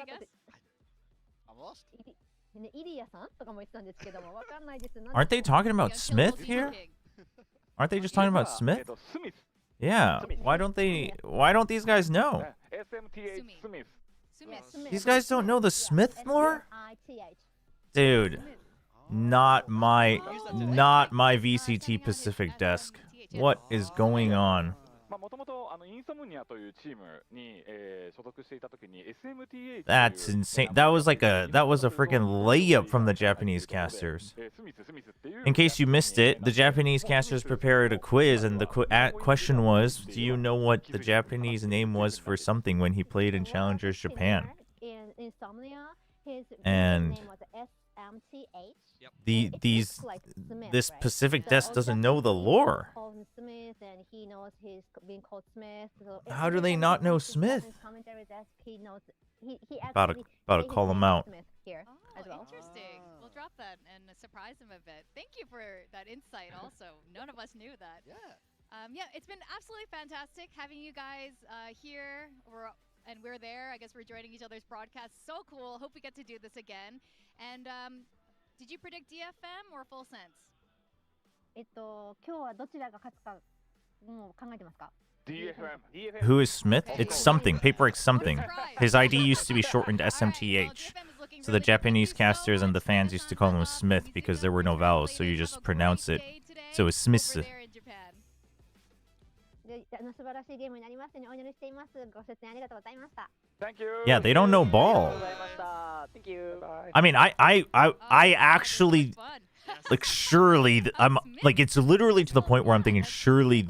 guess? I'm lost. Aren't they talking about Smith here? Aren't they just talking about Smith? Yeah. Why don't these guys know? These guys don't know the Smith lore? Dude, not my VCT Pacific desk. What is going on? That's insane. That was a freaking layup from the Japanese casters. In case you missed it, the Japanese casters prepared a quiz, and the question was, do you know what the Japanese name was for something when he played in Challengers Japan? And this Pacific desk doesn't know the lore. How do they not know Smith? About to call him out. Interesting. We'll drop that and surprise him a bit. Thank you for that insight also. None of us knew that. Yeah, it's been absolutely fantastic having you guys here. We're there. I guess we're joining each other's broadcasts. So cool. Hope we get to do this again. And did you predict DFM or Full Sense? DFM. Who is Smith? It's something. PRX something. His ID used to be shortened SMTH. So the Japanese casters and the fans used to call him Smith because there were no vowels, so you just pronounce it. So it's Smith. Thank you. Yeah, they don't know ball. Thank you. I mean, I actually, like, surely, I'm, like, it's literally to the point where I'm thinking, surely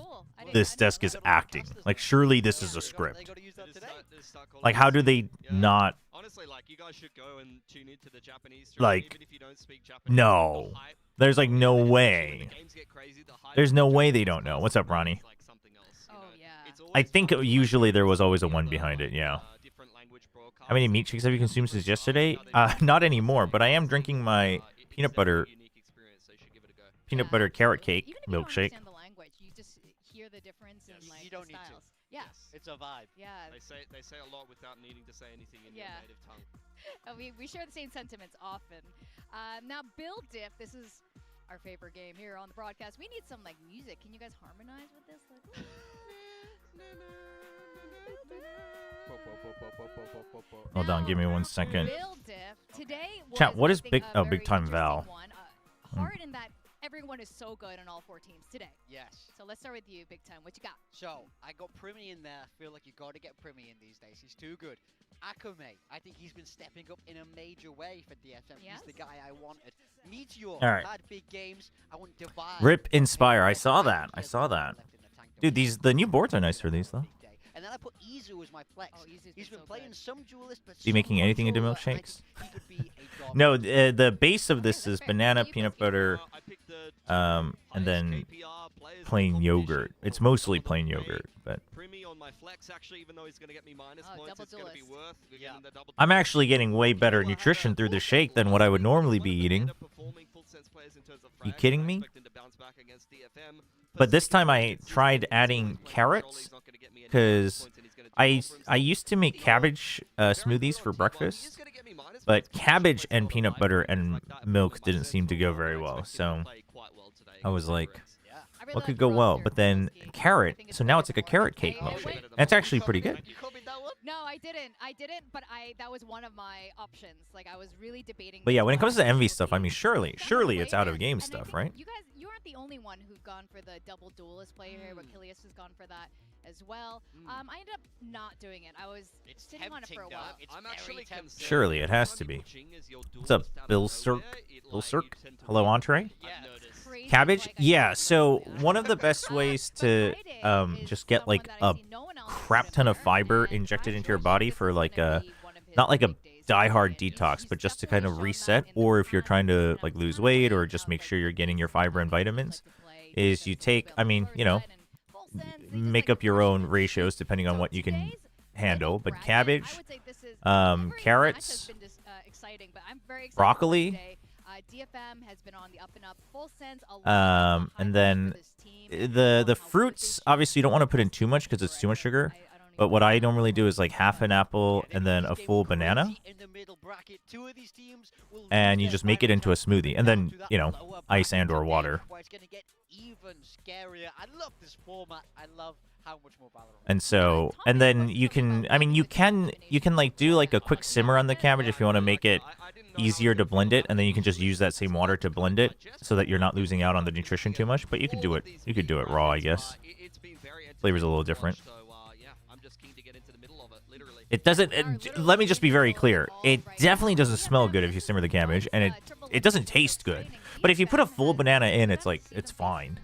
this desk is acting. Like, surely this is a script. Like, how do they not? Honestly, like, you guys should go and tune into the Japanese stream, like, even if you don't speak Japanese. no. There's, like, no way. There's no way they don't know. What's up, Ronnie? I think usually there was always a one behind it, yeah. How many meat shakes have you consumed since yesterday? Not anymore, but I am drinking my peanut butter carrot cake milkshake. You just hear the difference in like you don't styles. need to. Yeah. It's a vibe. Yeah. They say a lot without needing to say anything in your native tongue. We share the same sentiments often. Now, Build Diff, this is our favorite game here on the broadcast. We need some like music. Can you guys harmonize with this? Like, Hold on, give me 1 second. Build Diff. Today was, Chat, what is I think, a Big very Time Val? interesting one. Hard in that everyone is so good on all 4 teams today. Yes. So let's start with you, Big Time. What you got? So, I got Primi in there. I feel like you got to get Primi in these days. He's too good. Akame, I think he's been stepping up in a major way for DFM. Yes. He's the guy I wanted. Meteor right. had big games. I want Divide. Rip Inspire. I saw that. Dude, the new boards are nice for these, though. And then I put Izu as my flex. Oh, Izu's He's been so playing good. some duelists, but Is he making some anything into controller, and I milkshakes? think he could be a god. No, the base of this is banana, peanut butter, and then plain yogurt. It's mostly plain yogurt, but I'm actually getting way better nutrition through the shake than what I would normally be eating. You kidding me? But this time I tried adding carrots because I used to make cabbage smoothies for breakfast, but cabbage and peanut butter and milk didn't seem to go very well. So I was like, what could go well? But then carrot, so now it's like a carrot cake milkshake. And it's actually pretty good. No, I didn't, but that was one of my options. Like, I was really debating. But yeah, when it comes to envy stuff, I mean, surely it's out of game stuff, right? You aren't the only one who've gone for the double duelist player here, but Kilius has gone for that as well. I ended up not doing it. I was sitting on it for a while. I'm actually Surely it has to be. What's up, Bill Cirque? Hello, entree? Cabbage? Yeah, so one of the best ways to just get like a crap ton of fiber injected into your body for like a, not like a die-hard detox, but just to kind of reset, or if you're trying to like lose weight or just make sure you're getting your fiber and vitamins, is you take, I mean, you know, make up your own ratios depending on what you can handle, but cabbage, carrots, broccoli, DFM has been on the up and up. Full Sense, and then the fruits, obviously you don't want to put in too much because it's too much sugar. But what I normally do is like half an apple and then a full banana. And you just make it into a smoothie. And then, you know, ice and or water. And so, and then you can, I mean, you can like do like a quick simmer on the cabbage if you want to make it easier to blend it, and then you can just use that same water to blend it so that you're not losing out on the nutrition too much. But you could do it raw, I guess. Flavor's a little different. It doesn't, let me just be very clear. It definitely doesn't smell good if you simmer the cabbage, and it doesn't taste good. But if you put a full banana in, it's like, it's fine.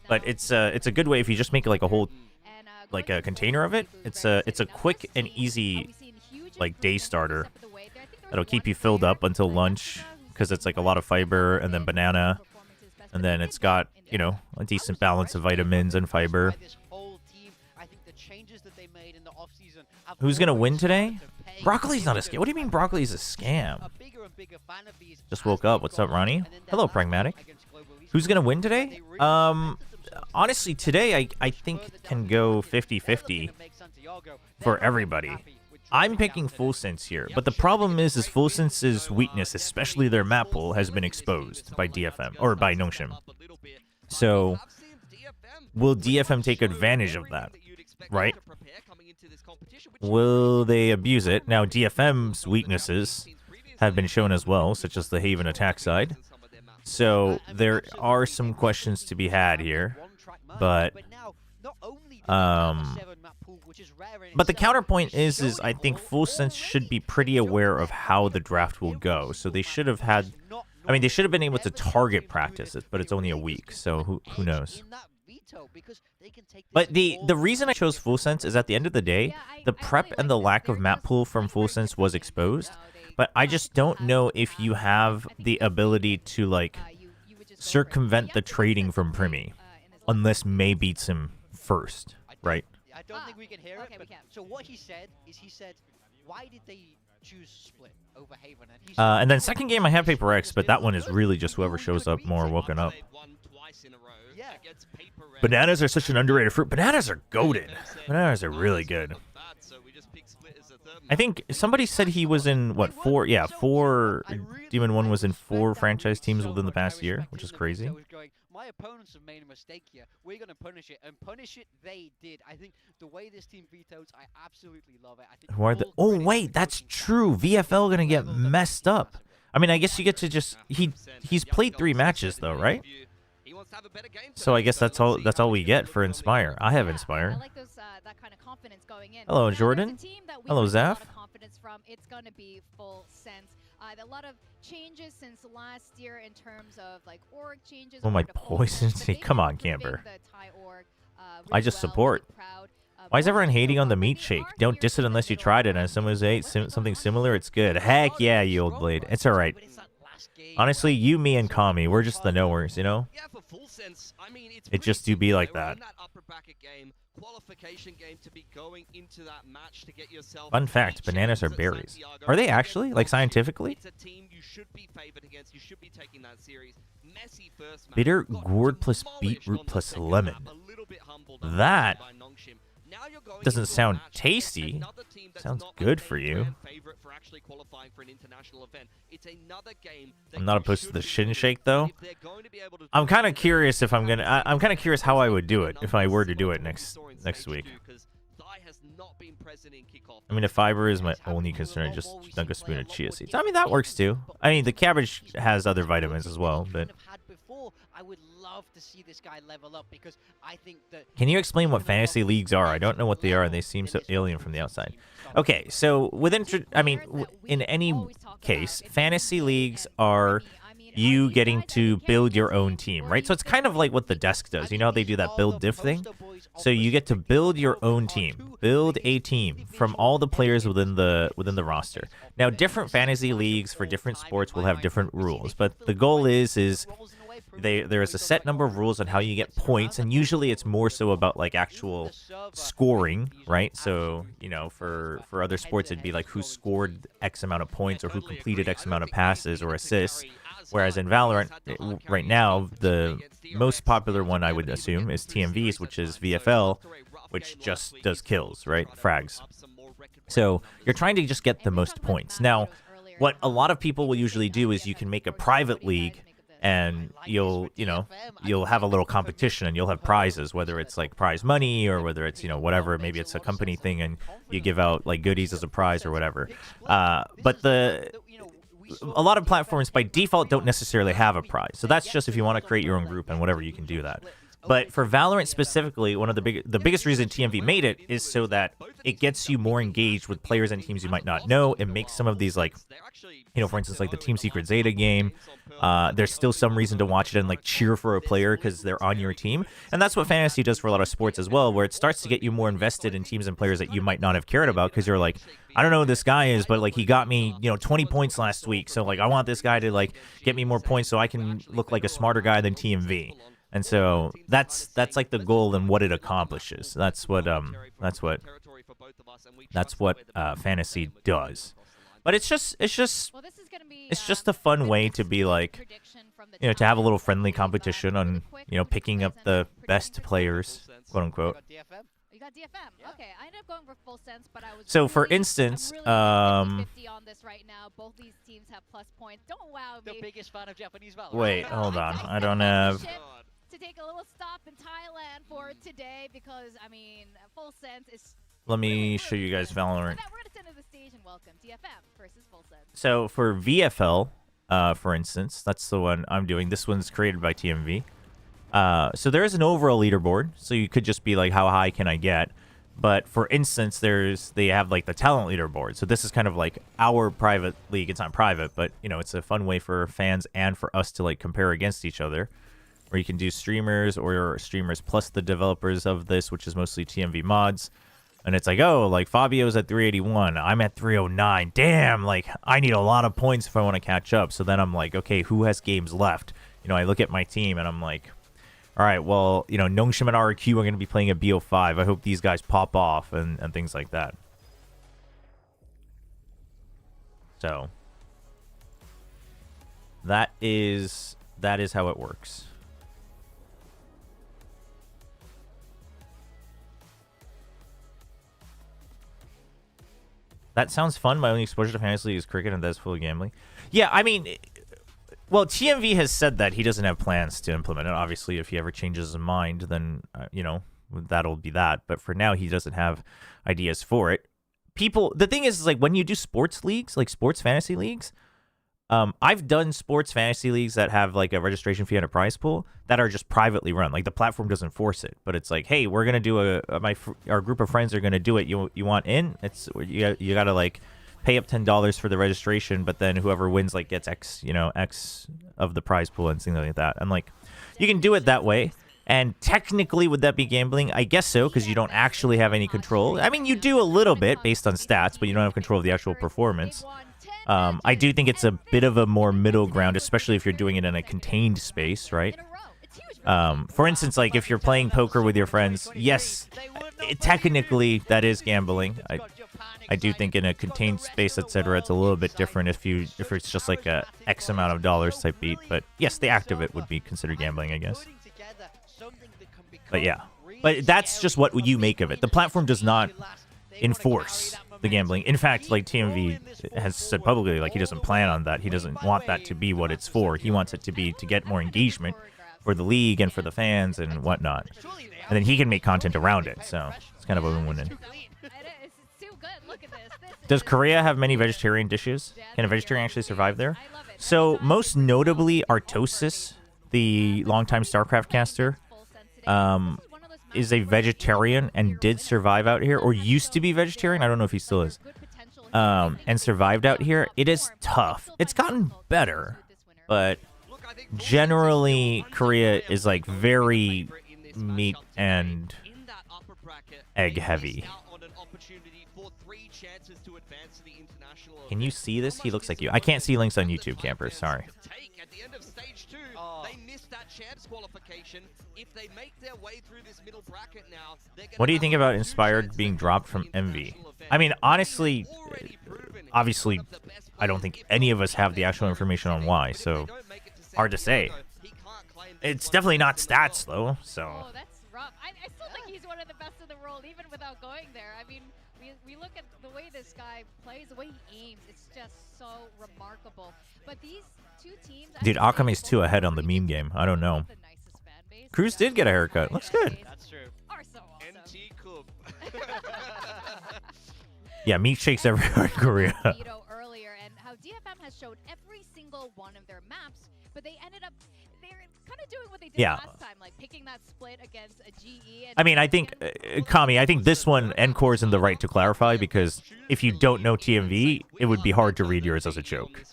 But it's a good way if you just make like a whole, like a container of it. It's a quick and easy, like, day starter. That'll keep you filled up until lunch, because it's like a lot of fiber, and then banana. And then it's got, you know, a decent balance of vitamins and fiber. Who's going to win today? Broccoli's not a scam. What do you mean broccoli's a scam? Just woke up. What's up, Ronnie? Hello, Pragmatic. Who's going to win today? Honestly, today I think can go 50-50 for everybody. I'm picking Full Sense here, but the problem is Full Sense's weakness, especially their map pool, has been exposed by DFM, or by Nongshim. So, will DFM take advantage of that, right? Will they abuse it? Now, DFM's weaknesses have been shown as well, such as the Haven attack side. So, there are some questions to be had here, but the counterpoint is I think Full Sense should be pretty aware of how the draft will go. So they should have had, I mean, they should have been able to target practice it, but it's only a week, so who knows? But the reason I chose Full Sense is at the end of the day, the prep and the lack of map pool from Full Sense was exposed. But I just don't know if you have the ability to, like, circumvent the trading from Primi, unless May beats him first, right? I don't think we can hear it. But, so what he said is, why did they choose Split over Haven? And then second game I have Paper X, but that one is really just whoever shows up more woken up. Bananas are such an underrated fruit. Bananas are goated. Bananas are really good. I think somebody said he was in, what, 4? Yeah, 4. Demon 1 was in 4 franchise teams within the past year, which is crazy. My opponents have made a mistake here. We're going to punish it, and punish it they did. I think the way this team vetoes, I absolutely love it. I think who are the? Oh wait, that's true. VFL gonna get messed up. I mean, I guess you get to just he's played 3 matches though, right? So I guess that's all we get for Inspire. I have Inspire. I like those, that kind of confidence going in. Hello, Jordan. Hello, Zaf. It's going to be Full Sense. A lot of changes since last year in terms of like org changes. Oh, my poison state. Come on, Camper. I just support. Why is everyone hating on the meat shake? Don't diss it unless you tried it. And someone ate something similar, it's good. Heck yeah, you old blade. It's alright. Honestly, you, me, and Kami, we're just the knowers, you know? It just do be like that. Fun fact, bananas are berries. Are they actually? Like, scientifically? Bitter gourd plus beetroot plus lemon. That doesn't sound tasty. Sounds good for you. I'm not opposed to the shin shake though. I'm kind of curious if I'm kind of curious how I would do it if I were to do it next week. I mean, if fiber is my only concern, I just dunk a spoon of chia seeds. I mean, that works too. I mean, the cabbage has other vitamins as well, but. I would love to see this guy level up because I think that. Can you explain what fantasy leagues are? I don't know what they are, and they seem so alien from the outside. Okay, so in any case, fantasy leagues are you getting to build your own team, right? So it's kind of like what the desk does. You know how they do that build diff thing? So you get to build your own team, build a team from all the players within the roster. Now, different fantasy leagues for different sports will have different rules, but the goal is there is a set number of rules on how you get points, and usually it's more so about like actual scoring, right? So, you know, for other sports, it'd be like who scored X amount of points or who completed X amount of passes or assists. Whereas in Valorant, right now, the most popular one I would assume is TMVs, which is VFL, which just does kills, right? Frags. So you're trying to just get the most points. Now, what a lot of people will usually do is you can make a private league, and you'll have a little competition, and you'll have prizes, whether it's like prize money or whether it's, whatever, maybe it's a company thing and you give out like goodies as a prize or whatever. But a lot of platforms by default don't necessarily have a prize. So that's just if you want to create your own group and whatever, you can do that. But for Valorant specifically, one of the biggest reason TMV made it is so that it gets you more engaged with players and teams you might not know. It makes some of these, like, for instance, like the Team Secret Zeta game, there's still some reason to watch it and like cheer for a player because they're on your team. And that's what fantasy does for a lot of sports as well, where it starts to get you more invested in teams and players that you might not have cared about because you're like, I don't know who this guy is, but like he got me, 20 points last week. So like I want this guy to like get me more points so I can look like a smarter guy than TMV. And so that's like the goal and what it accomplishes. That's what fantasy does. But it's just a fun way to be like, to have a little friendly competition on, picking up the best players, quote unquote. You got DFM. Okay, I ended up going for full sense, but I was so for instance, 50 on this right now. Both these teams have plus points. Don't wow me. The biggest fan of Japanese Valorant. Wait, hold on. I don't have. To take a little stop in Thailand for today because full sense is. Let me show you guys Valorant. We're gonna send to the stage and welcome DFM versus full sense. So for VFL, for instance, that's the one I'm doing. This one's created by TMV. So there is an overall leaderboard, so you could just be like, how high can I get? But for instance, they have like the talent leaderboard. So this is kind of like our private league. It's not private, but it's a fun way for fans and for us to like compare against each other. Where you can do streamers or streamers plus the developers of this, which is mostly TMV mods. And it's like, oh, like Fabio's at 381. I'm at 309. Damn, like I need a lot of points if I want to catch up. So then I'm like, okay, who has games left? I look at my team and I'm like, all right, well, Nongshim and RQ are going to be playing a BO5. I hope these guys pop off and things like that. So that is how it works. That sounds fun. My only exposure to fantasy league is cricket, and that's fully gambling. Yeah, well, TMV has said that he doesn't have plans to implement it. Obviously, if he ever changes his mind, then, that'll be that. But for now, he doesn't have ideas for it. The thing is, like, when you do sports leagues, like sports fantasy leagues, I've done sports fantasy leagues that have like a registration fee and a prize pool that are just privately run. Like the platform doesn't force it, but it's like, hey, we're gonna do our group of friends are gonna do it. You want in? It's you gotta like pay up $10 for the registration, but then whoever wins like gets X of the prize pool and things like that. And like you can do it that way. And technically, would that be gambling? I guess so, because you don't actually have any control. You do a little bit based on stats, but you don't have control of the actual performance. I do think it's a bit of a more middle ground, especially if you're doing it in a contained space, right? For instance, like if you're playing poker with your friends, yes, technically that is gambling. I do think in a contained space, etc., it's a little bit different if it's just like a X amount of dollars type beat. But yes, the act of it would be considered gambling, I guess. But yeah, but that's just what you make of it. The platform does not enforce the gambling. In fact, like TMV has said publicly, like he doesn't plan on that. He doesn't want that to be what it's for. He wants it to be to get more engagement for the league and for the fans and whatnot. And then he can make content around it. So it's kind of a win-win. Does Korea have many vegetarian dishes? Can a vegetarian actually survive there? So most notably, Artosis, the longtime StarCraft caster, is a vegetarian and did survive out here, or used to be vegetarian. I don't know if he still is. And survived out here. It is tough. It's gotten better, but generally Korea is like very meat and egg heavy. Can you see this? He looks like you. I can't see links on YouTube, campers. Sorry. What do you think about Inspired being dropped from Envy? Honestly, obviously, I don't think any of us have the actual information on why, so hard to say. It's definitely not stats, though, so... Oh, that's rough. I still think he's one of the best in the world. well, even without going there, I mean, we look at the way this guy plays, the way he aims, it's just so remarkable. But these two teams... Dude, Akame's 2 ahead on the meme game. I don't know. Cruz did get a haircut. Looks good. That's true. Are so awesome. Yeah, meat shakes everywhere in Korea. Earlier, and how DFM has showed every single one of their maps, but they ended up... They're kind of doing what they did last time, like picking that split against a GE. I mean, I think, Kami, I think this one, Encore's in the right to clarify, because if you don't know TMV, it would be hard to read yours as a joke.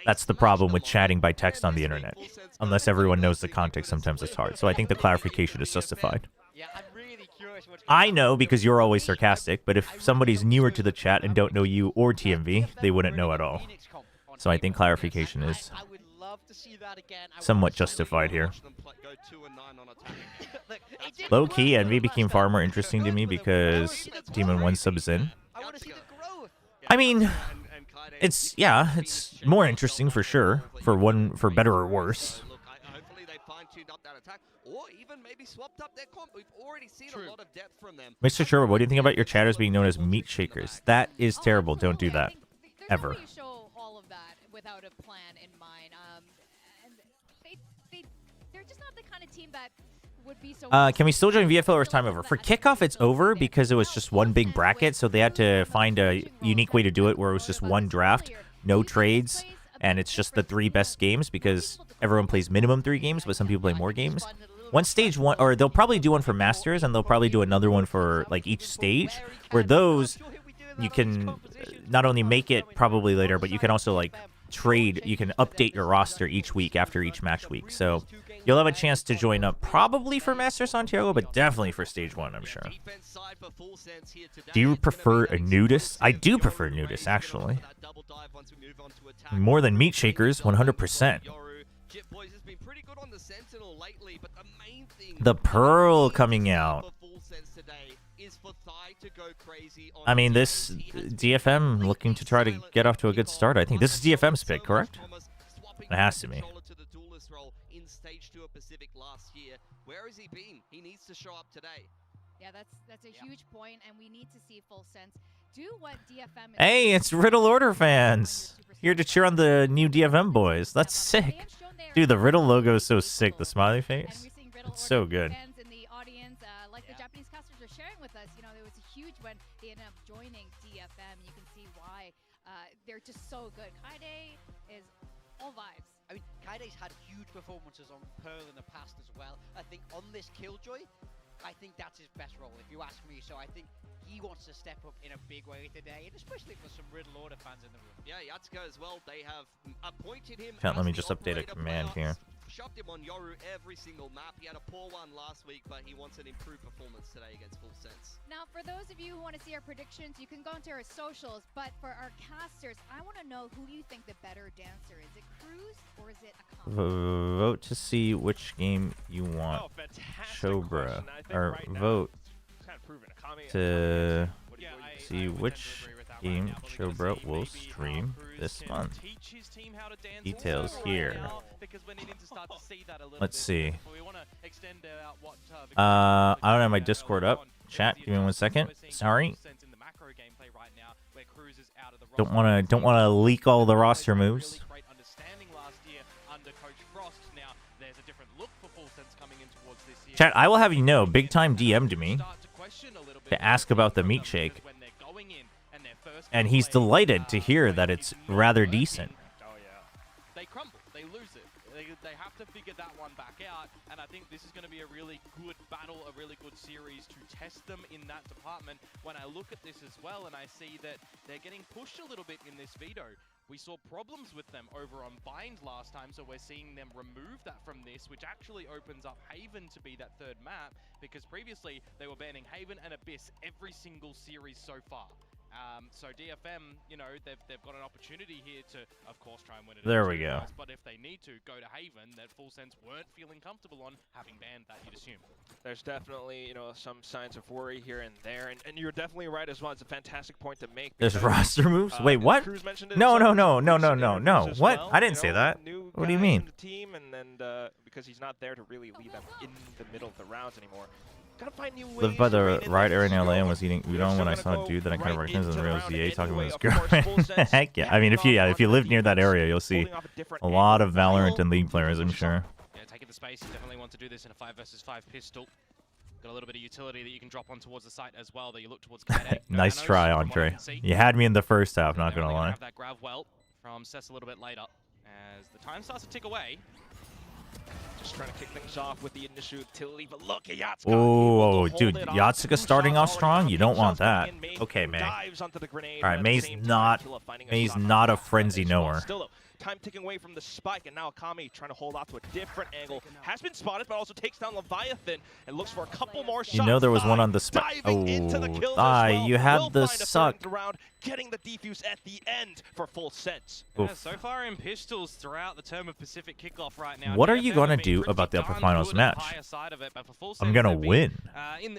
That's the problem with chatting by text on the internet. Unless everyone knows the context, sometimes it's hard. So I think the clarification is justified. I know because you're always sarcastic, but if somebody's newer to the chat and don't know you or TMV, they wouldn't know at all. So I think clarification is somewhat justified here. Low-key, Envy became far more interesting to me because Demon 1 subs in. I mean, it's more interesting for sure, for better or worse. Mr. Chobra, what do you think about your chatters being known as meat shakers? That is terrible. Don't do that. Ever. All of that without a plan in mind. And they're just not the kind of team that would be so... Can we still join VFL or is time over? For kickoff, it's over because it was just one big bracket, so they had to find a unique way to do it where it was just one draft, no trades, and it's just the 3 best games because everyone plays minimum 3 games, but some people play more games. Once stage 1, or they'll probably do one for Masters, and they'll probably do another one for like each stage, where those you can not only make it probably later, but you can also like trade. You can update your roster each week after each match week. So you'll have a chance to join up probably for Master Santiago, but definitely for stage 1, I'm sure. Do you prefer a nudist? I do prefer nudists, actually. More than meat shakers, 100%. The Pearl coming out. I mean, this DFM looking to try to get off to a good start. I think this is DFM's pick, correct? It has to be. Where has he been? He needs to show up today. Yeah, that's a huge point, and we need to see full sense. Do what DFM is. Hey, it's Riddle Order fans here to cheer on the new DFM boys. That's sick. Dude, the Riddle logo is so sick. The smiley face. It's so good. In the audience, like the Japanese casters are sharing with us, you know, it was a huge when they ended up joining DFM. You can see why they're just so good. Kaide is all vibes. I mean, Kaide's had huge performances on Pearl in the past as well. I think on this Killjoy, I think that's his best role, if you ask me. So I think he wants to step up in a big way today, and especially for some Riddle Order fans in the room. Yeah, Yatsuka as well. They have appointed him. Let me just update a command here. Shoved him on Yoru every single map. He had a poor one last week, but he wants an improved performance today against Full Sense. Now, for those of you who want to see our predictions, you can go into our socials. But for our casters, I want to know who do you think the better dancer is? Is it Cruz or is it Akame? Vote to see which game you want. Chobra. Or vote to see which game Chobra will stream this month. Details here. Let's see. I don't have my Discord up. Chat, give me 1 second. Sorry. Don't wanna leak all the roster moves. Chat, I will have you know, Big Time DM'd me to ask about the meat shake. And he's delighted to hear that it's rather decent. Oh yeah. They crumble. They lose it. They have to figure that one back out. And I think this is going to be a really good battle, a really good series to test them in that department. When I look at this as well and I see that they're getting pushed a little bit in this veto. We saw problems with them over on Bind last time, so we're seeing them remove that from this, which actually opens up Haven to be that 3rd map, because previously they were banning Haven and Abyss every single series so far. So DFM, you know, they've got an opportunity here to, of course, try and win it. There we go. But if they need to go to Haven, that Full Sense weren't feeling comfortable on having banned that, you'd assume. There's definitely, you know, some signs of worry here and there, and you're definitely right as well. It's a fantastic point to make. There's roster moves? Wait, what? No. What? I didn't say that. What do you mean? The team, and then because he's not there to really lead them in the middle of the rounds anymore. Lived by the ride area in LA and was eating udon when I saw a dude that I kind of recognized in the real ZA talking with his girlfriend. Heck yeah. I mean, if you live near that area, you'll see a lot of Valorant and League players, I'm sure. Yeah, taking the space, you definitely want to do this in a 5 versus 5 pistol. Got a little bit of utility that you can drop on towards the site as well, that you look towards Nice try, Andre. You had me in the first half, not gonna lie. Have that grab well from Cess a little bit later. As the time starts to tick away. Just trying to kick things off with the initial utility, but look at Yatsuka. Oh, dude, Yatsuka starting off strong? You don't want that. Okay, May. Alright, May's not a frenzy knower. Time ticking away from the spike, and now Akami trying to hold off to a different angle. Has been spotted, but also takes down Leviathan and looks for a couple more shots. You know there was one on the spike. Oh, you had the suck. Getting the defuse at the end for full sense. Yeah, so far in pistols throughout the term of Pacific kickoff right now. What are you going to do about the upper finals match? I'm going to win.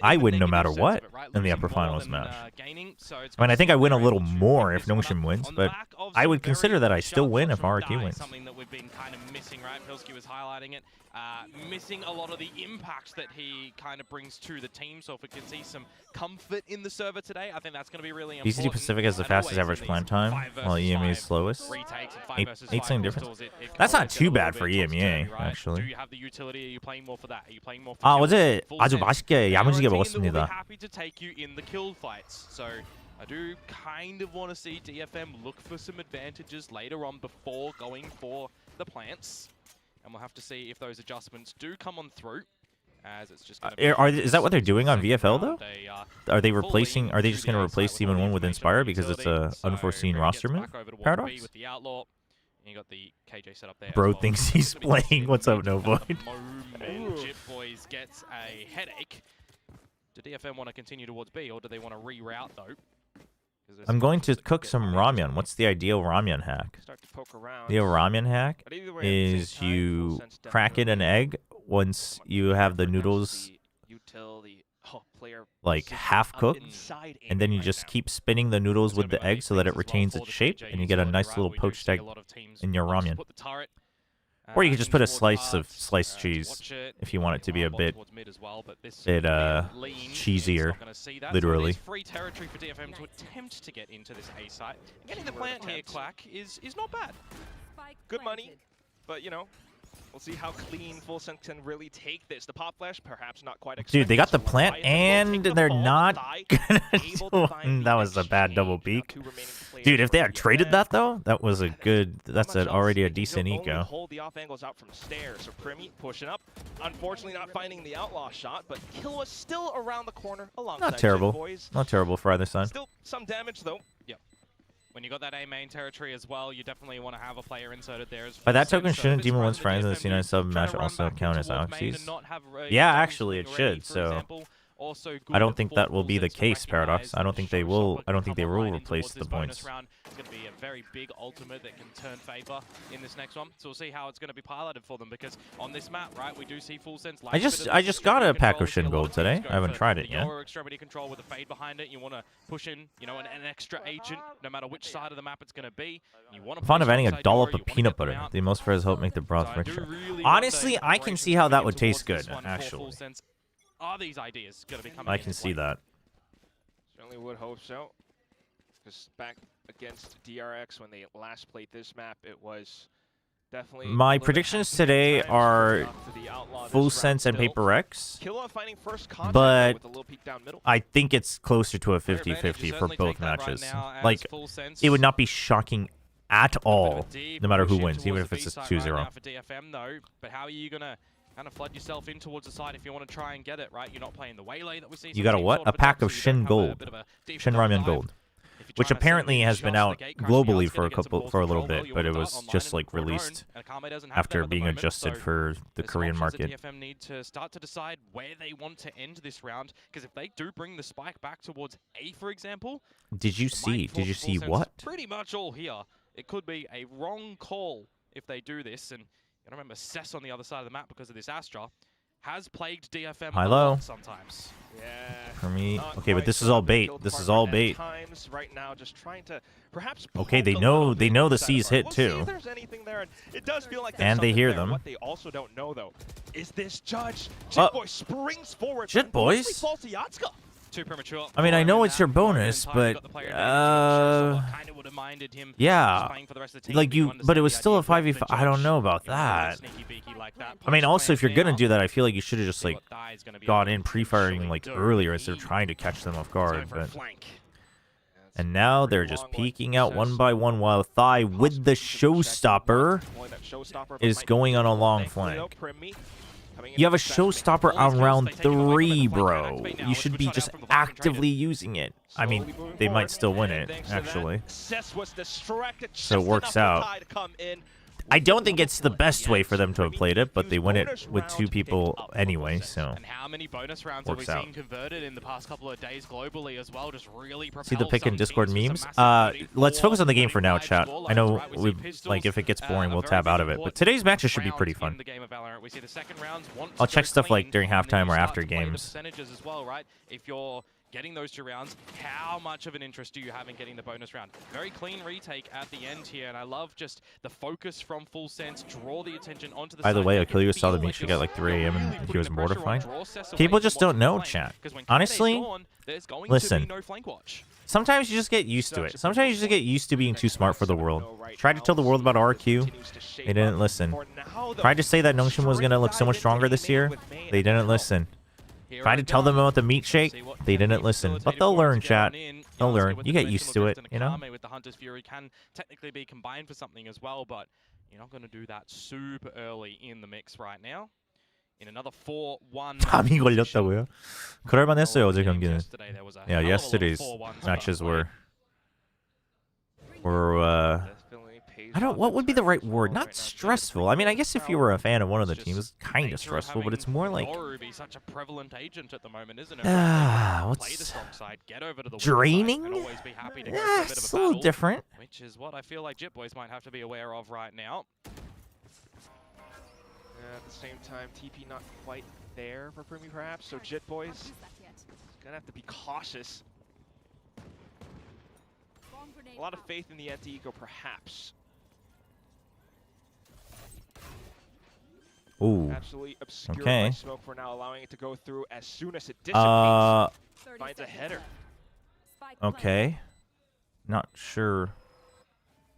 I win no matter what in the upper finals match. I mean, I think I win a little more if Notion wins, but I would consider that I still win if RRQ wins. Something that we've been kind of missing, right? Pilsky was highlighting it. Missing a lot of the impact that he kind of brings to the team. So if we can see some comfort in the server today, I think that's going to be really important. VCT Pacific has the fastest average plant time, while EMEA is slowest. 8 second difference. That's not too bad for EMEA, actually. Do you have the utility? Are you playing more for that? Are you playing more for 어제 아주 맛있게 야무지게 먹었습니다. Happy to take you in the kill fights. So I do kind of want to see DFM look for some advantages later on before going for the plants. And we'll have to see if those adjustments do come on through. As it's just is that what they're doing on VFL though? Are they replacing? Are they just going to replace Team 1 with Inspire because it's a unforeseen roster move? Paradox. Bro thinks he's playing. What's up, No Void? Jip Boys gets a headache. Do DFM want to continue towards B, or do they want to reroute though? I'm going to cook some ramen. What's the ideal ramen hack? The ramen hack is you crack in an egg once you have the noodles like half cooked, and then you just keep spinning the noodles with the egg so that it retains its shape, and you get a nice little poached egg in your ramen. Or you can just put a slice of sliced cheese if you want it to be a bit cheesier, literally. Free territory for DFM to attempt to get into this A site. Getting the plant here, Clack, is not bad. Good money, but you know, we'll see how clean Full Sense can really take this. The pop flash, perhaps not quite. Dude, they got the plant and they're not gonna do. That was a bad double peek. Dude, if they had traded that though, that was a good. That's already a decent eco. Hold the off angles out from stairs. So Primi pushing up. Unfortunately, not finding the outlaw shot, but Killua still around the corner alongside. Not terrible. Not terrible for either side. Still some damage though. Yep. When you got that A main territory as well, you definitely want to have a player inserted there as well. By that token, shouldn't Demon One's friends in the C9 sub match also count as Oxys? Yeah, actually, it should. So I don't think that will be the case, Paradox. I don't think they will. I don't think they will replace the points. It's going to be a very big ultimate that can turn favor in this next one. So we'll see how it's going to be piloted for them, because on this map, right, we do see Full Sense. I just got a pack of Shin Gold today. I haven't tried it yet. Your extremity control with a fade behind it. You want to push in, you know, an extra agent, no matter which side of the map it's going to be. You want to fond of adding a dollop of peanut butter. The most fries help make the broth richer. Honestly, I can see how that would taste good. Actually. Are these ideas going to be coming? I can see that. Certainly would hope so. Because back against DRX when they last played this map, it was definitely. My predictions today are Full Sense and PRX, but I think it's closer to a 50-50 for both matches. Like, it would not be shocking at all, no matter who wins, even if it's a 2-0. But how are you going to kind of flood yourself in towards the side if you want to try and get it, right? You're not playing the waylay that we see. You got a what? A pack of Shin Gold. Shin Ramen Gold. Which apparently has been out globally for a little bit, but it was just like released after being adjusted for the Korean market. DFM need to start to decide where they want to end this round, because if they do bring the spike back towards A, for example, did you see what? Pretty much all here. It could be a wrong call if they do this, and I remember Cess on the other side of the map because of this Astra has plagued DFM a lot sometimes. Yeah. For me, okay, but this is all bait. This is all bait. Right now, just trying to perhaps okay, they know the C's hit too. It does feel like and they hear them. What they also don't know though is this judge? Jitboy springs forward. Jitboys? Falls to Yatsuka. Too premature. I mean, I know it's your bonus, but yeah, like but it was still a 5v5. I don't know about that. I mean, also, if you're gonna do that, I feel like you should have just like got in pre-firing like earlier instead of trying to catch them off guard. But and now they're just peeking out one by one while Thigh with the showstopper is going on a long flank. You have a showstopper on round 3, bro. You should be just actively using it. I mean, they might still win it, actually. So it works out. I don't think it's the best way for them to have played it, but they win it with 2 people anyway, so and how many bonus rounds works have we out. seen converted in the past couple of days globally as well? Just really see the pick in Discord memes. Let's focus on the game for now, chat. I know we like if it gets boring, we'll tab out of it. But today's matches should be pretty fun. I'll check stuff like during halftime or after games. As well, right? If you're getting those 2 rounds, how much of an interest do you have in getting the bonus round? Very clean retake at the end here, and I love just the focus from Full Sense, draw the attention onto the By the way, Achilles saw the meet sheet at like 3 AM and he was mortified. People just don't know, chat. Honestly, listen, sometimes you just get used to it. Sometimes you just get used to being too smart for the world. Tried to tell the world about RQ, they didn't listen. Tried to say that Nongshim was going to look so much stronger this year, they didn't listen. Tried to tell them about the meat shake, they didn't listen. But they'll learn, chat. They'll learn. You get used to it, you know? With the Hunter's Fury can technically be combined for something as well, but you're not going to do that super early in the mix right now. In another 4-1. 밤이 걸렸다고요? 그럴만 했어요, 어제 경기는. Yeah, yesterday's matches were I don't. What would be the right word? Not stressful. I mean, I guess if you were a fan of one of the teams, it's kind of stressful, but it's more like what's draining? Yeah, it's a little different. Which is what I feel like Jitboys might have to be aware of right now. At the same time, TP not quite there for Primi, perhaps. So Jitboys gonna have to be cautious. A lot of faith in the anti-eco, perhaps. Ooh. Absolutely obscured by smoke for now, allowing it to go through as soon as it dissipates. Finds a header. Okay. Not sure.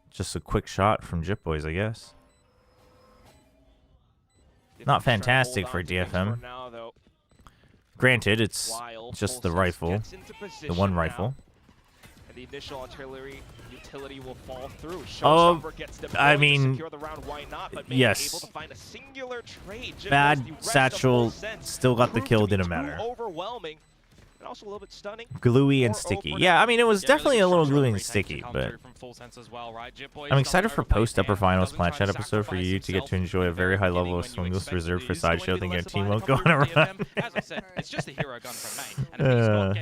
Just a quick shot from Jitboys, I guess. Not fantastic for DFM. Granted, it's just the rifle. The one rifle. And the initial artillery utility will fall through. I mean, yes. Bad satchel, still got the kill, didn't matter. Overwhelming. And also a little bit stunning. Gluey and sticky. Yeah, I mean, it was definitely a little gluey and sticky, but I'm excited for post-upper finals Plant Chat episode for you to get to enjoy a very high level of swingless reserved for sideshow than get team mode going around.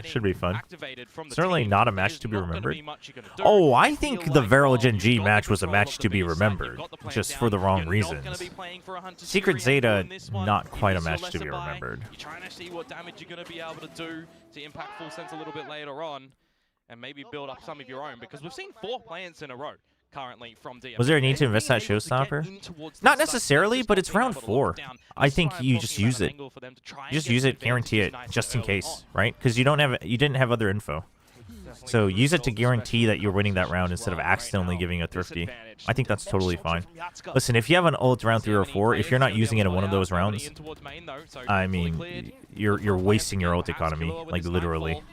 Should be fun. Certainly not a match to be remembered. Oh, I think the Verilgen G match was a match to be remembered, just for the wrong reasons. Secret Zeta, not quite a match to be remembered. You're trying to see what damage you're going to be able to do to impact Full Sense a little bit later on, and maybe build up some of your own, because we've seen 4 plants in a row currently from DFM. Was there a need to invest that showstopper? Not necessarily, but it's round 4. I think you just use it. You just use it, guarantee it, just in case, right? Because you didn't have other info. So use it to guarantee that you're winning that round instead of accidentally giving a thrifty. I think that's totally fine. Listen, if you have an ult round 3 or 4, if you're not using it in one of those rounds, I mean, you're wasting your ult economy, like literally.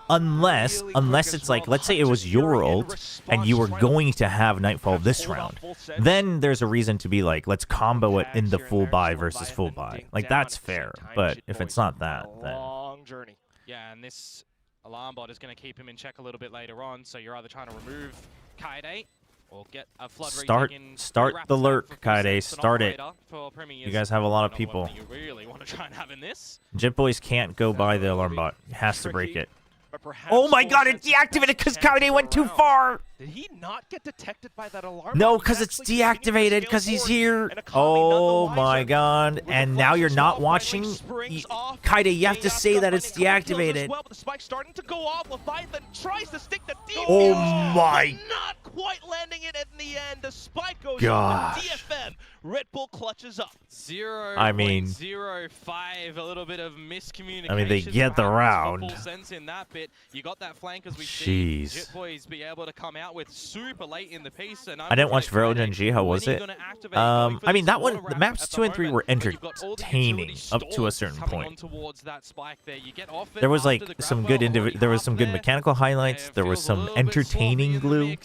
Unless it's like, let's say it was your ult and you were going to have Nightfall this round, then there's a reason to be like, let's combo it in the full buy versus full buy. Like, that's fair. But if it's not that, then... Yeah, and this alarm bot is going to keep him in check a little bit later on, so you're either trying to remove Kaede or get a flood start the lurk, Kaede. Start it. You guys have a lot of people. You really want to try and have in this. Jitboys can't go by the alarm bot. He has to break it. Oh my god, it deactivated because Kaede went too far! Did he not get detected by that alarm? No, because it's deactivated because he's here. Oh my god. And now you're not watching? Kaede, you have to say that it's deactivated. Oh my. Not quite landing it in the end. The spike goes gosh. DFM. Red Bull clutches up. I mean, 0.05, a little bit of miscommunication. I mean, they get the round. Full sense in that bit. You got that flank as we see Jit Boys be able to come out with super late in the piece. And I didn't watch Vero Genji. How was it? I mean, that one, the maps 2 and 3 were entertaining up to a certain point. There was like some good there was some good mechanical highlights. There was some entertaining glue.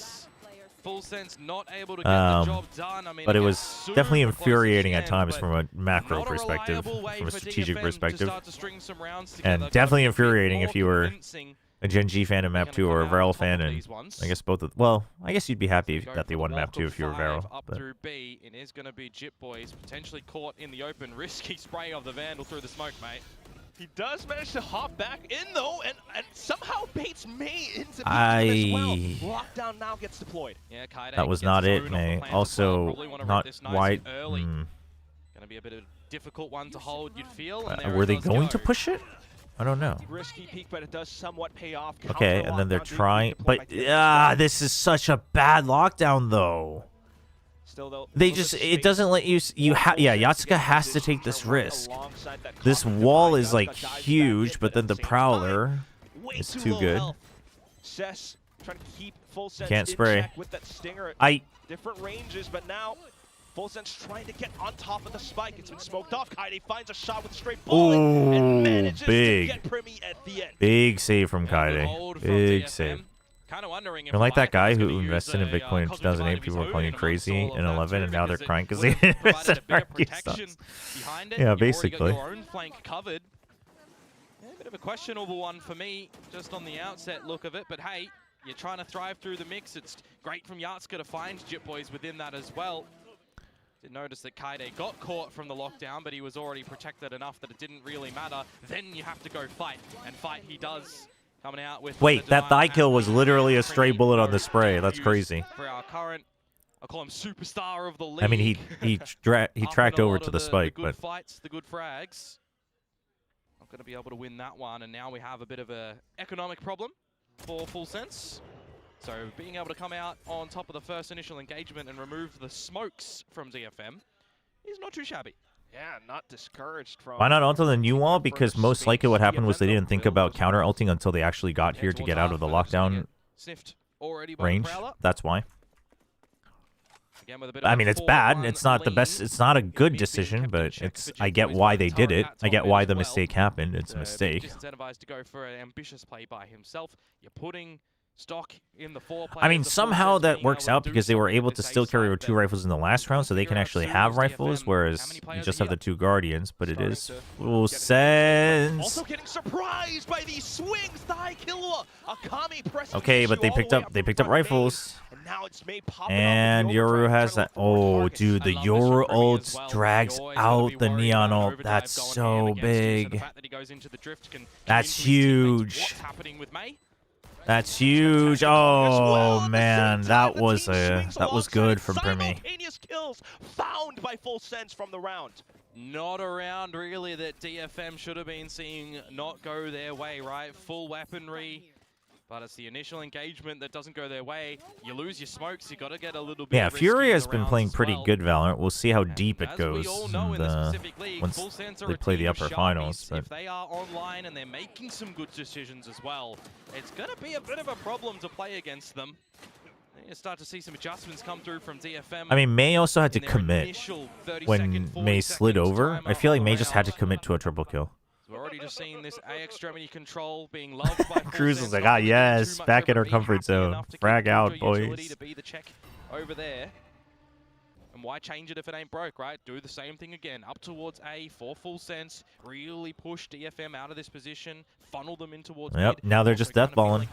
Full sense not able to get the job done. I mean, but it was definitely infuriating at times from a macro perspective, from a strategic perspective, and definitely infuriating if you were a Gen G fan of map 2 or a Varel fan, and I guess both of, well, I guess you'd be happy if you got the one map 2 if you were Varel. Up through B, it is going to be Jit Boys potentially caught in the open. Risky spray of the Vandal through the smoke, mate. He does manage to hop back in though, and somehow baits May into as well. Lockdown now gets deployed. Yeah, Kaide that was not it, May. Also, not wide. Going to be a bit of a difficult one to hold, you'd feel. Were they going to push it? I don't know. Risky peek, but it does somewhat pay off. Okay, and then they're trying, but this is such a bad lockdown though. Still, though, they just, it doesn't let you, yeah, Yatsuka has to take this risk. This wall is like huge, but then the Prowler is too good. Can't spray. Different ranges, but now Full Sense trying to get on top of the spike. It's been smoked off. Kaide finds a shot with a straight bullet and manages to get Primi at the end. Big save from Kaide. Big save. Kind of wondering if You're like that guy who invested in Bitcoin in 2008. People were calling you crazy in 11, and now they're crying because they invested in RQ stocks. Yeah, basically. Your own flank covered. Yeah, a bit of a questionable one for me, just on the outset look of it. But hey, you're trying to thrive through the mix. It's great from Yatsuka to find Jit Boys within that as well. Did notice that Kaide got caught from the lockdown, but he was already protected enough that it didn't really matter. Then you have to go fight, and fight he does. Coming out with wait, that thigh kill was literally a stray bullet on the spray. That's crazy. For our current, I'll call him superstar of the league. I mean, he tracked over to the spike, the but fights, the good frags. Not going to be able to win that one, and now we have a bit of a economic problem for Full Sense. So being able to come out on top of the first initial engagement and remove the smokes from DFM is not too shabby. Yeah, not discouraged from... Why not onto the new wall? Because most likely what happened was they didn't think about counter-ulting until they actually got here to get out of the lockdown range. That's why. I mean, it's bad. It's not the best. It's not a good decision, but it's. I get why they did it. I get why the mistake happened. It's a mistake. Incentivized to go for an ambitious play by himself. You're putting stock in the I mean, somehow that works out because they were able to still carry 2 rifles in the last round, so they can actually have rifles, whereas you just have the 2 Guardians, but it is Full Sense. Also getting surprised by these swings, thigh killer. Akami pressing. Okay, but they picked up rifles. And Yoru has that. Oh, dude, the Yoru ult drags out the Neon ult. That's so big. That's huge. That's huge. Oh man, that was good from Primi. Kills found by Full Sense from the round. Not a round really that DFM should have been seeing not go their way, right? Full weaponry. But it's the initial engagement that doesn't go their way. You lose your smokes, you got to get a little bit. Yeah, Fury has been playing pretty good Valorant. We'll see how deep it goes once they play the upper finals. If they are online and they're making some good decisions as well, it's going to be a bit of a problem to play against them. You start to see some adjustments come through from DFM. I mean, May also had to commit when May slid over. I feel like May just had to commit to a triple kill. We're already just seeing this A extremity control being loved by Cruz was like, ah, yes, back in our comfort zone. Frag out, boys. To be the check over there. And why change it if it ain't broke, right? Do the same thing again. Up towards A for Full Sense. Really push DFM out of this position. Funnel them in towards mid. Now they're just deathballing.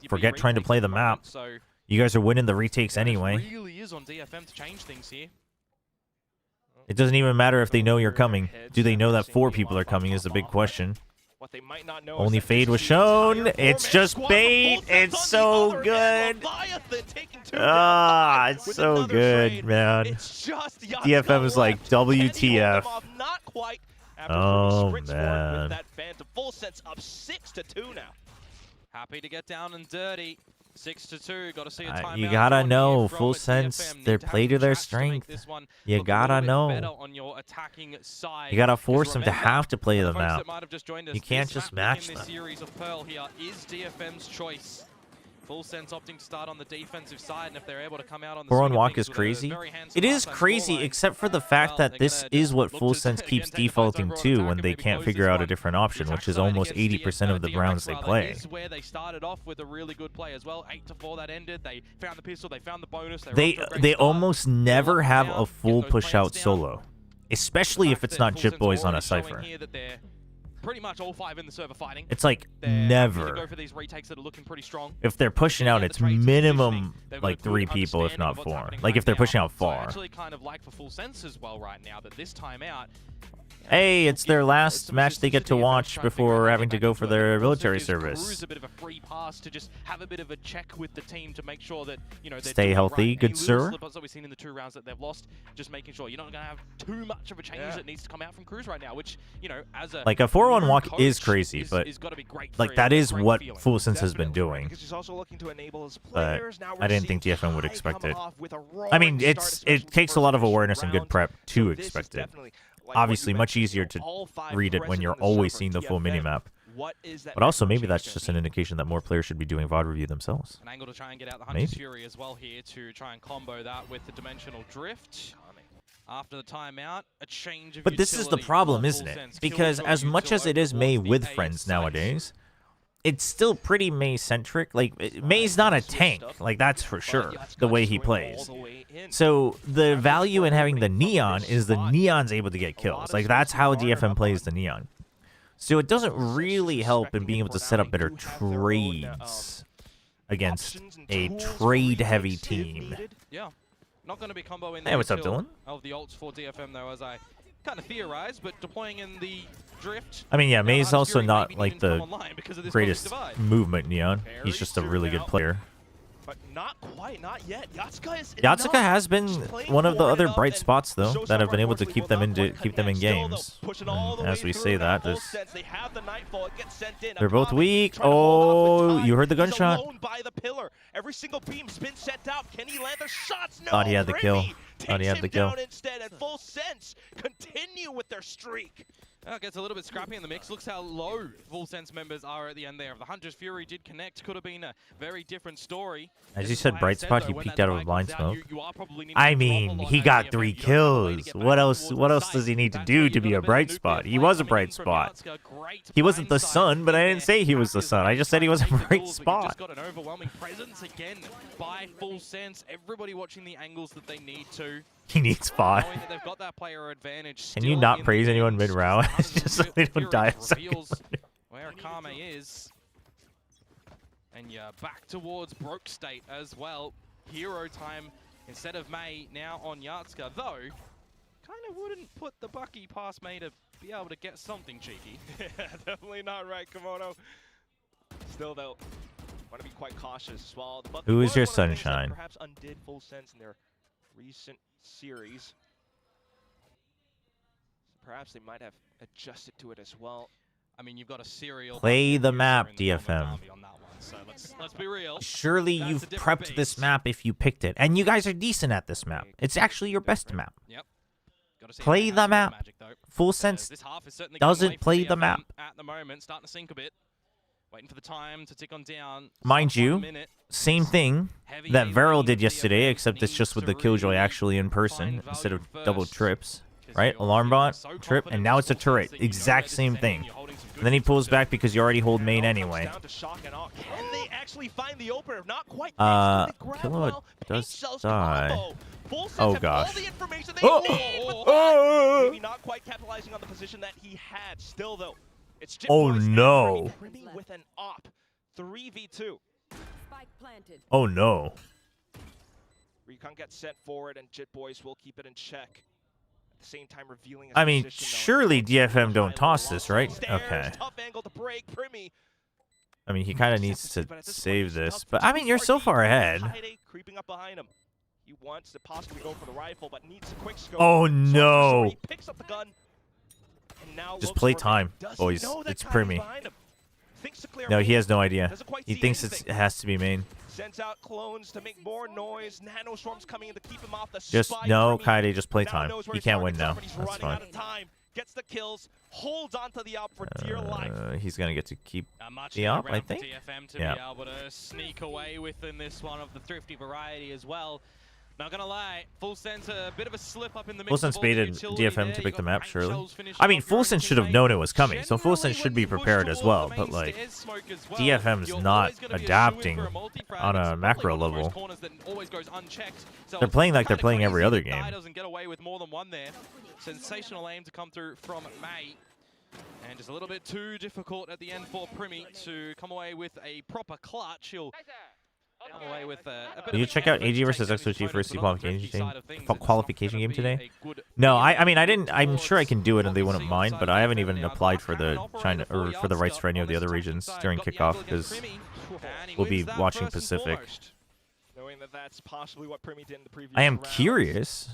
Forget trying to play the map. So you guys are winning the retakes anyway. It really is on DFM to change things here. It doesn't even matter if they know you're coming. Do they know that 4 people are coming is the big question. Only Fade was shown. It's just bait. It's so good. Ah, it's so good, man. DFM is like WTF. Oh, man. Happy to get down and dirty. 6-2. Got to see a timeout. You gotta know, full sense. They play to their strength. You gotta know. You gotta force them to have to play them out. You can't just match them. Series of Pearl here is DFM's choice. Full sense opting to start on the defensive side, and if they're able to come out on the 4-on walk is crazy. It is crazy, except for the fact that this is what full sense keeps defaulting to when they can't figure out a different option, which is almost 80% of the rounds they play. This is where they started off with a really good play as well. 8-4 that ended. They found the pistol, they found the bonus. They almost never have a full push out solo, especially if it's not Jit Boys on a Cypher. Pretty much all 5 in the server fighting. It's like never. Go for these retakes that are looking pretty strong. If they're pushing out, it's minimum like 3 people, if not 4. Like if they're pushing out far. I actually kind of like for full sense as well right now that this time out. Hey, it's their last match they get to watch before having to go for their military service. A bit of a free pass to just have a bit of a check with the team to make sure that stay healthy, good sir. That we've seen in the 2 rounds that they've lost, just making sure you're not going to have too much of a change that needs to come out from Cruz right now. Which as a like a 4-on walk is crazy, but like that is what full sense has been doing. But I didn't think DFM would expect it. I mean, it takes a lot of awareness and good prep to expect it. Obviously, much easier to read it when you're always seeing the full minimap. But also, maybe that's just an indication that more players should be doing VOD review themselves. An angle to try and get out the Hunter's Fury as well here to try and combo that with the Dimensional Drift. After the timeout, a change of But this is the problem, isn't it? Because as much as it is Mei with friends nowadays, it's still pretty Mei-centric. Like, Mei's not a tank, like that's for sure, the way he plays. So the value in having the Neon is the Neon's able to get kills. Like, that's how DFM plays the Neon. So it doesn't really help in being able to set up better trades against a trade-heavy team. Yeah, not going to be combo in hey, what's up, Dylan? Of the ults for DFM, though, as I kind of theorized, but deploying in the drift. I mean, yeah, Mei's also not like the greatest movement Neon. He's just a really good player. But not quite, not yet. Yatsuka has been one of the other bright spots, though, that have been able to keep them in games. And as we say that, they're both weak. Oh, you heard the gunshot. Every single beam's been sent out. Can he land the shots? No. Thought he had the kill. Thought he had the kill. Instead, and full sense continue with their streak. It gets a little bit scrappy in the mix. Looks how low full sense members are at the end there. If the Hunter's Fury did connect, could have been a very different story. As you said, bright spot, he peeked out of a blind smoke. I mean, he got 3 kills. What else does he need to do to be a bright spot? He was a bright spot. He wasn't the sun, but I didn't say he was the sun. I just said he was a bright spot. Just got an overwhelming presence again by full sense. Everybody watching the angles that they need to. He needs 5. They've got that player advantage. Can you not praise anyone mid-round? Just so they don't die. Where Akame is. And yeah, back towards broke state as well. Hero time instead of Mei now on Yatsuka, though kind of wouldn't put the Bucky past Mei to be able to get something cheeky. Yeah, definitely not right, Komodo. Still though, want to be quite cautious as well. Who is your sunshine? Perhaps undid full sense in their recent series. Perhaps they might have adjusted to it as well. I mean, you've got a serial. Play the map, DFM. So let's be real. Surely you've prepped this map if you picked it. And you guys are decent at this map. It's actually your best map. Yep. Play the map. Full sense doesn't play the map. At the moment, starting to sink a bit. Waiting for the time to tick on down. Mind you, same thing that Varel did yesterday, except it's just with the Killjoy actually in person instead of double trips. Right? Alarm bot, trip, and now it's a turret. Exact same thing. And then he pulls back because you already hold main anyway. Killua does die. Oh gosh. Maybe not quite capitalizing on the position that he had. Still though, it's oh no. With an op 3v2. Oh no. Recon gets sent forward and Jit Boys will keep it in check. At the same time revealing I mean, surely DFM don't toss this, right? Okay. I mean, he kind of needs to save this, but I mean, you're so far ahead. Creeping up behind him. He wants to possibly go for the rifle, but needs a quick scope. Oh no. He picks up the gun. And now just play time, boys. It's Primi. No, he has no idea. He thinks it has to be main. Sends out clones to make more noise. Nano Storm's coming in to keep him off the Just spike. no, Kaide, just play Now time. knows where You his can't win targets are, now. but he's That's running fine. out of time. Gets the kills, holds onto the Alp for dear life. He's gonna get to keep the Alp, I think. DFM to Yeah. be able to sneak away within this one of the thrifty variety as well. Not gonna lie, Full Sense a bit of a slip up in the mix. Full Sense baited DFM to pick the map, surely. I mean, Full Sense should have known it was coming, so Full Sense should be prepared as well, but like, DFM's not adapting on a macro level. They're playing like they're playing every other game. Doesn't get away with more than one there. Sensational aim to come through from May. And just a little bit too difficult at the end for Primi to come away with a proper clutch. He'll come away with a bit. Did you check out AG versus XOG first qualification game today? No, I mean I didn't. I'm sure I can do it and they wouldn't mind, but I haven't even applied for the China or for the rights for any of the other regions during kickoff because we'll be watching Pacific. That's possibly what Primi did in the previous I am rounds. Curious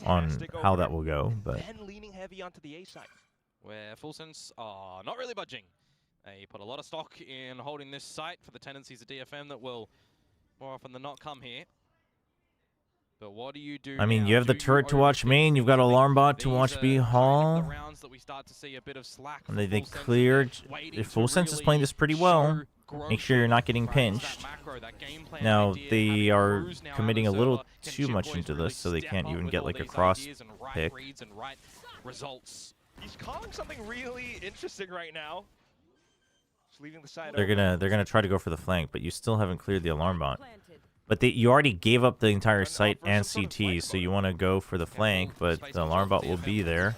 on how that will go, but Ben leaning heavy onto the A side. Where Full Sense are not really budging. They put a lot of stock in holding this site for the tendencies of DFM that will more often than not come here. But what do you do? I mean, now? you have the turret to watch main, you've got Alarm Bot to watch B Hall. And they cleared. If Full Sense is playing this pretty well, make sure you're not getting pinched. Now, they are committing a little too much into this, so they can't even get like a cross pick. He's calling something really interesting right now. Just leaving the side They're gonna try to go for the flank, but you still haven't cleared the Alarm Bot. But you already gave up the entire site and CT, so you want to go for the flank, but the Alarm Bot will be there.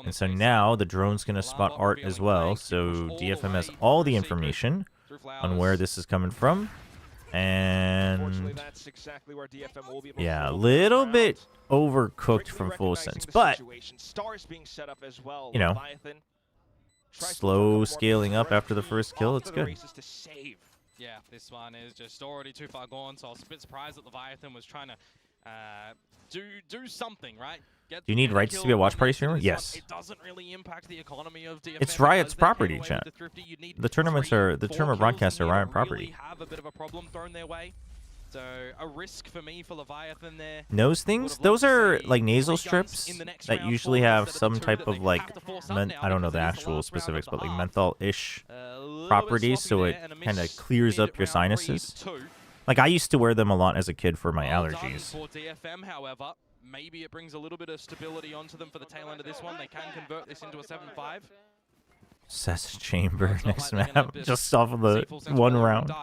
And so now the drone's going to spot Art as well, so DFM has all the information on where this is coming from. And yeah, a little bit overcooked from Full Sense, but you know, slow scaling up after the first kill, it's good. Yeah, this one is just already too far gone, so I was a bit surprised that Leviathan was trying to do something, right? Do you need rights to be a watch party streamer? Yes. It doesn't really impact the economy of DFM. It's Riot's property, chat. The tournament broadcasts are Riot property. Have a bit of a problem thrown their way. So a risk for me for Leviathan there. Nose things? Those are like nasal strips that usually have some type of like, I don't know the actual specifics, but like menthol-ish properties, so it kind of clears up your sinuses. Like I used to wear them a lot as a kid for my allergies. For DFM, however, maybe it brings a little bit of stability onto them for the tail end of this one. They can convert this into a 7-5. Cess Chamber next map, just off of the one round. No,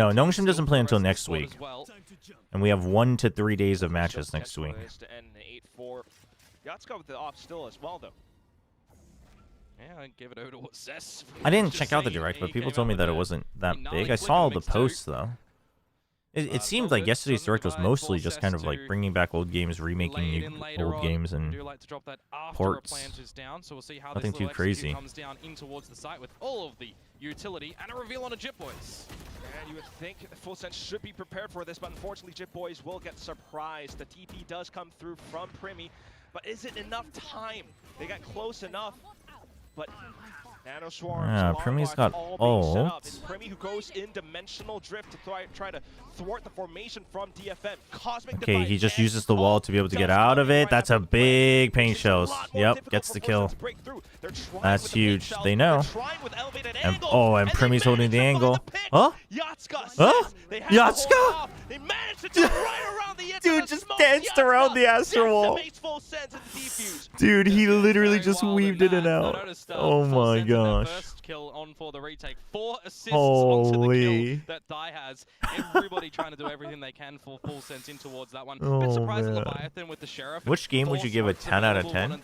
Nongshim doesn't play until next week. And we have 1 to 3 days of matches next week. Let's go with the off still as well, though. Yeah, I give it over to Cess. I didn't check out the direct, but people told me that it wasn't that big. I saw all the posts, though. It seemed like yesterday's direct was mostly just kind of like bringing back old games, remaking old games, and ports. Nothing too crazy. Comes down in towards the site with all of the utility and a reveal on a Jip Boys. And you would think Full Sense should be prepared for this, but unfortunately Jip Boys will get surprised. The TP does come through from Primi, but is it enough time? They got close enough, but Nano Swarms, Primi's got ult. Primi who goes in dimensional drift to try to thwart the formation from DFM. Cosmic okay, he just uses the wall to be able to get out of it. That's a big paint shells. Yep, gets the kill. That's huge. They know. And, and Primi's holding the angle. Huh? Huh? Yatska? Dude just danced around the Astro Wall. Dude, he literally just weaved in and out. Oh my gosh. First kill on for the retake. 4 assists onto the kill that Dai has. Everybody trying to do everything they can for Full Sense in towards that one. Bit surprised at Leviathan with the Sheriff. Which game would you give a 10 out of 10?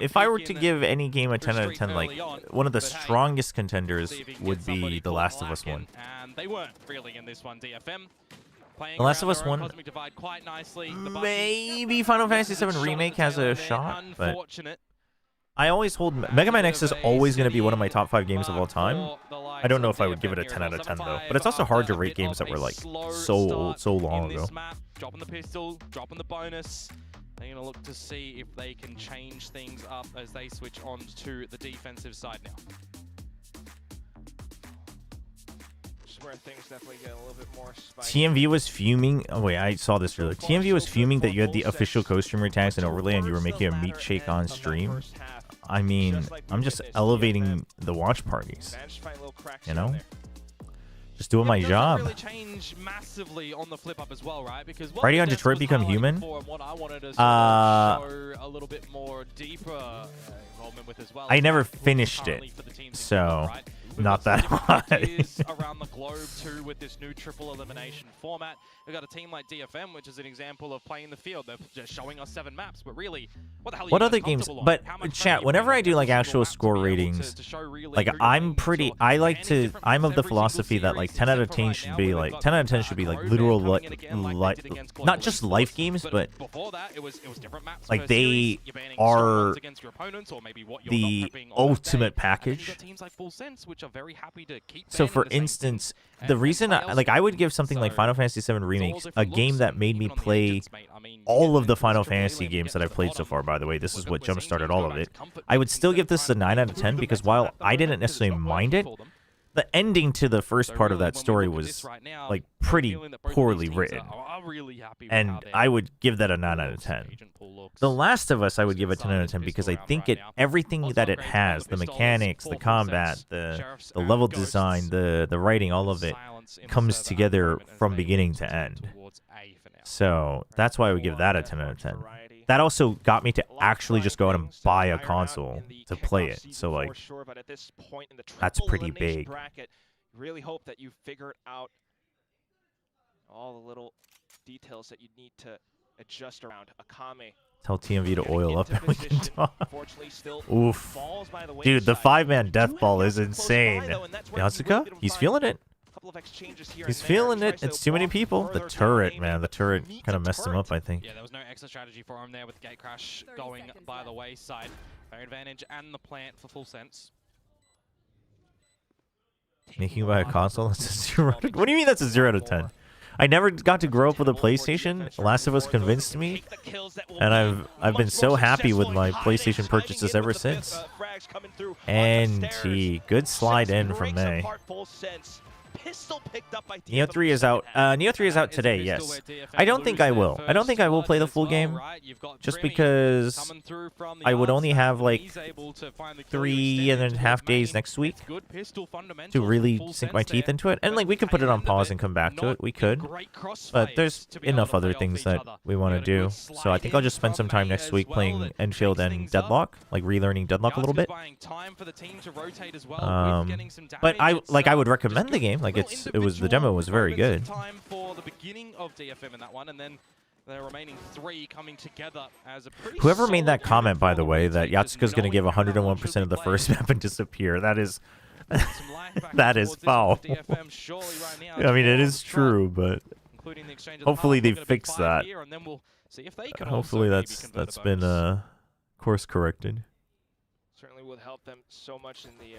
If I were to give any game a 10 out of 10, like one of the strongest contenders would be The Last of Us 1. And they weren't really in this one, DFM. The Last of Us 1, maybe Final Fantasy VII Remake has a shot, but I always hold Mega Man X is always going to be one of my top 5 games of all time. I don't know if I would give it a 10 out of 10 though, but it's also hard to rate games that were like so old, so long ago. Dropping the pistol, dropping the bonus. They're going to look to see if they can change things up as they switch on to the defensive side now. where things definitely get a little bit more spicy. TMV was fuming. Oh wait, I saw this earlier. TMV was fuming that you had the official co-streamer tags and overlay, and you were making a meat shake on stream. I mean, I'm just elevating the watch parties. You know, just doing my job. Really change massively on the flip up as well, right? Because Ready on Detroit Become Human? What I wanted to show a little bit more deeper involvement with as well. I never finished it, so not that hard. Around the globe too with this new triple elimination format. We've got a team like DFM, which is an example of playing the field. They're just showing us 7 maps, but really, what the hell are what you other games? But chat, whenever I do like actual score ratings, like I'm of the philosophy that like 10 out of 10 should be like 10 out of 10 should be like literal not just life games, but like they are the ultimate package. So for instance, the reason I would give something like Final Fantasy VII Remakes, a game that made me play all of the Final Fantasy games that I've played so far, by the way, this is what jump-started all of it, I would still give this a 9 out of 10 because while I didn't necessarily mind it, the ending to the first part of that story was like pretty poorly written, and I would give that a 9 out of 10. The Last of Us I would give a 10 out of 10 because I think everything that it has, the mechanics, the combat, the level design, the writing, all of it comes together from beginning to end. So that's why I would give that a 10 out of 10. That also got me to actually just go out and buy a console to play it. So like, that's pretty big. Really hope that you figured out all the little details that you need to adjust around. Akame. Tell TMV to oil up and we can talk. Oof. Dude, the 5-man death ball is insane. Yasuka, he's feeling it. He's feeling it. It's too many people. The turret, man. The turret kind of messed him up, I think. Yeah, there was no extra strategy for him there with Gate Crash going by the wayside. Fair advantage and the plant for full sense. Making by a console? That's a 0. What do you mean that's a 0 out of 10? I never got to grow up with a PlayStation. Last of Us convinced me, and I've been so happy with my PlayStation purchases ever since. And good slide in from May. Neo 3 is out. Neo 3 is out today, yes. I don't think I will. I don't think I will play the full game, just because I would only have like 3.5 days next week to really sink my teeth into it. And like we could put it on pause and come back to it. We could, but there's enough other things that we want to do. So I think I'll just spend some time next week playing Enfield and Deadlock, like relearning Deadlock a little bit. But I would recommend the game. Like the demo was very good. Time for the beginning of DFM in that one, and then the remaining 3 coming together as a pretty Whoever made that comment, by the way, that Yatsuka's going to give 101% of the first map and disappear, that is that is foul. I mean, it is true, but hopefully they fix that. Hopefully that's been course corrected. Certainly would help them so much in the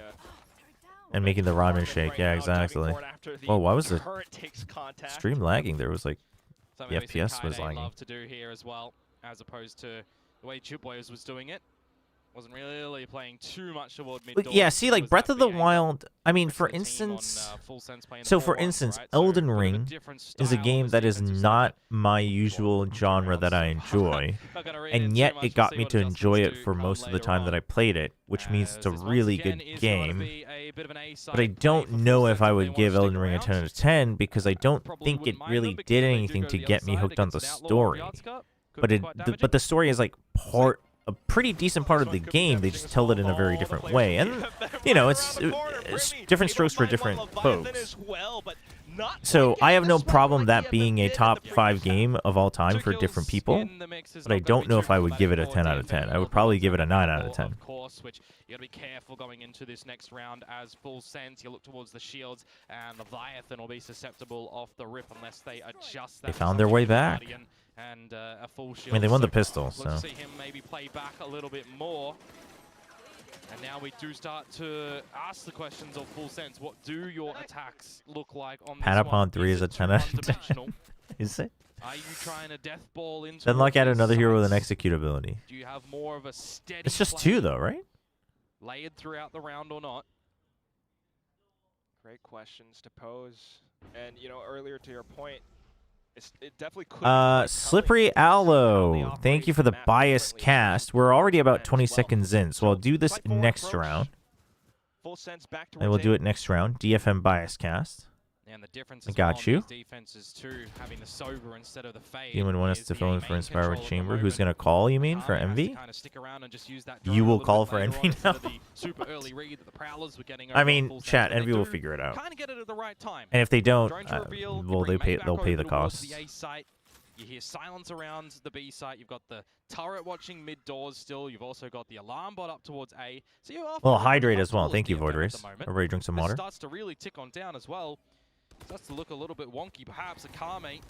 and making the ramen shake, yeah, exactly. Oh, why was the stream lagging? There was like the FPS was lagging. Love to do here as well, as opposed to the way Chipboys was doing it. Wasn't really playing too much toward mid. Yeah, see, like Breath of the Wild. I mean, for instance, Elden Ring is a game that is not my usual genre that I enjoy, and yet it got me to enjoy it for most of the time that I played it, which means it's a really good game. But I don't know if I would give Elden Ring a 10 out of 10 because I don't think it really did anything to get me hooked on the story. But the story is like a pretty decent part of the game. They just tell it in a very different way, and you know, it's different strokes for different folks. So I have no problem that being a top 5 game of all time for different people, but I don't know if I would give it a 10 out of 10. I would probably give it a 9 out of 10. Of course, which you got to be careful going into this next round as full sense. You look towards the shields, and Leviathan will be susceptible off the rip unless they adjust that. They found their way back. And a full shield. I mean, they won the pistol, so. Let's see him maybe play back a little bit more. And now we do start to ask the questions of full sense. What do your attacks look like on this Patapon one? 3 is a 10 out of 10. Is it? Are you trying to death ball into? Then look at another hero with an execute ability. Do you have more of a steady? It's just 2 though, right? Layered throughout the round or not? Great questions to pose. And, you know, earlier to your point, it definitely could Slippery Aloe, thank you for the bias cast. We're already about 20 seconds in, so I'll do this next round. Full sense back to I will do it next round. DFM bias cast. And the difference I got you. Defenses too, having the sober instead of the fade. You would want us to fill in for Inspire with Chamber. Who's going to call, you mean, for MV? Kind of stick around and just use that You will call for Envy now? Super early read that the Prowlers were getting I mean, chat, Envy will figure it out. Kind of get it at the right time. And if they don't, well, they'll pay the costs. You hear silence around the B site. You've got the turret watching mid doors still. You've also got the alarm bot up towards A. So you well, hydrate as well. Thank you, Void Race. Everybody drink some water. Starts to really tick on down as well. Starts to look a little bit wonky, perhaps. A Kame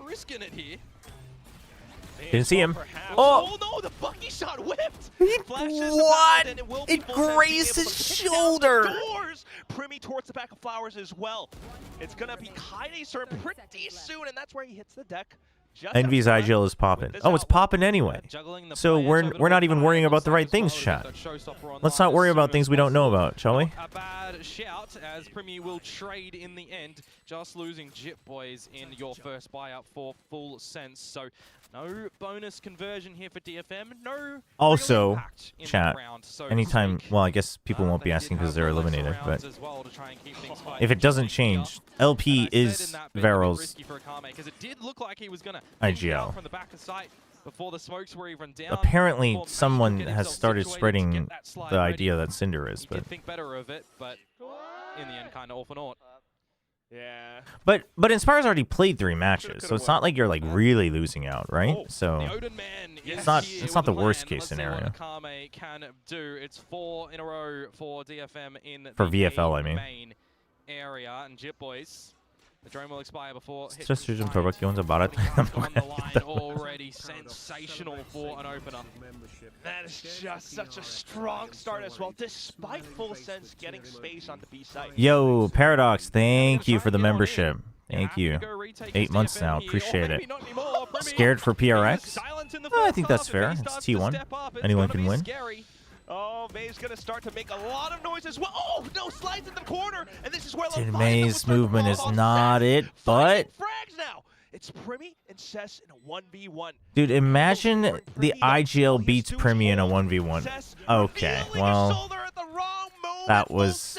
risking it here. Didn't see him. Oh no, the Bucky shot whipped! What? It grazed his shoulder! Primy towards the back of Flowers as well. It's gonna be Kaiser pretty soon, and that's where he hits the deck. Envy's IGL is popping. Oh, it's popping anyway. So we're not even worrying about the right things, chat. Let's not worry about things we don't know about, shall we? A bad shout as Primy will trade in the end, just losing Jip Boys in your first buyout for full sense. So no bonus conversion here for DFM. No. Also, chat. Anytime. Well, I guess people won't be asking because they're eliminated, but if it doesn't change, LP is Varel's IGL. Apparently, someone has started spreading the idea that Cinder is, but think better of it, but in the end, kind of off and on. Yeah. But Inspire's already played 3 matches, so it's not like you're like really losing out, right? So it's not the worst case scenario. Can do. It's 4 in a row for DFM in for VFL, I mean. Main area, and Jip Boys. The drone will expire before. Just on the line already. Sensational for an opener. That is just such a strong start as well, despite full sense getting space on the B side. Yo, Paradox, thank you for the membership. Thank you. 8 months now, appreciate it. Scared for PRX? Oh, I think that's fair. It's T1. Anyone can win. Oh, May's gonna start to make a lot of noise as well. Oh no, slides in the corner, and this is where dude, May's movement is not it, but frags now. It's Primy and Cess in a 1v1. Dude, imagine the IGL beats Primy in a 1v1. Okay, well, that was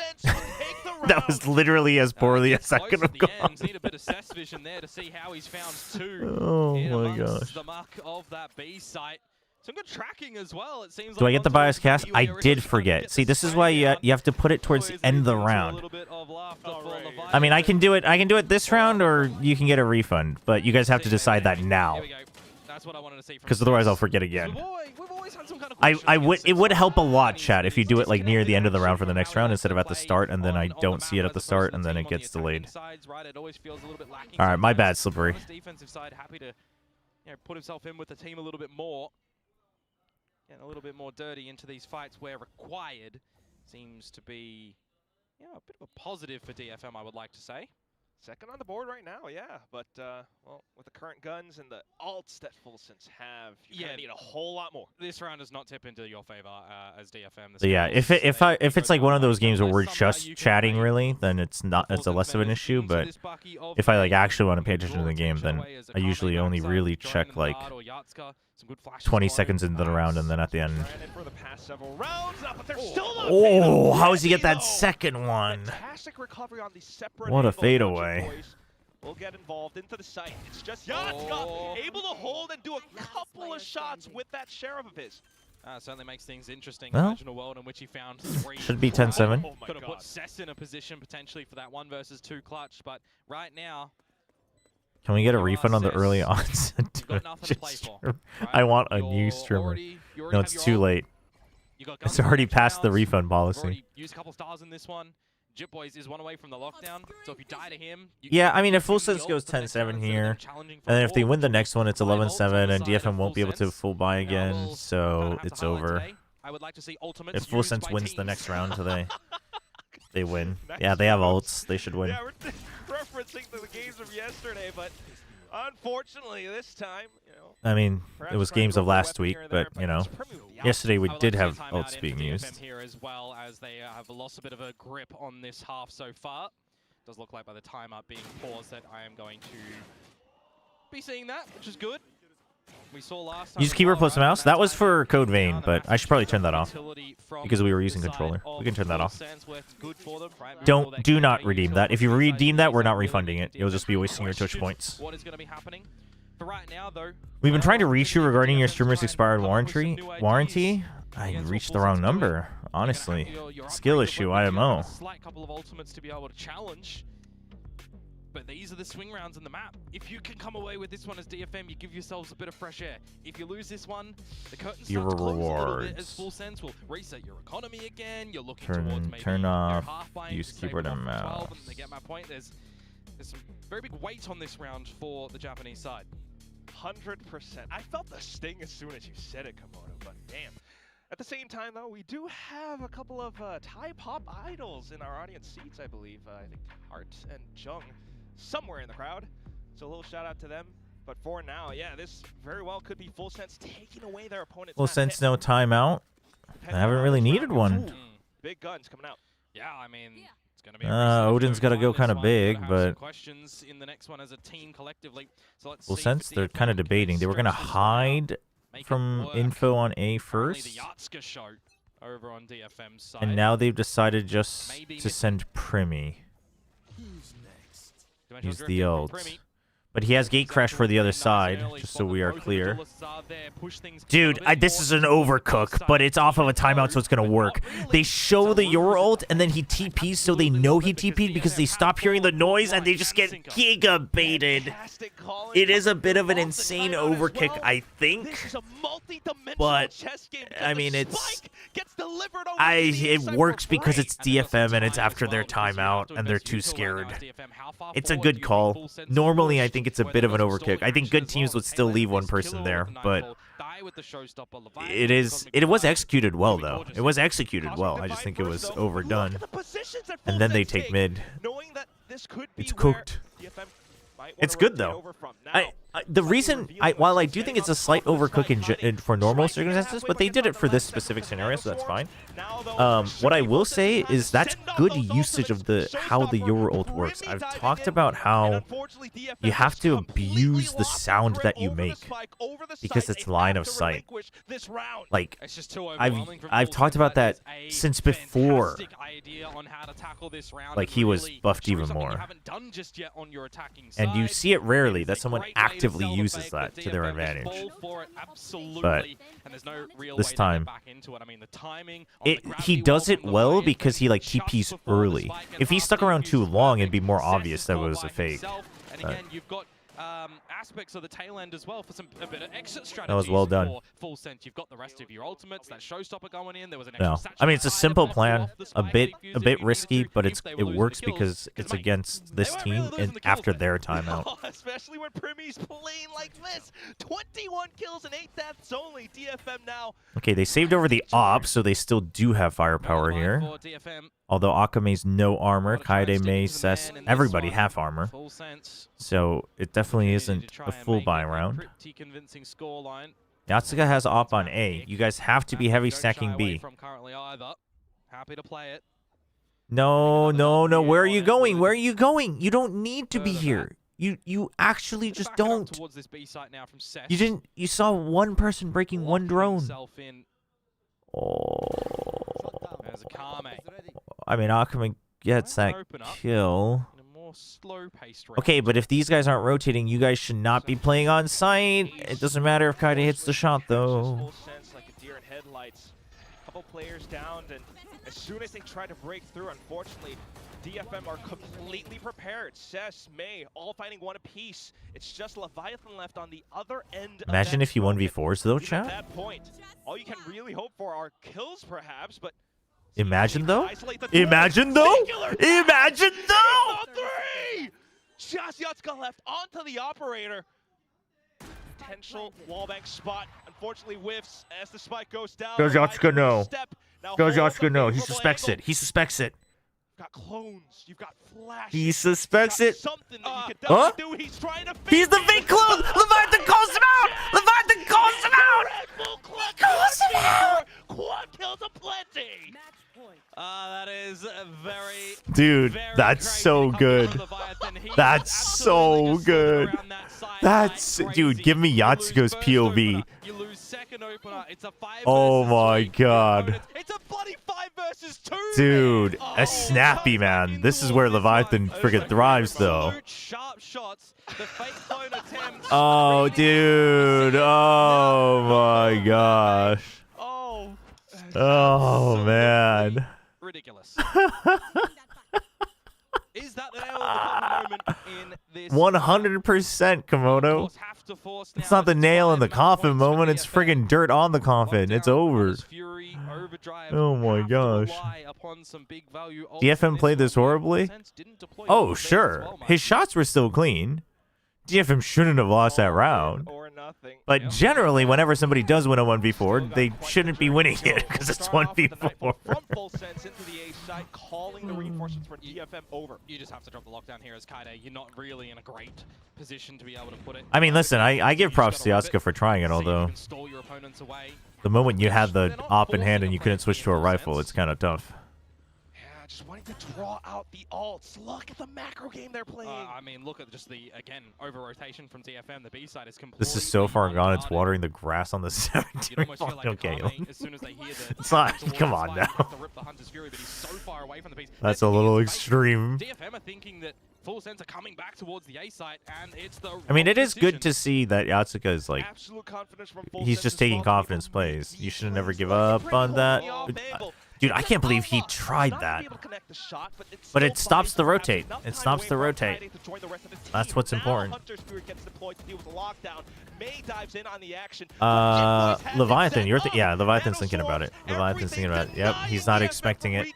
that was literally as poorly as I could have gone. Need a bit of Cess vision there to see how he's found 2. Oh my gosh. The muck of that B site. Some good tracking as well. It seems. Do I get the bias cast? I did forget. See, this is why you have to put it towards the end of the round. I mean, I can do it. I can do it this round, or you can get a refund. But you guys have to decide that now. Because otherwise, I'll forget again. It would help a lot, chat, if you do it like near the end of the round for the next round instead of at the start, and then I don't see it at the start, and then it gets delayed. All right, my bad, Slippery. Defensive side happy to put himself in with the team a little bit more. Getting a little bit more dirty into these fights where required seems to be a bit of a positive for DFM, I would like to say. Second on the board right now, yeah. But, well, with the current guns and the alts that Full Sense have, you need a whole lot more. This round does not tip into your favor as DFM. So yeah, if it's like one of those games where we're just chatting, really, then it's a less of an issue. But if I like actually want to pay attention to the game, then I usually only really check like 20 seconds into the round, and then at the end. Oh, how does he get that second one? What a fadeaway. Will get involved into the site. It's just Yatska able to hold and do a couple of shots with that sheriff of his. Certainly makes things interesting. Well, Imagine a world in which he found 3. Should be 10-7. Could have put Cess in a position potentially for that 1 versus 2 clutch, but right now. Can we get a refund on the early odds? I want a new streamer. No, it's too late. It's already past the refund policy. Use a couple stars in this one. Jip Boys is 1 away from the lockdown, so if you die to him... Yeah, I mean, if Full Sense goes 10-7 here, and then if they win the next one, it's 11-7, and DFM won't be able to full buy again, so it's over. If Full Sense wins the next round today, they win. Yeah, they have ults. They should win. Yeah, we're referencing the games of yesterday, but unfortunately this time, I mean, it was games of last week, but, you know, yesterday we did have ults being used. Here as well, as they have lost a bit of a grip on this half so far. Does look like by the timeout being paused that I am going to be seeing that, which is good. We saw last time. Use keyboard plus mouse. That was for Code Vein, but I should probably turn that off because we were using controller. We can turn that off. Do not redeem that. If you redeem that, we're not refunding it. You'll just be wasting your Twitch points. What is going to be happening? For right now, though, we've been trying to reach you regarding your streamer's expired warranty. I reached the wrong number, honestly. Skill issue, IMO. Slight couple of ultimates to be able to challenge. But these are the swing rounds in the map. If you can come away with this one as DFM, you give yourselves a bit of fresh air. If you lose this one, the curtain starts to close a little bit as Full Sense will reset your economy again. You're looking towards maybe turn off, use keyboard and mouse. And they get my point. There's some very big weight on this round for the Japanese side. 100%. I felt the sting as soon as you said it, Komodo, but damn. At the same time, though, we do have a couple of Thai pop idols in our audience seats, I believe. I think Hart and Jung somewhere in the crowd. So a little shout out to them. But for now, yeah, this very well could be Full Sense taking away their opponent's Full Sense, no timeout. I haven't really needed one. Big guns coming out. Yeah, I mean, it's going to be Odin's got to go kind of big, but questions in the next one as a team collectively. So let's Full Sense, they're kind of debating. They were going to hide from info on A first, over on DFM's side. And now they've decided just to send Primi. Use the ult. But he has Gate Crash for the other side, just so we are clear. Dude, this is an overcook, but it's off of a timeout, so it's going to work. They show the Your ult, and then he TPs, so they know he TP'd because they stop hearing the noise, and they just get giga baited. It is a bit of an insane overkick, I think. But, I mean, it works because it's DFM, and it's after their timeout, and they're too scared. It's a good call. Normally, I think it's a bit of an overkick. I think good teams would still leave one person there, but it was executed well, though. It was executed well. I just think it was overdone. And then they take mid. It's cooked. It's good, though. The reason, while I do think it's a slight overcook for normal circumstances, but they did it for this specific scenario, so that's fine. What I will say is that's good usage of how the Your ult works. I've talked about how you have to abuse the sound that you make because it's line of sight. Like, I've talked about that since before. Like, he was buffed even more. And you see it rarely that someone actively uses that to their advantage. But this time, he does it well because he like TPs early. If he stuck around too long, it'd be more obvious that it was a fake. Aspects of the tail end as well for a bit of exit strategy. That was well done. Full Sense, you've got the rest of your ultimates. That showstopper going in. There was an I mean, it's a simple plan, a bit risky, but it works because it's against this team and after their timeout. Especially when Primi's playing like this. 21 kills and 8 deaths only. DFM now. Okay, they saved over the op, so they still do have firepower here. Although Akame's no armor, Kaede, Mei, Cess, everybody half armor. So it definitely isn't a full buy round. Yatsuga has op on A. You guys have to be heavy stacking B. No. Where are you going? Where are you going? You don't need to be here. You actually just don't. You saw one person breaking one drone. Oh. I mean, Akame gets that kill. Okay, but if these guys aren't rotating, you guys should not be playing on site. It doesn't matter if Kaede hits the shot, though. Couple players down, and as soon as they try to break through, unfortunately, DFM are completely prepared. Cess, Mei, all fighting one apiece. It's just Leviathan left on the other end. Imagine if you 1v4s, though, chat. At that point, all you can really hope for are kills, perhaps, but imagine though? Imagine though? Imagine though? Just Yatsuga left onto the operator. Potential wallbang spot. Unfortunately whiffs as the spike goes down. Does Yatsuga know? Does Yatsuga know? He suspects it. He suspects it. You've got clones. You've got flash. He suspects it. Something that you can huh? do. He's trying to He's the fake clone. Leviathan calls him out. Leviathan is very, dude, very that's crazy so coming good. from Leviathan. He That's was so absolutely just good. around that side That's, like dude, crazy. give me You lose Yatsuko's first POV. opener, you lose second opener. It's a 5 Oh versus my 3. god. It's a bloody 5 versus 2. Dude, man. a snappy, man. This is where Leviathan friggin' thrives, though. Sharp shots. The fake clone attempts. Oh, dude. Oh my gosh. Oh, man. Ridiculous. Is that the nail of the coffin moment in this? 100% Komodo. It's not the nail in the coffin moment. It's friggin' dirt on the coffin. It's over. Oh my gosh. DFM played this horribly? Oh, sure. His shots were still clean. DFM shouldn't have lost that round. But generally, whenever somebody does win a 1v4, they shouldn't be winning it because it's 1v4. Calling the reinforcements for DFM over. You just have to drop the lockdown here as Kaide. You're not really in a great position to be able to put it. I mean, listen, I give props to Yasuko for trying it, although the moment you had the op in hand and you couldn't switch to a rifle, it's kind of tough. Just wanting to draw out the ults. Look at the macro game they're playing. I mean, look at just the, again, over-rotation from DFM. The B side is completely... This is so far gone, it's watering the grass on the 17. Okay, it's not, come on now. That's a little extreme. DFM are thinking that Full Sense are coming back towards the A site, and it's the... I mean, it is good to see that Yatsuka is like, he's he's just taking confidence plays. You should never give up on that. Dude, I can't believe he tried that. But it stops the rotate. It stops the rotate. That's what's important. Leviathan, yeah, Leviathan's thinking about it. Leviathan's thinking about it. Yep, he's not expecting it.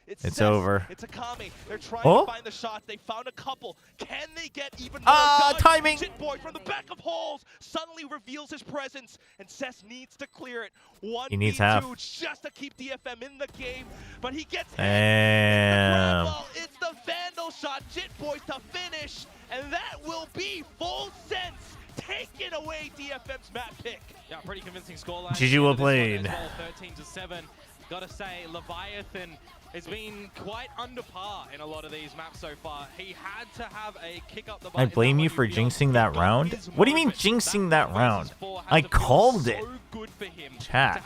It's over. It's a Kami. They're trying to find the shot. They found a couple. Can they get even more done? Timing! Jitboy from the back of holes suddenly reveals his presence, and Cess needs to clear it. 1v2 he needs half. just to keep DFM in the game, but he gets Damn. It's the Vandal shot. Jitboy to finish, and that will be Full Sense taking away DFM's map pick. Yeah, pretty convincing scoreline. GG well played. 13-7. Gotta say, Leviathan has been quite under par in a lot of these maps so far. He had to have a kick up the butt. I blame you for jinxing that round? What do you mean jinxing that round? I called it. Chat.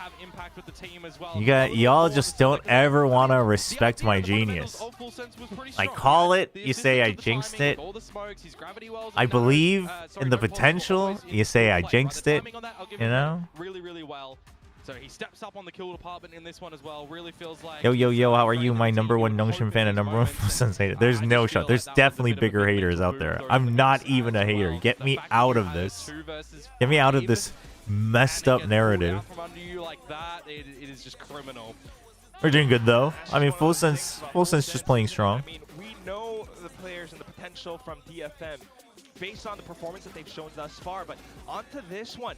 Y'all just don't ever want to respect my genius. I call it, you say I jinxed it. I believe in the potential, you say I jinxed it. You know? Really well. So he steps up on the kill department in this one as well. Really feels like... Yo, how are you? My #1 Nongshim fan and #1 Full Sense hater. There's no shot. There's definitely bigger haters out there. I'm not even a hater. Get me out of this. Get me out of this messed up narrative. It is just criminal. We're doing good though. I mean, Full Sense just playing strong. I mean, we know the players and the potential from DFM based on the performance that they've shown thus far, but onto this one.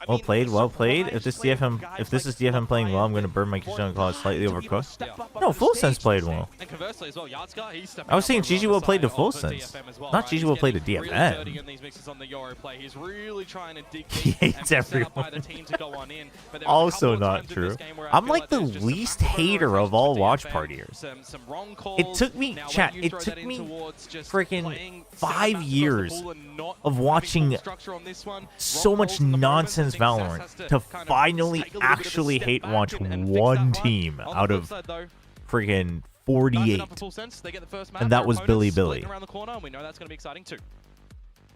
Well played, well played. If this is DFM playing well, I'm going to burn my Kishan Claw slightly overcooked. No, Full Sense played well. And conversely as well, I was saying GG well played to Full Sense, not GG well played to DFM. He hates everyone. Also not true. I'm like the least hater of all watch partiers. It took me, chat, it took me freaking 5 years of watching so much nonsense Valorant to finally actually hate watch one team out of friggin' 48, and that was Billy.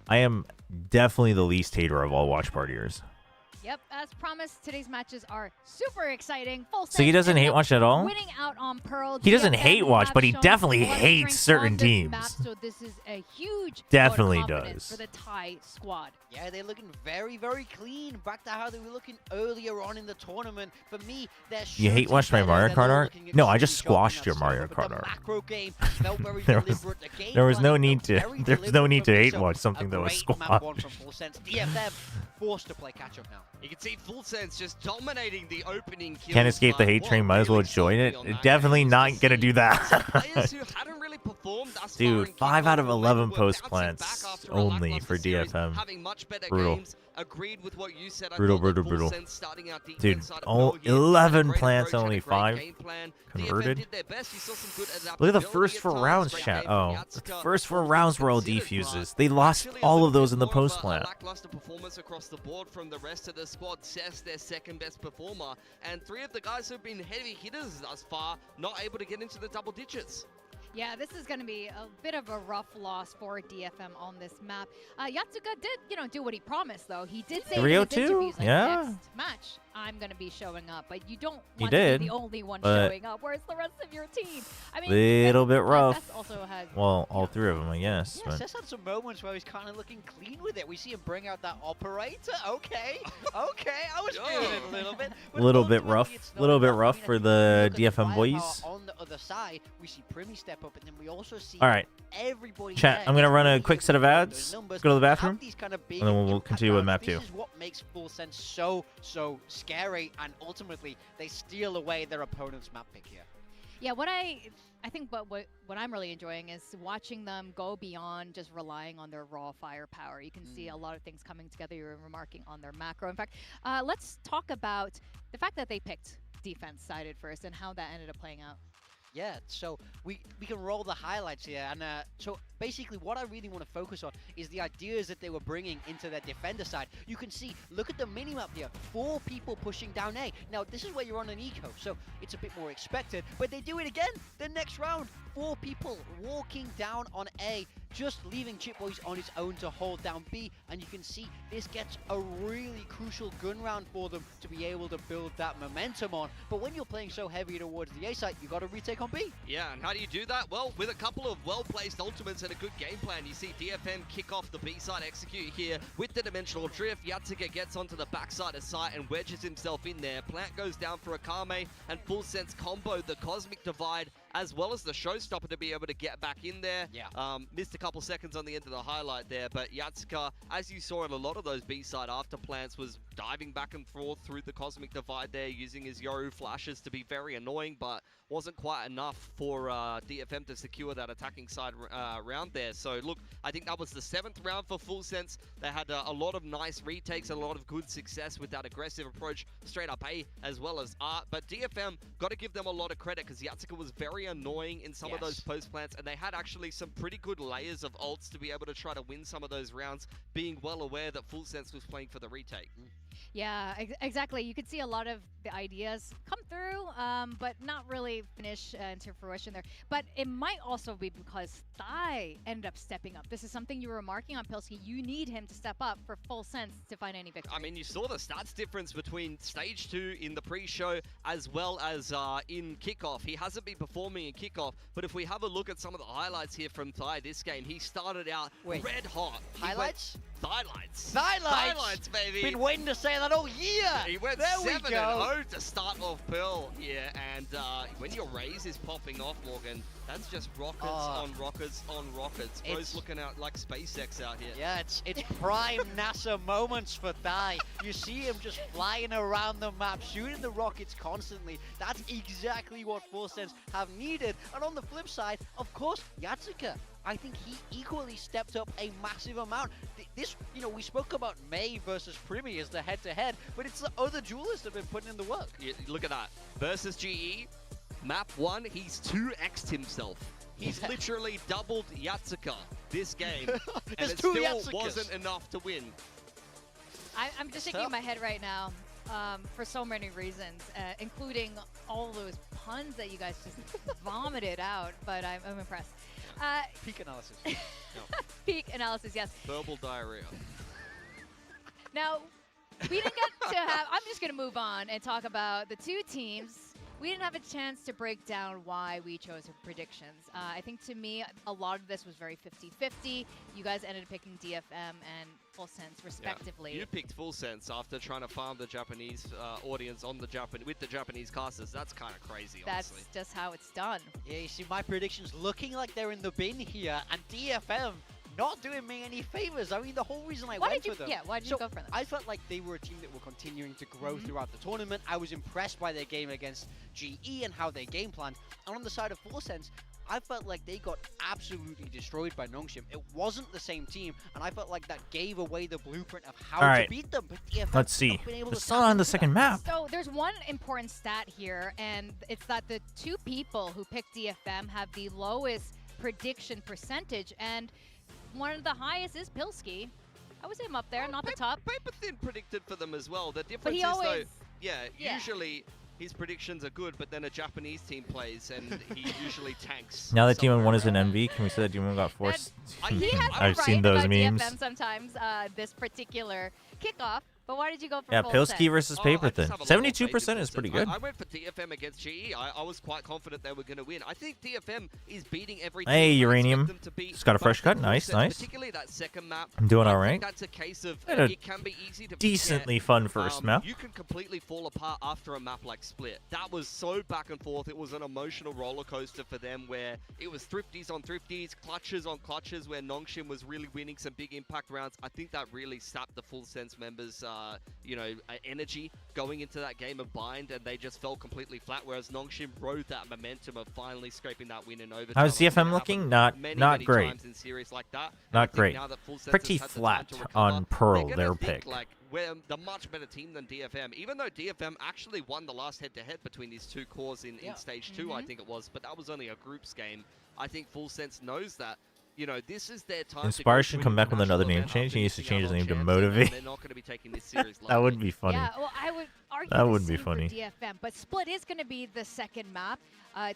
I am definitely the least hater of all watch partiers. Yep, as promised, today's matches are super exciting. So he doesn't hate watch at all? Winning out on Pearl. He doesn't hate watch, but he definitely hates certain teams. Map, so this is a huge definitely does for the Thai squad. Yeah, they're looking very, very clean. Back to how they were looking earlier on in the tournament. For me, you hate watch my Mario Kart art? No, I just squashed your Mario Kart art. There was no need to. There's no need to hate watch something that was squashed. DFM forced to play catch up now. You can see Full Sense just dominating the opening kills. Can't escape the hate train, might as well join it. Definitely not gonna do that. Dude, 5 out of 11 post plants only for DFM. Brutal. agreed with what you said. Brutal. Starting out deep Dude, inside all of here. 11 Great plants, approach, only had a great 5 game plan. converted. DFM did their best. You saw some good Look at the adaptability first at 4 times. rounds, Great chat. game from Oh, the Yatsuka. first 4 rounds were all Considered, defuses. but They lost actually all a of those in the bit more of post a plant. lackluster performance across the board from the rest of the squad. Cess, their second best performer, and 3 of the guys who've been heavy hitters thus far, not able to get into the double digits. Yeah, this is going to be a bit of a rough loss for DFM on this map. Yatsuka did, do what he promised, though. He did say in his interviews, like, next match, I'm going to be showing up. But you don't want to be the only one showing up. Where's the rest of your team? I mean, little bit rough. Cess also has, well, all 3 of them, I guess. Yeah, Cess had some moments where he's kind of looking clean with it. We see him bring out that operator. Okay, I was feeling it a little bit. A little bit rough. A little bit rough for the DFM boys. On the other side, we see Primi step up, and then we also see everybody. Chat, I'm going to run a quick set of ads. Let's go to the bathroom. And then we'll continue with map 2. This is what makes Full Sense so scary, and ultimately they steal away their opponent's map pick here. Yeah, what I think what I'm really enjoying is watching them go beyond just relying on their raw firepower. You can see a lot of things coming together. You were remarking on their macro. In fact, let's talk about the fact that they picked defense sided first and how that ended up playing out. Yeah, so we can roll the highlights here, and so basically what I really want to focus on is the ideas that they were bringing into their defender side. You can see, look at the minimap here, 4 people pushing down A. Now this is where you're on an eco, so it's a bit more expected, but they do it again the next round. 4 people walking down on A, just leaving Chipboys on its own to hold down B, and you can see this gets a really crucial gun round for them to be able to build that momentum on. But when you're playing so heavy towards the A site, you got to retake on B. Yeah, and how do you do that? Well, with a couple of well-placed ultimates and a good game plan. You see DFM kick off the B side, execute here with the dimensional drift. Yatsuka gets onto the backside of site and wedges himself in there. Plant goes down for a Kame, and Full Sense combo the Cosmic Divide as well as the Showstopper to be able to get back in there. Yeah. Missed a couple seconds on the end of the highlight there, but Yatsuka, as you saw in a lot of those B-side after plants, was diving back and forth through the Cosmic Divide there, using his Yoru flashes to be very annoying, but wasn't quite enough for DFM to secure that attacking side round there. So look, I think that was the 7th round for Full Sense. They had a lot of nice retakes and a lot of good success with that aggressive approach straight up A as well as Art. But DFM, got to give them a lot of credit because Yatsuka was very annoying in some of those post plants, and they had actually some pretty good layers of ults to be able to try to win some of those rounds, being well aware that Full Sense was playing for the retake. Yeah, exactly. You could see a lot of the ideas come through, but not really finish into fruition there. But it might also be because Thai ended up stepping up. This is something you were remarking on, Pilsky. You need him to step up for Full Sense to find any victory. I mean, you saw the stats difference between Stage 2 in the pre-show as well as in Kickoff. He hasn't been performing in Kickoff, but if we have a look at some of the highlights here from Thai this game, he started out red hot. Highlights? Highlights. Highlights, baby. Been waiting to say that all year. He went 7-0 to start off Pearl here, and when your raise is popping off, Morgan, that's just rockets on rockets on rockets. Bro's looking out like SpaceX out here. Yeah, it's prime NASA moments for Thai. You see him just flying around the map, shooting the rockets constantly. That's exactly what Full Sense have needed. And on the flip side, of course, Yatsuka. I think he equally stepped up a massive amount. This, we spoke about May versus Primi as the head-to-head, but it's the other duelists that have been putting in the work. Yeah, look at that. Versus GE, map 1, he's 2x'd himself. He's literally doubled Yatsuka this game, and it still wasn't enough to win. I'm just shaking my head right now for so many reasons, including all those puns that you guys just vomited out, but I'm impressed. Peak analysis. Peak analysis, yes. Verbal diarrhea. Now, we didn't get to have... I'm just going to move on and talk about the 2 teams. We didn't have a chance to break down why we chose our predictions. I think, to me, a lot of this was very 50-50. You guys ended up picking DFM and Full Sense, respectively. Yeah. You picked Full Sense after trying to farm the Japanese audience on with the Japanese casters. That's kind of crazy, honestly. That's just how it's done. Yeah, you see my predictions looking like they're in the bin here, and DFM not doing me any favors. I mean, the whole reason I went for them. Yeah, why did you go for them? I felt like they were a team that were continuing to grow throughout the tournament. I was impressed by their game against GE and how they game planned. And on the side of Full Sense, I felt like they got absolutely destroyed by Nongshim. It wasn't the same team, and I felt like that gave away the blueprint of how to beat them. But DFM let's see. It's still on the second map. So there's one important stat here, and it's that the 2 people who picked DFM have the lowest prediction percentage, and one of the highest is Pilski. I would say him up there, not the top. Paper Thin predicted for them as well. The difference is though, usually his predictions are good, but then a Japanese team plays and he usually tanks. Now that Demon 1 is an MV, can we say that Demon got forced? I've seen those memes. DFM sometimes, this particular kickoff. But why did you go for Pilski versus Paper Thin? 72% is pretty good. I went for DFM against GE. I was quite confident they were going to win. I think DFM is beating every team. Hey, Uranium. Just got a fresh cut. Nice, nice. Particularly that second map. I'm doing all right. That's a case of it can be easy to decently fun first map. You can completely fall apart after a map like Split. That was so back and forth. It was an emotional roller coaster for them where it was thrifties on thrifties, clutches on clutches, where Nongshim was really winning some big impact rounds. I think that really sapped the Full Sense members' energy going into that game of Bind, and they just fell completely flat, whereas Nongshim rode that momentum of finally scraping that win in overtime. How's DFM looking? Not great. In series like that. Not great. Pretty flat on Pearl, their pick. Like, we're the much better team than DFM, even though DFM actually won the last head-to-head between these 2 cores in Stage 2, I think it was, but that was only a groups game. I think Full Sense knows that. You know, this is their time. Inspire should come back with another name change. He needs to change his name to Motivate. They're not going to be taking this series that would be funny. Yeah, well, I would argue that would be for funny. DFM, but Split is going to be the second map.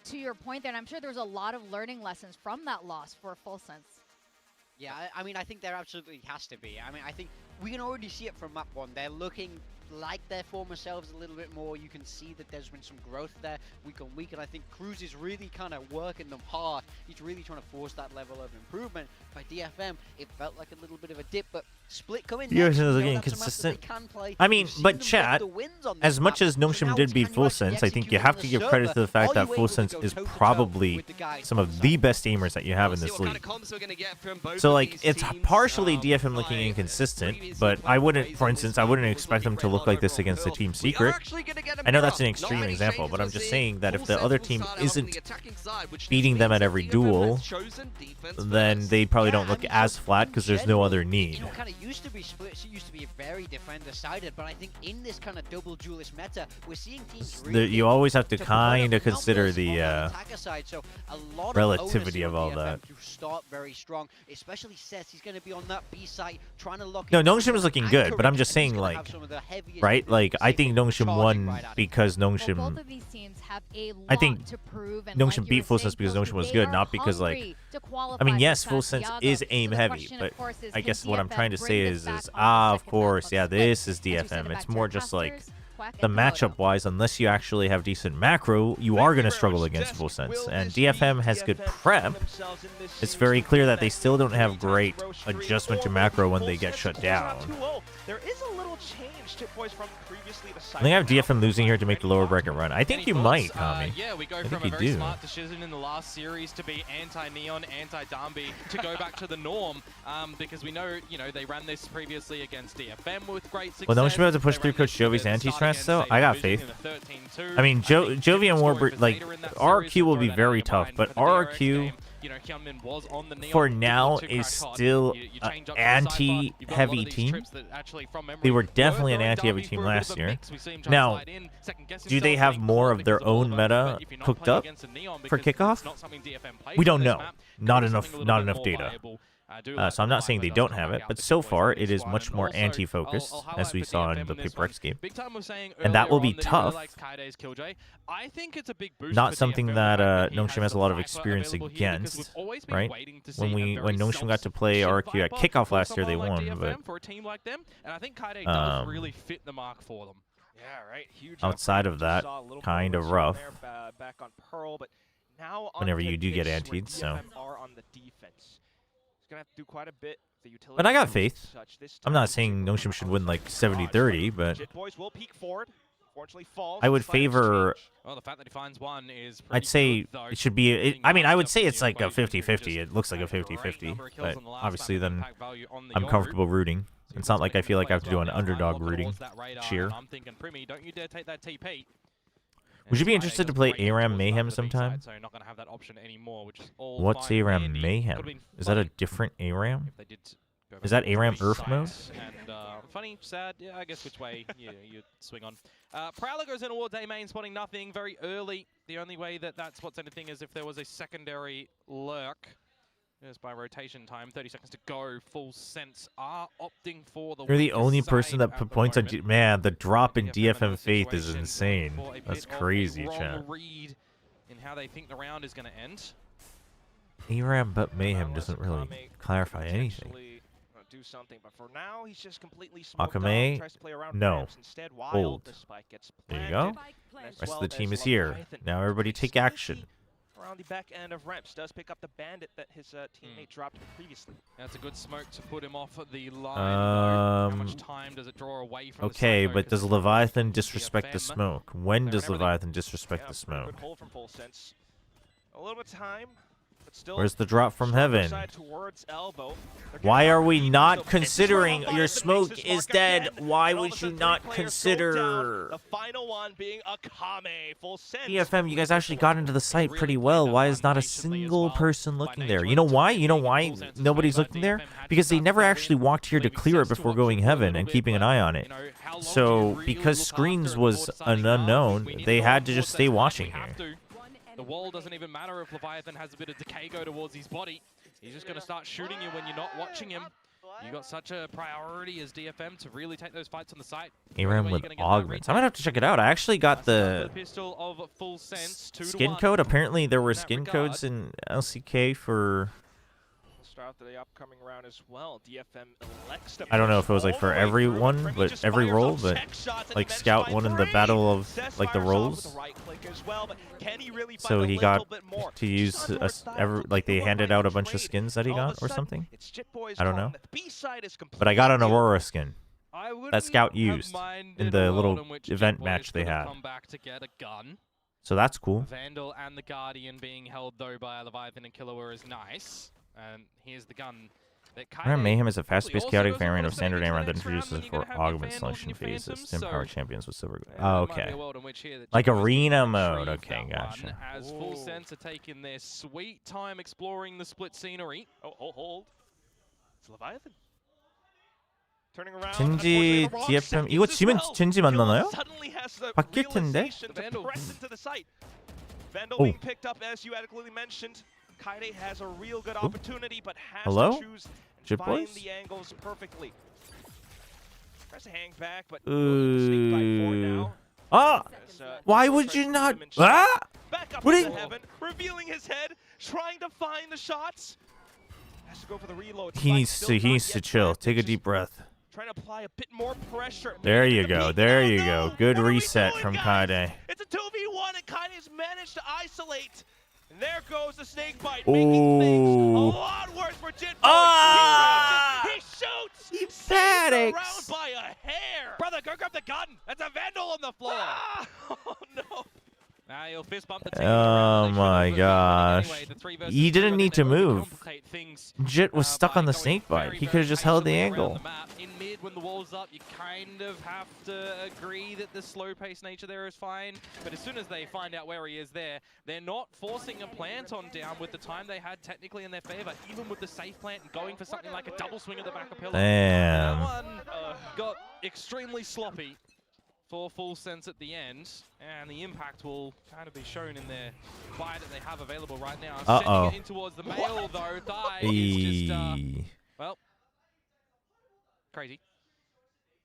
To your point there, and I'm sure there was a lot of learning lessons from that loss for Full Sense. Yeah, I mean, I think there absolutely has to be. I mean, I think we can already see it from map 1. They're looking like their former selves a little bit more. You can see that there's been some growth there week on week, and I think Cruz is really kind of working them hard. He's really trying to force that level of improvement. By DFM, it felt like a little bit of a dip, but Split coming next, is getting consistent. I mean, but chat, as much as Nongshim did beat Full Sense, I think you have to give credit to the fact that Full Sense is probably some of the best aimers that you have in this league. So, like, it's partially DFM looking inconsistent, but I wouldn't, for instance, I wouldn't expect them to look like this against the Team Secret. I know that's an extreme example, but I'm just saying that if the other team isn't beating them at every duel, then they probably don't look as flat because there's no other need. You know, kind of used to be Split, it used to be very defender-sided, but I think in this kind of double duelist meta, we're seeing teams you always have to kind of consider the so a lot relativity of all that. To start very strong, especially Seth. He's going to be on that B site trying to lock. No, Nongshim is looking good, but I'm just saying, like, right? Like, I think Nongshim won because Nongshim. Both of these teams have a lot I think to prove, and Nongshim beat Full Sense because Nongshim was good, not because, like, I mean, yes, Full Sense is aim heavy, but I guess what I'm trying to say is of course, yeah, this is DFM. It's more just like the matchup wise, unless you actually have decent macro, you are going to struggle against Full Sense. And DFM has good prep. It's very clear that they still don't have great adjustment to macro when they get shut down. There is a little change to boys from previously the I think I have DFM losing here to make the lower bracket run. I think you might, Kami. Yeah, we go from a very smart decision in the last series to be anti-Neon, anti-Dambi, to go back to the norm, because we know, you know, they ran this previously against DFM with great success. Well, don't you be able to push through Coach Jovi's anti-stress, though? I got faith. I mean, Jovi and Warbird, like, RRQ will be very tough, but RRQ, for now, is still an anti-heavy team. They were definitely an anti-heavy team last year. Now, do they have more of their own meta cooked up for kickoff? We don't know. Not enough data. So I'm not saying they don't have it, but so far it is much more anti-focused, as we saw in the PRX game. And that will be tough. Not something that Nongshim has a lot of experience against, right? When Nongshim got to play RQ at kickoff last year, they won, but outside of that, kind of rough. Whenever you do get antied, so. But I got faith. I'm not saying Nongshim should win like 70-30, but I would favor. Well, the fact that he finds one is I'd say it should be. I mean, I would say it's like a 50-50. It looks like a 50-50, but obviously then I'm comfortable rooting. It's not like I feel like I have to do an underdog rooting cheer. Would you be interested to play ARAM Mayhem sometime? So not gonna have that option anymore, which is all What's fine and ARAM dandy. Mayhem? Could've been Is that a funny different ARAM? if they did go Is back that to ARAM three Earth mode? sides. And funny, sad, yeah, I guess which way you swing on. Prowler goes in towards A main, spotting nothing very early. The only way that that's what's anything is if there was a secondary lurk. Just by rotation time, 30 seconds to go. Full sense are opting for the. You're the only person that at put the points on. moment. Man, the drop in DFM DFM the faith is situation insane. for a That's bit of a crazy, wrong chat. read in how they think the round is going to end. ARAM but Mayhem doesn't really clarify anything. Do something, but for now he's just completely smoked Akame, out, tries to play around no. ramps instead while Hold. the spike gets There you planted. go. As Rest well of the team as is here. Leviathan Now everybody take action. sneaky around the back end of ramps, does pick up the bandit that his teammate dropped previously. That's a good smoke to put him off the line. How much time does it draw away from Okay, the but does Leviathan disrespect the DFM? smoke? When does everything. Leviathan disrespect the smoke? Good hold from Full Sense. A little bit of time, but still. Where's the drop from Chobra heaven? side towards elbow. They're Why getting are out we deep, not so considering Leviathan your makes his smoke mark is dead? again, Why and all would of a you sudden not three players go down. consider? The final one being Akame. Full Sense. DFM, you guys actually got into the site pretty well. Why is not a single person looking there? You know why? You know why nobody's looking there? Because they never actually walked here to clear it before going heaven and keeping an eye on it. So, because screens was an unknown, they had to just stay watching here. The wall doesn't even matter if Leviathan has a bit of decay go towards his body. He's just going to start shooting you when you're not watching him. You got such a priority as DFM to really take those fights on the site. ARAM with augments. I might have to check it out. I actually got the pistol of Full Sense, 2 to skin 1. code. Apparently, there were in that skin regard. codes in LCK for. Start the upcoming round as well. DFM elects to I don't know if it was like all for the way everyone, through. but Just every fires role, off but check shots and like then Scout finds won in the three. battle of Cess like the fires off roles. with the right click as well, but can he really So find a he little got bit more? to use like they handed out a bunch of skins that he got or something. It's Jit Boys I don't calling know. it. The B-side is But I got an completely Aurora skin that Scout used in the little event match they had. Come back to get a gun. So that's cool. Vandal and the Guardian being held though by Leviathan and Killua is nice. And here's the gun. ARAM Mayhem is a fast-paced chaotic variant of standard ARAM that introduces for augment selection phases. Sim power champions with silver. Oh, okay. Like arena mode. Okay, gotcha. As Full Sense are taking their sweet time exploring the split scenery. Oh, hold. It's Leviathan. Turning around. 진지 DFM 이거 지면 진지 만나나요? 바뀔 텐데. Vandal being picked up as you adequately mentioned. Kaide has a real good opportunity, but has Hello? to choose and Jit find boys? the angles perfectly. Tries to hang back, but sneak by 4 now. Ah! As, Why would tries you to not? put him in Ah! shape. Back up What into are you- heaven, revealing his head, trying to find the shots. Has to go for the reload. He needs to chill. Take a deep breath. Trying to apply a bit more pressure. There Maybe you the go. peak. There No, you no. go. Good What are we reset doing, from guys? Kaide. It's a 2v1 and Kaide's managed to isolate. And there goes the snake bite, Ooh. making things a lot worse for Jit Boys. Ah! He shoots! He Paddocks. around by a hair! Brother, go grab the gun. That's a Vandal on the floor. Ah! Oh no! Now he'll fist bump the team. Oh my gosh. He didn't need to move. Jit was stuck on the snake bite. He could have just held the angle. In mid, when the wall's up, you kind of have to agree that the slow-paced nature there is fine. But as soon as they find out where he is there, they're not forcing a plant on down with the time they had technically in their favor, even with the safe plant and going for something like a double swing at the back of pillar. Damn. That one got extremely sloppy for Full Sense at the end, and the impact will kind of be shown in their buy that they have available right now. Sending it in towards the mail, though. Die is just, well, crazy.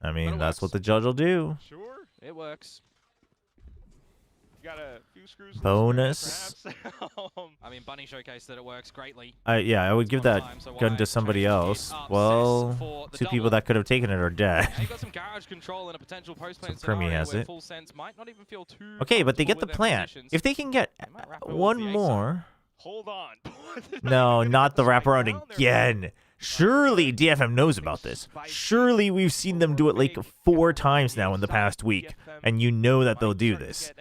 I mean, that's what the judge will do. Sure. It works. You got a few screws loose Bonus. there, perhaps. I mean, Bunny showcased that it works greatly. Yeah, I would give that So gun why to somebody change it else. up Well, for the 2 people double? that could have taken it are dead. Yeah, you got some garage control and a potential post-plant So Primi scenario has where it. Full Sense might not even feel too Okay, but they get comfortable the with their plant. positions. If they can get They might wrap it one with the more. Hold on. No, not the wraparound Down there. again. Surely DFM knows about this. Surely we've seen them do it like 4 times now in the past week. And you know that they'll do this.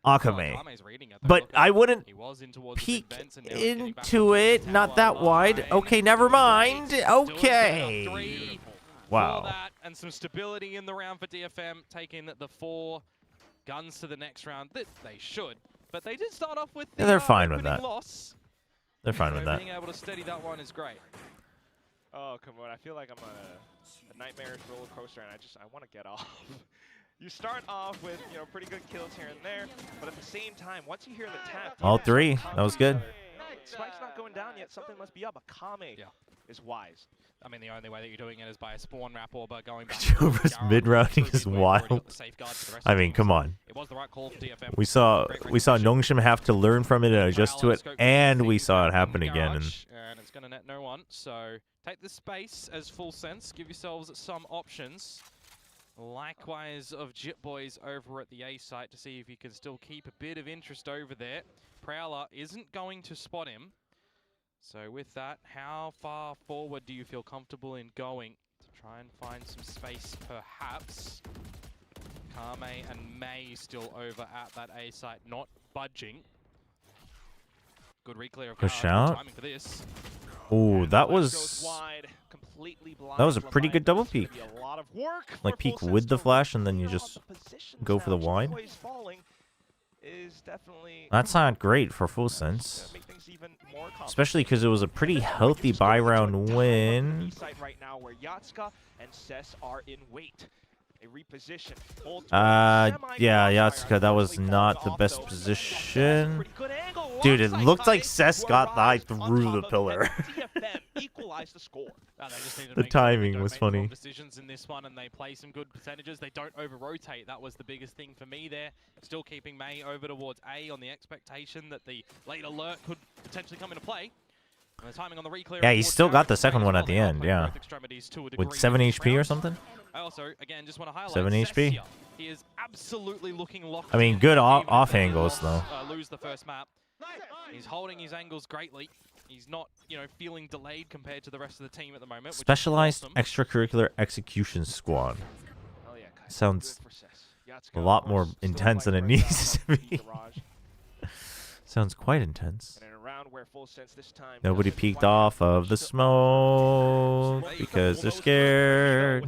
Akame. Akame's reading it, though. But Look at I it. wouldn't He was in towards the peek big vents and now he's getting back into up it. the Not that tower. wide. Line. Okay, never mind. Still gonna get a Okay. 3 Wow. for that, and some stability in the round for DFM, taking the 4 guns to the next round. They should, but they did start off with they're fine with that. Loss. They're fine with that. Being able to steady that one is great. Oh, come on. I feel like I'm on a nightmarish roller coaster, and I want to get off. You start off with, you know, pretty good kills here and there, but at the same time, once you hear the tap... All three. That was good. Spike's not going down yet. Something must be up. A Kame is wise. I mean, the only way that you're doing it is by a spawn wrap or by going back. Chobra's mid-rounding is wild. I mean, come on. It was the right call for DFM. We saw Nongshim have to learn from it and adjust to it, and we saw it happen again. And it's going to net no one. So take the space as full sense. Give yourselves some options. Likewise of Jit Boys over at the A site to see if you can still keep a bit of interest over there. Prowler isn't going to spot him. So with that, how far forward do you feel comfortable in going to try and find some space perhaps? Kame and May still over at that A site, not budging. Good reclear of push out. Timing for this. Oh, that was a pretty good double peek. Like peek with the flash and then you just go for the wide. That's not great for full sense. Especially because it was a pretty healthy buy round win. Yeah, Yatsuka, that was not the best position. Dude, it looked like Cess got the eye through the pillar. The timing was funny. Decisions in this one, and they play some good percentages. They don't over-rotate. That was the biggest thing for me there. Still keeping May over towards A on the expectation that the late alert could potentially come into play. And the timing on the reclear, yeah, he still got the second one at the end, yeah. With 7 HP or something? I also, again, just want to highlight 7 HP? He is absolutely looking locked. I mean, good off angles, though. Lose the first map. He's holding his angles greatly. He's not, you know, feeling delayed compared to the rest of the team at the moment. Specialized extracurricular execution squad. Sounds a lot more intense than it needs to be. Sounds quite intense. Nobody peeked off of the smoke because they're scared.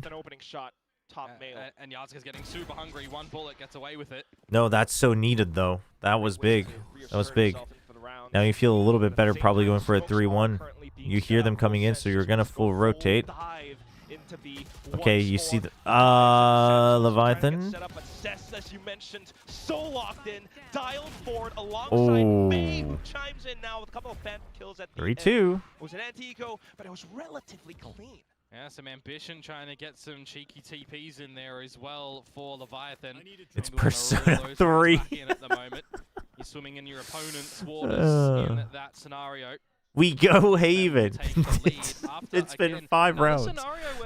And Yatsuka's getting super hungry. One bullet gets away with it. No, that's so needed, though. That was big. That was big. Now you feel a little bit better probably going for a 3-1. You hear them coming in, so you're going to full rotate. Okay, you see the... Leviathan. Oh. 3-2. It was an anti-eco, but it was relatively clean. Yeah, some ambition trying to get some cheeky TPs in there as well for Leviathan. It's Persona 3. At the moment. You're swimming in your opponent's waters in that scenario. We go Haven. It's been 5 rounds.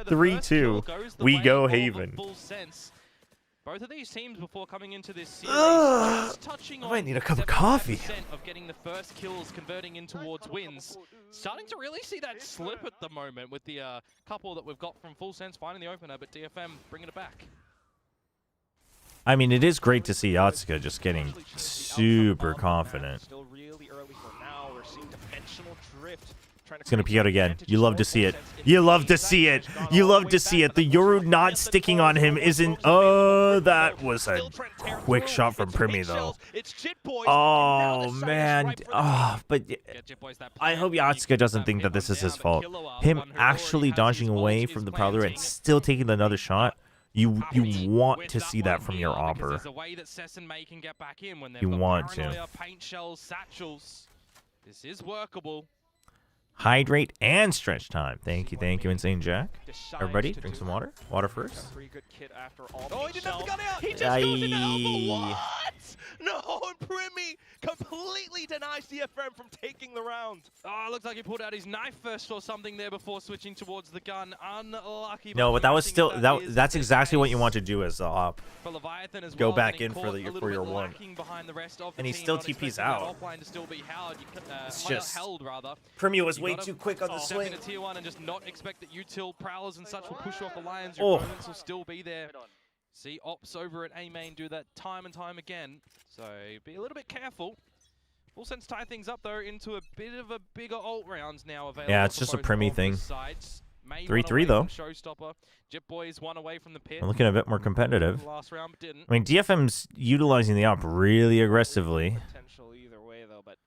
3-2. We go Haven. Both of these teams before coming into this series just touching on I might need a cup of coffee. Of getting the first kills converting in towards wins. Starting to really see that slip at the moment with the couple that we've got from Full Sense finding the opener, but DFM bringing it back. I mean, it is great to see Yatsuka just getting super confident. Still really early for now. We're seeing dimensional drift. It's going to peek out again. You love to see it. You love to see it. You love to see it. The Yoru not sticking on him isn't... Oh, that was a quick shot from Primi, though. Oh, man. Oh, but I hope Yatsuka doesn't think that this is his fault. Him actually dodging away from the Prowler and still taking another shot. You want to see that from your opper. You want to. This is workable. Hydrate and stretch time. Thank you, Insane Jack. Everybody, drink some water. Water first. Oh, he didn't have the gun out. He just goes into alpha. What? No, Primi completely denies DFM from taking the round. Oh, looks like he pulled out his knife first or something there before switching towards the gun. Unlucky. No, but that was still that's exactly what you want to do as the op. Go back in for your one. And he still TP's out. It's just Primi was way too quick on the swing. Tier 1 and just not expect that util prowlers and such will push you off the lines. Your opponents will still be there. See ops over at A main do that time and time again. So be a little bit careful. Full Sense tie things up though into a bit of a bigger ult rounds now available. Yeah, it's just a Primi thing. May 3-3 though. Showstopper. Jip Boys one away from the pit. We're looking a bit more competitive. Last round, but didn't. I mean, DFM's utilizing the op really aggressively. Potential either way though, but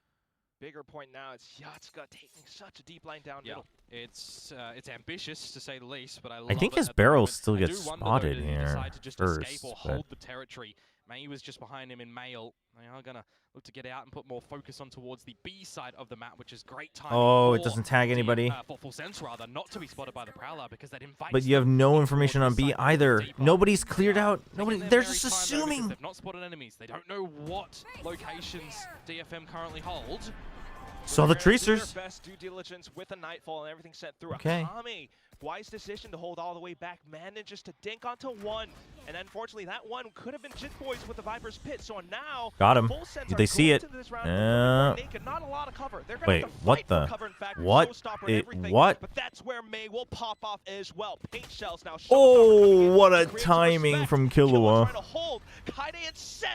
bigger point now is Yatsuka taking such a deep line down middle. It's ambitious to say the least, but I think his barrel still gets spotted here first. Or hold the territory. May was just behind him in male. They are gonna look to get out and put more focus on towards the B side of the map, which is great time. Oh, it doesn't tag anybody. For full sense rather, not to be spotted by the Prowler because that invites. But you have no information on B either. Nobody's cleared out. Nobody. They're just assuming. They've not spotted enemies. They don't know what locations DFM currently hold. Saw the tracers. Best due diligence with a nightfall and everything sent through. Okay. Akame, wise decision to hold all the way back, manages to dink onto one, and unfortunately that one could have been Jit Boys with the Viper's Pit. So now got him. Did they see it? Naked, not a lot of cover. They're wait, what the? What? But that's where May will pop off as well. Paint shells now. Oh, what a timing from Killua.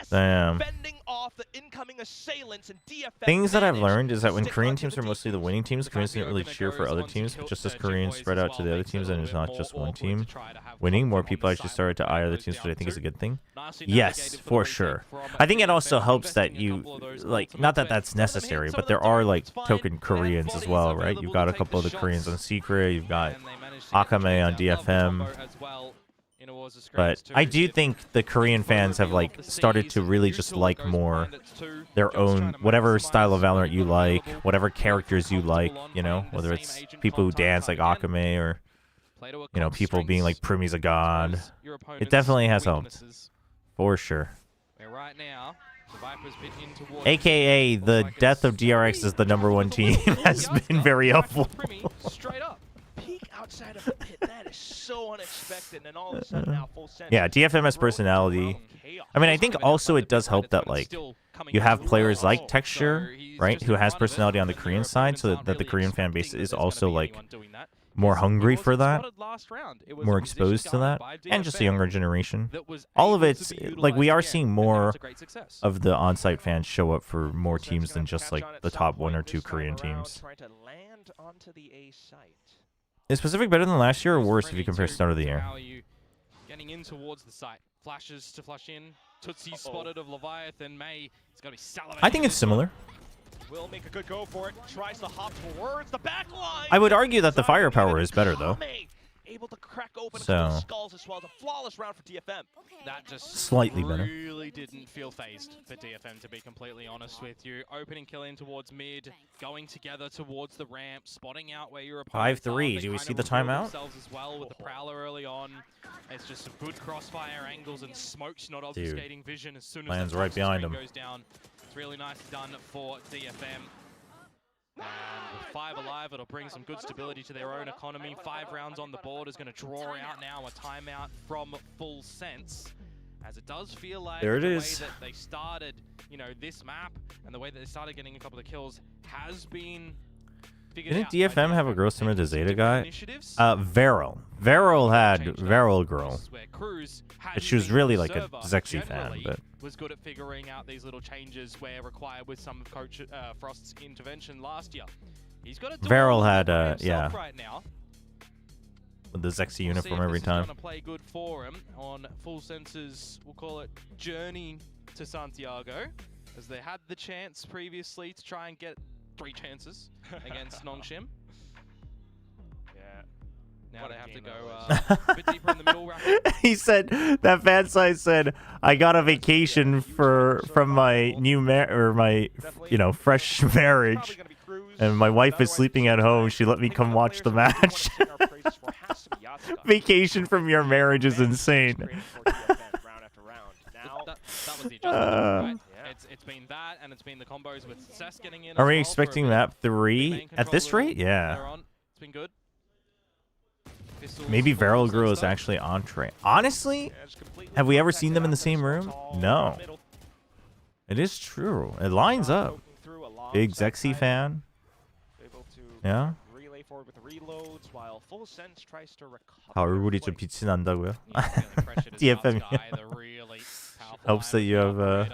Damn. Bending off the incoming assailants and DFM. Things that I've learned is that when Korean teams are mostly the winning teams, Koreans didn't really cheer for other teams, but just as Koreans spread out to the other teams and it's not just one team winning, more people actually started to eye other teams, which I think is a good thing. Yes, for sure. I think it also helps that you, like, not that that's necessary, but there are, like, token Koreans as well, right? You've got a couple of the Koreans on Secret, you've got Akame on DFM. But I do think the Korean fans have, like, started to really just like more their own, whatever style of Valorant you like, whatever characters you like, you know, whether it's people who dance like Akame or, you know, people being like Primy's a god. It definitely has helped, for sure. AKA the death of DRX as the #1 team has been very helpful. Straight up. Peek outside of the pit. That is so unexpected, and all of a sudden now full sense. Yeah, DFM has personality. I mean, I think also it does help that, like, you have players like Texture, right, who has personality on the Korean side, so that the Korean fan base is also, like, more hungry for that, more exposed to that, and just the younger generation. All of it's, like, we are seeing more of the on-site fans show up for more teams than just, like, the top 1 or 2 Korean teams. Is Pacific better than last year or worse if you compare start of the year? Getting in towards the site. Flashes to flush in. Tootsie spotted of Leviathan. May. It's got to be salivating. I think it's similar. Will make a good go for it. Tries to hop towards the back line. I would argue that the firepower is better, though. Able to crack open a skulls as well. It's a flawless round for DFM. That just slightly better. Really didn't feel phased for DFM, to be completely honest with you. Opening kill in towards mid, going together towards the ramp, spotting out where your opponents 5-3. Do we see the timeout? As well with the Prowler early on. It's just some good crossfire angles and smokes not obfuscating vision as soon as lands right behind him. Goes down. It's really nicely done for DFM. And with 5 alive, it'll bring some good stability to their own economy. 5 rounds on the board is going to draw out now a timeout from Full Sense. As it does feel like there it the is. way that they started, you know, this map and the way that they started getting a couple of kills has been figured out. Didn't DFM have a girl similar to Zeta guy? Veryl. Veryl had Veryl girl. But she was really like a Zexy fan, but was good at figuring out these little changes where required with some of Coach Frost's intervention last year. He's got a Veryl had yeah. Right now. With the Zexy uniform every time. Going to play good for him on Full Sense's, we'll call it, journey to Santiago, as they had the chance previously to try and get 3 chances against Nongshim. Now they have to go a bit deeper in the middle. He said, that fan site said, I got a vacation from my new fresh marriage, and my wife is sleeping at home. She let me come watch the match. Vacation from your marriage is insane. That was the adjustment, right? It's been that, and it's been the combos with Cess getting in. Are we expecting map 3 at this rate? Yeah. It's been good. Maybe Veryl Girl is actually Entree. Honestly, have we ever seen them in the same room? No. It is true. It lines up. Big Zexy fan. Yeah. 얼굴이 좀 빛이 난다고요? DFM helps that you have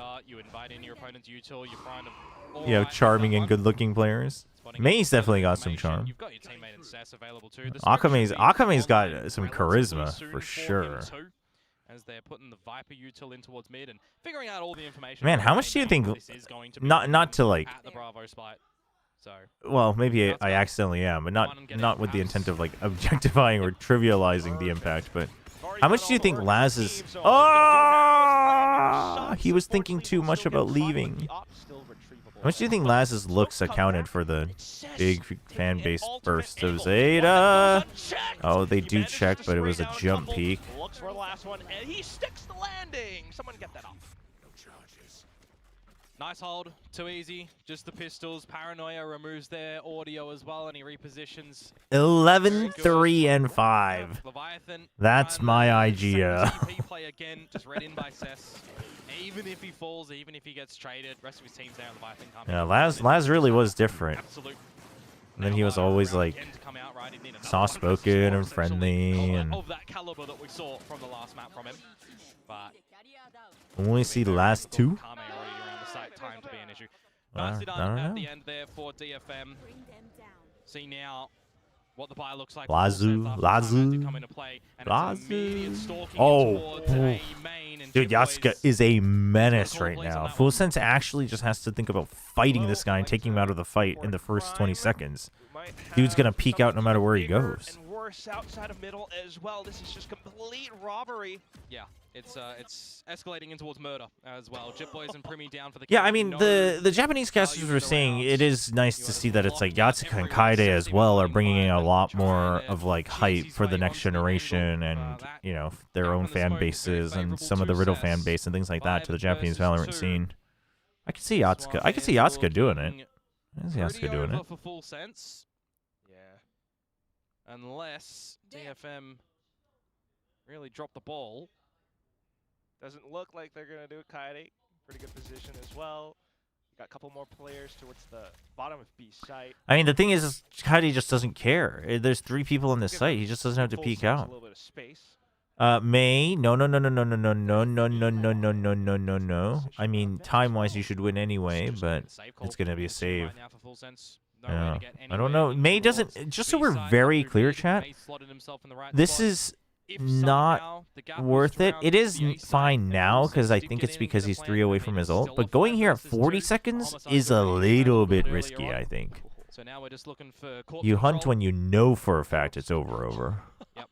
charming and good-looking players. May's definitely got some charm. You've got your teammate in Cess available too. Akame's got some charisma for sure. As they're putting the Viper util in towards mid and figuring out all the information. Man, how much do you think? Not to like. At the Bravo spot. So. Well, maybe I accidentally am, but not with the intent of like objectifying or trivializing the impact. But how much do you think Laz is? Oh, he was thinking too much about leaving. How much do you think Laz's looks accounted for the big fan base burst of Zeta? Oh, they do check, but it was a jump peak. Looks for the last one, and he sticks the landing. Someone get that off. Nice hold, too easy. Just the pistols. Paranoia removes their audio as well, and he repositions. 11, 3, and 5. Leviathan. That's my idea. Play again, just read in by Cess. Even if he falls, even if he gets traded, rest of his team's there. Leviathan can't. Yeah, Laz really was different. Absolutely. And then he was always like soft-spoken and friendly, and of that caliber that we saw from the last map from him. But only see the last two. Time to be an issue. Nicely done at the end there for DFM. See now what the buy looks like. Lazu. Oh, dude, Yatsuka is a menace right now. Full Sense actually just has to think about fighting this guy and taking him out of the fight in the first 20 seconds. Dude's gonna peek out no matter where he goes. And worse outside of middle as well. This is just complete robbery. Yeah, it's escalating in towards murder as well. Jip Boys and Primi down for the. Yeah, I mean the Japanese casters were saying it is nice to see that it's like Yatsuka and Kaede as well are bringing in a lot more of like hype for the next generation and you know their own fan bases and some of the Riddle fan base and things like that to the Japanese Valorant scene. I could see Yatsuka. I could see Yatsuka doing it. I see Yatsuka doing it. For Full Sense. Unless DFM really drop the ball. Doesn't look like they're going to do it. Kaede, pretty good position as well. Got a couple more players towards the bottom of B site. I mean, the thing is Kaede just doesn't care. There's 3 people on this site. He just doesn't have to peek out. A little bit of space. May, no. I mean, time-wise, you should win anyway, but it's going to be a save. Yeah. I don't know. May doesn't... Just so we're very clear, chat, this is not worth it. It is fine now, because I think it's because he's 3 away from his ult, but going here at 40 seconds is a little bit risky, I think. You hunt when you know for a fact it's over. Yep.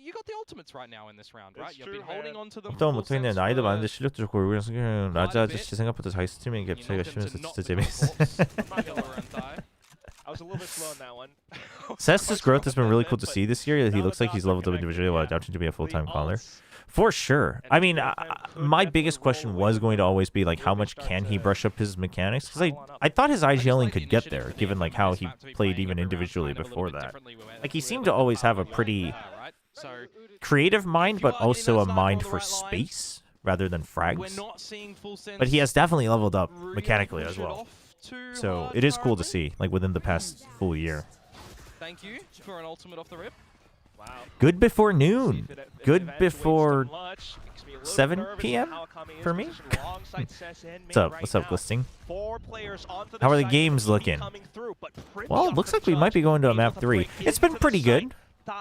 You got the ultimates right now in this round, right? You've been holding on to them. 못하겠네. 나이도 많은데 실력도 좋고 우리랑 라자 아저씨 생각보다 자기 스트리밍 갭 차이가 심해서 진짜 재밌어. I was a little bit slow on that one. Cess's growth has been really cool to see this year. He looks like he's leveled up individually while adapting to be a full-time caller. For sure. I mean, my biggest question was going to always be, like, how much can he brush up his mechanics? Because I thought his IGLing could get there, given, like, how he played even individually before that. Like, he seemed to always have a pretty creative mind, but also a mind for space rather than frags. But he has definitely leveled up mechanically as well. So it is cool to see, like, within the past full year. Thank you for an ultimate off the rip. Wow. Good before noon. Good before 7 p.m. for me. What's up? What's up, Glisting? How are the games looking? Well, it looks like we might be going to a map 3. It's been pretty good.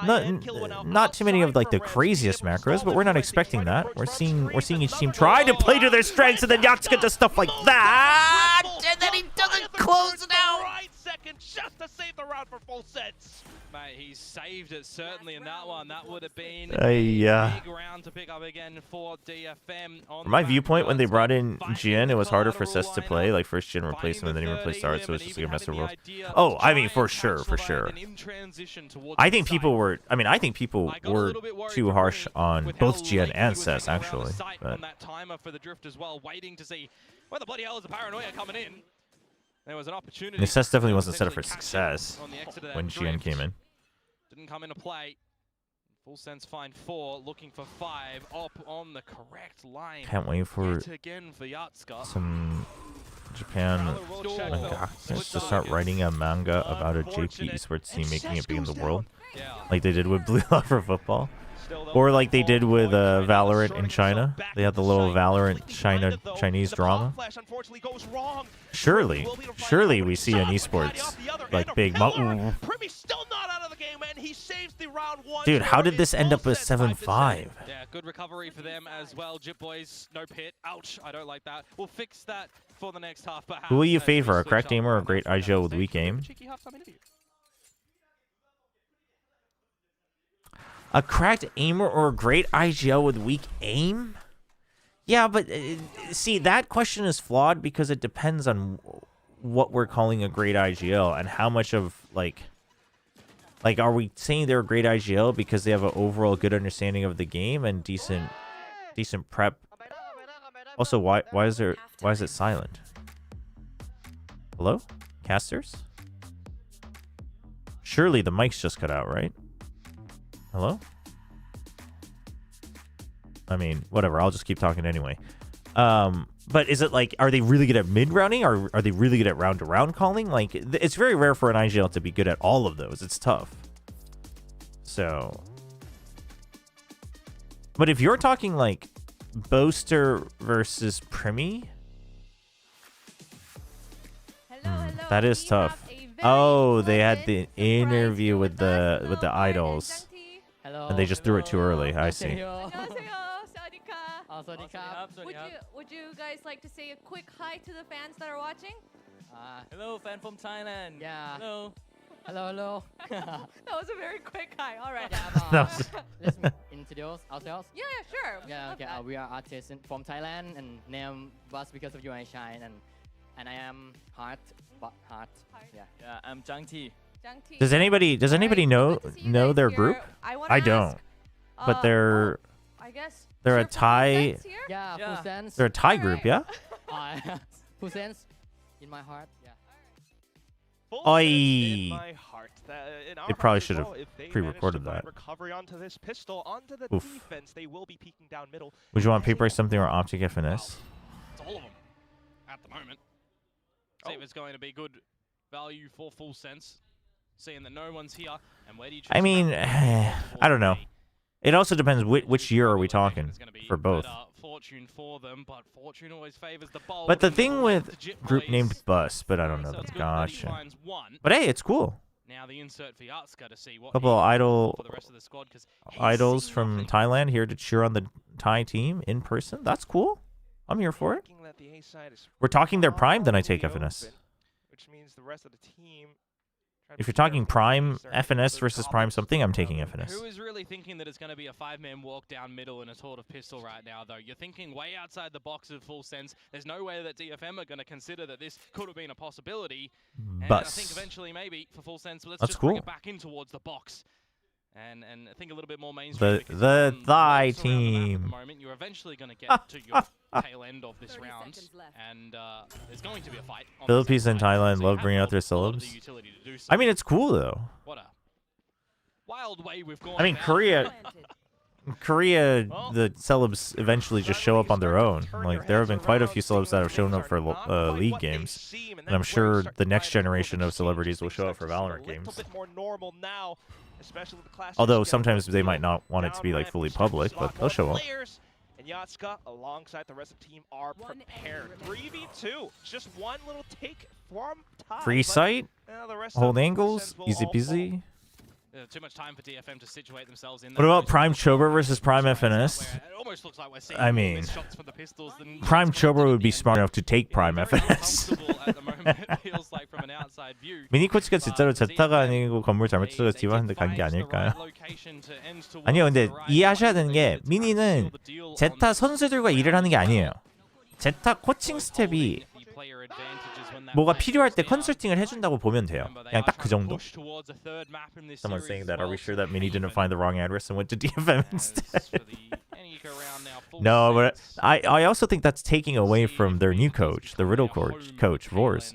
Not too many of like the craziest macros, but we're not expecting that. We're seeing each team try to play to their strengths, and then Yatsuka does stuff like that, and then he doesn't close it out. Right second, just to save the round for Full Sense. Mate, he saved it certainly in that one. That would have been a big round to pick up again for DFM. From my viewpoint, when they brought in Jin, it was harder for Cess to play. Like, first Jin replaced him, and then he replaced Art, so it's just like a mess of worlds. Oh, I mean, for sure. I think people were too harsh on both Jin and Cess, actually. But that timer for the drift as well, waiting to see where the bloody hell is the Paranoia coming in. There was an opportunity. Cess definitely wasn't set up for success when Jin came in. Didn't come into play. Full Sense find 4, looking for 5, up on the correct line. Can't wait for again for Yatsuka. some Japan has to start writing a manga about a JP esports team making it big in the world, like they did with Blue Lover Football, or like they did with Valorant in China. They had the little Valorant Chinese drama. Surely we see an esports like big. Dude, how did this end up with 7-5? Yeah, good recovery for them as well. Jip Boys, no pit. Ouch, I don't like that. We'll fix that for the next half. Who will you favor, a cracked aimer or a great IGL with weak aim? A cracked aimer or a great IGL with weak aim? Yeah, but see, that question is flawed because it depends on what we're calling a great IGL and how much of, like, are we saying they're a great IGL because they have an overall good understanding of the game and decent prep? Also, why is it silent? Hello? Casters? Surely the mic's just cut out, right? Hello? I mean, whatever. I'll just keep talking anyway. But is it like, are they really good at mid-rounding, or are they really good at round-to-round calling? Like, it's very rare for an IGL to be good at all of those. It's tough. So, but if you're talking like Boaster versus Primi, that is tough. Oh, they had the interview with the idols, and they just threw it too early. I see. Would you guys like to say a quick hi to the fans that are watching? Hello, fan from Thailand. Yeah. Hello. Hello. That was a very quick hi. All right. Let's introduce ourselves. Yeah, sure. Yeah, okay. We are artists from Thailand, and name was because of you I shine, and I am Heart. Yeah. I'm Jang T. Does anybody know their group? I don't. But they're a Thai. Yeah, Full Sense. They're a Thai group, yeah? Full Sense in my heart. Yeah. Oi! They probably should have pre-recorded that. Oof. Would you want paper something or optic FNS? It's all of them at the moment. See if it's going to be good value for Full Sense, seeing that no one's here. And where do you choose? I mean, I don't know. It also depends which year are we talking for both. Fortune for them, but Fortune always favors the bold. But the thing with group named Bus, but I don't know. Gotcha. But hey, it's cool. Now the insert for Yatsuka to see what couple of idols from Thailand here to cheer on the Thai team in person. That's cool. I'm here for it. We're talking their prime, then I take FNS. Which means the rest of the team. If you're talking prime FNS versus prime something, I'm taking FNS. Who is really thinking that it's going to be a 5-man walk down middle in a sort of pistol right now, though? You're thinking way outside the box of Full Sense. There's no way that DFM are going to consider that this could have been a possibility. And I think eventually maybe for Full Sense, let's just bring it back in towards the box. And think a little bit more mainstream. The Thai team. At the moment, you're eventually going to get to your tail end of this round, and there's going to be a fight. Philippines and Thailand love bringing out their celebs. I mean, it's cool though. What a wild way we've gone. I mean, Korea, the celebs eventually just show up on their own. Like, there have been quite a few celebs that have shown up for league games, and I'm sure the next generation of celebrities will show up for Valorant games. Although sometimes they might not want it to be like fully public, but they'll show up. And Yatsuka, alongside the rest of the team, are prepared. 3v2, just one little take from Ty. Free sight, hold angles, easy peasy. Too much time for DFM to situate themselves in. What about Prime Chobra versus Prime FNS? I mean, Prime Chobra would be smart enough to take Prime FNS. 미니코치가 진짜로 제타가 아니고 건물 잘못 쳐서 디바한테 간 게 아닐까요? 아니요, 근데 이해하셔야 되는 게 미니는 제타 선수들과 일을 하는 게 아니에요. 제타 코칭 스텝이 뭐가 필요할 때 컨설팅을 해준다고 보면 돼요. 그냥 딱 그 정도. Someone's saying that, are we sure that Mini didn't find the wrong address and went to DFM instead? No, but I also think that's taking away from their new coach, the Riddle coach, Vors.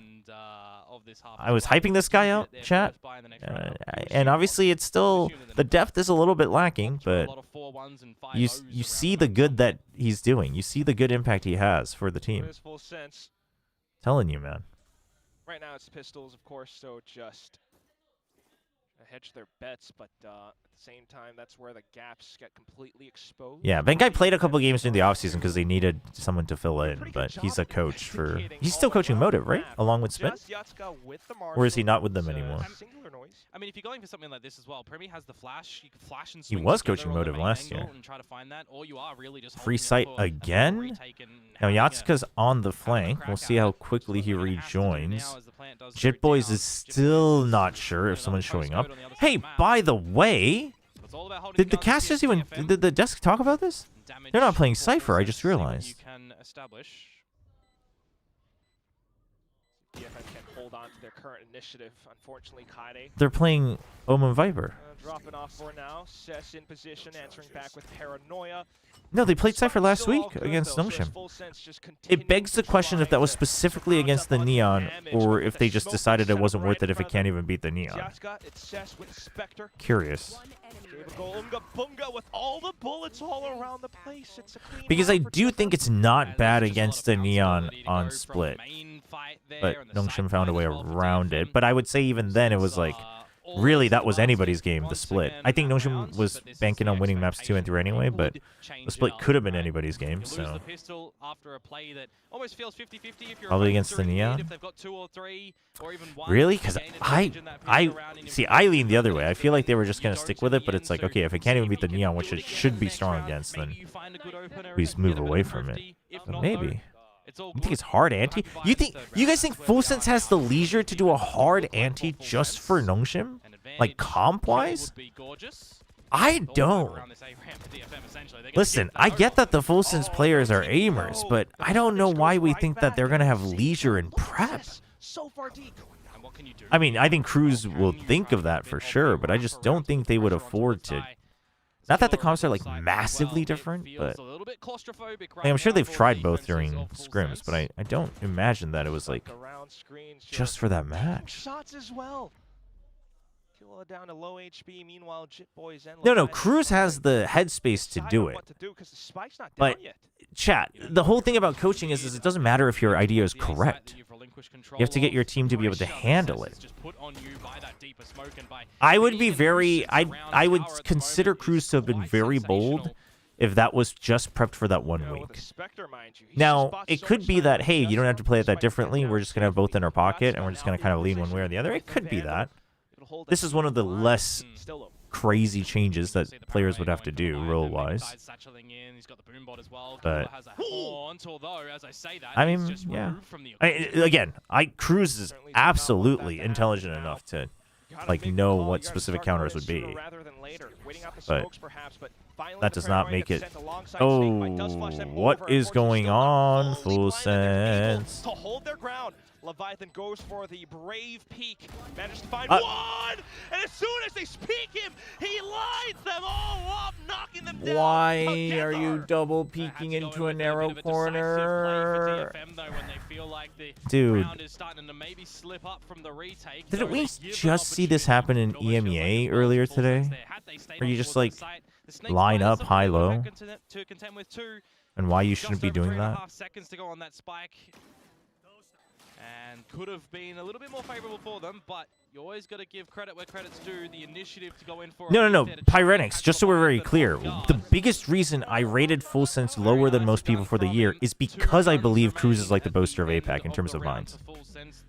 I was hyping this guy out, chat, and obviously it's still, the depth is a little bit lacking, but you see the good that he's doing. You see the good impact he has for the team. Telling you, man. Right now it's pistols, of course, so just hedge their bets, but at the same time, that's where the gaps get completely exposed. Yeah, Benkai played a couple games during the offseason because they needed someone to fill in, but he's a coach for... He's still coaching Motive, right? Along with Spin? Or is he not with them anymore? I mean, if you're going for something like this as well, Premi has the flash. You can flash and he was coaching Motive last year. And try to find that, or you are really just free sight again? Now, Yatsuka's on the flank. We'll see how quickly he rejoins. Jit Boys is still not sure if someone's showing up. Hey, by the way, did the casters even... Did the desk talk about this? They're not playing Cypher, I just realized. DFM can hold on to their current initiative. Unfortunately, Kaide. They're playing Omen Viper. Dropping off for now. Cess in position, answering back with Paranoia. No, they played Cypher last week against Notion. It begs the question if that was specifically against the Neon, or if they just decided it wasn't worth it if it can't even beat the Neon. Curious. With all the bullets all around the place. Because I do think it's not bad against the Neon on split. But Nongshim found a way around it. But I would say even then it was like, really, that was anybody's game, the split. I think Nongshim was banking on winning maps 2 and 3 anyway, but the split could have been anybody's game, so... Probably against the Neon? Really? Because I lean the other way. I feel like they were just going to stick with it, but it's like, okay, if it can't even beat the Neon, which it should be strong against, then we just move away from it. But maybe. You think it's hard anti? You guys think Full Sense has the leisure to do a hard anti just for Nongshim? Like comp-wise? I don't. Listen, I get that the Full Sense players are aimers, but I don't know why we think that they're gonna have leisure in prep. I mean, I think Cruz will think of that for sure, but I just don't think they would afford to. Not that the comps are like massively different, but I'm sure they've tried both during scrims, but I don't imagine that it was like just for that match. Shots as well. Down to low HP. Meanwhile, Jit Boys and no, Cruz has the headspace to do it. But chat, the whole thing about coaching is it doesn't matter if your idea is correct. You have to get your team to be able to handle it. I would be very... I would consider Cruz to have been very bold if that was just prepped for that 1 week. Now, it could be that, hey, you don't have to play it that differently. We're just going to have both in our pocket, and we're just going to kind of lean one way or the other. It could be that. This is one of the less crazy changes that players would have to do role-wise. But I mean, yeah. Again, Cruz is absolutely intelligent enough to like know what specific counters would be. But that does not make it. Oh, what is going on? Full Sense. To hold their ground. Leviathan goes for the brave peek, manages to find one, and as soon as they peek him, he lines them all up, knocking them down. Why are you double peeking into a narrow corner? Dude, didn't we just see this happen in EMEA earlier today? Where you just like line up high-low? And why you shouldn't be doing that? And could have been a little bit more favorable for them, but you always got to give credit where credit's due. The initiative to go in for... No. Pyrenics, just so we're very clear, the biggest reason I rated Full Sense lower than most people for the year is because I believe Cruz is like the boaster of APAC in terms of mines.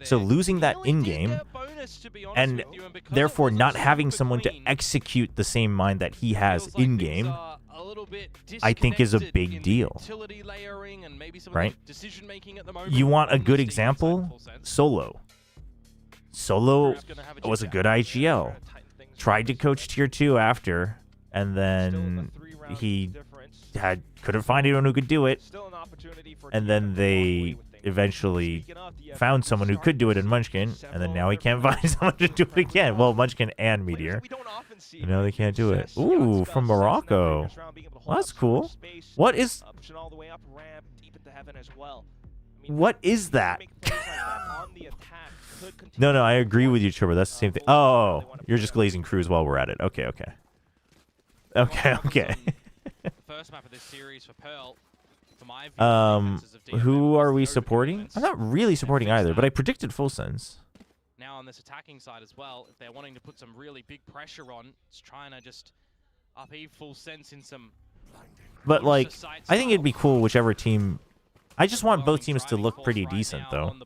So losing that in-game, and therefore not having someone to execute the same mine that he has in-game, I think is a big deal, right? You want a good example? Solo. Solo was a good IGL. Tried to coach tier 2 after, and then he couldn't find anyone who could do it. And then they eventually found someone who could do it in Munchkin, and then now he can't find someone to do it again. Well, Munchkin and Meteor. And now they can't do it. Ooh, from Morocco. Well, that's cool. What is that? No, I agree with you, Chobra. That's the same thing. Oh, you're just glazing Cruz while we're at it. Okay. First map of this series for Pearl. Who are we supporting? I'm not really supporting either, but I predicted full sense. Now on this attacking side as well, if they're wanting to put some really big pressure on, it's trying to just upheave full sense in some... But, like, I think it'd be cool whichever team... I just want both teams to look pretty decent, though.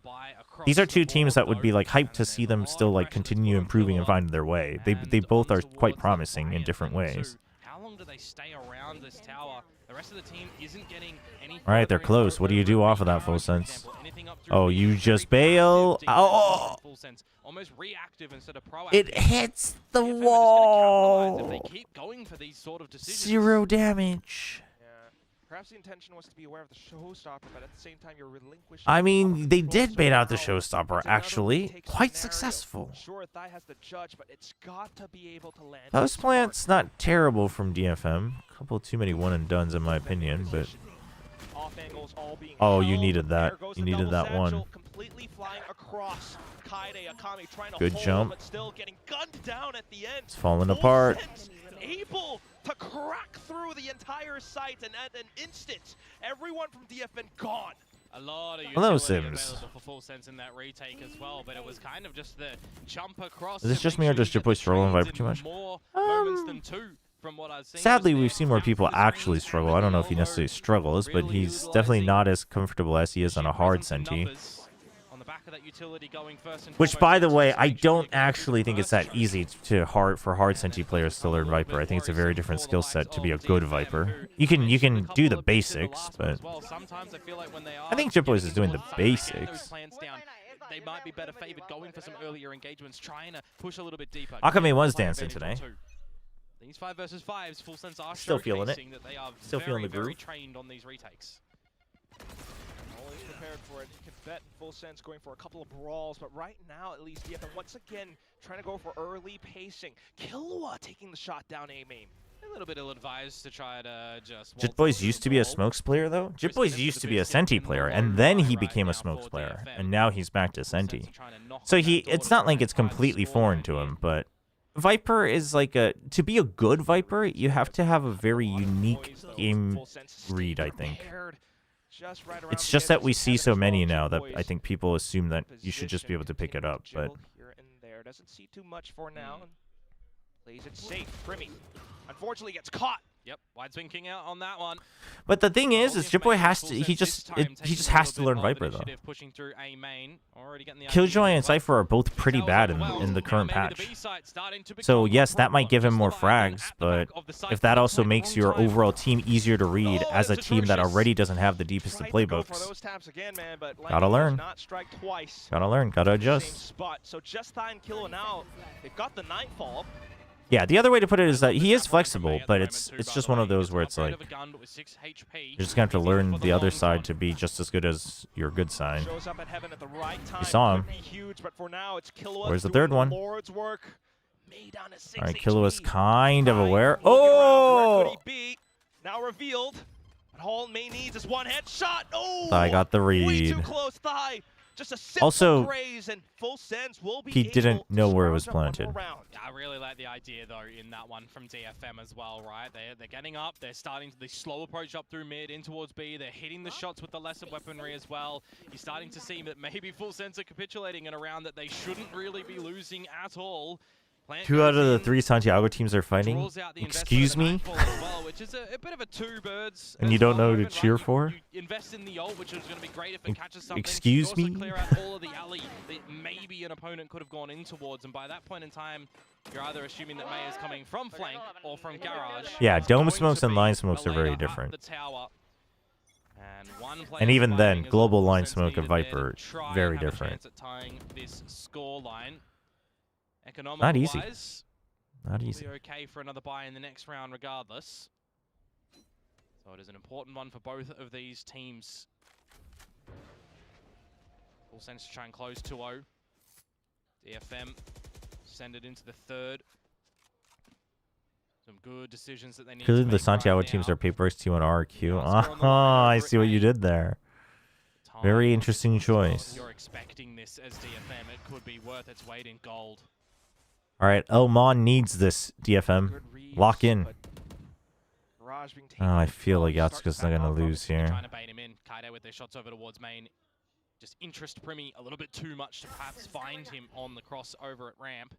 These are two teams that would be, like, hyped to see them still, like, continue improving and finding their way. They both are quite promising in different ways. How long do they stay around this tower? The rest of the team isn't getting any... All right, they're close. What do you do off of that full sense? Oh, you just bail. Oh! Almost reactive instead of proactive. It hits the wall. If they keep going for these sort of decisions. 0 damage. Perhaps the intention was to be aware of the showstopper, but at the same time you're relinquishing... I mean, they did bait out the showstopper, actually. Quite successful. Sure, Thai has the judge, but it's got to be able to land. Post plant's not terrible from DFM. A couple too many one-and-dones in my opinion, but... Oh, you needed that. You needed that one. Completely flying across. Kaide Akami trying to good hold, jump. But still getting gunned down at the end. It's falling apart. Able to crack through the entire site, and at an instant, everyone from DFM gone. A lot of hello, Sims. For full sense in that retake as well, but it was kind of just the jump across. Is this just me or does Jitboy struggle on Viper too much? More moments than two. From what I've seen, sadly, we've seen more people actually struggle. I don't know if he necessarily struggles, but he's definitely not as comfortable as he is on a hard senti. Which, by the way, I don't actually think it's that easy for hard senti players to learn Viper. I think it's a very different skill set to be a good Viper. You can do the basics, but I think Jitboys is doing the basics. They might be better favored going for some earlier engagements, trying to push a little bit deeper. Akame was dancing today. These 5 versus 5s, full sense are still feeling it. That they are still feeling the groove. Very trained on these retakes. Always prepared for it. You can bet full sense going for a couple of brawls, but right now at least DFM once again trying to go for early pacing. Killua taking the shot down A main. A little bit ill-advised to try to just... Jitboys used to be a smokes player, though. Jitboys used to be a senti player, and then he became a smokes player, and now he's back to senti. So it's not like it's completely foreign to him, but Viper is like to be a good Viper, you have to have a very unique game read, I think. It's just that we see so many now that I think people assume that you should just be able to pick it up, but... Doesn't see too much for now. Plays it safe. Primi, unfortunately, gets caught. Yep, wide swing king out on that one. But the thing is Jitboy has to. He just has to learn Viper though. Killjoy and Cypher are both pretty bad in the current patch. So yes, that might give him more frags, but if that also makes your overall team easier to read as a team that already doesn't have the deepest of playbooks, gotta learn. Gotta learn. Gotta adjust. So just Thai and Killua now, they've got the Nightfall. Yeah, the other way to put it is that he is flexible, but it's just one of those where it's like you're just gonna have to learn the other side to be just as good as your good side. You saw him. Where's the third one? All right, Killua's kind of aware. Oh! Now revealed. All May needs is one headshot. Oh! I got the read. Way too close, Thai. Just a simple also, raise and full sense will be he didn't know where it was planted. I really like the idea, though, in that one from DFM as well, right? They're getting up. They're starting the slow approach up through mid, in towards B. They're hitting the shots with the lesser weaponry as well. You're starting to see that maybe full sense are capitulating in a round that they shouldn't really be losing at all. 2 out of the 3 Santiago teams are fighting. Excuse me? Well, which is a bit of a 2 birds. And you don't know who to cheer for? You invest in the ult, which is going to be great if it catches something. Excuse me? Clear out all of the alley that maybe an opponent could have gone in towards, and by that point in time, you're either assuming that May is coming from flank or from garage. Yeah, dome smokes and line smokes are very different. And even then, global line smoke of Viper, very different. Not easy. Not easy. We'll be okay for another buy in the next round regardless. So it is an important one for both of these teams. Full sense to try and close 2-0. DFM send it into the third. Some good decisions that they need to make. The Santiago teams are Papers T1 RQ. I see what you did there. Very interesting choice. You're expecting this as DFM. It could be worth its weight in gold. All right, Elmon needs this, DFM. Lock in. Garage being Oh, I feel like Yatsuka's not gonna lose here. Trying to bait him in. Kaide with their shots over towards main. Just interest Primi a little bit too much to perhaps find him on the crossover at ramp.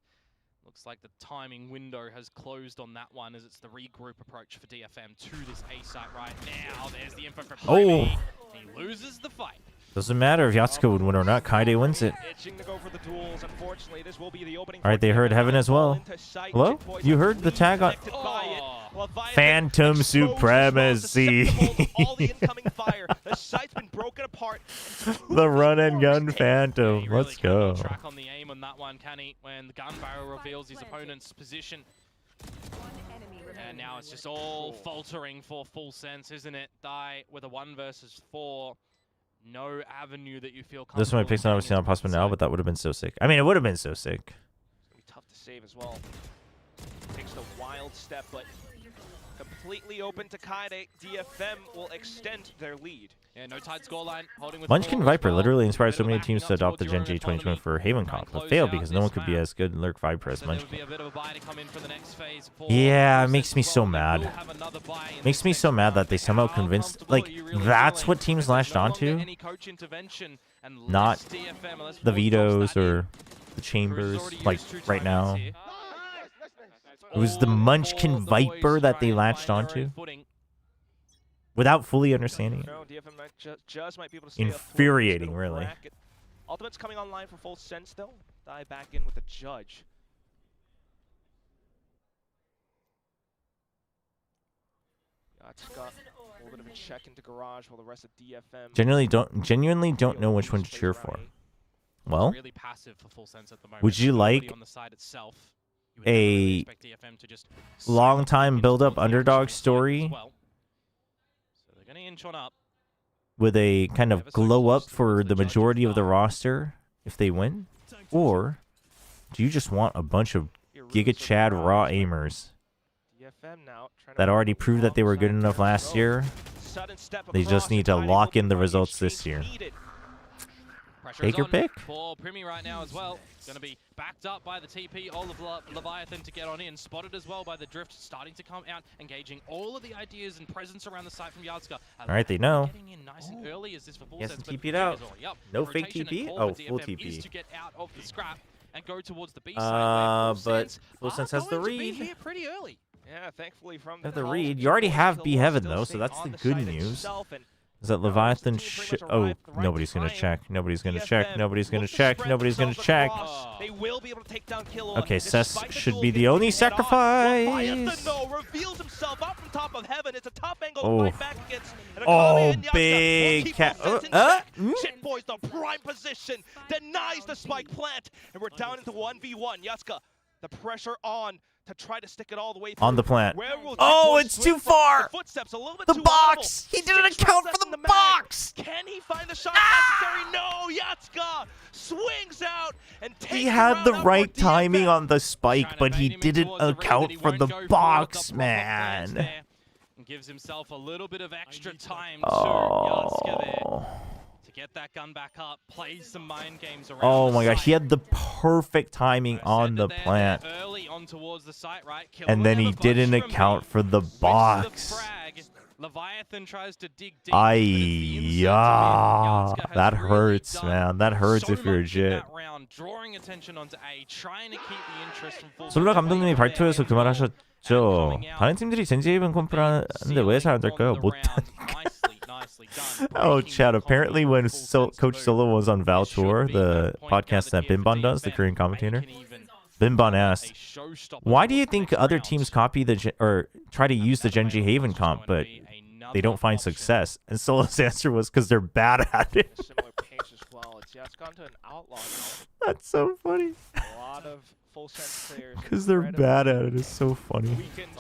Looks like the timing window has closed on that one as it's the regroup approach for DFM to this A site right now. There's the info for Primi. He loses the fight. Doesn't matter if Yatsuka would win or not. Kaide wins it. Alright, they heard Heaven as well. Hello? You heard the tag on... Phantom Supremacy. The run and gun Phantom. Let's go. Track on the aim on that one, can he? When the gun barrel reveals his opponent's position. And now it's just all faltering for Full Sense, isn't it? Die with a 1 versus 4. No avenue that you feel comfortable. This one picks not obviously not possible now, but that would have been so sick. I mean, it would have been so sick. It's gonna be tough to save as well. Takes the wild step, but completely open to Kaide. DFM will extend their lead. Yeah, no tight scoreline. Holding with Munchkin Viper literally inspired so many teams to adopt the Gen G 2020 for Haven Comp, but failed because no one could be as good in Lurk Viper as Munchkin. Yeah, it makes me so mad. Makes me so mad that they somehow convinced, like, that's what teams latched onto, not the Vetoes or the Chambers, like, right now. It was the Munchkin Viper that they latched onto. Without fully understanding it. Infuriating, really. Ultimate's coming online for Full Sense, though. Die back in with the Judge. Got a little bit of a check into Garage while the rest of DFM... Genuinely don't know which one to cheer for. Well, would you like a long-time build-up underdog story with a kind of glow-up for the majority of the roster if they win? Or do you just want a bunch of Giga Chad raw aimers that already proved that they were good enough last year? They just need to lock in the results this year. Take your pick. For Primi right now as well. Going to be backed up by the TP, all of Leviathan to get on in. Spotted as well by the Drift, starting to come out, engaging all of the ideas and presence around the site from Yatsuka. Alright, they know. Getting in nice and early as this for Full Yes, Sense, TP'd out. No fake TP? Oh, full TP. To get out of the scrap and go towards the B side. But Full Sense has the read. Here pretty early. Yeah, thankfully from the read. You already have B Heaven though, so that's the good news. Is that Leviathan oh, nobody's gonna check. Nobody's gonna check. Nobody's gonna check. Nobody's gonna check. They will be able to take down Kilo. Okay, Cess should be the only sacrifice. Reveals himself up from top of Heaven. It's a tough angle to fight back against. Oh, big cat. Shit boys, the prime position denies the spike plant, and we're down into 1v1. Yatsuka, the pressure on to try to stick it all the way through. On the plant. Oh, it's too far. The box. He didn't account for the box. Can he find the shot necessary? No, Yatsuka swings out and takes. He had the right timing on the spike, but he didn't account for the box, man. And gives himself a little bit of extra time to Yatsuka there. Get that gun back up, play some mind games around. Oh my god, he had the perfect timing on the plant. Early on towards the site, right? And then he didn't account for the box. Leviathan tries to dig deep. That hurts, man. That hurts if you're legit. Drawing attention onto A, trying to keep the interest from full. 솔라 감독님이 발표에서 그 말하셨죠. 다른 팀들이 젠지 헤이븐 컴프를 하는데 왜 잘 안 될까요? 못하니까. Oh, Chad, apparently when Coach Solo was on Val Tour, the podcast that Bimbon does, the Korean commentator, Bimbon asked, why do you think other teams copy or try to use the Genji Haven comp, but they don't find success? And Solo's answer was because they're bad at it. That's so funny. A lot of Full Sense players. Because they're bad at it. It's so funny.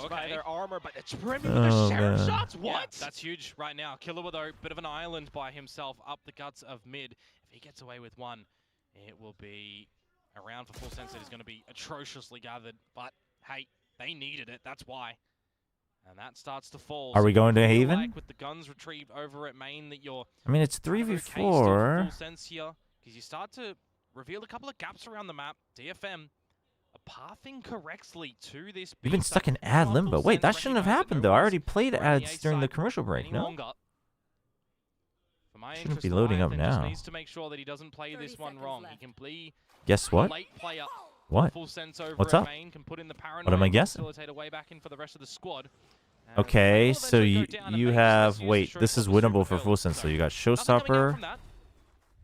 By their armor, but it's Primi with the share shots. What? Yeah, that's huge right now. Killer though, bit of an island by himself up the guts of mid. If he gets away with one, it will be a round for Full Sense that is going to be atrociously gathered. But hey, they needed it. That's why. And that starts to fall. Are we going to Haven? Like with the guns retrieved over at main, that you're. I mean, it's 3v4. Full Sense here, because you start to reveal a couple of gaps around the map. DFM. A pathing correctly to this. You've been stuck in ad limbo. Wait, that shouldn't have happened though. I already played ads during the commercial break. No. Shouldn't be loading up now. Needs to make sure that he doesn't play this one wrong. He can play. Guess what? What? What's up? What am I guessing? Okay, so you have, wait, this is winnable for Full Sense. So you got Showstopper,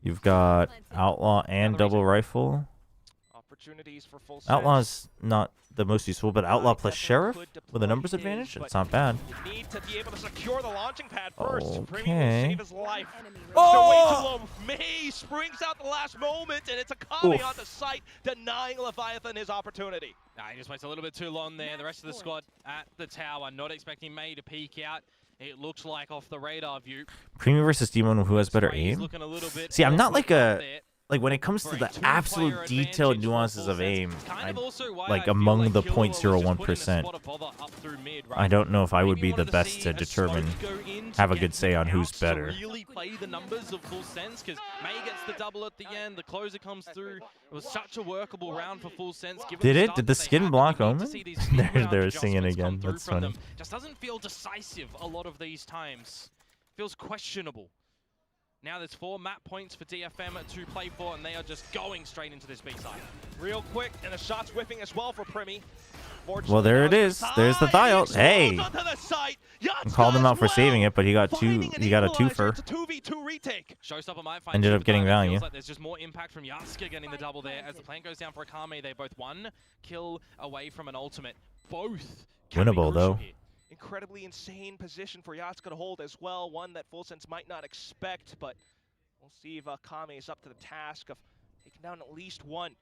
you've got Outlaw and Double Rifle. Outlaw's not the most useful, but Outlaw plus Sheriff with a numbers advantage? It's not bad. Okay. Oh! May springs out the last moment, and it's a Kame on the site, denying Leviathan his opportunity. He just waits a little bit too long there. The rest of the squad at the tower, not expecting May to peek out. It looks like off the radar view. Premium versus Demon, who has better aim? See, I'm not like a... Like, when it comes to the absolute detailed nuances of aim, like, among the 0.01%, I don't know if I would be the best to determine, have a good say on who's better. Really play the numbers of Full Sense, because May gets the double at the end, the closer comes through. It was such a workable round for Full Sense. Did it? Did the skin block Omen? They're singing again. That's funny. Just doesn't feel decisive a lot of these times. Feels questionable. Now there's 4 map points for DFM to play for, and they are just going straight into this B-side. Real quick, and the shot's whiffing as well for Primi. Well, there it is. There's the dial. Hey! I called him out for saving it, but he got a twofer. Ended up getting value. Like there's just more impact from Yatsuka getting the double there. As the plant goes down for Akame, they both 1 kill away from an ultimate. Both winnable, though. Incredibly insane position for Yatsuka to hold as well. One that Full Sense might not expect, but we'll see if Kame is up to the task of taking down at least one.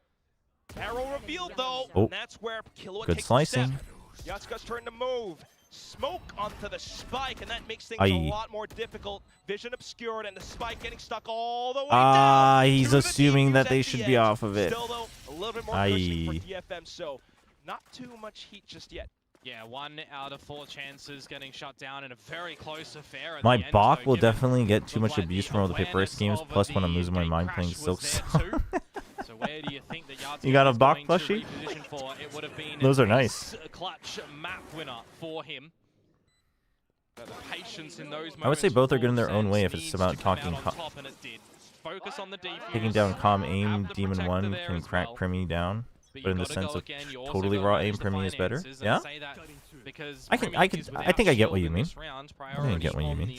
Arrow revealed though, and that's where Killua takes slicing. the step. Yatsuka's turn to move. Smoke onto the spike, and that makes things a lot more difficult. Vision obscured, and the spike getting stuck all the way down. He's assuming that they should be off of it. Still though, a little bit more cushioning for DFM, so not too much heat just yet. Yeah, 1 out of 4 chances getting shut down in a very close affair. My bot will definitely get too much abuse from all the PRX games, plus when I'm losing my mind playing Silk Song. So where do you think that you got a bot plushie? Those are nice. Clutch map winner for him. The patience in those I would say both are good in their own way if it's about talking. Taking down calm aim, Demon 1 can crack Primi down. But in the sense of totally raw aim, Primi is better. Yeah? I think I get what you mean. I think I get what you mean.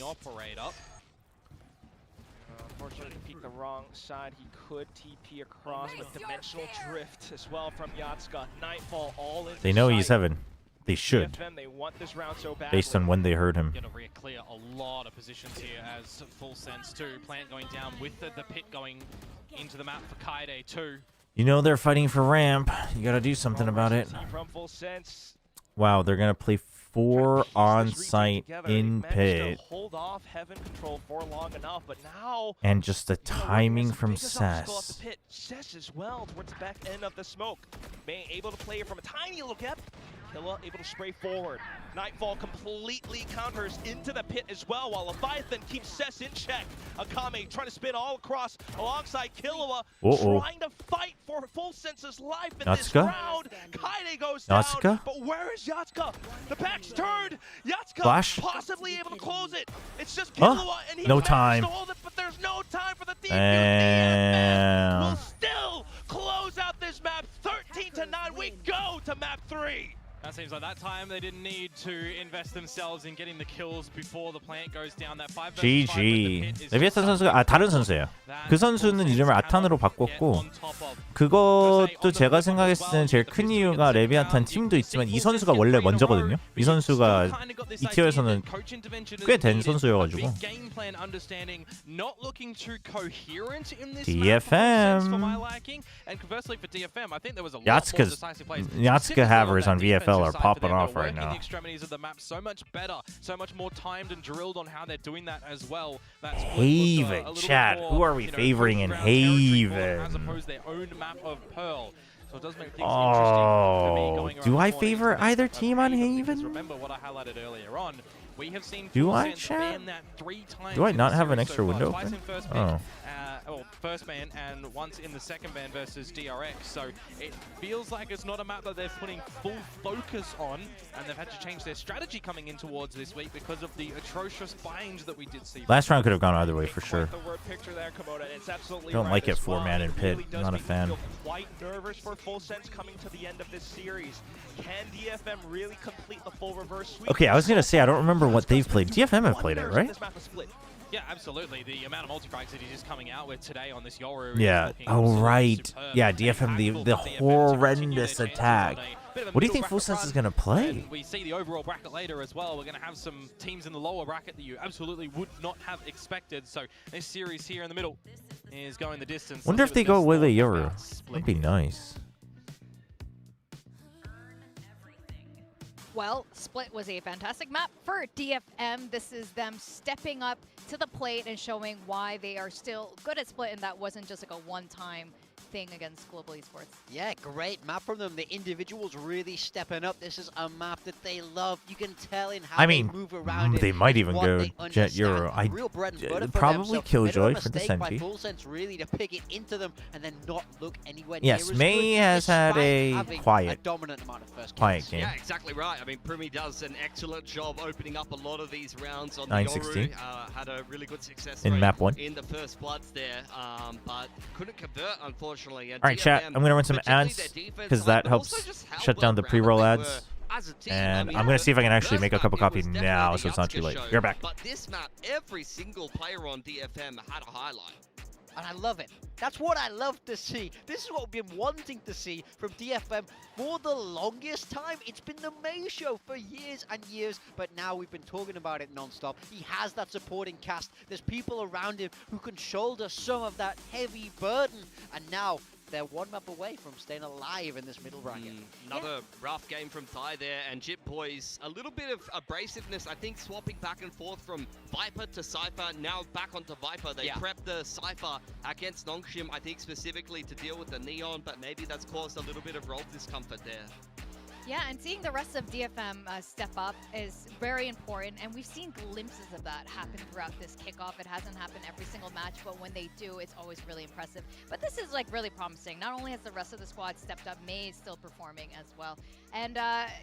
Unfortunately, he peeked the wrong side. He could TP across with dimensional drift as well from Yatsuka. Nightfall all in. They know he's heaven. They should. They want this round so badly. Based on when they heard him. Gonna clear a lot of positions here as Full Sense 2. Plant going down with the pit going into the map for Kaide 2. You know they're fighting for ramp. You gotta do something about it. Wow, they're gonna play 4 on site in pit. Hold off heaven control for long enough, but now and just the timing from Sess. Sess as well towards the back end of the smoke. May able to play it from a tiny little gap. Killua able to spray forward. Nightfall completely counters into the pit as well, while Leviathan keeps Sess in check. Akame trying to spin all across alongside Killua, trying to fight for Full Sense's life in this round. Kaide goes down, but where is Yatsuka? The back's turned. Yatsuka possibly able to close it. It's just Killua, and he hold it, but there's no time for the DFM. Will still close out this map 13-9. We go to map 3. That seems like that time they didn't need to invest themselves in getting the kills before the plant goes down. That 5 versus 5 GG. 레비아탄 선수가 다른 선수예요. 그 선수는 이름을 아탄으로 바꿨고 그것도 제가 생각했을 때는 제일 큰 이유가 레비아탄 팀도 있지만 이 선수가 원래 먼저거든요. 이 선수가 이 티어에서는 꽤 된 선수여가지고. DFM. Yatsuka havers on VFL are popping off right now. Haven, chat. Who are we favoring in Haven? Oh, do I favor either team on Haven? Do I, chat? Do I not have an extra window open? Oh. first ban and once in the second ban versus DRX. So it feels like it's not a map that they're putting full focus on, and they've had to change their strategy coming in towards this week because of the atrocious binds that we did see. Last round could have gone either way for sure. The word picture there, Komoda. It's absolutely Don't right like it as 4-man in pit. Really Not a fan. feel quite nervous for Full Sense coming to the end of this series. Can DFM really complete the full reverse sweep? Okay, I was gonna say I don't remember what they've played. DFM have played it, right? This map is split. Yeah, absolutely. The amount of multi-frags that he's just coming out with today on this Yoru. Yeah. Oh, right. Superb. Yeah, DFM, the horrendous attack. What do you think Full Sense is going to play? And we see the overall bracket later as well. We're going to have some teams in the lower bracket that you absolutely would not have expected. So this series here in the middle is going the distance. Wonder if they go Wele Yoru. That'd be nice. Well, Split was a fantastic map for DFM. This is them stepping up to the plate and showing why they are still good at Split, and that wasn't just like a one-time thing against Global Esports. Yeah, great map from them. The individuals really stepping up. This is a map that they love. You can tell in how they move around. They might even go Jet Euro. Euro. Probably Killjoy for the Senki. Full Sense really to pick it into them and then not look anywhere yes, near May has had a quiet, dominant amount of first quiet game. Yeah, exactly right. I mean, Primi does an excellent job opening up a lot of these rounds on the 9-16. Yoru. Had a really good success in rate map 1 in the first bloods there, but couldn't convert, unfortunately. And all right, chat. I'm going to run some ads because that helps shut down the pre-roll ads. And I'm going to see if I can actually make a cup of coffee now so it's not too late. You're back. But this map, every single player on DFM had a highlight. And I love it. That's what I love to see. This is what we've been wanting to see from DFM for the longest time. It's been the main show for years and years, but now we've been talking about it non-stop. He has that supporting cast. There's people around him who can shoulder some of that heavy burden. And now they're one map away from staying alive in this middle bracket. Another rough game from Thai there, and Jip Boys, a little bit of abrasiveness, I think, swapping back and forth from Viper to Cypher, now back onto Viper. They prepped the Cypher against Nongshim, I think, specifically to deal with the Neon, but maybe that's caused a little bit of role discomfort there. Yeah, and seeing the rest of DFM step up is very important, and we've seen glimpses of that happen throughout this kickoff. It hasn't happened every single match, but when they do, it's always really impressive. But this is like really promising. Not only has the rest of the squad stepped up, May is still performing as well. And,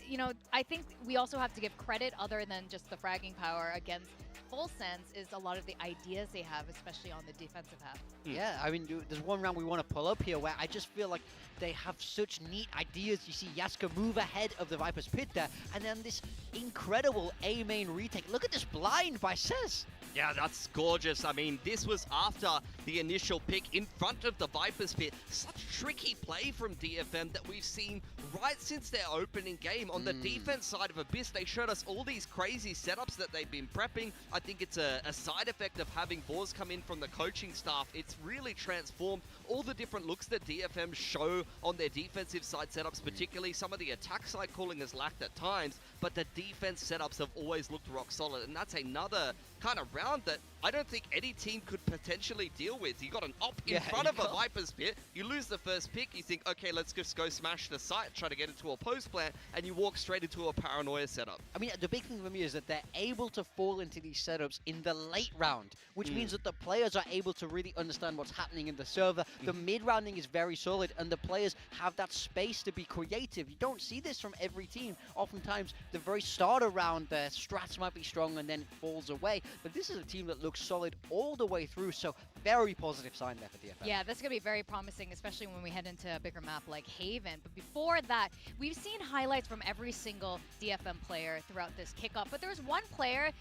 you know, I think we also have to give credit other than just the fragging power against Full Sense is a lot of the ideas they have, especially on the defensive half. Yeah, I mean, there's one round we want to pull up here where I just feel like they have such neat ideas. You see Yaska move ahead of the Viper's pit there, and then this incredible A-main retake. Look at this blind by Cez. Yeah, that's gorgeous. I mean, this was after the initial pick in front of the Viper's pit. Such tricky play from DFM that we've seen right since their opening game. On the defense side of Abyss, they showed us all these crazy setups that they've been prepping. I think it's a side effect of having Boars come in from the coaching staff. It's really transformed all the different looks that DFM show on their defensive side setups, particularly some of the attack side calling has lacked at times, but the defense setups have always looked rock solid, and that's another kind of round that I don't think any team could potentially deal with. You got an op in front of a Viper's pit, you lose the first pick, you think, okay, let's just go smash the site, try to get into a post plant, and you walk straight into a paranoia setup. I mean, the big thing for me is that they're able to fall into these setups in the late round, which means that the players are able to really understand what's happening in the server. The mid-rounding is very solid, and the players have that space to be creative. You don't see this from every team. Oftentimes, the very start of round, their strats might be strong and then it falls away. But this is a team that looks solid all the way through, so very positive sign there for DFM. Yeah, that's going to be very promising, especially when we head into a bigger map like Haven. But before that, we've seen highlights from every single DFM player throughout this kickoff. But there was one player,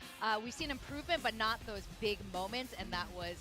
we've seen improvement, but not those big moments, and that was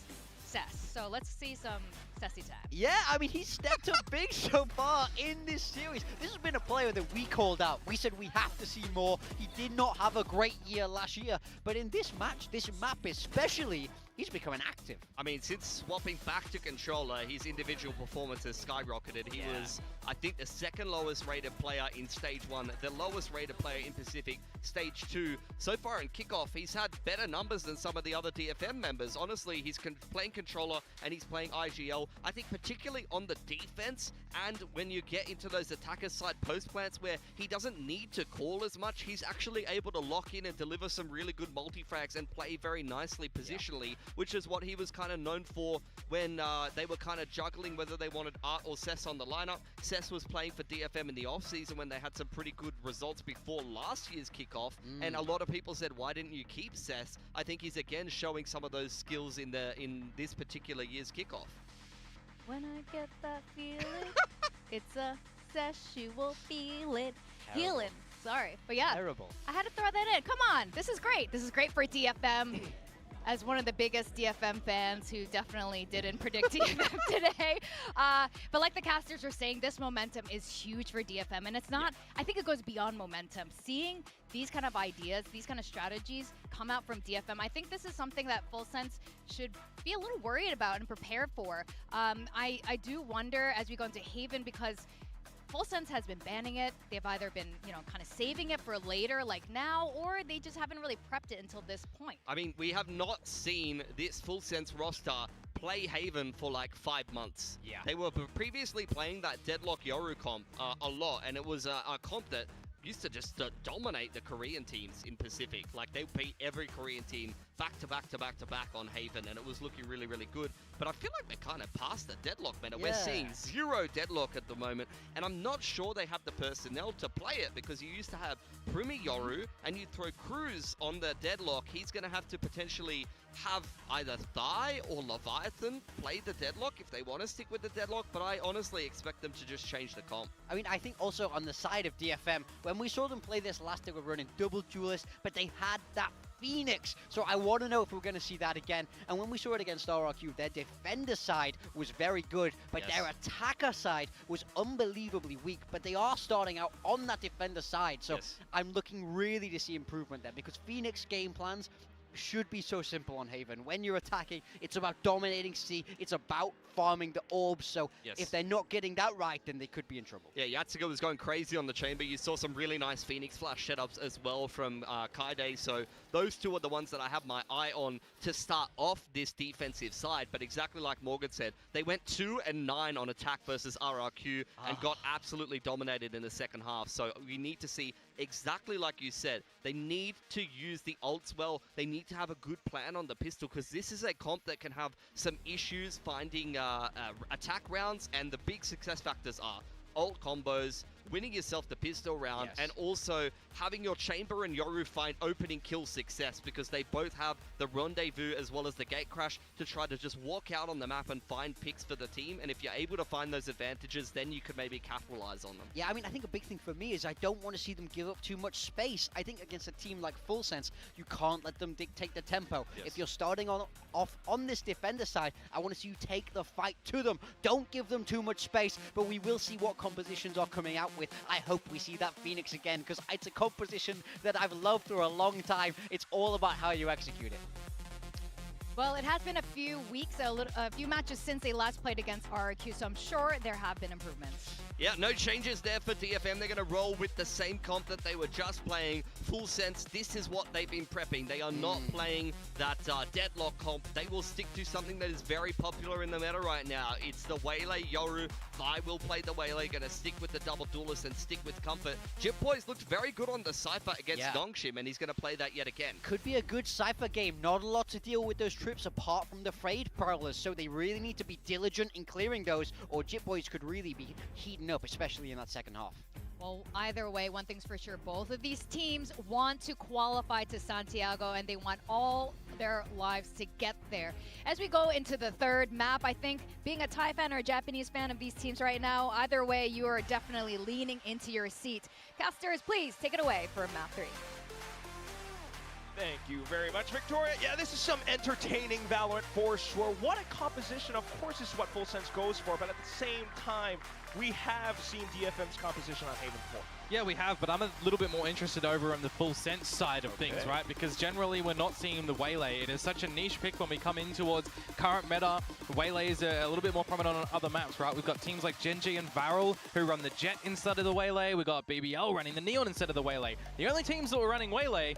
Cez. So let's see some Cessy tap. Yeah, I mean, he's stepped up big so far in this series. This has been a player that we called out. We said we have to see more. He did not have a great year last year, but in this match, this map especially, he's becoming active. I mean, since swapping back to controller, his individual performance has skyrocketed. He was, I think, the second lowest rated player in Stage 1, the lowest rated player in Pacific, Stage 2. So far in kickoff, he's had better numbers than some of the other DFM members. Honestly, he's playing controller and he's playing IGL. well. I think particularly on the defense, and when you get into those attacker side post plants where he doesn't need to call as much, he's actually able to lock in and deliver some really good multi-frags and play very nicely positionally, which is what he was kind of known for when they were kind of juggling whether they wanted Art or Cess on the lineup. Cess was playing for DFM in the offseason when they had some pretty good results before last year's kickoff, and a lot of people said, why didn't you keep Cess? I think he's again showing some of those skills in this particular year's kickoff. When I get that feeling, it's a sexual feeling. Healing. Sorry, but yeah. Terrible. I had to throw that in. Come on, this is great. This is great for DFM. As one of the biggest DFM fans who definitely didn't predict DFM today. But like the casters are saying, this momentum is huge for DFM. And it's not, I think it goes beyond momentum. Seeing these kind of ideas, these kind of strategies come out from DFM, I think this is something that Full Sense should be a little worried about and prepare for. I do wonder as we go into Haven, because Full Sense has been banning it. They've either been, kind of saving it for later, like now, or they just haven't really prepped it until this point. I mean, we have not seen this Full Sense roster play Haven for like 5 months. Yeah. They were previously playing that Deadlock Yoru comp a lot, and it was a comp that used to just dominate the Korean teams in Pacific. Like, they beat every Korean team back to back to back to back on Haven, and it was looking really, really good. But I feel like they're kind of past the Deadlock meta. Yeah. We're seeing 0 Deadlock at the moment, and I'm not sure they have the personnel to play it, because you used to have Primi Yoru, and you throw Cruz on the Deadlock. He's going to have to potentially have either Thigh or Leviathan play the Deadlock if they want to stick with the Deadlock, but I honestly expect them to just change the comp. I mean, I think also on the side of DFM, when we saw them play this last, they were running double duelist, but they had that Phoenix. So I want to know if we're going to see that again. And when we saw it against RRQ, their defender side was very good, but their attacker side was unbelievably weak. But they are starting out on that defender side. So I'm looking really to see improvement there, because Phoenix game plans should be so simple on Haven. When you're attacking, it's about dominating C. It's about farming the orbs. So if they're not getting that right, then they could be in trouble. Yeah, Yatsuga was going crazy on the chamber. You saw some really nice Phoenix Flash setups as well from Kaide. So those two are the ones that I have my eye on to start off this defensive side. But exactly like Morgan said, they went 2 and 9 on attack versus RRQ and got absolutely dominated in the second half. So we need to see exactly like you said, they need to use the ults well. They need to have a good plan on the pistol, because this is a comp that can have some issues finding attack rounds, and the big success factors are ult combos, winning yourself the pistol round, and also having your Chamber and Yoru find opening kill success, because they both have the rendezvous as well as the gate crash to try to just walk out on the map and find picks for the team. And if you're able to find those advantages, then you could maybe capitalize on them. Yeah, I mean, I think a big thing for me is I don't want to see them give up too much space. I think against a team like Full Sense, you can't let them dictate the tempo. If you're starting off on this defender side, I want to see you take the fight to them. Don't give them too much space, but we will see what compositions are coming out with. I hope we see that Phoenix again, because it's a composition that I've loved for a long time. It's all about how you execute it. Well, it has been a few weeks, a few matches since they last played against RRQ, so I'm sure there have been improvements. Yeah, no changes there for DFM. They're going to roll with the same comp that they were just playing. Full Sense, this is what they've been prepping. They are not playing that Deadlock comp. They will stick to something that is very popular in the meta right now. It's the Waylay Yoru. I will play the Waylay, going to stick with the double duelist and stick with Comfort. Jip Boys looked very good on the Cypher against Dongshim, and he's going to play that yet again. Could be a good Cypher game. Not a lot to deal with those trips apart from the Frayed Prowlers, so they really need to be diligent in clearing those, or Jip Boys could really be heating up, especially in that second half. Well, either way, one thing's for sure, both of these teams want to qualify to Santiago, and they want all their lives to get there. As we go into the third map, I think being a Thai fan or a Japanese fan of these teams right now, either way, you are definitely leaning into your seat. Casters, please take it away for map 3. Thank you very much, Victoria. Yeah, this is some entertaining Valorant for sure. What a composition. Of course, this is what Full Sense goes for, but at the same time, we have seen DFM's composition on Haven before. Yeah, we have, but I'm a little bit more interested over on the Full Sense side of things, right? Because generally we're not seeing the Waylay. It is such a niche pick when we come in towards current meta. Waylay is a little bit more prominent on other maps, right? We've got teams like Genji and Varel who run the Jet instead of the Waylay. We've got BBL running the Neon instead of the Waylay. The only teams that were running Waylay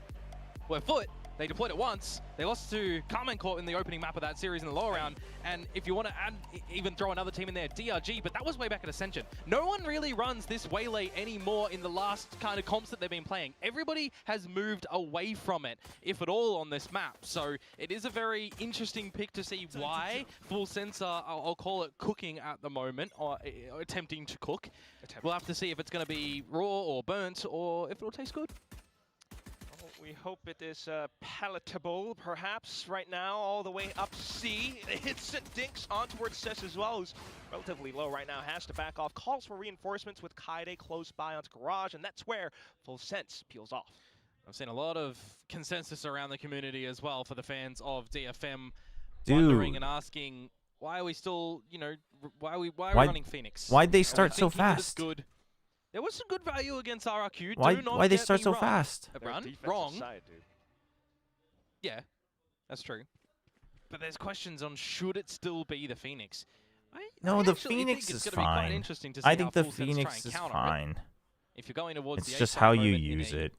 were Foot, They deployed it once. They lost to Carmencourt in the opening map of that series in the lower round. And if you want to add, even throw another team in there, DRG, but that was way back at Ascension. No one really runs this Waylay anymore in the last kind of comps that they've been playing. Everybody has moved away from it, if at all, on this map. So it is a very interesting pick to see why Full Sense are, I'll call it, cooking at the moment, or attempting to cook. We'll have to see if it's going to be raw or burnt, or if it'll taste good. We hope it is palatable, perhaps, right now, all the way up C. It hits it, dinks on towards Cess as well, who's relatively low right now, has to back off. Calls for reinforcements with Kaide close by onto Garage, and that's where Full Sense peels off. I've seen a lot of consensus around the community as well for the fans of DFM, Dude. wondering and asking, why are we still, you know, why are we running Phoenix? Why'd they start so fast? Good. There was some good value against RRQ. Why they start so fast? Wrong. Side, dude. Yeah, that's true. But there's questions on should it still be the Phoenix? No, the Phoenix is fine. I think the Phoenix is fine. If you're going towards it's the just how you use it.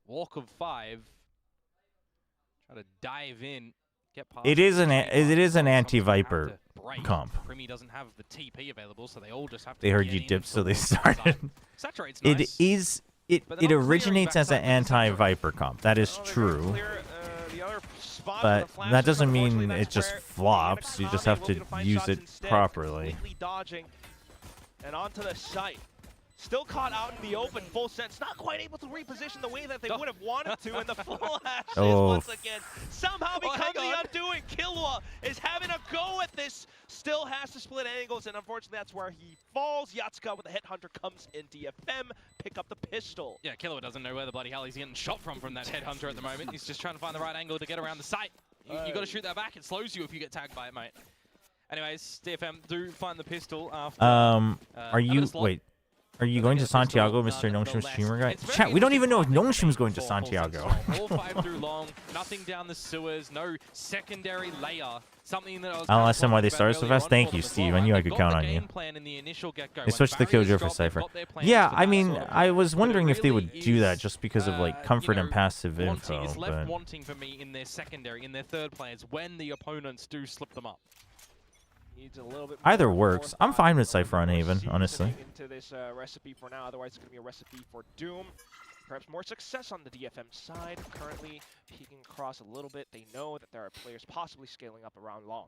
Walk of 5. Try to dive in. Get past It is an anti-Viper comp. Primi doesn't have the TP available, so they all just have to. They heard you dip, so they started. Saturate's nice. It originates as an anti-Viper comp. That is true. But that doesn't mean it just flops. You just have to use it properly. Dodging and onto the site. Still caught out in the open, Full Sense, not quite able to reposition the way that they would have wanted to, and the full ashes once again somehow become the undoing. Killua is having a go at this, still has to split angles, and unfortunately that's where he falls. Yatsuka with the Headhunter comes in. DFM pick up the pistol. Yeah, Killua doesn't know where the bloody hell he's getting shot from that Headhunter at the moment. He's just trying to find the right angle to get around the site. You got to shoot that back. It slows you if you get tagged by it, mate. Anyways, DFM do find the pistol after. Are you going to Santiago, Mr. Nongshim streamer guy? Chat, we don't even know if Nongshim's going to Santiago. All 5 through long, nothing down the sewers, no secondary layer. Something that I'll ask them why they started so fast. Thank you, Steve. I knew I could count on you. They switched the Killjoy for Cypher. Yeah, I mean, I was wondering if they would do that just because of like comfort and passive info. It's left wanting for me in their secondary, in their third players, when the opponents do slip them up. Either works. I'm fine with Cypher on Haven, honestly. Into this recipe for now, otherwise it's going to be a recipe for Doom. Perhaps more success on the DFM side. Currently peeking across a little bit. They know that there are players possibly scaling up around long.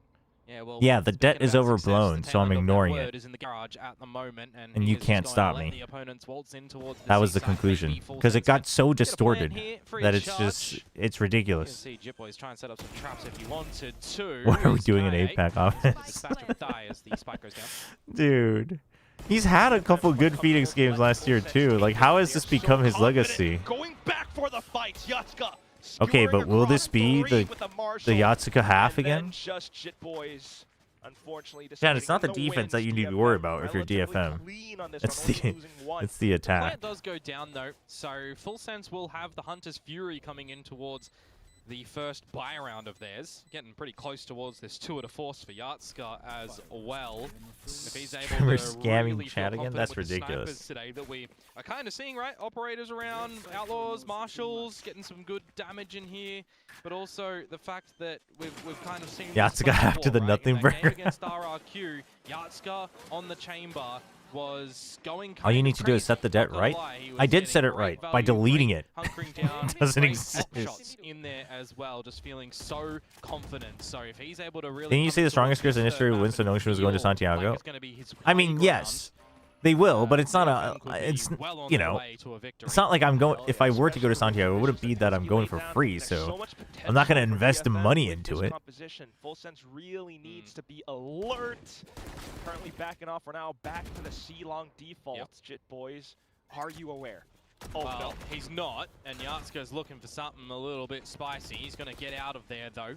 Yeah, the debt is overblown, so I'm ignoring it. Is in the garage at the moment, and you can't stop me. That was the conclusion, because it got so distorted that it's ridiculous. You can see Jitboy's trying to set up some traps if he wanted to. What are we doing in APAC offense? Dude. He's had a couple good Phoenix games last year too. Like, how has this become his legacy? Going back for the fight, Yatsuka. Okay, but will this be the Yatsuka half again? Yeah, it's not the defense that you need to worry about if you're DFM. It's the attack. It does go down though, so Full Sense will have the Hunter's Fury coming in towards the first buy round of theirs. Getting pretty close towards this tour de force for Yatsuka as well. If he's able We're to scamming really chat again? That's ridiculous. Today that we are kind of seeing, right? Operators around, Outlaws, Marshals, getting some good damage in here. But also the fact that we've kind of seen Yatsuka after the nothing burger. Against RRQ, Yatsuka on the chamber was going. All you need to do is set the debt right. I did set it right by deleting it. It doesn't exist. In there as well, just feeling so confident. So if he's able to really. Didn't you say the strongest Chris in history wins the Notion was going to Santiago? I mean, yes. They will, but it's not it's, you know, it's not like I'm going, if I were to go to Santiago, it wouldn't be that I'm going for free, so I'm not going to invest the money into it. Full Sense really needs to be alert. Currently backing off for now, back to the C-long default, Jit boys. Are you aware? Oh, well, no. He's not, and Yatsuka's looking for something a little bit spicy. He's going to get out of there, though,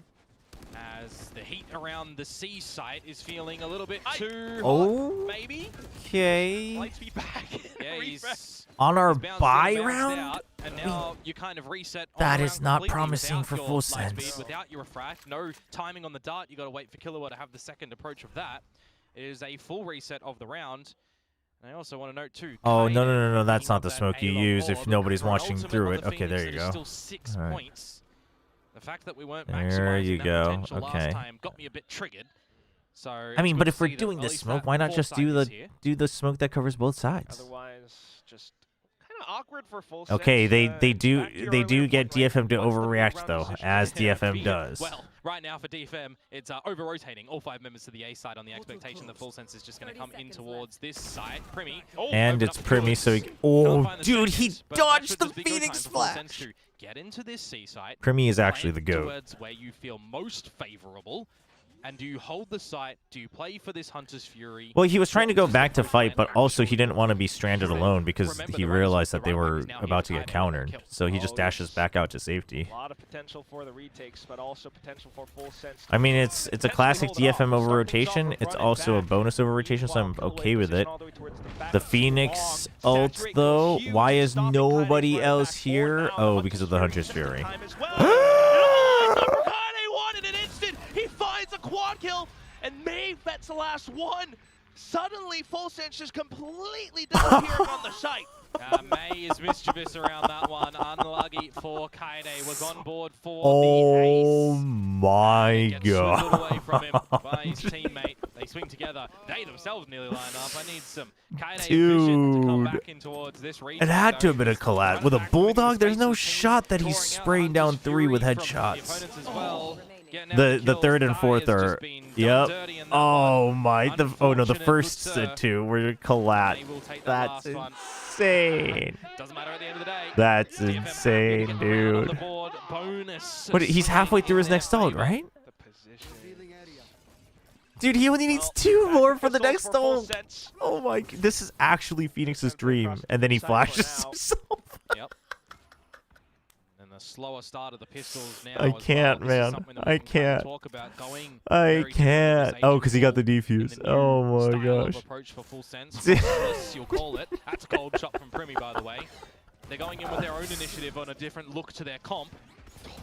as the heat around the C site is feeling a little bit too hot, maybe? Okay. Lightspeed back. Yeah, he's on our buy round? Out, and now you kind of reset that is not promising for Full Sense. Without your refract, no timing on the dart. You got to wait for Killua to have the second approach of that. It is a full reset of the round. I also want to note too. Oh, no, that's not the smoke you use if nobody's watching through it. Okay, there you go. Still 6 points. The fact that we weren't there maximizing you that go. potential Okay. last time got me a bit triggered. So I mean, but if we're doing the smoke, why not just do the smoke that covers both sides? Otherwise, just kind of awkward for full Okay, sense, they do get point, right? DFM to What's the overreact mid-round though, decision? as DFM does. Well, right now for DFM, it's over-rotating all 5 members to the A side on the expectation that full sense is just going to come in towards this side. Primi. And it's Primi, so dude, he dodged the Phoenix Flash. To get into this C site. Primi is actually the GOAT. Towards where you feel most favorable. And do you hold the site? Do you play for this Hunter's Fury? Well, he was trying to go back to fight, but also he didn't want to be stranded alone because he realized that they were about to get countered. So he just dashes back out to safety. A lot of potential for the retakes, but also potential for full sense. I mean, it's a classic DFM over rotation. It's also a bonus over rotation, so I'm okay with it. The Phoenix ult, though, why is nobody else here? Oh, because of the Hunter's Fury. A quad kill, and Maeve, that's the last one. Suddenly, full sense just completely disappearing on the site. May is mischievous around that one. Unlucky for Kaide. Was on board for the ace. Oh my god. god. Away from him by his teammate. They swing together. They themselves nearly line up. I need some Kaide vision to come back in towards this region. It had to have been a collab. With a Bulldog, there's no shot that he's spraying down 3 with headshots. The third and fourth are, yep. Oh my, oh no, the first 2 were collat. That's insane. That's insane, dude. But he's halfway through his next ult, right? Dude, he only needs 2 more for the next ult. Oh my, this is actually Phoenix's dream. And then he flashes himself. Yep. The slower start of the pistols now. I can't, man. I can't. I can't. Oh, because he got the defuse. Oh my gosh. Approach for full sense. You'll call it. That's a cold shot from Primi, by the way. They're going in with their own initiative on a different look to their comp.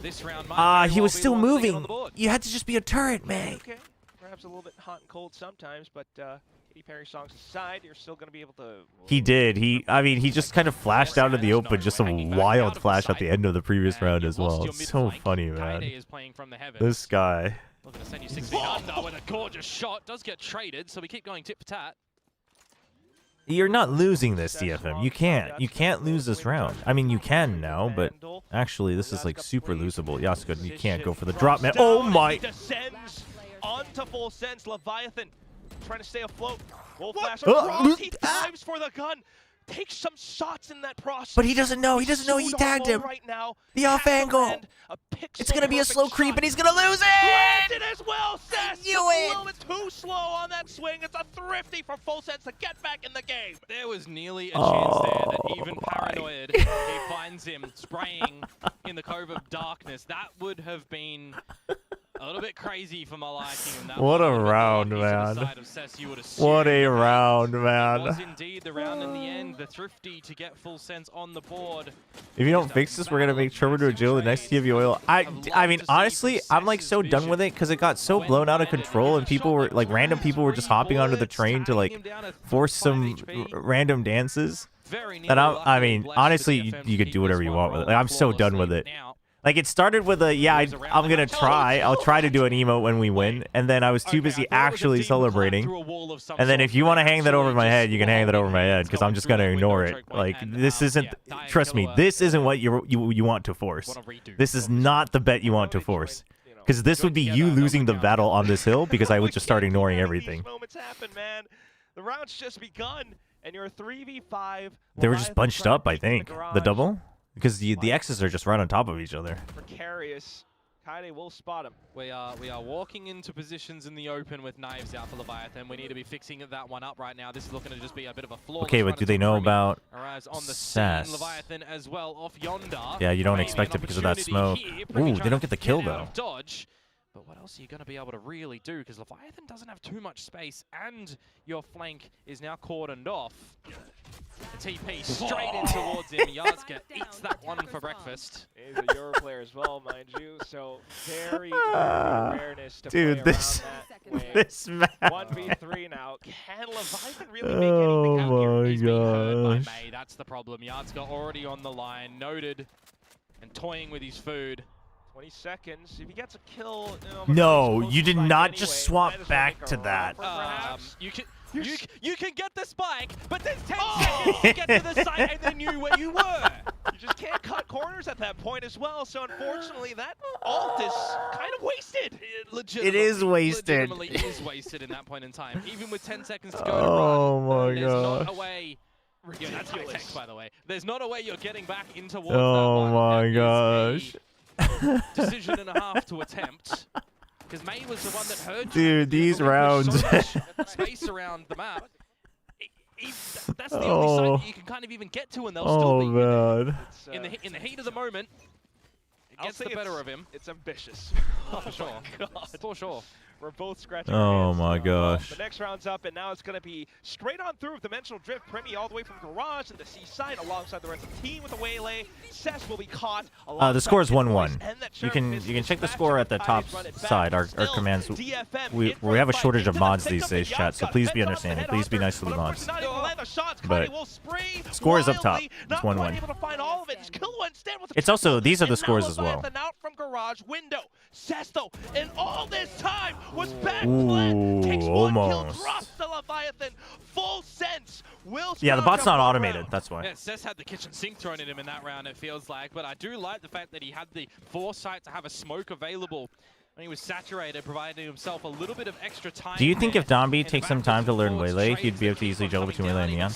This round. He was still moving. You had to just be a turret, man. Okay. Perhaps a little bit hot and cold sometimes, but Katy Perry songs aside, you're still going to be able to... He did. I mean, he just kind of flashed out of the open, just a wild flash at the end of the previous round as well. It's so funny, man. This guy. Looking to send you 16 under with a gorgeous shot. Does get traded, so we keep going tit for tat. You're not losing this, DFM. You can't. You can't lose this round. I mean, you can now, but actually, this is like super losable. Yasuko, you can't go for the drop, man. Oh my! Onto full sense, Leviathan trying to stay afloat. Full flash across. He dives for the gun. Takes some shots in that process. But he doesn't know. He doesn't know he tagged him. Right now, the off angle. It's gonna be a slow creep, and he's gonna lose it. Landed as well, Sess. A little bit too slow on that swing. It's a thrifty for full sense to get back in the game. There was nearly a chance there that even paranoid, he finds him spraying in the cove of darkness. That would have been a little bit crazy for my liking. What a round, man. What a round, man. It was indeed the round in the end. The thrifty to get full sense on the board. If you don't fix this, we're gonna make Chobra to a Jill the next TV oil. I mean, honestly, I'm like so done with it because it got so blown out of control, and people were like, random people were just hopping onto the train to like force some random dances. That I mean, honestly, you could do whatever you want with it. Like, I'm so done with it. Like, it started with a, yeah, I'm going to try. I'll try to do an emote when we win. And then I was too busy actually celebrating. And then if you want to hang that over my head, you can hang that over my head because I'm just going to ignore it. Like, this isn't, trust me, this isn't what you want to force. This is not the bet you want to force. Because this would be you losing the battle on this hill because I would just start ignoring everything. The round's just begun, and you're 3v5. They were just bunched up, I think. The double? Because the X's are just right on top of each other. Precarious. Kaide will spot him. We are walking into positions in the open with knives out for Leviathan. We need to be fixing that one up right now. This is looking to just be a bit of a flaw. Okay, but do they know about Sass? Leviathan as well off yonder. Yeah, you don't expect it because of that smoke. Ooh, they don't get the kill though. Dodge. But what else are you going to be able to really do? Because Leviathan doesn't have too much space, and your flank is now cordoned off. A TP straight in towards him. Yasuko eats that one for breakfast. He's a Euro player as well, mind you. So very awareness to dude, play this this map. 1v3 now. Can Leviathan really make anything out here? He's being heard by May. That's the problem. Yasuko already on the line, noted and toying with his food. 20 seconds. If he gets a kill, no, you did not just swap back to that. You can get the spike, but there's 10 seconds to get to the site and then knew where you were. You just can't cut corners at that point as well. So unfortunately, that ult is kind of wasted. It is wasted. Legitimately is wasted in that point in time. Even with 10 seconds to go oh to run, my there's gosh. not a way. Yeah, that's your text, by the way. There's not a way you're getting back in towards oh that one. my gosh. Decision and a half to attempt. Because May was the one that heard you. Dude, these rounds. So much space around the map. That's the only side that you can kind of even get to, and they'll still be man. in the heat of the moment. It gets the better of him. It's ambitious. For sure. For sure. We're both scratching Oh our hands. my gosh. The next round's up, and now it's going to be straight on through with Dimensional Drift. Premi all the way from Garage and the seaside alongside the rest of the team with a waylay. Cess will be caught. The score is 1-1. You can check the score at the top side. Our commands. We have a shortage of mods these days, chat. So please be understanding. Please be nice to the mods. But score is up top. It's 1-1. It's also these are the scores as well. Cess though, in all this time was back. Ooh, almost. The Leviathan, full sense. Yeah, the bot's not automated. That's why. Yeah, Cess had the kitchen sink thrown at him in that round, it feels like. But I do like the fact that he had the foresight to have a smoke available when he was saturated, providing himself a little bit of extra time. Do you think if Domby takes some time to learn Waylay, he'd be able to easily juggle between Waylay and Neon?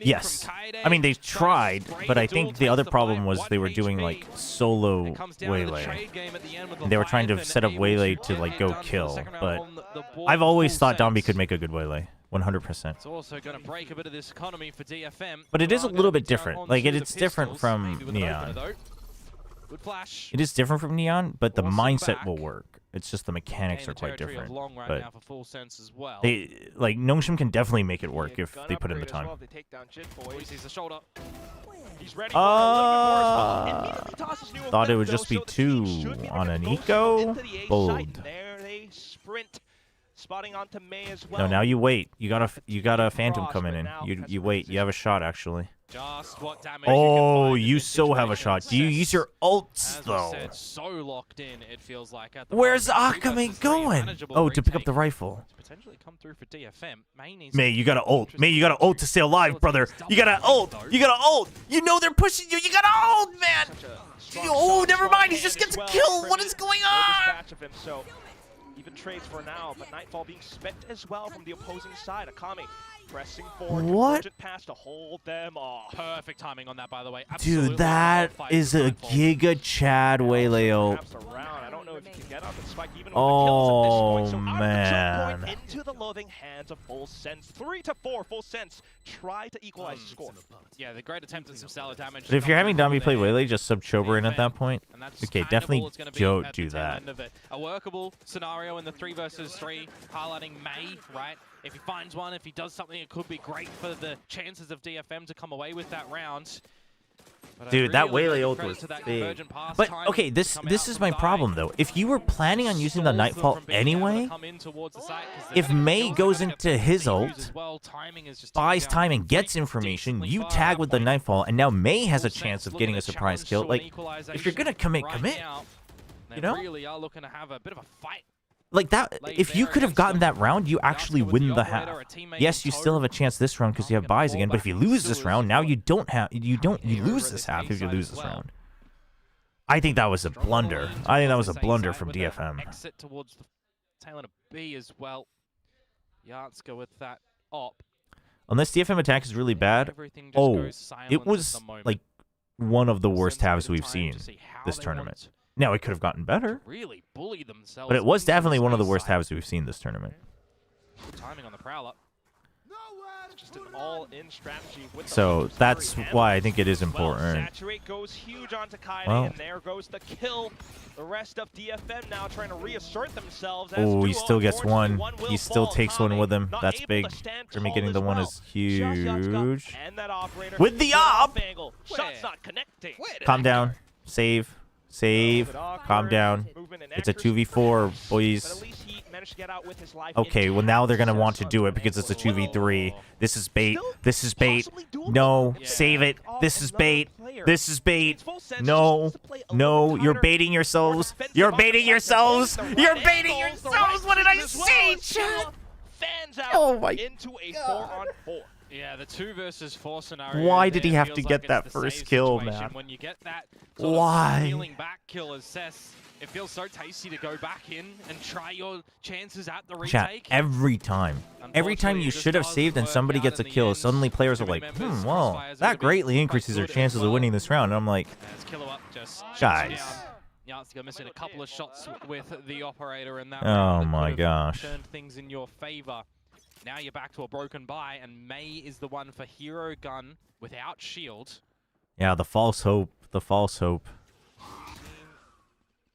Yes. I mean, they tried, but I think the other problem was they were doing, like, solo Waylay. And they were trying to set up Waylay to, like, go kill. But I've always thought Domby could make a good Waylay. 100%. It's also going to break a bit of this economy for DFM. But it is a little bit different. Like, it's different from Neon. Good flash. It is different from Neon, but the mindset will work. It's just the mechanics are quite different. But they, like, Nongshim can definitely make it work if they put in the time. Thought it would just be 2 on an eco. Bold. Spotting onto May as well. No, now you wait. You got a Phantom coming in. You wait. You have a shot actually. Just what damage oh, you so have a shot. Do you use your ults though? Said, so locked in, it feels like. At the Where's Akame going? Oh, to pick up the rifle. Potentially come through for DFM. May, you gotta ult. May, you gotta ult to stay alive, brother. You gotta ult. You gotta ult. You know they're pushing you. You gotta ult, man. Oh, never mind. He just gets a kill. What is going on? Even trades for now, but Nightfall being spent as well from the opposing side. Akame pressing forward. What? Pass to hold them off. Perfect timing on that, by the way. Absolutely. Dude, that is a Giga Chad Waylay ult. I don't know if you can get up and spike even with oh, the kills at this point. So man. Point into the loathing hands of Full Sense. 3-4, Full Sense try to equalize the score. Yeah, the great attempt at some stellar damage. But if you're having Domby play Waylay, just sub Chobra in at that point. Okay, definitely don't do that. A workable scenario in the 3 versus 3, highlighting May, right? If he finds one, if he does something, it could be great for the chances of DFM to come away with that round. Dude, that Waylay ult was big. But, okay, this is my problem, though. If you were planning on using the Nightfall anyway, if May goes into his ult, buys time and gets information, you tag with the Nightfall, and now May has a chance of getting a surprise kill. Like, if you're gonna commit, you know? Really are looking to have a bit of a fight. Like that, if you could have gotten that round, you actually win the half. Yes, you still have a chance this round because you have buys again. But if you lose this round, now you lose this half if you lose this round. I think that was a blunder. I think that was a blunder from DFM. Exit towards the tail end of B as well. Yatska with that op. Unless DFM attack is really bad. Oh, it was like one of the worst halves we've seen this tournament. Now, it could have gotten better, really bully themselves, but it was definitely one of the worst halves we've seen this tournament. Timing on the Prowler. Just an all-in strategy with so that's why I think it is important. Saturate goes huge onto Kaide, well, and there goes the kill. The rest of DFM now trying to reassert themselves. Oh, he still gets one. He still takes one with him. That's big. For me, getting the one is huge. With the op! Shots not connecting. Calm down. Save. Calm down. It's a 2v4, boys. managed to get out with his life. Okay, well now they're gonna want to do it because it's a 2v3. This is bait. This is bait. No, save it. This is bait. This is bait. No, no, you're baiting yourselves. You're baiting yourselves. You're baiting yourselves. What did I say, chat? Fans out Oh my into a 4-on-4. Yeah, the 2 versus 4 scenario. Why did he have to get that first kill, man? When you get that Why? Back kill as Cess, it feels so tasty to go back in and try your chances at the retake. Chat, every time you should have saved and somebody gets a kill, suddenly players are like, well, that greatly increases their chances of winning this round. And I'm like, guys. Yatsuka missing a couple of shots with the operator in that oh my gosh. Turned things in your favor. Now you're back to a broken buy, and May is the one for Hero Gun without shield. Yeah, the false hope. The false hope.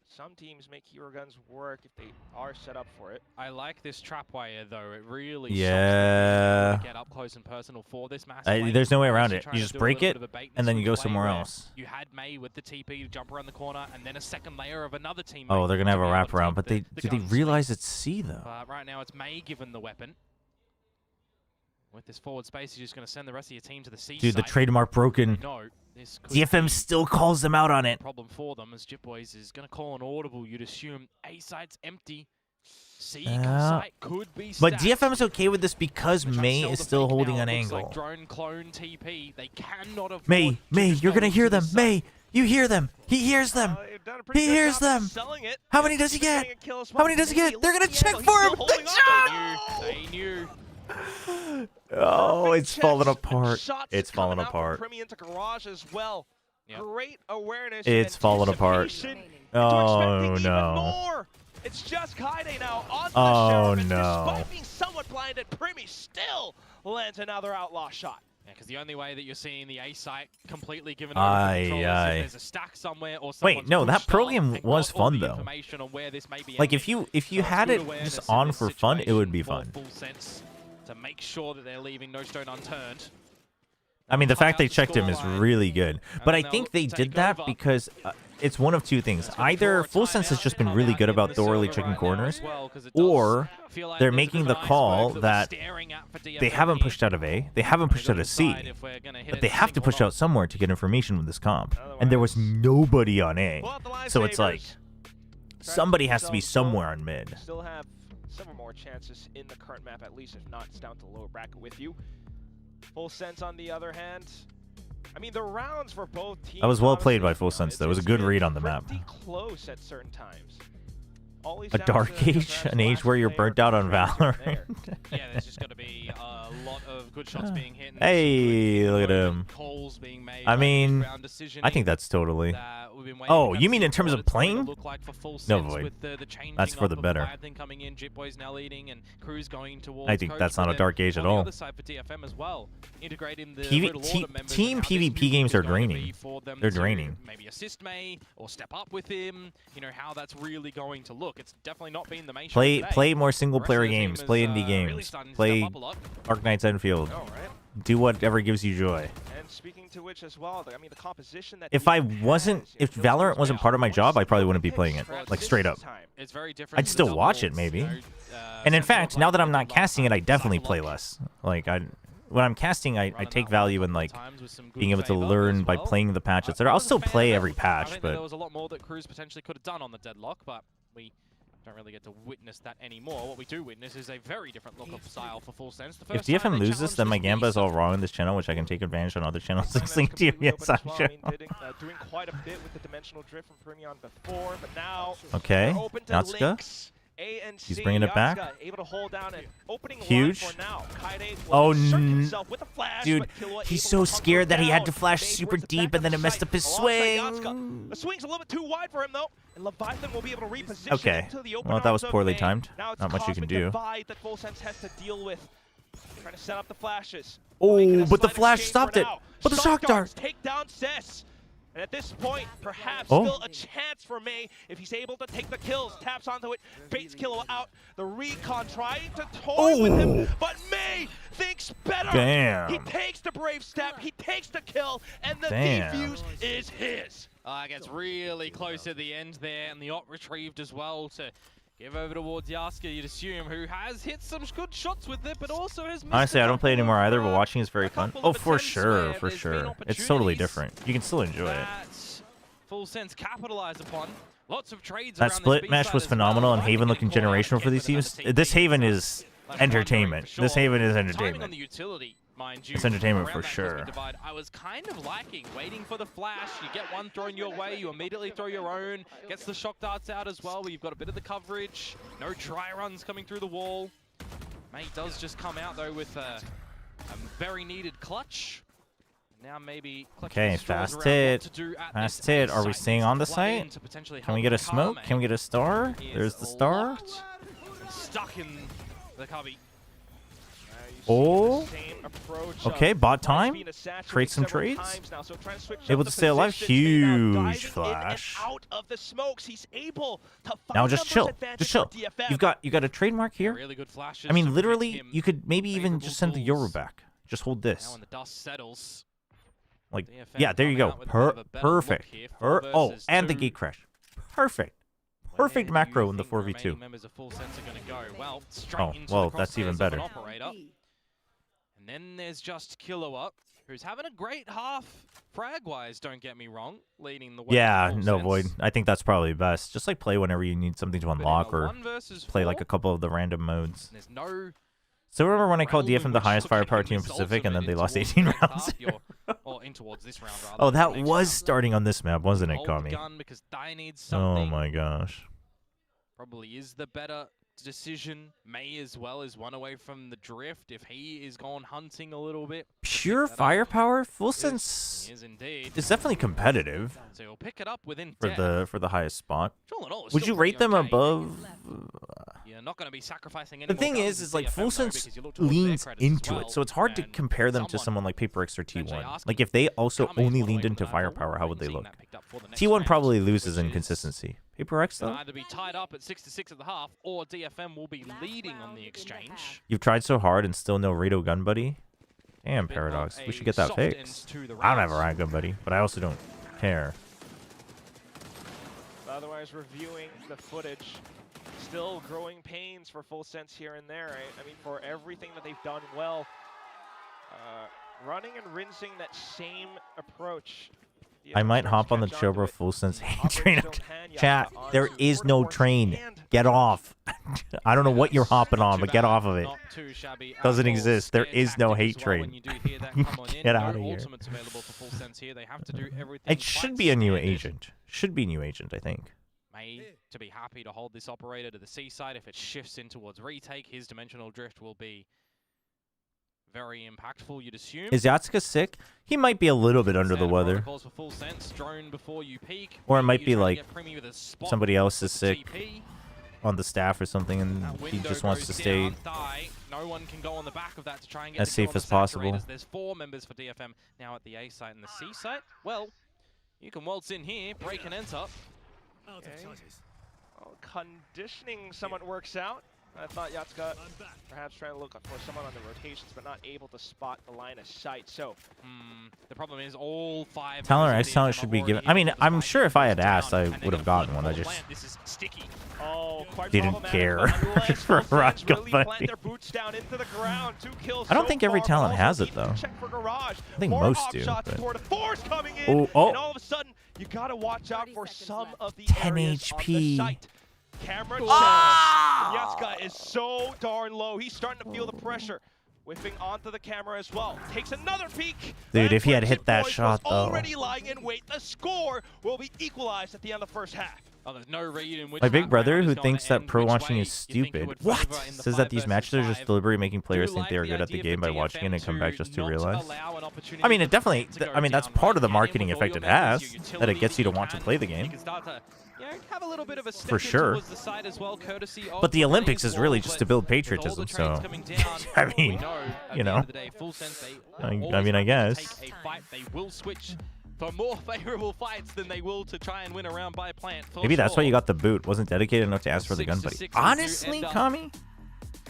Some teams make hero guns work if they are set up for it. I like this trapwire though. It really yeah. To get up close and personal for this massive. There's no way around it. You just break it, and then you go somewhere else. You had May with the TP to jump around the corner, and then a second layer of another teammate. Oh, they're gonna have a wraparound, but do they realize it's C though? Right now it's May given the weapon. With this forward space, you're just going to send the rest of your team to the C Dude, site. the trademark broken. No, this DFM still calls them out on it. Problem for them as Jitboys is going to call an audible. You'd assume A site's empty. C site could be stacked. But DFM is okay with this because May is still holding an angle. Like drone clone TP. They cannot afford May, you're going to hear them. May, you hear them. He hears them. He hears them. How many does he get? How many does he get? They're going to check for him. They knew. Oh, it's falling apart. It's falling apart. Into garage as well. Great awareness. It's falling apart. Oh no. It's just Kaide now on the sheriff, no. Despite being somewhat blinded, Primi still lands another outlaw shot. Yeah, because the only way that you're seeing the A site completely given over control is if there's a stack somewhere or wait, no, that pro game was fun though. Like if you had it just on for fun, it would be fun. To make sure that they're leaving no stone unturned. I mean, the fact they checked him is really good. But I think they did that because it's one of two things. Either Full Sense has just been really good about thoroughly checking corners, or they're making the call that they haven't pushed out of A, they haven't pushed out of C, but they have to push out somewhere to get information with this comp. And there was nobody on A. So it's like, somebody has to be somewhere on mid. Still have several more chances in the current map, at least if not, it's down to the lower bracket with you. Full Sense on the other hand, I mean the rounds for both teams. That was well played by Full Sense. That was a good read on the map. Close at certain times. A dark age, an age where you're burnt out on Valorant. Yeah, there's just going to be a lot of good shots being hit. Hey, look at him. Calls being made, I mean, I think that's totally. Oh, you mean in terms of playing? No, Void. That's for the better. I think that's not a dark age at all. Team PvP games are draining. They're draining. Maybe assist May or step up with him. You know how that's really going to look. It's definitely not been the main play more single player games. Play indie games. Play Dark Knights Enfield. Do whatever gives you joy. And speaking to which as well, I mean the composition that if Valorant wasn't part of my job, I probably wouldn't be playing it. Like straight up. I'd still watch it maybe. And in fact, now that I'm not casting it, I definitely play less. Like when I'm casting, I take value in like being able to learn by playing the patch, etc. I'll still play every patch, but there was a lot more that Cruz potentially could have done on the deadlock, but we don't really get to witness that anymore. What we do witness is a very different look of style for Full Sense. If DFM loses, then my Gamba is all wrong on this channel, which I can take advantage on other channels listening to you. Yes, I'm sure. Doing quite a bit with the dimensional drift from Premion before, but now okay, Natsuka. He's bringing it back. Able to hold down an opening huge. For now. Oh, dude, he's so scared that he had to flash super deep and then it messed up his swing. The swing's a little bit too wide for him though, and Leviathan will be able to reposition okay. into the open well, that was poorly May. timed. Not much you can do. That Full Sense has to deal with. Trying to set up the flashes. Oh, but the flash stopped it. But the shock dart. Take down Cess. And at this point, perhaps still a chance for May if he's able to take the kills. Taps onto it, baits Kilo out. The recon trying to toy with him, but May thinks better. Damn. He takes the brave step, he takes the kill, and the defuse is his. Gets really close at the end there, and the op retrieved as well to Give over towards Yaska, you'd assume, who has hit some good shots with it, but also has missed. Honestly, I don't play anymore either, but watching is very fun. Oh, for sure, for sure. It's totally different. You can still enjoy it. Full Sense capitalize upon. Lots of trades. That split mesh was phenomenal, and Haven looking generational for these teams. This Haven is entertainment. This Haven is entertainment. It's entertainment for sure. I was kind of lacking, waiting for the flash. You get one thrown your way, you immediately throw your own. Gets the shock darts out as well, where you've got a bit of the coverage. No try runs coming through the wall. Mate does just come out though with a very needed clutch. Now maybe okay, fast hit. Fast hit. Are we staying on the site? Can we get a smoke? Can we get a star? There's the star. Stuck in the cubby. Oh, okay, bot time. Create some trades. Able to stay alive. Huge flash. Now just chill. Just chill. You got a trademark here. I mean, literally, you could maybe even just send the Euro back. Just hold this. Like, yeah, there you go. Perfect. Oh, and the gate crash. Perfect. Perfect macro in the 4v2. Oh, well, that's even better. And then there's just Kilowatt, who's having a great half frag-wise, don't get me wrong, leading the way. Yeah, no, Void. I think that's probably best. Just like play whenever you need something to unlock or play like a couple of the random modes. There's no so remember when I called DFM the highest firepower team in Pacific and then they lost 18 rounds? Oh, that was starting on this map, wasn't it, Kami? Oh my gosh. Probably is the better decision. May as well is one away from the drift if he is gone hunting a little bit. Pure firepower, Full Sense is definitely competitive. So he'll pick it up within for the highest spot. Would you rate them above? You're not going to be sacrificing any the thing is like Full Sense leans into it, so it's hard to compare them to someone like PRX or T1. Like if they also only leaned into firepower, how would they look? T1 probably loses in consistency. PRX though? Either be tied up at 6-6 at the half, or DFM will be leading on the exchange. You've tried so hard and still no Rado gun buddy? Damn, Paradox. We should get that fixed. I don't have a Rado gun buddy, but I also don't care. Otherwise, reviewing the footage, still growing pains for Full Sense here and there. I mean, for everything that they've done well, running and rinsing that same approach. I might hop on the Chobra Full Sense hate train. Chat, there is no train. Get off. I don't know what you're hopping on, but get off of it. Doesn't exist. There is no hate train. Get out of here. It should be a new agent. Should be a new agent, I think. May to be happy to hold this operator to the seaside. If it shifts in towards retake, his dimensional drift will be very impactful, you'd assume. Is Yatsuka sick? He might be a little bit under the weather. Or it might be like somebody else is sick on the staff or something and he just wants to stay as safe as possible. There's 4 members for DFM now at the A site and the C site. Well, you can waltz in here, break and enter. Okay. Oh, conditioning somewhat works out. I thought Yatsuka perhaps trying to look for someone on the rotations, but not able to spot the line of sight. So the problem is all 5 talent or X talent should be given. I mean, I'm sure if I had asked, I would have gotten one. I just didn't care for a rock buddy. I don't think every talent has it though. I think most do. But... Oh, and all of a sudden, you gotta watch out for some of the 10 HP. Camera check. Yatsuka is so darn low. He's starting to feel the pressure. Whiffing onto the camera as well. Takes another peek. Dude, if he had hit that shot, though. Already lying in wait. The score will be equalized at the end of the first half. Oh, there's no read in which my big brother, who thinks that pro watching is stupid, says that these matches are just deliberately making players think they are good at the game by watching it and come back just to realize. I mean, it definitely, I mean, that's part of the marketing effect it has, that it gets you to want to play the game. Have a little bit of a for sure. But the Olympics is really just to build patriotism, so I mean, you know, I mean, I guess. They will switch for more favorable fights than they will to try and win around by plant. Maybe that's why you got the boot. Wasn't dedicated enough to ask for the gun buddy. Honestly, Kami,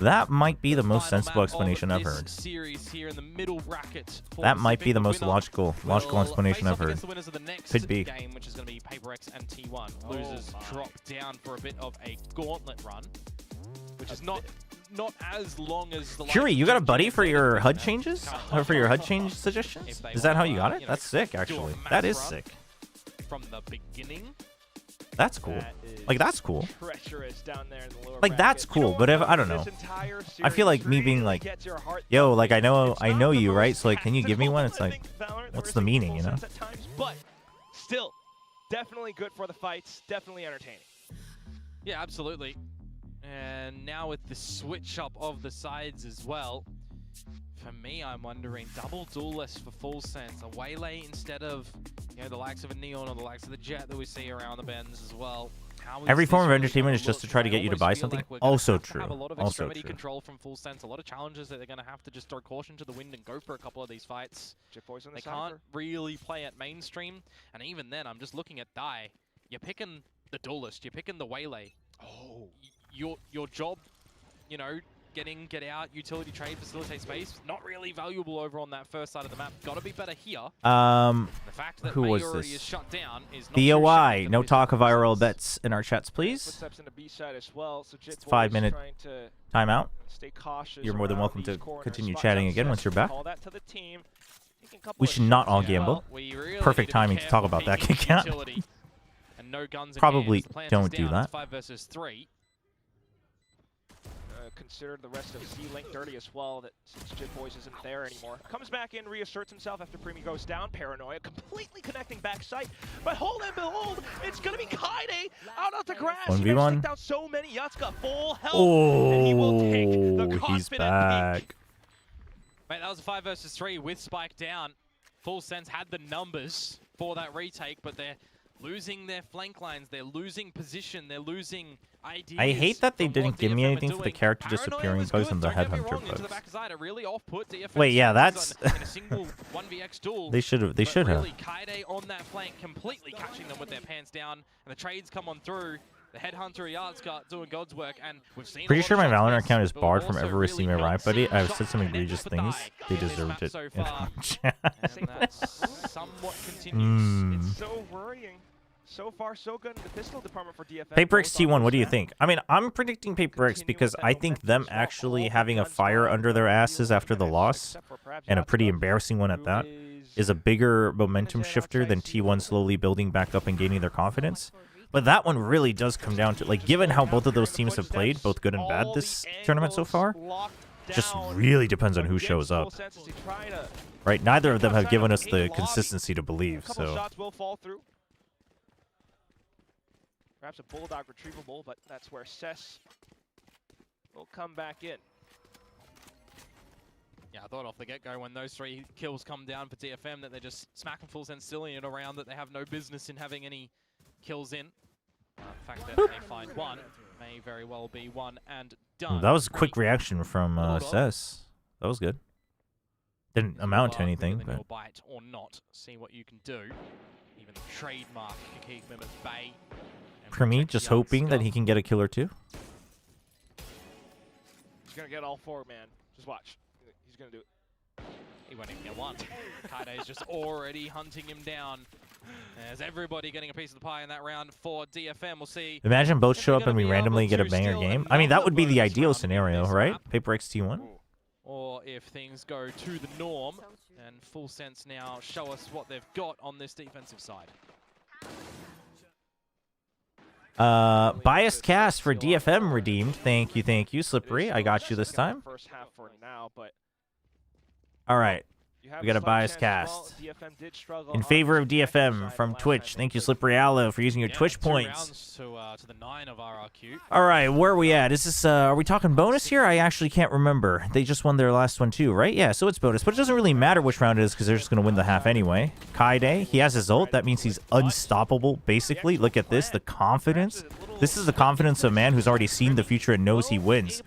That might be the most sensible explanation I've heard. Series here in the middle bracket. That might be the most logical explanation I've heard. Could be. Game, which is going to be PRX and T1. Losers drop down for a bit of a gauntlet run, which is not as long as the. Curie, you got a buddy for your HUD changes? Or for your HUD change suggestions? Is that how you got it? That's sick, actually. That is sick. From the beginning. That's cool. Like, that's cool. Down there in the lower like, that's cool, but if, I don't know. I feel like me being like, yo, like, I know you, right? So, like, can you give me one? It's like, what's the meaning, you know? But still, definitely good for the fights. Definitely entertaining. Yeah, absolutely. And now with the switch up of the sides as well, for me, I'm wondering double duelist for Full Sense, a Waylay instead of, you know, the likes of a Neon or the likes of the Jet that we see around the bends as well. Every form of entertainment is just to try to get you to buy something. Also true. Have a lot of also extremity true. control from Full Sense, a lot of challenges that they're going to have to just throw caution to the wind and go for a couple of these fights. They can't really play at mainstream, and even then, I'm just looking at Die. You're picking the duelist, you're picking the Waylay. Oh, your job, you know, get out, utility trade, facilitate space, not really valuable over on that first side of the map. Got to be better here. The fact that who was already this? Is shut down is not BOI, no talk of IRL bets in our chats, please. It's 5 minute timeout. You're more than welcome to continue chatting again once you're back. We should not all gamble. Perfect timing to talk about that kick out. Probably don't do that. 5 versus 3. Consider the rest of C-Link dirty as well, that since Jit Boys isn't there anymore. Comes back in, reasserts himself after Primi goes down. Paranoia completely connecting backside. But hold and behold, it's going to be Kaide out of the grass. 1v1. Down so many. Yatsuka full health. Oh, and he will take the he's back. Peak. Mate, that was a 5 versus 3 with Spike down. Full Sense had the numbers for that retake, but they're losing their flank lines. They're losing position. They're losing ideas. I hate that they didn't give me anything for the character disappearing bugs and the headhunter bugs. Wait, yeah, that's. They should have. They should have. Kaide on that flank, completely catching them with their pants down, and the trades come on through. The headhunter Yard's doing God's work, and we've seen. Pretty sure my Valorant account is barred from ever receiving a riot buddy. I've said some egregious things. They deserved it. So far. And that's somewhat continues. It's so worrying. So far, so good in the pistol department for DFM. PRX T1, what do you think? I mean, I'm predicting PRX because I think them actually having a fire under their asses after the loss, and a pretty embarrassing one at that, is a bigger momentum shifter than T1 slowly building back up and gaining their confidence. But that one really does come down to, like, given how both of those teams have played, both good and bad this tournament so far, just really depends on who shows up. Right? Neither of them have given us the consistency to believe, so. Perhaps a Bulldog retrievable, but that's where Cess will come back in. Yeah, I thought off the get-go when those 3 kills come down for DFM that they're just smacking Full Sense silly it around, that they have no business in having any kills in. The fact that they find one may very well be one and done. That was a quick reaction from Cess. That was good. Didn't amount to anything, but. Bite or not, see what you can do. Even the trademark Kikik Mim at bay. Primi just hoping that he can get a kill or two. He's gonna get all 4, man. Just watch. He's gonna do it. He won't even get one. Kaide is just already hunting him down. There's everybody getting a piece of the pie in that round for DFM. We'll see. Imagine both show up and we randomly get a banger game. I mean, that would be the ideal scenario, right? PRX T1. Or if things go to the norm, and Full Sense now show us what they've got on this defensive side. Biased cast for DFM redeemed. Thank you, Slippery. I got you this time. All right. We got a biased cast. In favor of DFM from Twitch. Thank you, Slippery Aloe, for using your Twitch points. To the 9 of RRQ. All right, where are we at? Is this, are we talking bonus here? I actually can't remember. They just won their last one too, right? Yeah, so it's bonus. But it doesn't really matter which round it is because they're just going to win the half anyway. Kaide, he has his ult. That means he's unstoppable, basically. Look at this, the confidence. This is the confidence of a man who's already seen the future and knows he wins.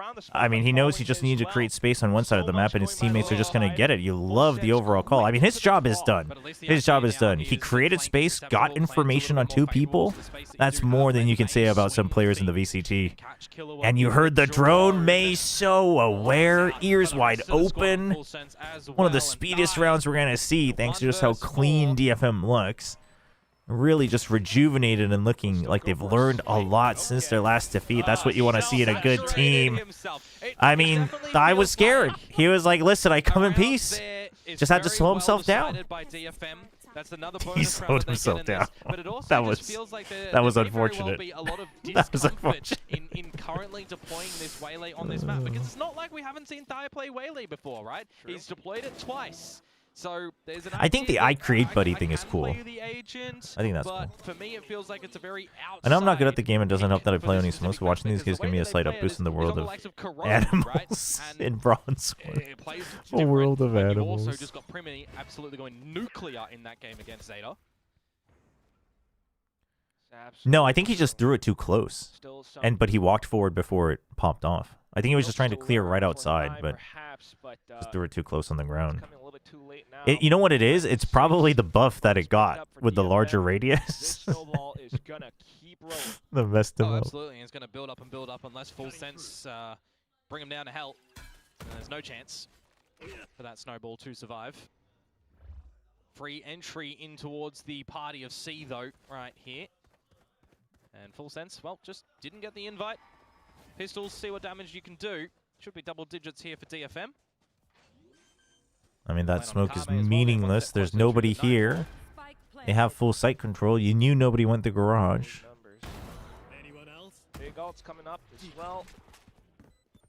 around the I mean, he knows he just needs to create space on one side of the map, and his teammates are just going to get it. You love the overall call. I mean, his job is done. His job is done. He created space, got information on 2 people. That's more than you can say about some players in the VCT. And you heard the drone. May so aware, ears wide open. One of the speediest rounds we're going to see, thanks to just how clean DFM looks. Really just rejuvenated and looking like they've learned a lot since their last defeat. That's what you want to see in a good team. I mean, I was scared. He was like, listen, I come in peace. Just had to slow himself down. He slowed himself down. That was unfortunate. That was unfortunate. In currently deploying this Waylay on this map, because it's not like we haven't seen Thai play Waylay before, right? He's deployed it twice. So there's an I think the I create buddy thing is cool. I think that's cool. For me, it feels like it's a very I know I'm not good at the game. It doesn't help that I play only smokes. Watching these gives me a slight up boost in the world of animals in bronze. A world of animals. You also just got Primity absolutely going nuclear in that game against Zeta. No, I think he just threw it too close, but he walked forward before it popped off. I think he was just trying to clear right outside, but just threw it too close on the ground. You know what it is? It's probably the buff that it got with the larger radius. The best of absolutely, it's going to build up unless Full Sense bring him down to hell. And there's no chance for that snowball to survive. Free entry in towards the party of C, though, right here. And Full Sense, well, just didn't get the invite. Pistols, see what damage you can do. Should be double digits here for DFM. I mean, that smoke is meaningless. There's nobody here. They have full sight control. You knew nobody went the garage. Anyone else? Big ult's coming up as well.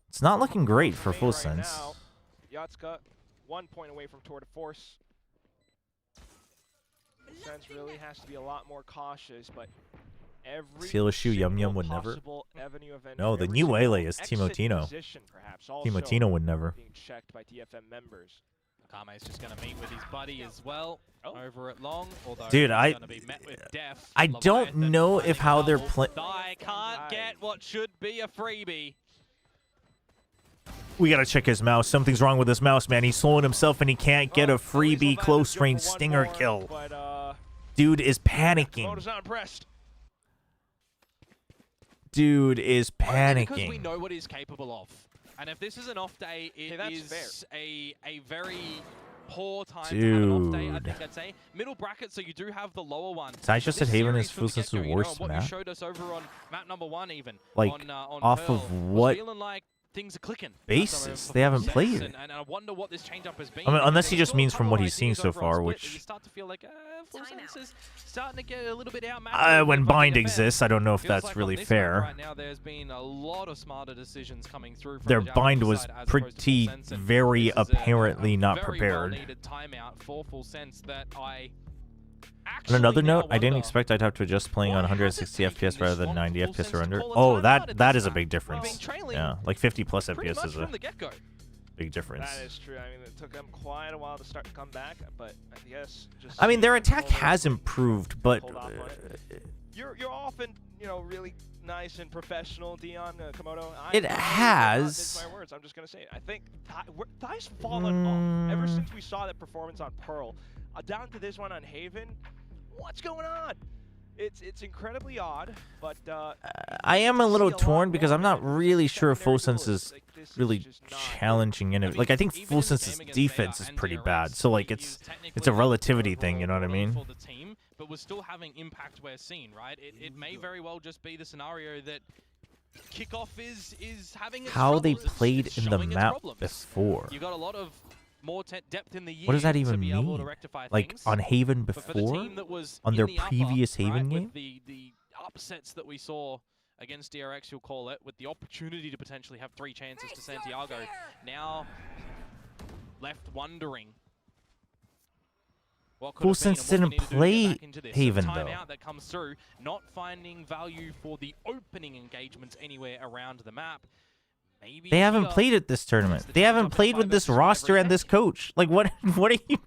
It's not looking great for Full Sense. Yatska, 1 point away from tour de force. Sense really has to be a lot more cautious, but Seal a shoe, Yum Yum would never. No, the new Waylay is Timotino. Timotino would never. Being checked by DFM members. Akame's just going to meet with his buddy as well over at long. Dude, I don't know if how they're playing. I can't get what should be a freebie. We gotta check his mouse. Something's wrong with his mouse, man. He's slowing himself and he can't get a freebie close range stinger kill. Dude is panicking. Dude is panicking. Because we know what he's capable of. And if this is an off day, it is a very poor time to have an off day, I think I'd say. Middle bracket, so you do have the lower one. So I just said Haven is Full Sense's worst map. What you showed us over on map number 1 even. Like, on off Pearl, of what feeling like things are clicking. Basis? They haven't played it. And I wonder what this change up has been. I mean, unless he just means from what he's seeing so far, which... You start to feel like, Full Sense is starting to get a little bit outmatched. When bind exists, I don't know if that's really fair. Right now, there's been a lot of smarter decisions coming through. Their bind was pretty, very apparently not prepared. Timeout for Full Sense that on another note, I didn't expect I'd have to adjust playing on 160 FPS rather than 90 FPS or under. Oh, that is a big difference. Yeah, like 50 plus FPS is a big difference. That is true. I mean, it took them quite a while to start to come back, but I guess just... I mean, their attack has improved, but... You're often, really nice and professional, Dion, Komodo. It has. My words. I'm just going to say it. I think Thai's fallen off ever since we saw that performance on Pearl. Down to this one on Haven. What's going on? It's incredibly odd, but I am a little torn because I'm not really sure if Full Sense is really challenging in it. Like, I think Full Sense's defense is pretty bad, so like it's a relativity thing, you know what I mean? But we're still having impact we're seeing, right? It may very well just be the scenario that kickoff is having its how they troubles. played in the map before. You got a lot of more depth in the year. What does that even mean? Like on Haven before? On their previous Haven game? The upsets that we saw against DRX, you'll call it, with the opportunity to potentially have 3 chances to Santiago. Now left wondering. Full Sense didn't play Haven though. That comes through, not finding value for the opening engagements anywhere around the map. Maybe they haven't played at this tournament. They haven't played with this roster and this coach. Like, what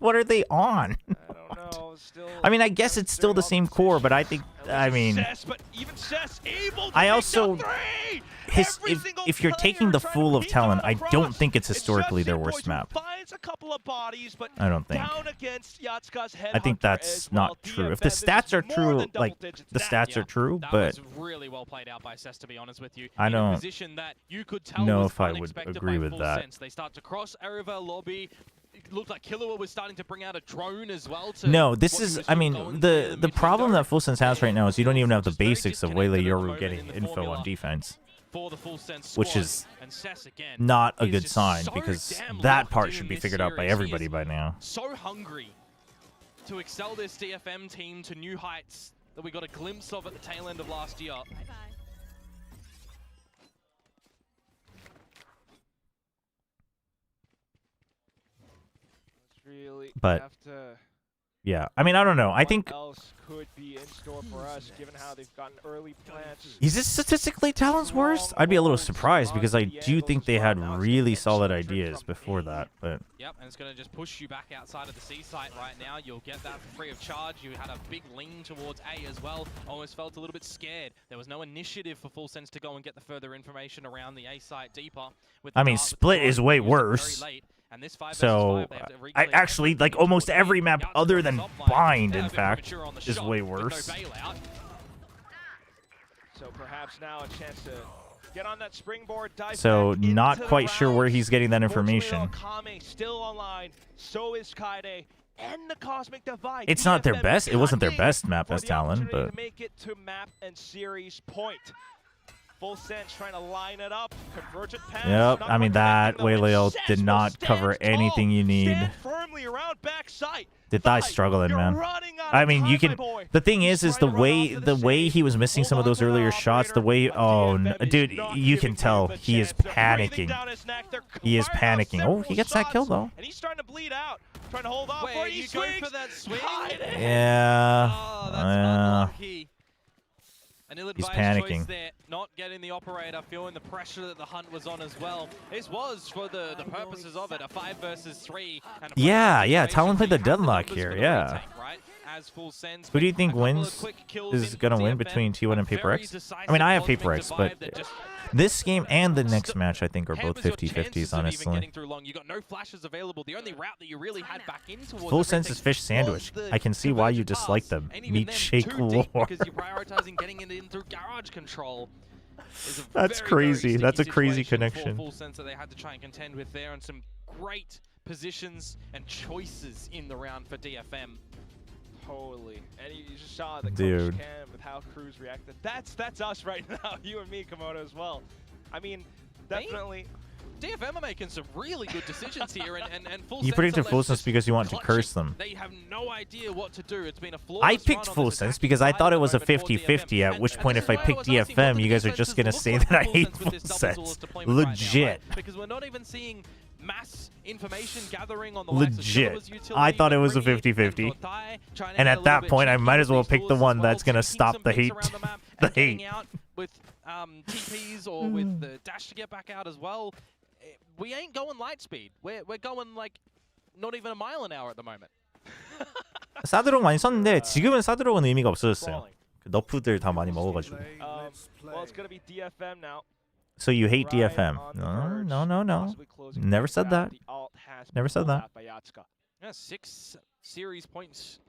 are they on? I don't know. I mean, I guess it's still the same core, but I think, I mean, I also, if you're taking the Fool of Talon, I don't think it's historically their worst map. I don't think. I think that's not true. If the stats are true, like, the stats are true, but really well played out by Cess, to be honest with you. I don't know if I would agree with that. They start to cross over lobby. It looked like Killua was starting to bring out a drone as well. No, this is, I mean, the problem that Full Sense has right now is you don't even have the basics of Waylay Yoru getting info on defense, which is not a good sign, because that part should be figured out by everybody by now. So hungry to excel this DFM team to new heights that we got a glimpse of at the tail end of last year. But yeah, I mean, I don't know. I think else could be in store for us, given how they've gotten early plants. Is this statistically Talon's worst? I'd be a little surprised, because I do think they had really solid ideas before that. But yep, and it's going to just push you back outside of the C site right now. You'll get that for free of charge. You had a big lean towards A as well. Almost felt a little bit scared. There was no initiative for Full Sense to go and get the further information around the A site deeper. I mean, Split is way worse. And this So, I actually, like, almost every map other than Bind, in fact, is way worse. So perhaps now a chance to get on that springboard. So, not quite sure where he's getting that information. Still online. So is Kaide. And the Cosmic Divide. It's not their best. It wasn't their best map as Talon, but to make it to map and series point. Full Sense trying to line it up. Convergent pass. Yep, I mean, that Waylay did not cover anything you need. Did die struggling, man. I mean, you can. The thing is the way he was missing some of those earlier shots. The way, oh, no, dude, you can tell he is panicking. He is panicking. Oh, he gets that kill though. And he's starting to bleed out. Trying to hold off. Wait, you go for that swing? Yeah. Oh, that's unlucky. An ill-advised choice there, not getting the operator, feeling the pressure that the hunt was on as well. This was, for the purposes of it, a 5 versus 3. And yeah, Talon played the deadlock here, yeah. Retake, right? As Full Sense, who do you think wins, is going to win between T1 and PRX? I mean, I have PRX, but this game and the next match, I think, are both 50-50s, honestly. You got no flashes available. The only route that you really had back in towards Full Sense is fish sandwich. I can see why you dislike them. Meat shake war. Because you're prioritizing getting it in through garage control. That's crazy. That's a crazy connection. Full Sense that they had to try and contend with there, and some great positions and choices in the round for DFM. Totally. And you just saw the dude Cam with how Cruz reacted. That's us right now, you and me, Komodo, as well. I mean, definitely. DFM are making some really good decisions here, and Full Sense. You predicted Full Sense because you want to curse them. They have no idea what to do. It's been a flawless I picked Full Sense because I thought it was a 50-50, at which point if I picked DFM, you guys are just going to say that I hate Full Sense. Legit. Because we're not even seeing mass information gathering on the legit. I thought it was a 50-50. And at that point, I might as well pick the one that's going to stop the hate. The hate. With TPs or with the dash to get back out as well. We ain't going light speed. We're going like not even a mile an hour at the moment. 사드록 많이 썼는데 지금은 사드록은 의미가 없어졌어요. 너프들 다 많이 먹어가지고. Well, it's gonna be DFM now. So you hate DFM? No. Never said that. Never said that. Yeah, 6 series points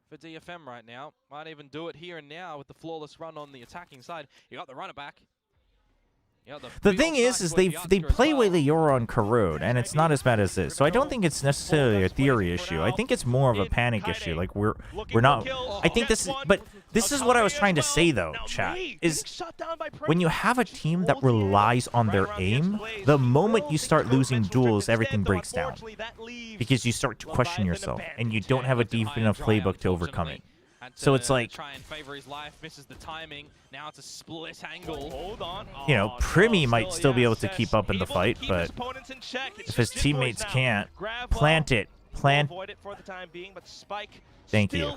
for DFM right now. Might even do it here and now with the flawless run on the attacking side. You got the runner back. The thing is they play Waylay Yoru on Corrode, and it's not as bad as this. So I don't think it's necessarily a theory issue. I think it's more of a panic issue. Like we're not. I think this is, but this is what I was trying to say though, chat. Is when you have a team that relies on their aim, the moment you start losing duels, everything breaks down because you start to question yourself, and you don't have a deep enough playbook to overcome it. So it's like, try and favor his life, misses the timing. Now it's a split angle. Hold on. You know, Primi might still be able to keep up in the fight, but if his teammates can't, plant it. Thank you.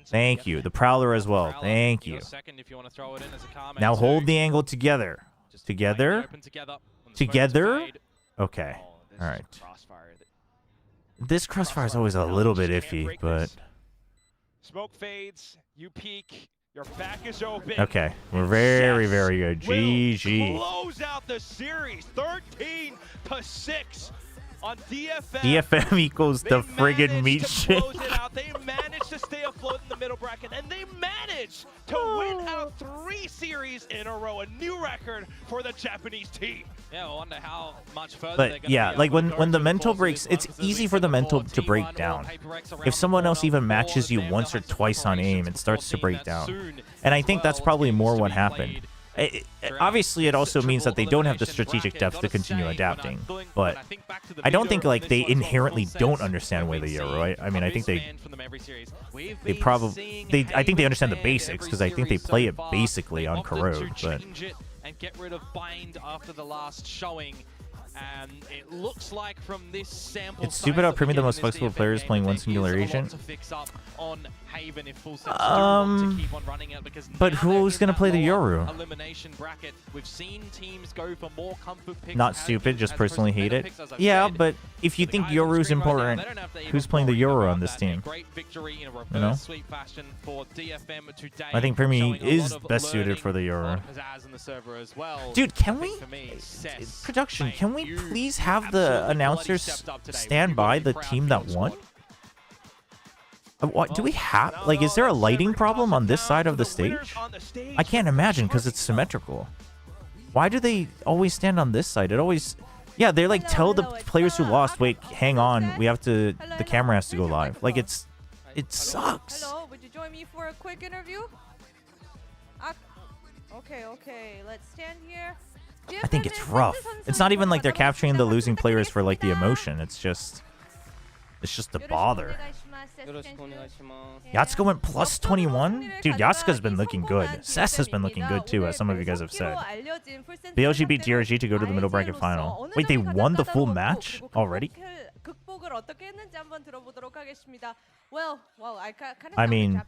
Thank you. The Prowler as well. Thank you. Now hold the angle together. Together? Together? Okay. All right. This crossfire is always a little bit iffy, but Smoke fades, you peek, your back is open. Okay, we're very, very good. GG. Close out the series, 13-6 on DFM. DFM equals the friggin' meat shit. They managed to stay afloat in the middle bracket, and they managed to win out 3 series in a row, a new record for the Japanese team. Yeah, I wonder how much further But they're gonna yeah, be like able to when go the through mental course of breaks, this it's one, 'cause easy we for the said mental before, to break T1 or down. PRX around If someone the else corner even for matches you them, once or they'll have some twice on aim, it preparations starts to for break that down. soon And I as think that's well. probably Games more to what be happened. played Obviously, it also means that they don't have the triple strategic elimination depth to bracket. continue Gotta say, adapting. when But I think back to the I don't video think on like this they one's on inherently full don't sense, understand way we've the been Euro, right? I mean, I think seeing they from them every series. We've they been probably seeing I think they understand the Haven basics every because I think they series play so it far. basically They on opted Corrode, to but change it and get rid of Bind after the last showing. And it looks like from this sample it's stupid how Premium the most flexible player is playing one singular agent. But who's gonna play the Yoru? Not stupid, just personally hate it. Yeah, but if you think Yoru's important, who's playing the Yoru on this team? You know? I think Premium is best suited for the Yoru. Dude, can we? Production, can we please have the announcers stand by the team that won? What do we have? Like, is there a lighting problem on this side of the stage? I can't imagine because it's symmetrical. Why do they always stand on this side? It always... Yeah, they like tell the players who lost, wait, hang on, we have to... The camera has to go live. Like, it sucks. Hello, would you join me for a quick interview? Okay, let's stand here. I think it's rough. It's not even like they're capturing the losing players for like the emotion. It's just a bother. Yatsuka went plus 21? Dude, Yatsuka's been looking good. Cess has been looking good too, as some of you guys have said. BLG beat DRG to go to the middle bracket final. Wait, they won the full match already? I mean,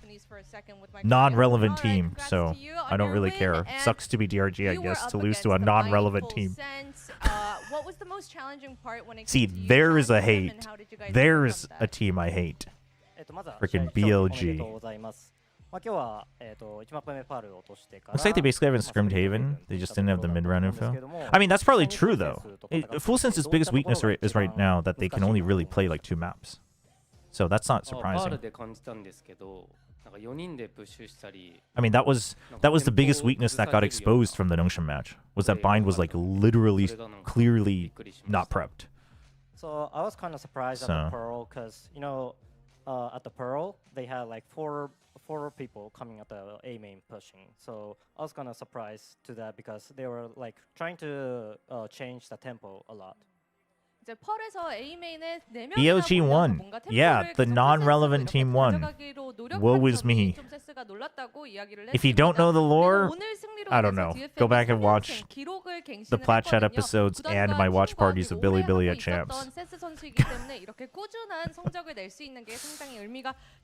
non-relevant team, so I don't really care. Sucks to be DRG, I guess, to lose to a non-relevant team. See, there's a hate. There's a team I hate. Freaking BLG. Looks like they basically haven't scrimmed Haven. They just didn't have the mid-round info. I mean, that's probably true, though. Full Sense's biggest weakness is right now that they can only really play like 2 maps. So that's not surprising. I mean, that was the biggest weakness that got exposed from the Nungshan match, was that Bind was like literally, clearly not prepped. So I was kind of surprised at the Pearl, because, you know, at the Pearl, they had like four people coming at the A main pushing. So I was kind of surprised to that because they were like trying to change the tempo a lot. BLG won. Yeah, the non-relevant team won. Woe is me. If you don't know the lore, I don't know. Go back and watch the Plat Chat episodes and my watch parties of Billy at Champs.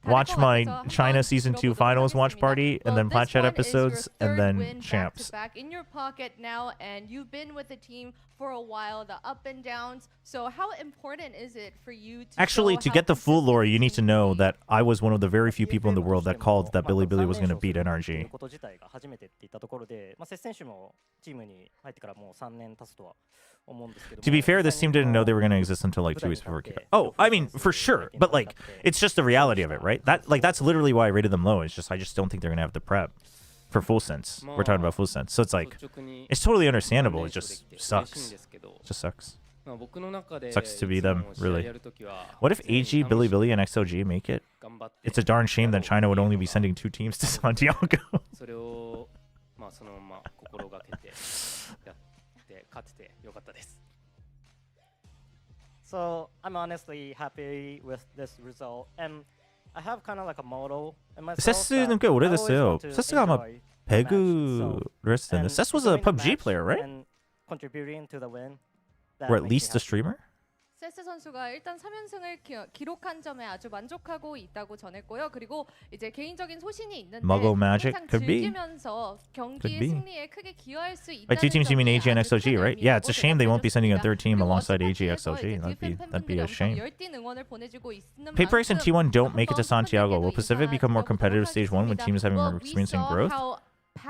Watch my China Season 2 Finals watch party, and then Plat Chat episodes, and then Champs. In your pocket now, and you've been with the team for a while, the up and downs. So how important is it for you to actually, to get the full lore, you need to know that I was one of the very few people in the world that called that Billy was going to beat NRG. To be fair, this team didn't know they were going to exist until like 2 weeks before kickoff. Oh, I mean, for sure. But like, it's just the reality of it, right? That's literally why I rated them low. It's just I just don't think they're going to have the prep for Full Sense. We're talking about Full Sense. So it's like, it's totally understandable. It just sucks. It just sucks. Sucks to be them, really. What if AG, Billy, and XLG make it? It's a darn shame that China would only be sending 2 teams to Santiago. So I'm honestly happy with this result, and I have kind of like a motto in myself. 세스는 꽤 오래됐어요. 세스가 아마 배그를 했을 텐데. Sess was a PUBG player, right? Contributing to the win. Or at least a streamer? 세스 선수가 일단 3연승을 기록한 점에 아주 만족하고 있다고 전했고요. 그리고 이제 개인적인 소신이 있는데 Muggle magic 항상 could be. 즐기면서 경기 승리에 크게 기여할 수 있다는 By two teams, you mean AG and XOG, right? Yeah, it's a shame they won't be sending a third team 그리고 alongside AG 스포츠에서 XOG. 이제 That'd be a shame. 열띤 응원을 보내주고 있는 PRX and T1 don't make it to 한번 Santiago. Will 팬분들께도 Pacific become more competitive stage 1 when teams having experiencing growth?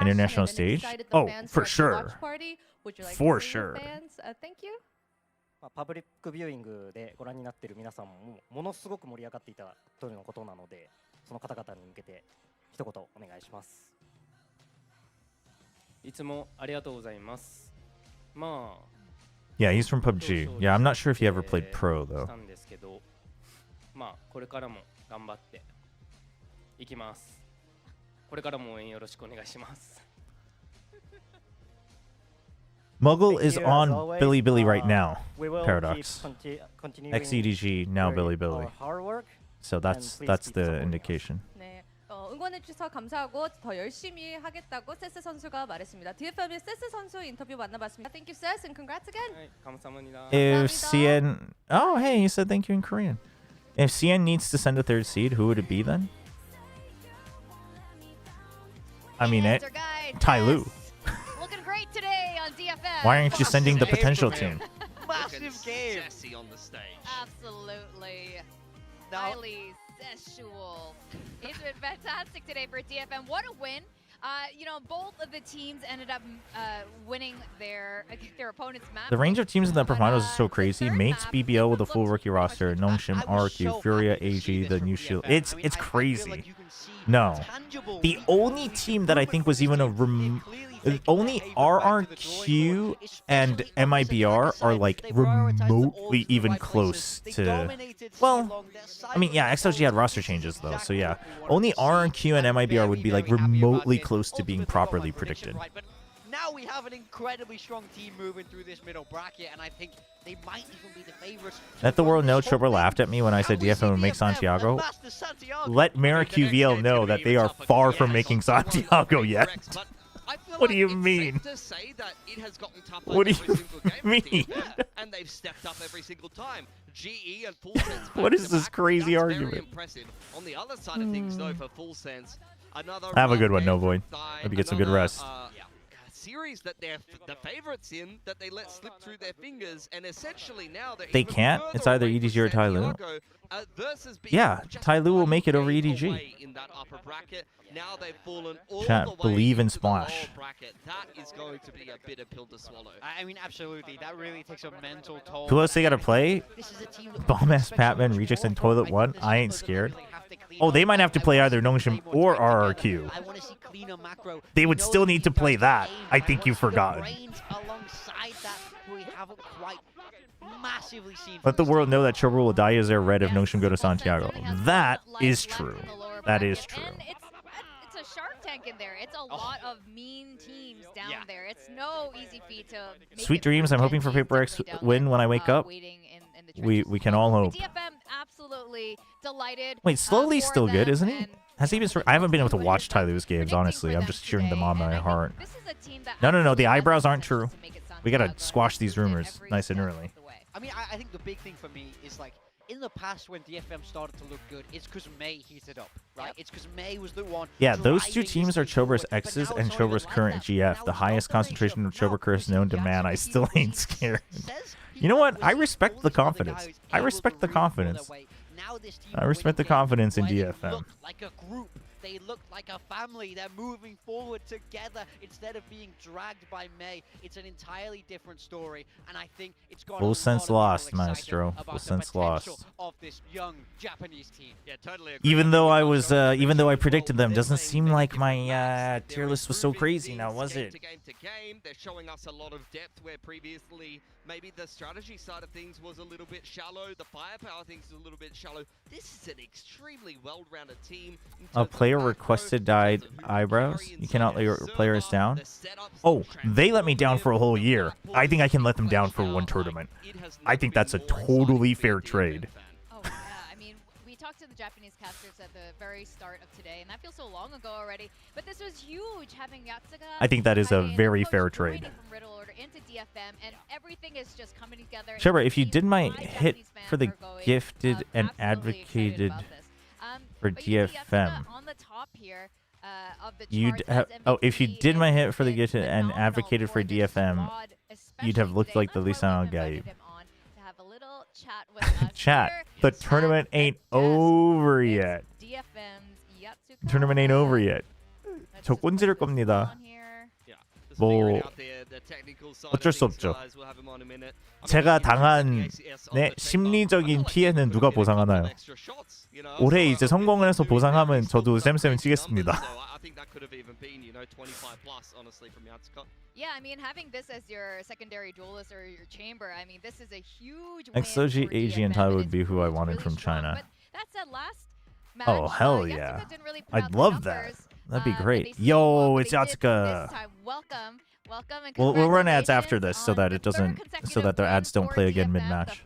International stage? Oh, for sure. For sure. Thank you. パブリックビューイングでご覧になっている皆さんもものすごく盛り上がっていたということなので、その方々に向けて一言お願いします。いつもありがとうございます。まあ Yeah, he's from PUBG. Yeah, I'm not sure if he ever played pro though. なんですけど、まあこれからも頑張っていきます。これからも応援よろしくお願いします。Muggle is on Bilibili right now. We will Paradox. continuing XEDG now our Bilibili. hard work. So that's the indication. 네, 응원해 주셔서 감사하고 더 열심히 하겠다고 세스 선수가 말했습니다. DFM의 세스 선수 인터뷰 만나봤습니다. Thank you, Ses, and congrats again. 감사합니다. If CN... Oh, hey, he said thank you in Korean. If CN needs to send a third seed, who would it be then? I mean, Tai Lu. Looking great today on DFM. Why aren't you sending the potential team? Massive game. Sassy on the stage. Absolutely. Now, Highly sexual. It's been fantastic today for DFM. What a win. You know, both of the teams ended up winning their opponent's map. The range of teams in the upper finals is so crazy. Mates, BBL with a full rookie roster, Nongshim, RQ, Furia, AG, the new Shield. It's crazy. No. The only team that I think was even only RRQ and MIBR are like remotely even close to... Well, I mean, yeah, XOG had roster changes though, so yeah. Only RRQ and MIBR would be like remotely close to being properly predicted. But now we have an incredibly strong team moving through this middle bracket, and I think they might even be the favorites. Let the world know Chobra laughed at me when I said DFM would make Santiago. Let QVL know that they are far from making Santiago yet. What do you mean? What do you mean? And they've stepped up every single time. GE and Full Sense. What is this crazy That's argument? Very impressive. On the other side of things, though, for Full Sense, another Have a good one, No Void. Hope you get some good rest. Series that they're the favorites in that they let slip through their fingers, and essentially now they're They can't? It's either EDG or Tai Lu. Yeah, Tai Lu will make it over EDG. In that upper bracket. Now they've fallen all Chat, the way believe in into the lower Splash. bracket. That is going to be a bitter pill to swallow. I mean, absolutely. That really takes a mental toll. Who else they gotta play? This is a team that Bomb-ass Patman, Rejects, and Toilet 1? I ain't scared. Oh, they might have to play either Nongshim or RRQ. I want to see cleaner macro. They would still need to play that. I think you've forgotten. Alongside that, we haven't quite massively seen. Let the world know that Chobra will dye as their red if Nongshim go to Santiago. That is true. That is true. It's a Shark Tank in there. It's a lot of mean teams down there. It's no easy feat to make Sweet dreams. I'm hoping for PRX win when I wake up. We can all hope. DFM absolutely delighted. Wait, Slowly's still good, isn't he? Has he been? I haven't been able to watch Tai Lu's games, honestly. I'm just cheering them on my heart. No. The eyebrows aren't true. We gotta squash these rumors nice and early. I mean, I think the big thing for me is like, in the past when DFM started to look good, it's because May heated up, right? It's because May was the one. Yeah, those two teams are Chobra's X's and Chobra's current GF, the highest concentration of Chobra curse known to man. I still ain't scared. You know what? I respect the confidence. I respect the confidence. I respect the confidence in DFM. Like a group. They look like a family. They're moving forward together instead of being dragged by May. It's an entirely different story, and I think it's got Full sense lost, Maestro. Full sense lost. Of this young Japanese team. Yeah, totally agree. Even though I predicted them, doesn't seem like my tier list was so crazy now, was it? Game to game, they're showing us a lot of depth where previously maybe the strategy side of things was a little bit shallow, the firepower things is a little bit shallow. This is an extremely well-rounded team. A player requested dyed eyebrows. You cannot let your players down. Oh, they let me down for a whole year. I think I can let them down for one tournament. I think that's a totally fair trade. Oh yeah, I mean, we talked to to the Japanese casters at the very start of today, and that feels so long ago already. But this was huge, having Yatsuga. I think that is a very fair trade. From Riddle Order into DFM, and everything is just coming together. Chobra, if you did my hit for the gifted and advocated for DFM, on the top here, you'd have, if you did my hit for the gifted and advocated for DFM, you'd have looked like the Lisano guy. Chat, the tournament ain't over yet. Tournament ain't over yet. 저 꼰지를 겁니다. 뭐 어쩔 수 없죠. 제가 당한 심리적인 피해는 누가 보상하나요? 올해 이제 성공을 해서 보상하면 저도 쌤쌤 치겠습니다. Yeah, I mean, having this as your secondary duelist or your chamber, I mean, this is a huge win XOG, AG, and Tai would be who I wanted from China. Oh, hell yeah. I'd love that. That'd be great. Yo, it's Yatsuka. We'll run ads after this so that it doesn't, so that the ads don't play again mid-match.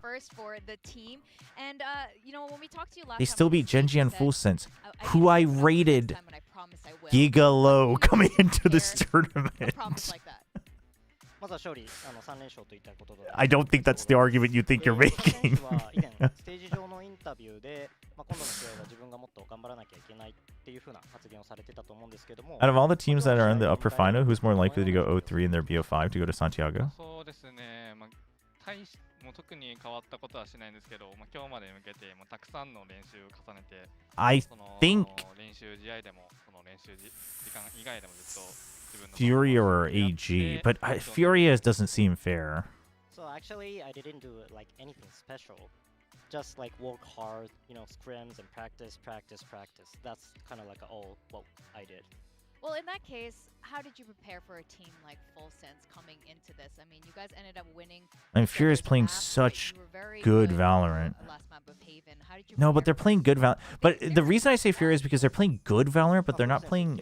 They still beat Genji and Full Sense, who I rated giga low coming into this tournament. I don't think that's the argument you think you're making. Out of all the teams that are in the upper final, who's more likely to go 0-3 in their BO5 to go to Santiago? I think Furia or AG, but Furia doesn't seem fair. So actually, I didn't do like anything special. Just like work hard, you know, scrims and practice. That's kind of like all what I did. Well, in that case, how did you prepare for a team like Full Sense coming into this? I mean, you guys ended up winning. And Furia's playing such good Valorant. No, but they're playing good Valorant. But the reason I say Furia is because they're playing good Valorant, but they're not playing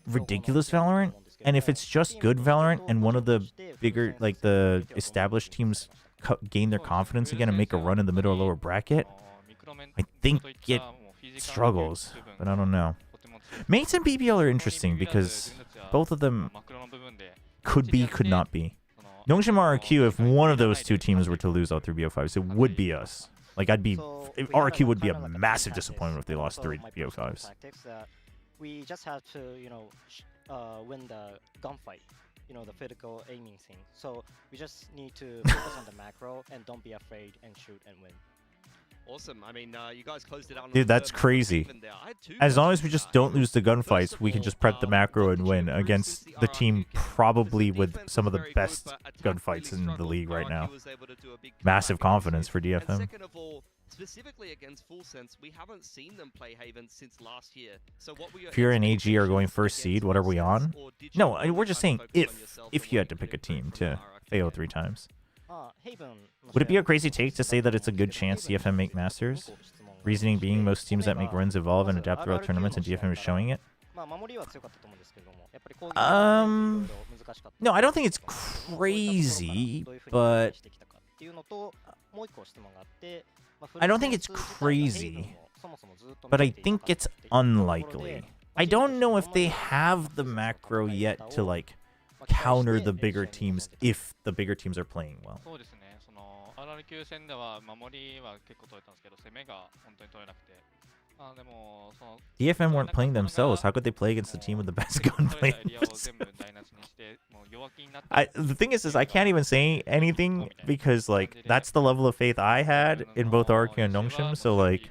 ridiculous Valorant. And if it's just good Valorant and one of the bigger, like the established teams gain their confidence again and make a run in the middle or lower bracket, I think it struggles, but I don't know. Mates and BBL are interesting because both of them could be, could not be. Nongshim RRQ, if one of those two teams were to lose all 3 BO5s, it would be us. Like, RRQ would be a massive disappointment if they lost 3 BO5s. We just have to, you know, win the gunfight, you know, the physical aiming thing. So we just need to focus on the macro and don't be afraid and shoot and win. Awesome. I mean, you guys closed it out. Dude, that's crazy. As long as we just don't lose the gunfights, we can just prep the macro and win against the team probably with some of the best gunfights in the league right now. Massive confidence for DFM. Second of all, specifically against Full Sense, we haven't seen them play Haven since last year. So what Fury and AG are going first seed. What are we on? No, we're just saying if you had to pick a team to fail 3 times. Would it be a crazy take to say that it's a good chance DFM make Masters? Reasoning being most teams that make runs evolve and adapt throughout tournaments, and DFM is showing it? No, I don't think it's crazy, but I don't think it's crazy, but I think it's unlikely. I don't know if they have the macro yet to like counter the bigger teams if the bigger teams are playing well. DFM weren't playing themselves. How could they play against the team with the best gunplay? The thing is I can't even say anything because like that's the level of faith I had in both RQ and Nongshim. So like,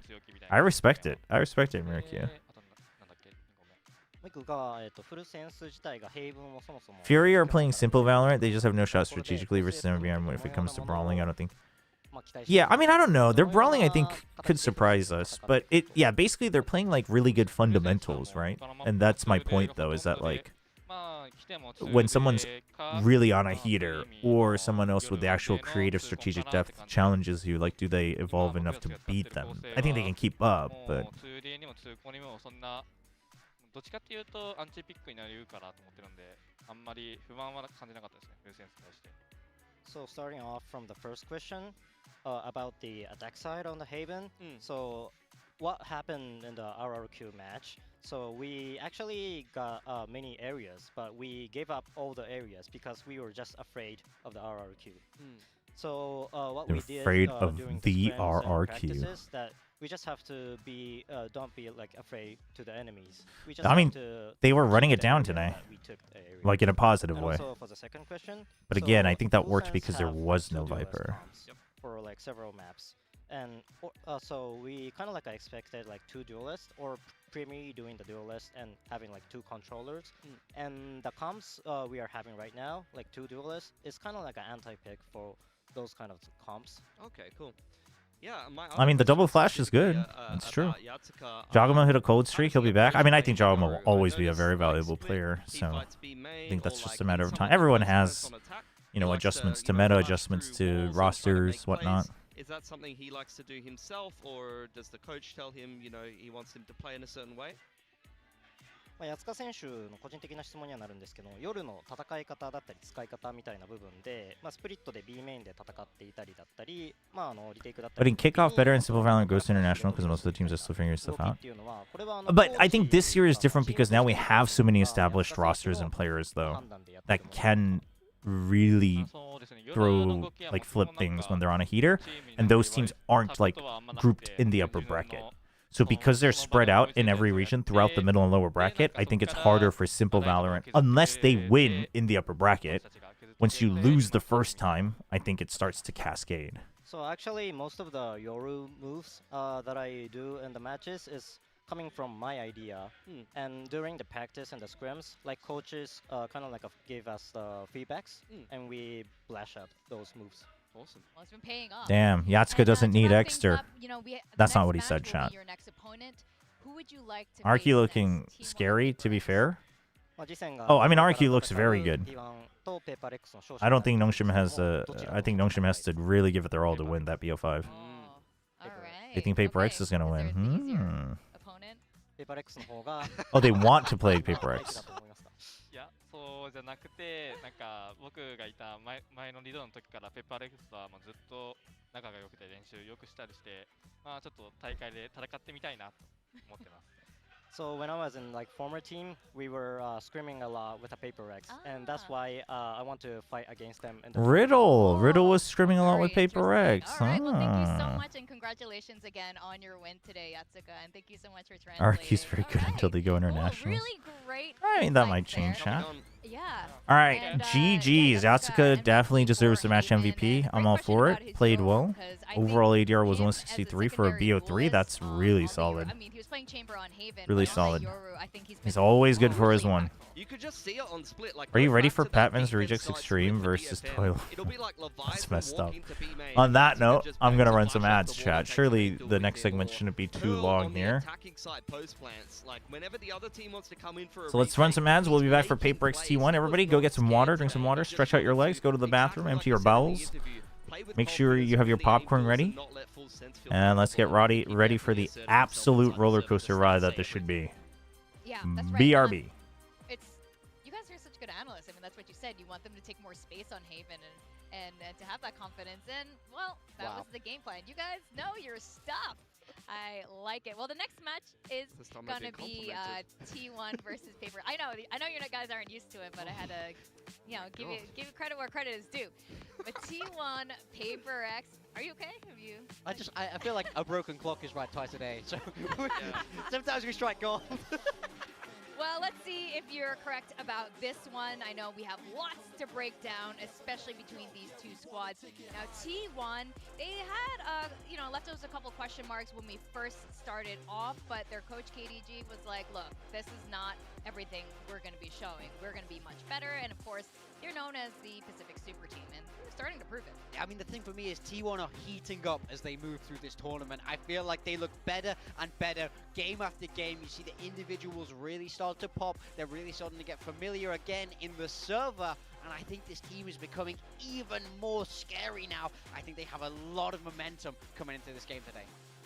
I respect it. I respect it, Mirakia. Fury are playing simple Valorant. They just have no shot strategically versus MBR. If it comes to brawling, I don't think. Yeah, I mean, I don't know. Their brawling, I think, could surprise us. But basically, they're playing like really good fundamentals, right? And that's my point, though, is that like when someone's really on a heater or someone else with the actual creative strategic depth challenges you, like, do they evolve enough to beat them? I think they can keep up, but. どっちかっていうとアンチピックになりうるかなと思ってるんで、あんまり不満は感じなかったですね、フルセンスに対して。So starting off from the first question about the attack side on the Haven. So what happened in the RRQ match? So we actually got many areas, but we gave up all the areas because we were just afraid of the RRQ. So what we did afraid of during the scrims and RRQ. practices that we just have to be don't be like afraid to the enemies. We just I mean, have to they were running keep it the down area today, that we took the area. like in a positive And way. also for the second question, But again, I so think that full worked sense because there have was two no duelist Viper. comps for like several maps. And so we kind of like expected like 2 duelists or Primi doing the duelist and having like 2 controllers. And the comps we are having right now, like 2 duelists, is kind of like an anti-pick for those kind of comps. Okay, cool. Yeah, I mean, the double flash is good. It's true. Jagama hit a cold streak. He'll be back. I mean, I think Jagama will always be a very valuable player. So I think that's just a matter of time. Everyone has, you know, adjustments to meta, adjustments to rosters, whatnot. Is that something he likes to do himself, or does the coach tell him, you know, he wants him to play in a certain way? 谷塚選手の個人的な質問にはなるんですけど、夜の戦い方だったり使い方みたいな部分で、スプリットで B メインで戦っていたりだったり、リテイクだった But り。 in kickoff, better in Simple Valorant goes to international because most of the teams are still figuring stuff out. But I think this year is different because now we have so many established rosters and players, though, that can really throw, like, flip things when they're on a heater, and those teams aren't, like, grouped in the upper bracket. So because they're spread out in every region throughout the middle and lower bracket, I think it's harder for Simple Valorant, unless they win in the upper bracket. Once you lose the first time, I think it starts to cascade. So actually, most of the Yoru moves that I do in the matches is coming from my idea. And during the practice and the scrims, like coaches kind of like gave us the feedbacks, and we flash up those moves. Awesome. Well, it's been paying off. Damn, Yatsuka doesn't need Exter. You know, That's not what he said, chat. Your next opponent. Who would you like to Arky looking scary, to be fair. Oh, I mean, Arky looks very good. I don't think Nongshim has I think Nongshim has to really give it their all to win that BO5. All right. They think Paper X is going to win. Opponent? Oh, they want to play Paper X. そうじゃなくて、なんか僕がいた前のリードの時からペッパーレックスとはもうずっと仲が良くて練習よくしたりして、ちょっと大会で戦ってみたいなと思ってます。 So when I was in like former team, we were scrimming a lot with a Paper X, and that's why I want to fight against them. Riddle was scrimming a lot with Paper X. All right, well, thank you so much, and congratulations again on your win today, Yatsuka, and thank you so much for translating. Arky's very good until they go internationals. Really great. I mean, that might change, chat. Yeah. All right, And, GG's. Yatsuka definitely deserves the match MVP. I'm all for it. Played well. Overall ADR was 163 for a BO3. That's really solid. I mean, he was playing Chamber on Haven. Really solid. He's always good for his one. You could just see it on split. Like, are you ready for Patman's Rejects Extreme versus Toilet? That's messed up. On that note, I'm going to run some ads, chat. Surely the next segment shouldn't be too long here. So let's run some ads. We'll be back for Paper X T1. Everybody, go get some water, drink some water, stretch out your legs, go to the bathroom, empty your bowels. Make sure you have your popcorn ready. And let's get ready for the absolute roller coaster ride that this should be. Yeah, that's right. BRB. You guys are such good analysts. I mean, that's what you said. You want them to take more space on Haven and to have that confidence. And, well, that was the game plan. You guys know your stuff. I like it. Well, the next match is going to be T1 versus Paper. I know you guys aren't used to it, but I had to, you know, give you credit where credit is due. But T1 Paper X, are you okay? Have you? I feel like a broken clock is right twice a day. So sometimes we strike gold. Well, let's see if you're correct about this one. I know we have lots to break down, especially between these two squads. Now, T1, they had, left us a couple question marks when we first started off, but their coach KDG was like, look, this is not everything we're going to be showing. We're going to be much better, and of course, they're known as the Pacific Super Team, and they're starting to prove it. I mean, the thing for me is T1 are heating up as they move through this tournament. I feel like they look better and better game after game. You see the individuals really start to pop. They're really starting to get familiar again in the server. And I think this team is becoming even more scary now. I think they have a lot of momentum coming into this game today.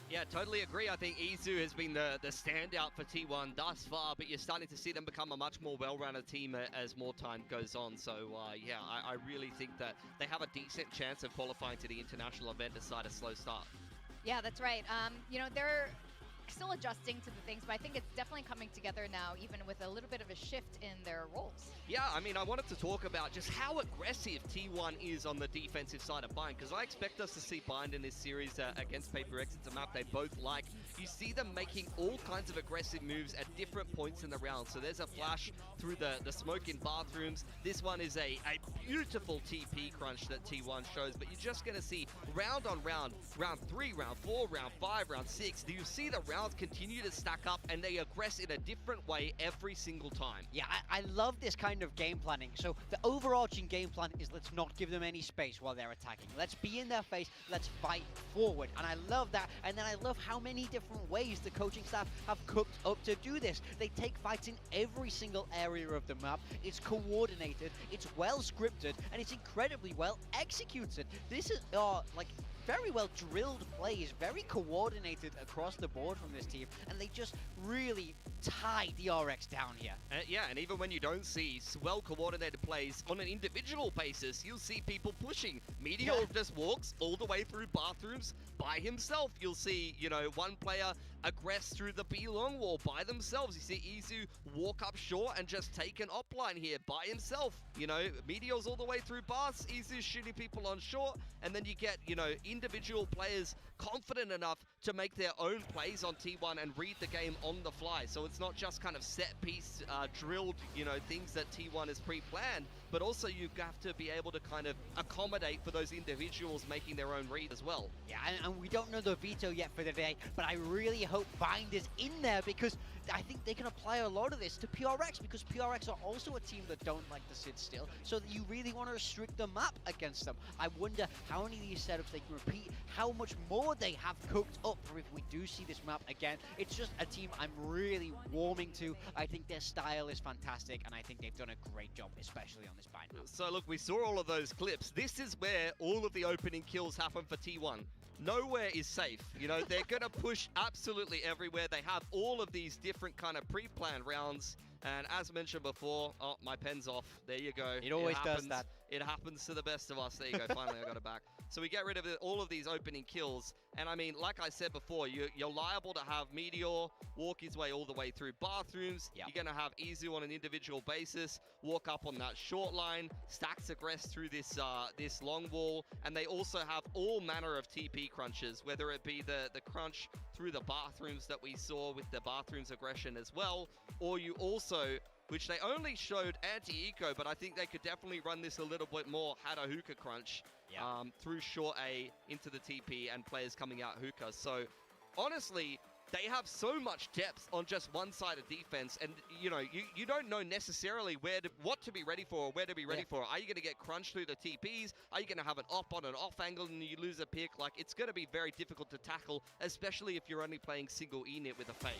Yeah, totally agree. I think Izu has been the standout for T1 thus far, but you're starting to see them become a much more well-rounded team as more time goes on. So, yeah, I really think that they have a decent chance of qualifying to the international event despite a slow start. Yeah, that's right. You know, they're still adjusting to the things, but I think it's definitely coming together now, even with a little bit of a shift in their roles. Yeah, I mean, I wanted to talk about just how aggressive T1 is on the defensive side of Bind, because I expect us to see Bind in this series against PRX. It's a map they both like. You see them making all kinds of aggressive moves at different points in the round. So there's a flash through the smoke in bathrooms. This one is a beautiful TP crunch that T1 shows, but you're just going to see round on round, round 3, round 4, round 5, round 6. Do you see the rounds continue to stack up and they aggress in a different way every single time? Yeah, I love this kind of game planning. So the overarching game plan is let's not give them any space while they're attacking. Let's be in their face, let's fight forward. And I love that. And then I love how many different ways the coaching staff have cooked up to do this. They take fights in every single area of the map. It's coordinated, it's well scripted, and it's incredibly well executed. This is like very well drilled plays, very coordinated across the board from this team, and they just really tie DRX down here. Yeah, and even when you don't see well coordinated plays on an individual basis, you'll see people pushing. Meteor just walks all the way through bathrooms by himself. You'll see, you know, one player aggress through the B long wall by themselves. You see Izu walk up short and just take an op line here by himself. You know, Meteor's all the way through bars, Izu's shooting people on short, and then you get, you know, individual players confident enough to make their own plays on T1 and read the game on the fly. So it's not just kind of set piece drilled, you know, things that T1 has pre-planned, but also you have to be able to kind of accommodate for those individuals making their own read as well. Yeah, and we don't know the veto yet for the day, but I really hope Bind is in there, because I think they can apply a lot of this to PRX, because PRX are also a team that don't like to sit still, so that you really want to restrict the map against them. I wonder how many of these setups they can repeat, how much more they have cooked up for if we do see this map again. It's just a team I'm really warming to. I think their style is fantastic, and I think they've done a great job, especially on this Bind map. So look, we saw all of those clips. This is where all of the opening kills happen for T1. Nowhere is safe. You know, they're going to push absolutely everywhere. They have all of these different kind of pre-planned rounds. And as mentioned before, oh, my pen's off. There you go. It always does that. It happens to the best of us. There you go. Finally, I got it back. So we get rid of all of these opening kills. And I mean, like I said before, you're liable to have Meteor walk his way all the way through bathrooms. Yep. You're going to have Izu on an individual basis walk up on that short line, Stacks aggress through this this long wall, and they also have all manner of TP crunches, whether it be the crunch through the bathrooms that we saw with the bathrooms aggression as well, or you also, which they only showed anti-eco, but I think they could definitely run this a little bit more, had a hookah crunch through short A into the TP and players coming out hookah. So honestly, they have so much depth on just one side of defense, and you know, you don't know necessarily what to be ready for or where to be ready for. Are you going to get crunched through the TPs? Are you going to have an op on an off angle and you lose a pick? Like, it's going to be very difficult to tackle, especially if you're only playing single E-Nit with a fade.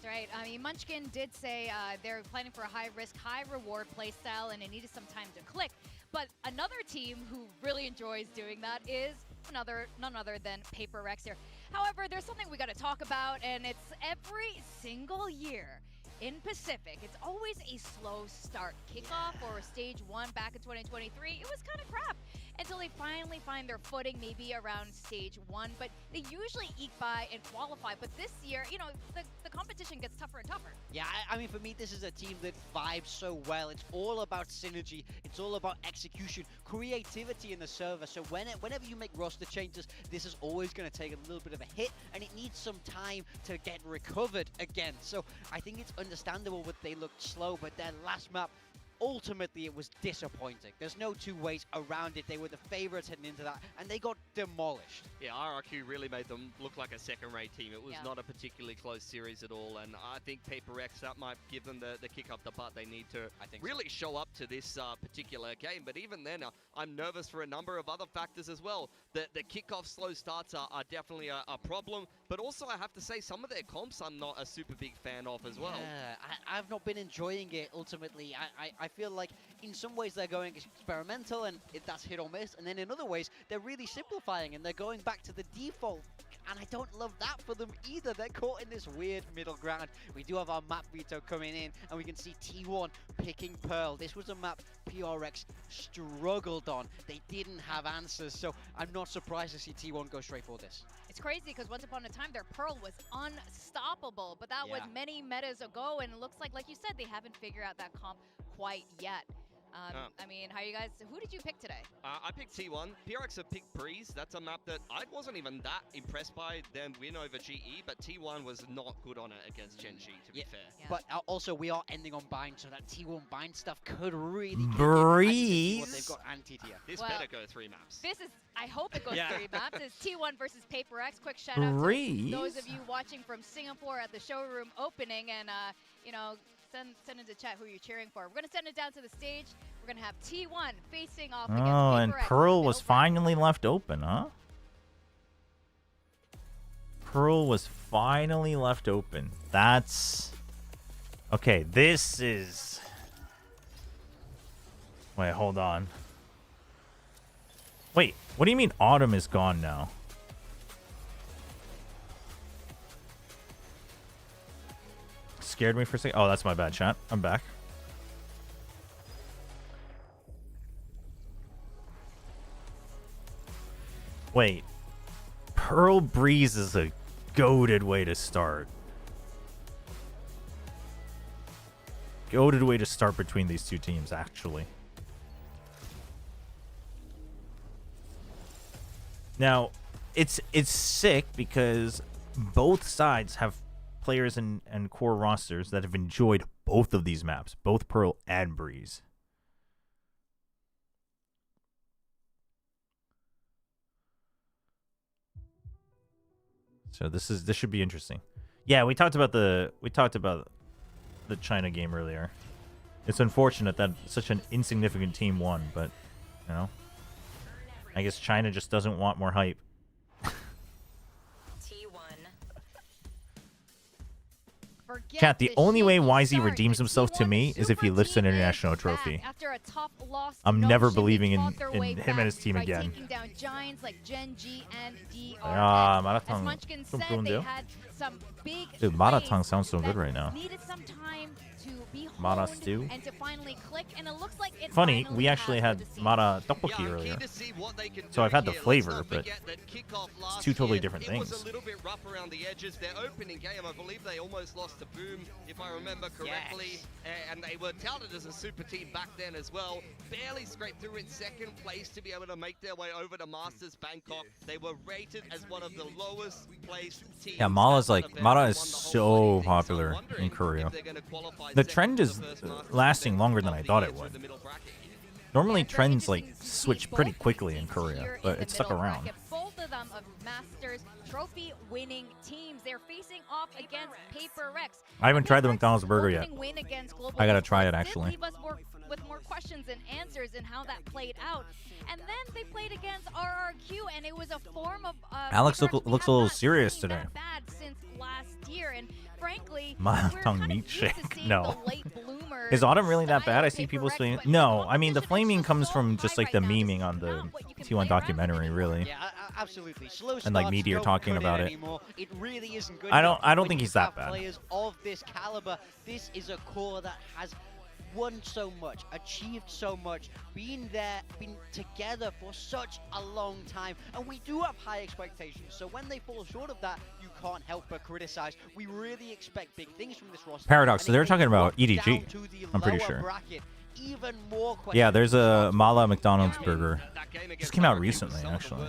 That's right. I mean, Munchkin did say they're planning for a high-risk, high-reward playstyle, and it needed some time to click. But another team who really enjoys doing that is none other than PRX here. However, there's something we got to talk about, and it's every single year in Pacific, it's always a slow start. Kickoff or stage 1 back in 2023, it was kind of crap until they finally find their footing, maybe around stage 1, but they usually eke by and qualify. But this year, you know, the competition gets tougher and tougher. Yeah, I mean, for me, this is a team that vibes so well. It's all about synergy. It's all about execution, creativity in the server. So whenever you make roster changes, this is always going to take a little bit of a hit, and it needs some time to get recovered again. So I think it's understandable that they looked slow, but their last map, ultimately, it was disappointing. There's no two ways around it. They were the favorites heading into that, and they got demolished. Yeah, RRQ really made them look like a second-rate team. It was not a particularly close series at all, and I think PRX, that might give them the kick up the butt they need to really show up to this particular game. But even then, I'm nervous for a number of other factors as well. The kickoff slow starts are definitely a problem, but also I have to say some of their comps I'm not a super big fan of as well. Yeah, I've not been enjoying it, ultimately. I feel like in some ways they're going experimental and that's hit or miss, and then in other ways they're really simplifying and they're going back to the default and I don't love that for them either. They're caught in this weird middle ground. We do have our map veto coming in, and we can see T1 picking Pearl. This was a map PRX struggled on. They didn't have answers, so I'm not surprised to see T1 go straight for this. It's crazy because once upon a time their Pearl was unstoppable, but that was many metas ago, and it looks like you said, they haven't figured out that comp quite yet. I mean, how you guys, who did you pick today? I picked T1. PRX have picked Breeze. That's a map that I wasn't even that impressed by them win over GE, but T1 was not good on it against Gen G, to be fair. Yeah. But also, we are ending on bind, so that T1 bind stuff could really Breeze. what they've got anti-tier. This better go 3 maps. This is, I hope it goes 3 maps. It's T1 versus PRX. Quick shout out to those of you watching from Singapore at the showroom opening, and you know, send into chat who you're cheering for. We're going to send it down to the stage. We're going to have T1 facing off against PRX. And Pearl was finally left open, huh? Pearl was finally left open. That's... Okay, this is... Wait, hold on. Wait, what do you mean Autumn is gone now? Scared me for a second. Oh, that's my bad, chat. I'm back. Wait. Pearl Breeze is a goated way to start. Goated way to start between these two teams, actually. Now, it's sick because both sides have players and core rosters that have enjoyed both of these maps, both Pearl and Breeze. So this should be interesting. Yeah, we talked about the China game earlier. It's unfortunate that such an insignificant team won, but you know, I guess China just doesn't want more hype. Chat, the only way YZ redeems himself to me is if he lifts an international trophy. I'm never believing in him and his team again. Dude, Maratang sounds so good right now. Mara stew. Funny, we actually had Mara tteokbokki earlier. So I've had the flavor, but it's two totally different things. A little bit rough around the edges. Their opening game, I believe they almost lost to Boom, if I remember correctly. And they were touted as a super team back then as well. Barely scraped through in second place to be able to make their way over to Masters Bangkok. They were rated as one of the lowest placed teams. Yeah, Mara is so popular in Korea. The trend is lasting longer than I thought it would. Normally trends like switch pretty quickly in Korea, but it stuck around. Both of them of Masters trophy winning teams. They're facing off against PRX. I haven't tried the McDonald's burger yet. I gotta try it actually. Leave us with more questions and answers and how that played out. And then they played against RRQ, and it was a form of Alex looks a little serious today. Bad since last year, and frankly, mild tongue meat shake. No. Is Autumn really that bad? I see people saying no. I mean, the flaming comes from just like the memeing on the T1 documentary, really. Yeah, absolutely. Slow and like Meteor talking about it. It really isn't good. I don't think he's that bad. Players of this caliber, this is a core that has won so much, achieved so much, been together for such a long time, and we do have high expectations. So when they fall short of that, you can't help but criticize. We really expect big things from this roster. Paradox. So they're talking about EDG. I'm pretty sure. Even more yeah, there's a Mala McDonald's burger. Just came out recently, actually.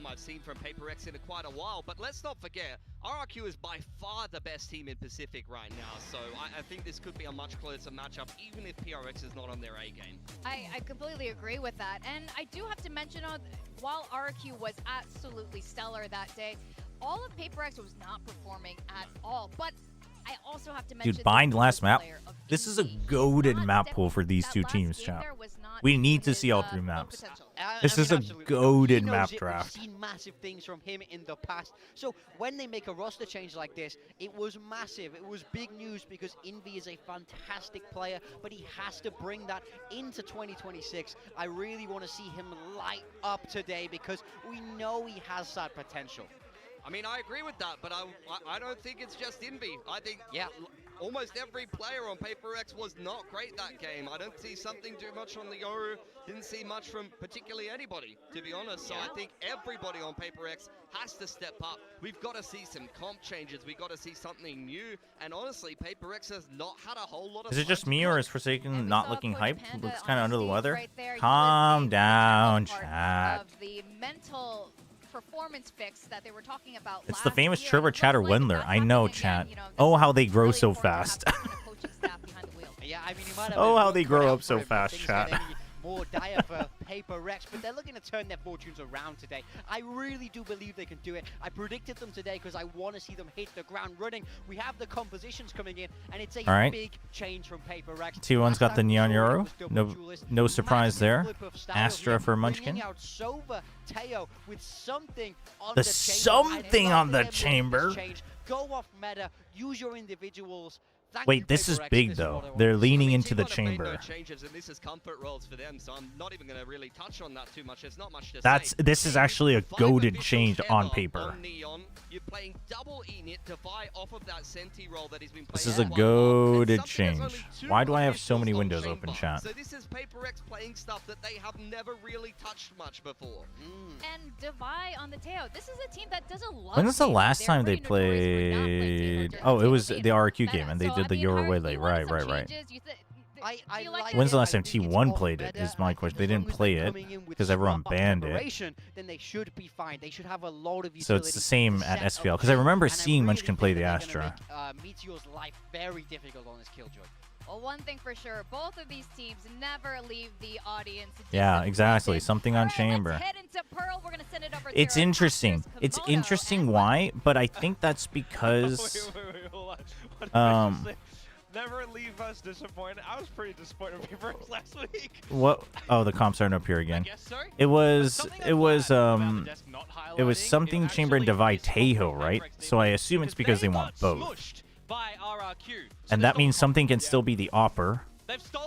I've seen from PRX in quite a while, but let's not forget, RRQ is by far the best team in Pacific right now, so I think this could be a much closer matchup, even if PRX is not on their A game. I completely agree with that, and I do have to mention, while RRQ was absolutely stellar that day, all of PRX was not performing at all, but I also have to mention... Dude, bind last map. This is a goated map pool for these two teams, chat. We need to see all 3 maps. This is a goated map draft. We've seen massive things from him in the past. So when they make a roster change like this, it was massive. It was big news because Envy is a fantastic player, but he has to bring that into 2026. I really want to see him light up today because we know he has that potential. I mean, I agree with that, but I don't think it's just Envy. I think, almost every player on PaperX was not great that game. I don't see something too much on the Yoru. Didn't see much from particularly anybody, to be honest. So I think everybody on PaperX has to step up. We've got to see some comp changes. We've got to see something new. And honestly, PaperX has not had a whole lot of... Is it just me, or is Forsaken not looking hyped? Looks kind of under the weather. Calm down, chat. Of the mental performance fix that they were talking about. It's the famous Chobra Chatter Wendler. I know, chat. Oh, how they grow so fast. Yeah, I mean, you might have oh, how they grow up so fast, chat. More dire for PaperX, but they're looking to turn their fortunes around today. I really do believe they can do it. I predicted them today because I want to see them hit the ground running. We have the compositions coming in, and it's a big change from PaperX. T1's got the Neon Euro. No surprise there. Astra for Munchkin. The something on the chamber. Go off meta. Use your individuals. Wait, this is big though. They're leaning into the chamber. Changes, and this is comfort rolls for them, so I'm not even going to really touch on that too much. There's not much to say. This is actually a goated change on paper. You're playing double Enit to buy off of that Senti roll that he's been playing. This is a goated change. Why do I have so many windows open, chat? So this is PaperX playing stuff that they have never really touched much before. And Devi on the Teo. This is a team that doesn't love. When was the last time they played? Oh, it was the RQ game, and they did the Yorwele. Right. When's the last time T1 played it? Is my question. They didn't play it because everyone banned it. Then they should be fine. They should have a lot of so it's the same at SPL because I remember seeing Munchkin play the Astra. Meteor's life very difficult on his Killjoy. Well, one thing for sure, both of these teams never leave the audience. Yeah, exactly. Something on chamber. Let's head into Pearl. We're gonna send it over it's interesting. It's interesting why, but I think that's because Never leave us disappointed. I was pretty disappointed with PaperX last week. What? Oh, the comp's starting up here again. It was something chamber and Devi Tejo, right? So I assume it's because they want both. And that means something can still be the Opper,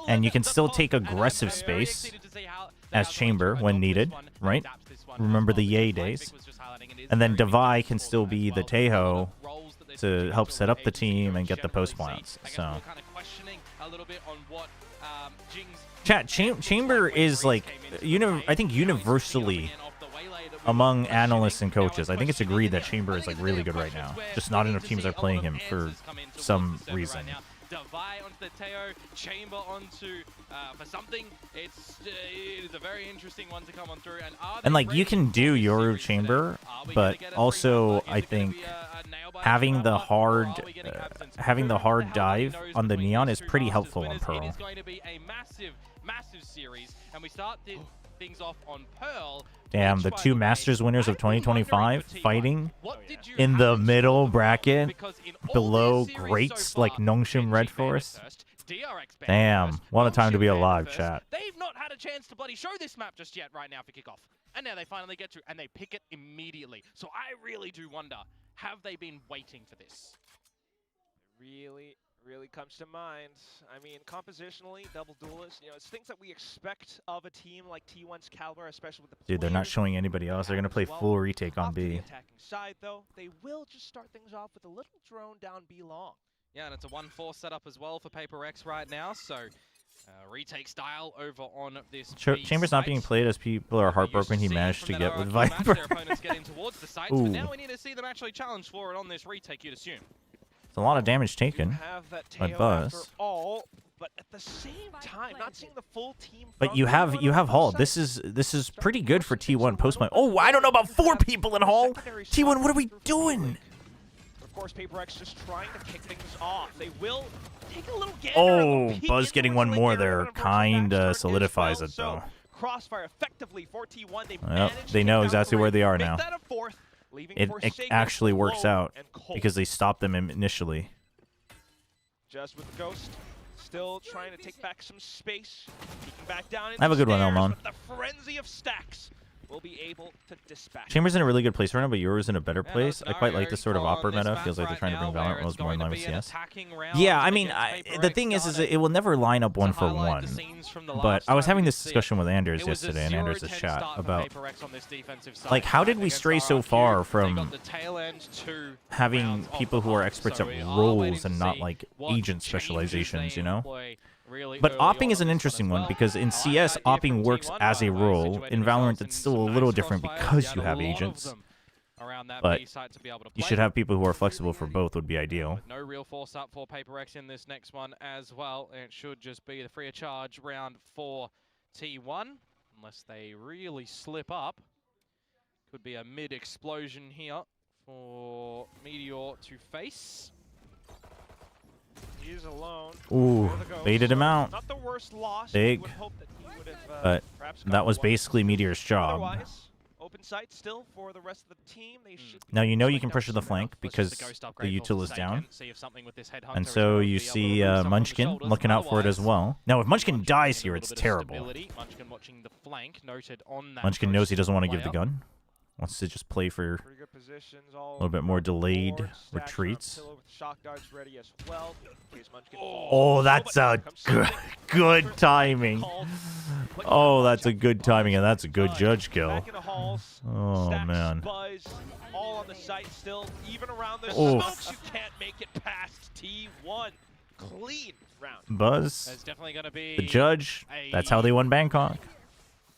and you can still take aggressive space as chamber when needed, right? Remember the Yay days. And then Devi can still be the Tejo to help set up the team and get the post plants. So chat, chamber is like, I think universally among analysts and coaches, I think it's agreed that chamber is like really good right now. Just not enough teams are playing him for some reason. Devi onto the Teo, Chamber onto for something. It is a very interesting one to come on through. And like you can do Yoru Chamber, but also I think having the hard dive on the Neon is pretty helpful on Pearl. It is going to be a massive series, and we start things off on Pearl. Damn, the two Masters winners of 2025 fighting in the middle bracket below greats like Nongshim Red Force. Damn, what a time to be alive, chat. They've not had a chance to bloody show this map just yet right now for kickoff. And now they finally get to, and they pick it immediately. So I really do wonder, have they been waiting for this? Really comes to mind. I mean, compositionally, double duelist, it's things that we expect of a team like T1's caliber, especially with the Dude, they're not showing anybody else. They're going to play full retake on B. The attacking side, though, they will just start things off with a little drone down B long. Yeah, and it's a 1-4 setup as well for PaperX right now, so retake style over on this Chamber's not being played as people are heartbroken he managed to get with Viper. Their opponents getting towards the sites, but now we need to see them actually challenge for it on this retake, you'd assume. It's a lot of damage taken by Buzz. But at the same time, not seeing the full team. But you have Hall. This is pretty good for T1 post play. Oh, I don't know about 4 people in Hall. T1, what are we doing? Of course, PaperX just trying to kick things off. They will take a little gander. Oh, Buzz getting one more there kinda solidifies it though. Crossfire effectively for T1. Yep, they know exactly where they are now. It actually works out because they stopped them initially. Just with the Ghost, still trying to take back some space. Peeking back down. Have a good one, Elmon. The frenzy of stacks. will be able to dispatch. Chamber's in a really good place right now, but yours in a better place. I quite like this sort of opera meta. Feels like they're trying to bring Valorant was more in line with CS. Yeah, I mean, the thing is it will never line up one for one. But I was having this discussion with Anders yesterday in Anders' chat about, like, how did we stray so far from having people who are experts at roles and not, like, agent specializations, you know? But opping is an interesting one because in CS, opping works as a role. In Valorant, it's still a little different because you have agents. But you should have people who are flexible for both would be ideal. No real force up for PRX in this next one as well. It should just be the free of charge round for T1, unless they really slip up. Could be a mid-explosion here for Meteor to face. He's alone. Ooh, baited him out. Not the worst loss. Big. But that was basically Meteor's job. Open sight still for the rest of the team. They should now you know you can pressure the flank because the util is down. And so you see Munchkin looking out for it as well. Now if Munchkin dies here, it's terrible. Munchkin knows he doesn't want to give the gun. Wants to just play for a little bit more delayed retreats. Oh, that's a good timing. Oh, that's a good timing, and that's a good judge kill. Oh, man. All on the site still, even around the smokes, you can't make it past T1. Clean round. Buzz, the judge, that's how they won Bangkok.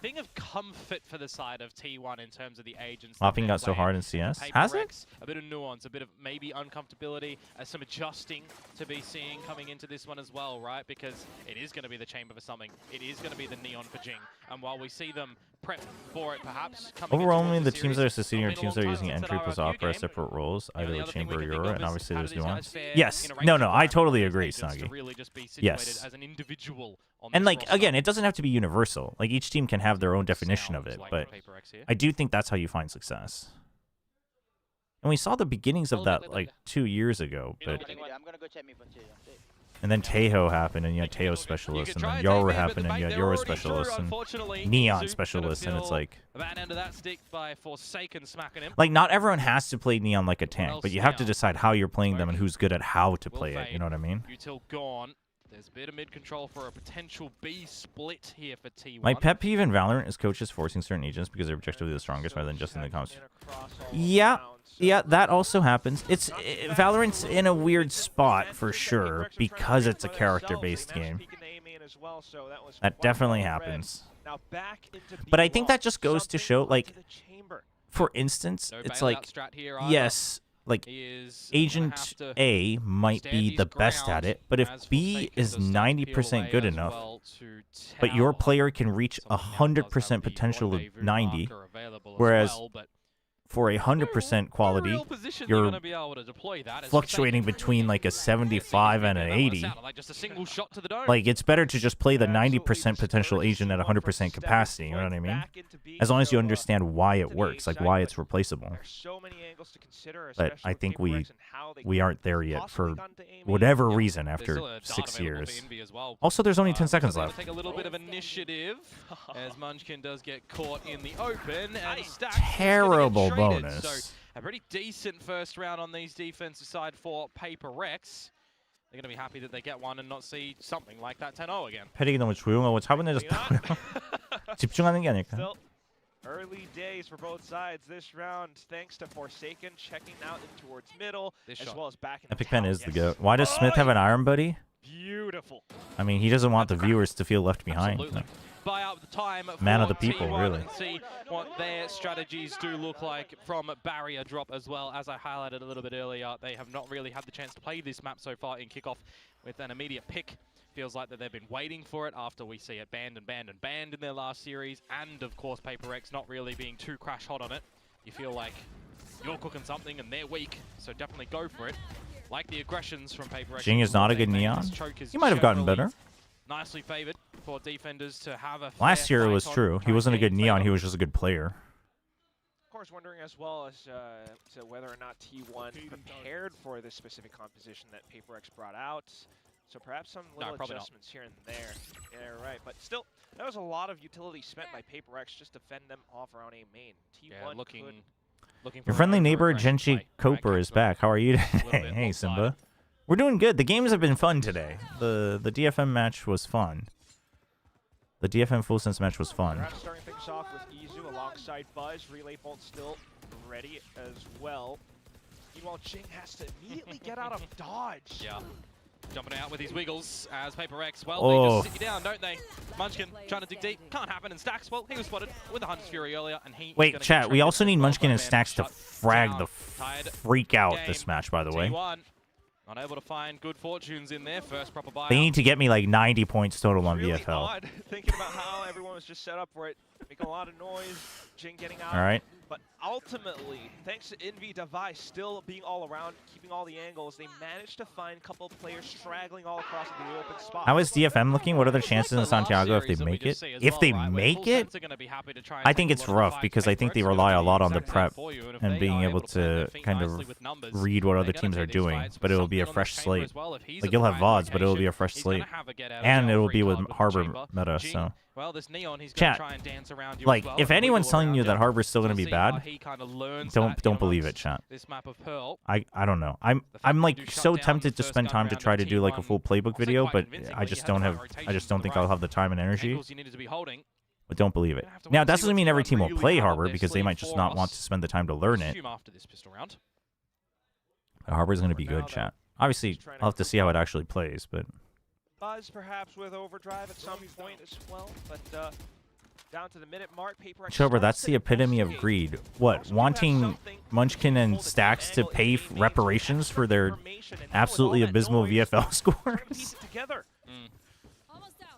Thing of comfort for the side of T1 in terms of the agents. Hopping got so hard in CS. Has it? A bit of nuance, a bit of maybe uncomfortability, some adjusting to be seeing coming into this one as well, right? Because it is going to be the chamber for something. It is going to be the neon for Jing. And while we see them prep for it, perhaps overwhelmingly, the teams that are succeeding are teams that are using entry plus opera as separate roles, either with chamber or Euro, and obviously there's nuance. Yes, no, I totally agree, Snuggy. Yes. And like again, it doesn't have to be universal. Like each team can have their own definition of it, but I do think that's how you find success. And we saw the beginnings of that like 2 years ago, but and then Tejo happened, and you had Tejo specialist, and then Yoru happened, and you had Yoru specialist, and Neon specialist, and it's like not everyone has to play Neon like a tank, but you have to decide how you're playing them and who's good at how to play it. You know what I mean? There's a bit of mid-control for a potential B split here for T1. My pet peeve in Valorant is coaches forcing certain agents because they're objectively the strongest rather than just in the comps. Yeah, that also happens. Valorant's in a weird spot for sure because it's a character-based game. That definitely happens. But I think that just goes to show, like, for instance, it's like, yes, like, Agent A might be the best at it, but if B is 90% good enough, but your player can reach 100% potential of 90, whereas for 100% quality, you're fluctuating between like a 75 and an 80. Like, it's better to just play the 90% potential agent at 100% capacity, you know what I mean? As long as you understand why it works, like why it's replaceable. But I think we aren't there yet for whatever reason after 6 years. Also, there's only 10 seconds left. Take a little bit of initiative as Munchkin does get caught in the open, and terrible bonus. So a pretty decent first round on these defensive side for PRX. They're going to be happy that they get one and not see something like that 10-0 again. 패릭이 너무 조용하고 차분해졌다고요? 집중하는 게 아닐까? Early days for both sides this round, thanks to Forsaken checking out in towards middle, as well as back in the Epic Pen is the GOAT. Why does Smith have an Iron Buddy? Beautiful. I mean, he doesn't want the viewers to feel left behind. Absolutely. Buy up the time Man of the people, really. And see what their strategies do look like from barrier drop as well. As I highlighted a little bit earlier, they have not really had the chance to play this map so far in kickoff with an immediate pick. Feels like that they've been waiting for it after we see it banned and banned and banned in their last series. And of course, PRX not really being too crash hot on it. You feel like you're cooking something and they're weak, so definitely go for it. Like the aggressions from PRX. Jing is not a good Neon. He might have gotten better. Nicely favored for defenders to have a last year it was true. He wasn't a good Neon, he was just a good player. Of course, wondering as well as to whether or not T1 prepared for this specific composition that PRX brought out. So perhaps some little adjustments here and there. Yeah, right. But still, that was a lot of utility spent by PRX just to fend them off around A main. T1 looking Your friendly neighbor Genchi Cooper is back. How are you today? Hey, Simba. We're doing good. The games have been fun today. The DFM match was fun. The DFM Full Sense match was fun. Starting things off with Izu alongside Buzz. Relay Bolt still ready as well. Meanwhile, Jing has to immediately get out of dodge. Yeah. Jumping out with his wiggles as PRX. Well, they just sit you down, don't they? Munchkin trying to dig deep. Can't happen. And Stacks, well, he was spotted with the Hunter's Fury earlier. And he Wait, chat, we also need Munchkin and Stacks to frag the freak out this match, by the way. T1 not able to find good fortunes in there. First proper buy. They need to get me like 90 points total on really VFL. Odd, thinking about how everyone was just set up for it. Making a lot of noise. Jing getting out. All right. But ultimately, thanks to Envy Device still being all around, keeping all the angles, they managed to find a couple of players straggling all across the open spot. How is DFM looking? What are the chances in Santiago if they make it? If they make it, I think it's rough because I think they rely a lot on the prep and being able to kind of read what other teams are doing. But it will be a fresh slate. Like, you'll have VODs, but it will be a fresh slate. And it will be with Harbor meta, so. Well, this Neon, he's chat, try and dance around you like, well. if anyone's telling you that Harbor's still going to be bad, don't believe it, chat. This map of Pearl. I don't know. I'm like so tempted to spend time to try to do like a full playbook video, but I just don't think I'll have the time and energy. But don't believe it. Now, that doesn't mean every team will play Harbor because they might just not want to spend the time to learn it. Harbor's going to be good, chat. Obviously, I'll have to see how it actually plays, but Buzz perhaps with overdrive at some point as well, but down to the minute mark, PRX. Chobra, that's the epitome of greed. What, wanting Munchkin and Stacks to pay reparations for their absolutely abysmal VFL scores?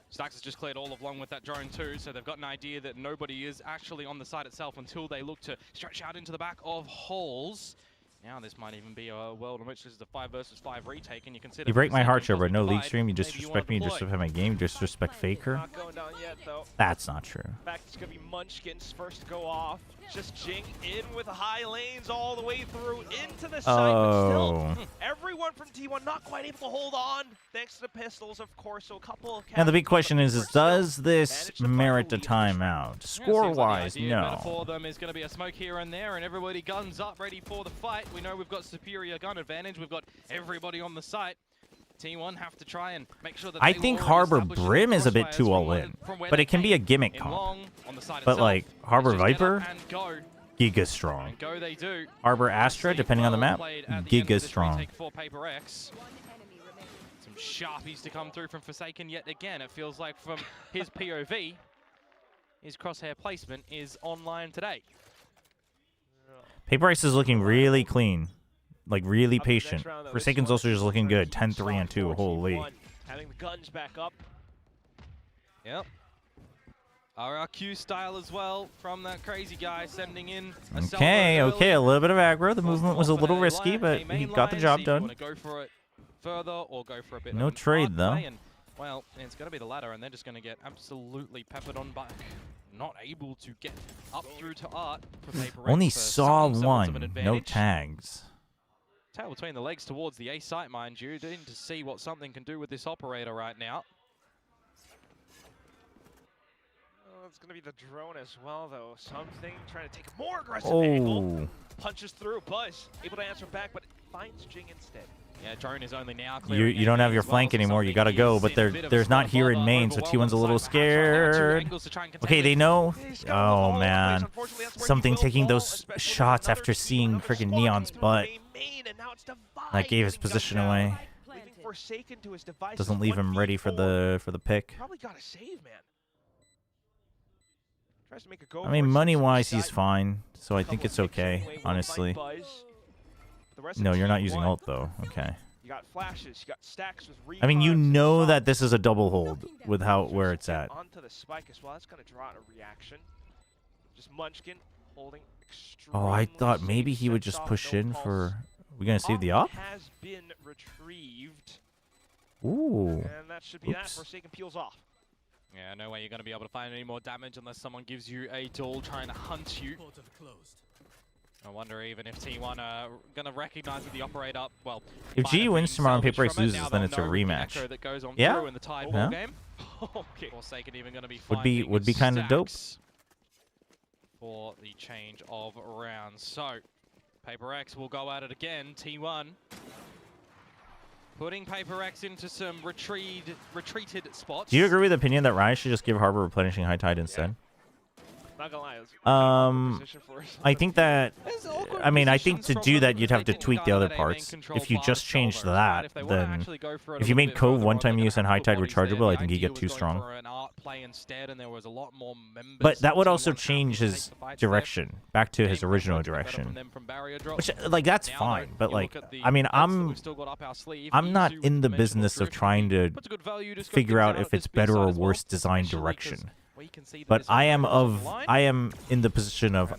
Stacks has just cleared all along with that drone too, so they've got an idea that nobody is actually on the site itself until they look to stretch out into the back of holes. Now this might even be a world in which this is a 5 versus 5 retake, and you consider. You break my heart, Chobra. No league stream. You disrespect me. You disrespect my game. You disrespect Faker. Not going down yet, though. That's not true. In fact, it's gonna be Munchkin's first to go off. Just Jing in with high lanes all the way through into the site, but still, everyone from T1 not quite able to hold on, thanks to the pistols, of course. So a couple of. And the big question is does this merit a timeout? Score-wise, no. For them is going to be a smoke here and there, and everybody guns up, ready for the fight. We know we've got superior gun advantage. We've got everybody on the site. T1 have to try and make sure that I think Harbor Brim is a bit too all-in, but it can be a gimmick comp. But like Harbor Viper, Giga strong. Harbor Astra, depending on the map, Giga strong. Some sharpies to come through from Forsaken yet again. It feels like from his POV, his crosshair placement is online today. PRX is looking really clean. Like, really patient. Forsaken's also just looking good. 10-3 and 2. Holy. Having the guns back up. Yep. RRQ style as well from that crazy guy sending in a okay, a little bit of aggro. The movement was a little risky, but he got the job done. Go for it further or go for a bit no trade, though. And, well, it's going to be the latter, and they're just going to get absolutely peppered on back. Not able to get up through to Art. Only saw one. No tags. Tail between the legs towards the A site, mind you. Need to see what something can do with this operator right now. Oh, it's going to be the drone as well, though. Something trying to take a more aggressive angle. Punches through. Buzz able to answer back, but finds Jing instead. Yeah, drone is only now you don't have your flank anymore. You gotta go, but there's not here in main, so T1's a little scared. Okay, they know. Oh man, something taking those shots after seeing freaking Neon's butt. That gave his position away. Doesn't leave him ready for the pick. Probably got a save, man. Tries to make a go. I mean, money-wise, he's fine, so I think it's okay, honestly. No, you're not using ult though. Okay. You got flashes, you got stacks with I mean, you know that this is a double hold with where it's at. Onto the spike as well. That's going to draw a reaction. Just Munchkin holding. Oh, I thought maybe he would just push in for. We gonna save the op? Has been retrieved. Ooh. And that should be that. Forsaken peels off. Yeah, no way you're going to be able to find any more damage unless someone gives you a duel trying to hunt you. I wonder even if T1 are going to recognize that the operator, well, if G wins tomorrow and PRX loses, then it's a rematch. That goes on yeah. in the tie ball game. Okay. Forsaken even going to be would be kind of dope for the change of rounds. So PRX will go at it again. T1 putting PRX into some retreated spots. Do you agree with the opinion that Riot should just give Harbor replenishing high tide instead? Not gonna lie, I think that, I mean, I think to do that, you'd have to tweak the other parts. If you just changed that, then if you made Cove one-time use and High Tide rechargeable, I think you get too strong. But that would also change his direction back to his original direction. Which, like, that's fine. But, like, I mean, I'm not in the business of trying to figure out if it's better or worse design direction. But I am in the position of,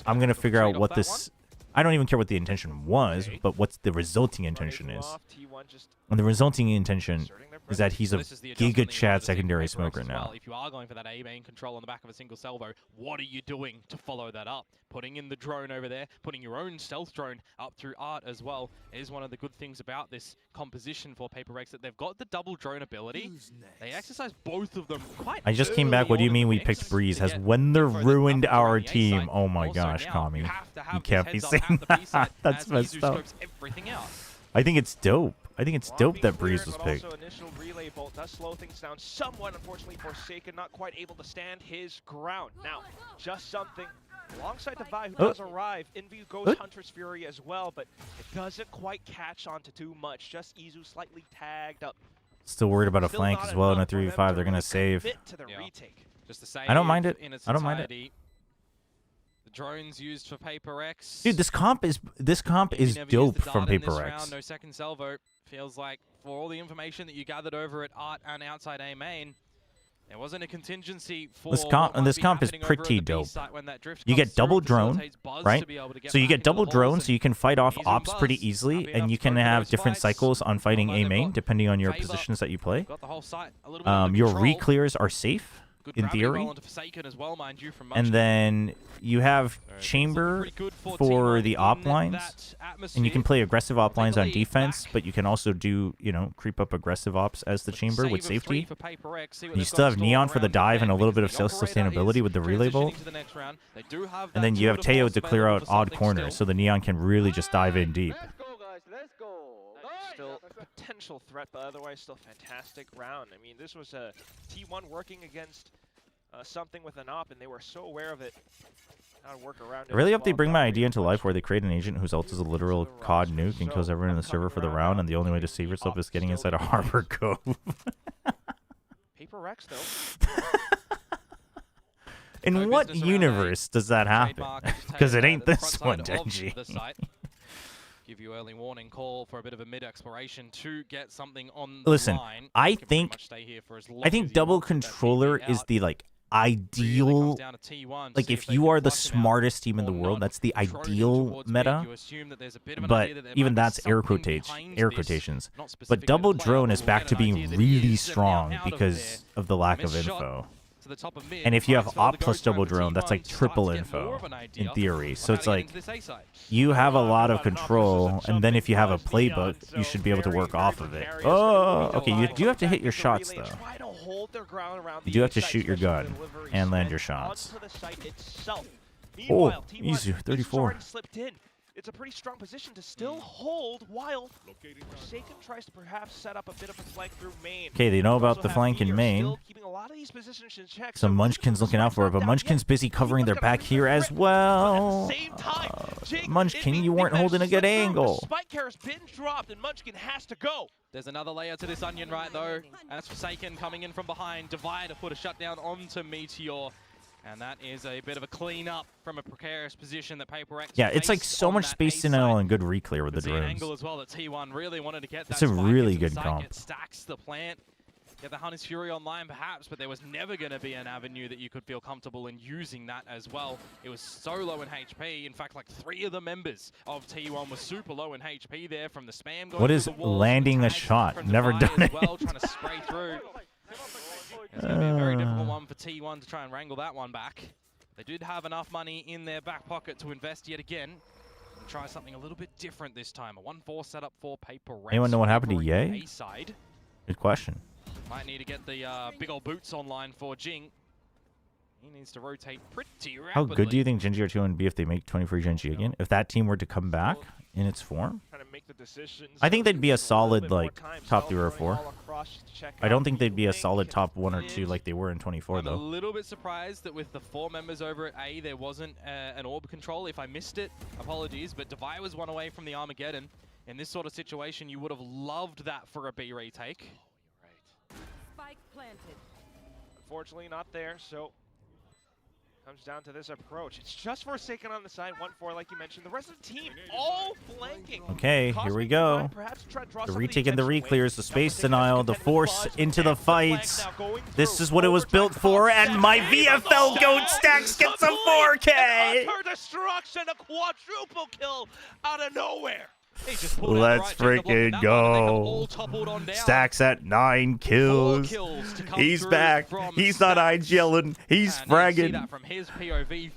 I'm going to figure out what this, I don't even care what the intention was, but what's the resulting intention is. And the resulting intention is that he's a Giga Chad secondary smoker now. If you are going for that A main control on the back of a single salvo, what are you doing to follow that up? Putting in the drone over there, putting your own stealth drone up through Art as well is one of the good things about this composition for PRX, that they've got the double drone ability. They exercise both of them quite I just came back. What do you mean we picked Breeze? Has Wender ruined our team? Oh my gosh, Kami. You can't be saying that. That's messed up. I think it's dope. I think it's dope that Breeze was picked. Also, initial relay bolt does slow things down somewhat. Unfortunately, Forsaken not quite able to stand his ground. Now, just something alongside Divide, who does arrive. In view goes Hunter's Fury as well, but it doesn't quite catch on to too much. Just Izu slightly tagged up. Still worried about a flank as well in a 3v5. They're gonna save. I don't mind it. I don't mind it. Drones used for PRX. Dude, this comp is dope from PRX. No second salvo. Feels like for all the information that you gathered over at Art and outside A main, there wasn't a contingency for this comp is pretty dope. You get double drone, right? So you get double drone, so you can fight off ops pretty easily, and you can have different cycles on fighting A main depending on your positions that you play. Your re-clears are safe in theory, and then you have chamber for the op lines, and you can play aggressive op lines on defense, but you can also do, you know, creep up aggressive ops as the chamber with safety. You still have Neon for the dive and a little bit of self-sustainability with the relay bolt, and then you have Teo to clear out odd corners, so the Neon can really just dive in deep. Still potential threat, but otherwise still fantastic round. I mean, this was a T1 working against something with an op, and they were so aware of it. How to work around it. I really hope they bring my idea into life where they create an agent whose ult is a literal COD nuke and kills everyone in the server for the round, and the only way to save yourself is getting inside a Harbor Cove. PRX, though. In what universe does that happen? Because it ain't this one, Denji. Give you early warning call for a bit of a mid exploration to get something on the line. I think double controller is the ideal, like if you are the smartest team in the world, that's the ideal meta. But even that's air quotations. But double drone is back to being really strong because of the lack of info. And if you have op plus double drone, that's like triple info in theory. So it's like you have a lot of control, and then if you have a playbook, you should be able to work off of it. Oh, okay, you do have to hit your shots though. You do have to shoot your gun and land your shots. Oh, easy, 34. It's a pretty strong position to still hold while Forsaken tries to perhaps set up a bit of a flank through main. Okay, they know about the flank in main. Some Munchkin's looking out for it, but Munchkin's busy covering their back here as well. Munchkin, you weren't holding a good angle. Spike carrier's been dropped and Munchkin has to go. There's another layer to this onion right though. And it's Forsaken coming in from behind. Divide to put a shutdown onto Meteor. And that is a bit of a clean-up from a precarious position that PRX. Yeah, it's like so much space denial and good re-clear with the drones. Angle as well that T1 really wanted to get that. It's a really good comp. It stacks the plant. Get the Hunter's Fury online perhaps, but there was never going to be an avenue that you could feel comfortable in using that as well. It was so low in HP. In fact, like 3 of the members of T1 were super low in HP there from the spam. What is landing a shot? Never done it. Well, trying to spray through. It's going to be a very difficult one for T1 to try and wrangle that one back. They did have enough money in their back pocket to invest yet again. And try something a little bit different this time. A 1-4 setup for PRX. Anyone know what happened to Ye? A-side. Good question. Might need to get the big old boots online for Jing. He needs to rotate pretty rapidly. How good do you think Genji are 2 and B if they make 23 Genji again? If that team were to come back in its form? I think they'd be a solid, like, top 3 or 4. I don't think they'd be a solid top 1 or 2 like they were in 24, though. I'm a little bit surprised that with the 4 members over at A, there wasn't an orb control. If I missed it, apologies, but Devi was one away from the Armageddon. In this sort of situation, you would have loved that for a B retake. Spike planted. Unfortunately, not there, so comes down to this approach. It's just Forsaken on the side, 1-4 like you mentioned. The rest of the team all flanking. Okay, here we go. The retake and the re-clears, the space denial, the force into the fights. This is what it was built for, and my VFL goat Stacks gets a 4K! Destruction, a quadruple kill out of nowhere. Let's freaking go. Stacks at 9 kills. He's back. He's not IGLing. He's fragging.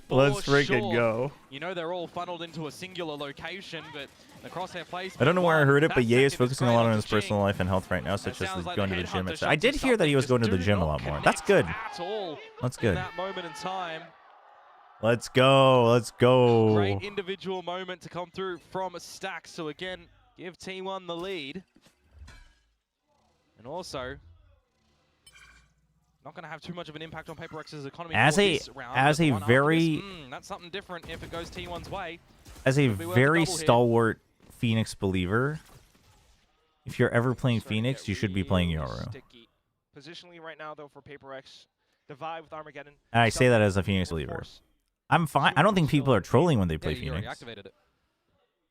Let's freaking go. You know they're all funneled into a singular location, but the crosshair plays. I don't know where I heard it, but Ye is focusing a lot on his personal life and health right now, such as going to the gym. I did hear that he was going to the gym a lot more. That's good. That's good. That moment in time. Let's go. Let's go. Great individual moment to come through from Stacks. So again, give T1 the lead. And also, not going to have too much of an impact on PRX's economy as a very that's something different if it goes T1's way. As a very stalwart Phoenix believer, if you're ever playing Phoenix, you should be playing Yoru. Positionally right now though for PRX, divide with Armageddon. And I say that as a Phoenix believer. I'm fine. I don't think people are trolling when they play Phoenix.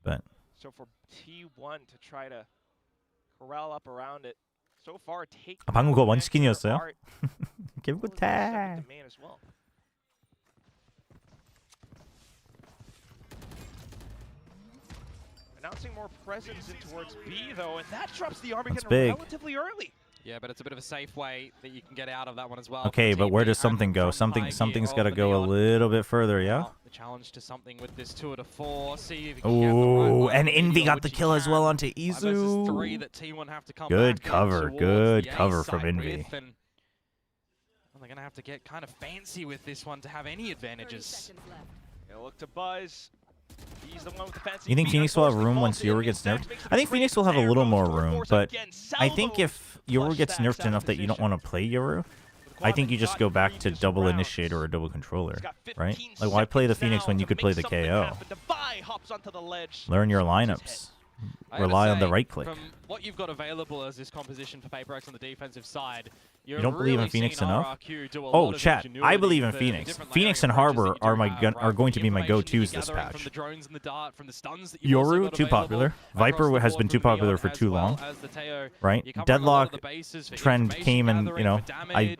But so for T1 to try to corral up around it, so far take. 방금 그거 원치킨이었어요? 개꿀타. Announcing more presence in towards B though, and that drops the Armageddon relatively early. Yeah, but it's a bit of a safe way that you can get out of that one as well. Okay, but where does something go? Something's got to go a little bit further, yeah? The challenge to something with this 2 to 4. See if ooh, and Envy got the kill as well onto Izu. Good cover, good cover from Envy. They're going to have to get kind of fancy with this one to have any advantages. Gonna look to Buzz. He's the one with the fancy. You think Phoenix will have room once Yoru gets nerfed? I think Phoenix will have a little more room, but I think if Yoru gets nerfed enough that you don't want to play Yoru, I think you just go back to double initiator or double controller, right? Like, why play the Phoenix when you could play the KO? Learn your lineups. Rely on the right click. From what you've got available as this composition for PRX on the defensive side, you don't believe in Phoenix enough? Oh, chat, I believe in Phoenix. Phoenix and Harbor are going to be my go-tos this patch. Yoru, too popular. Viper has been too popular for too long, right? Deadlock trend came and, you know, I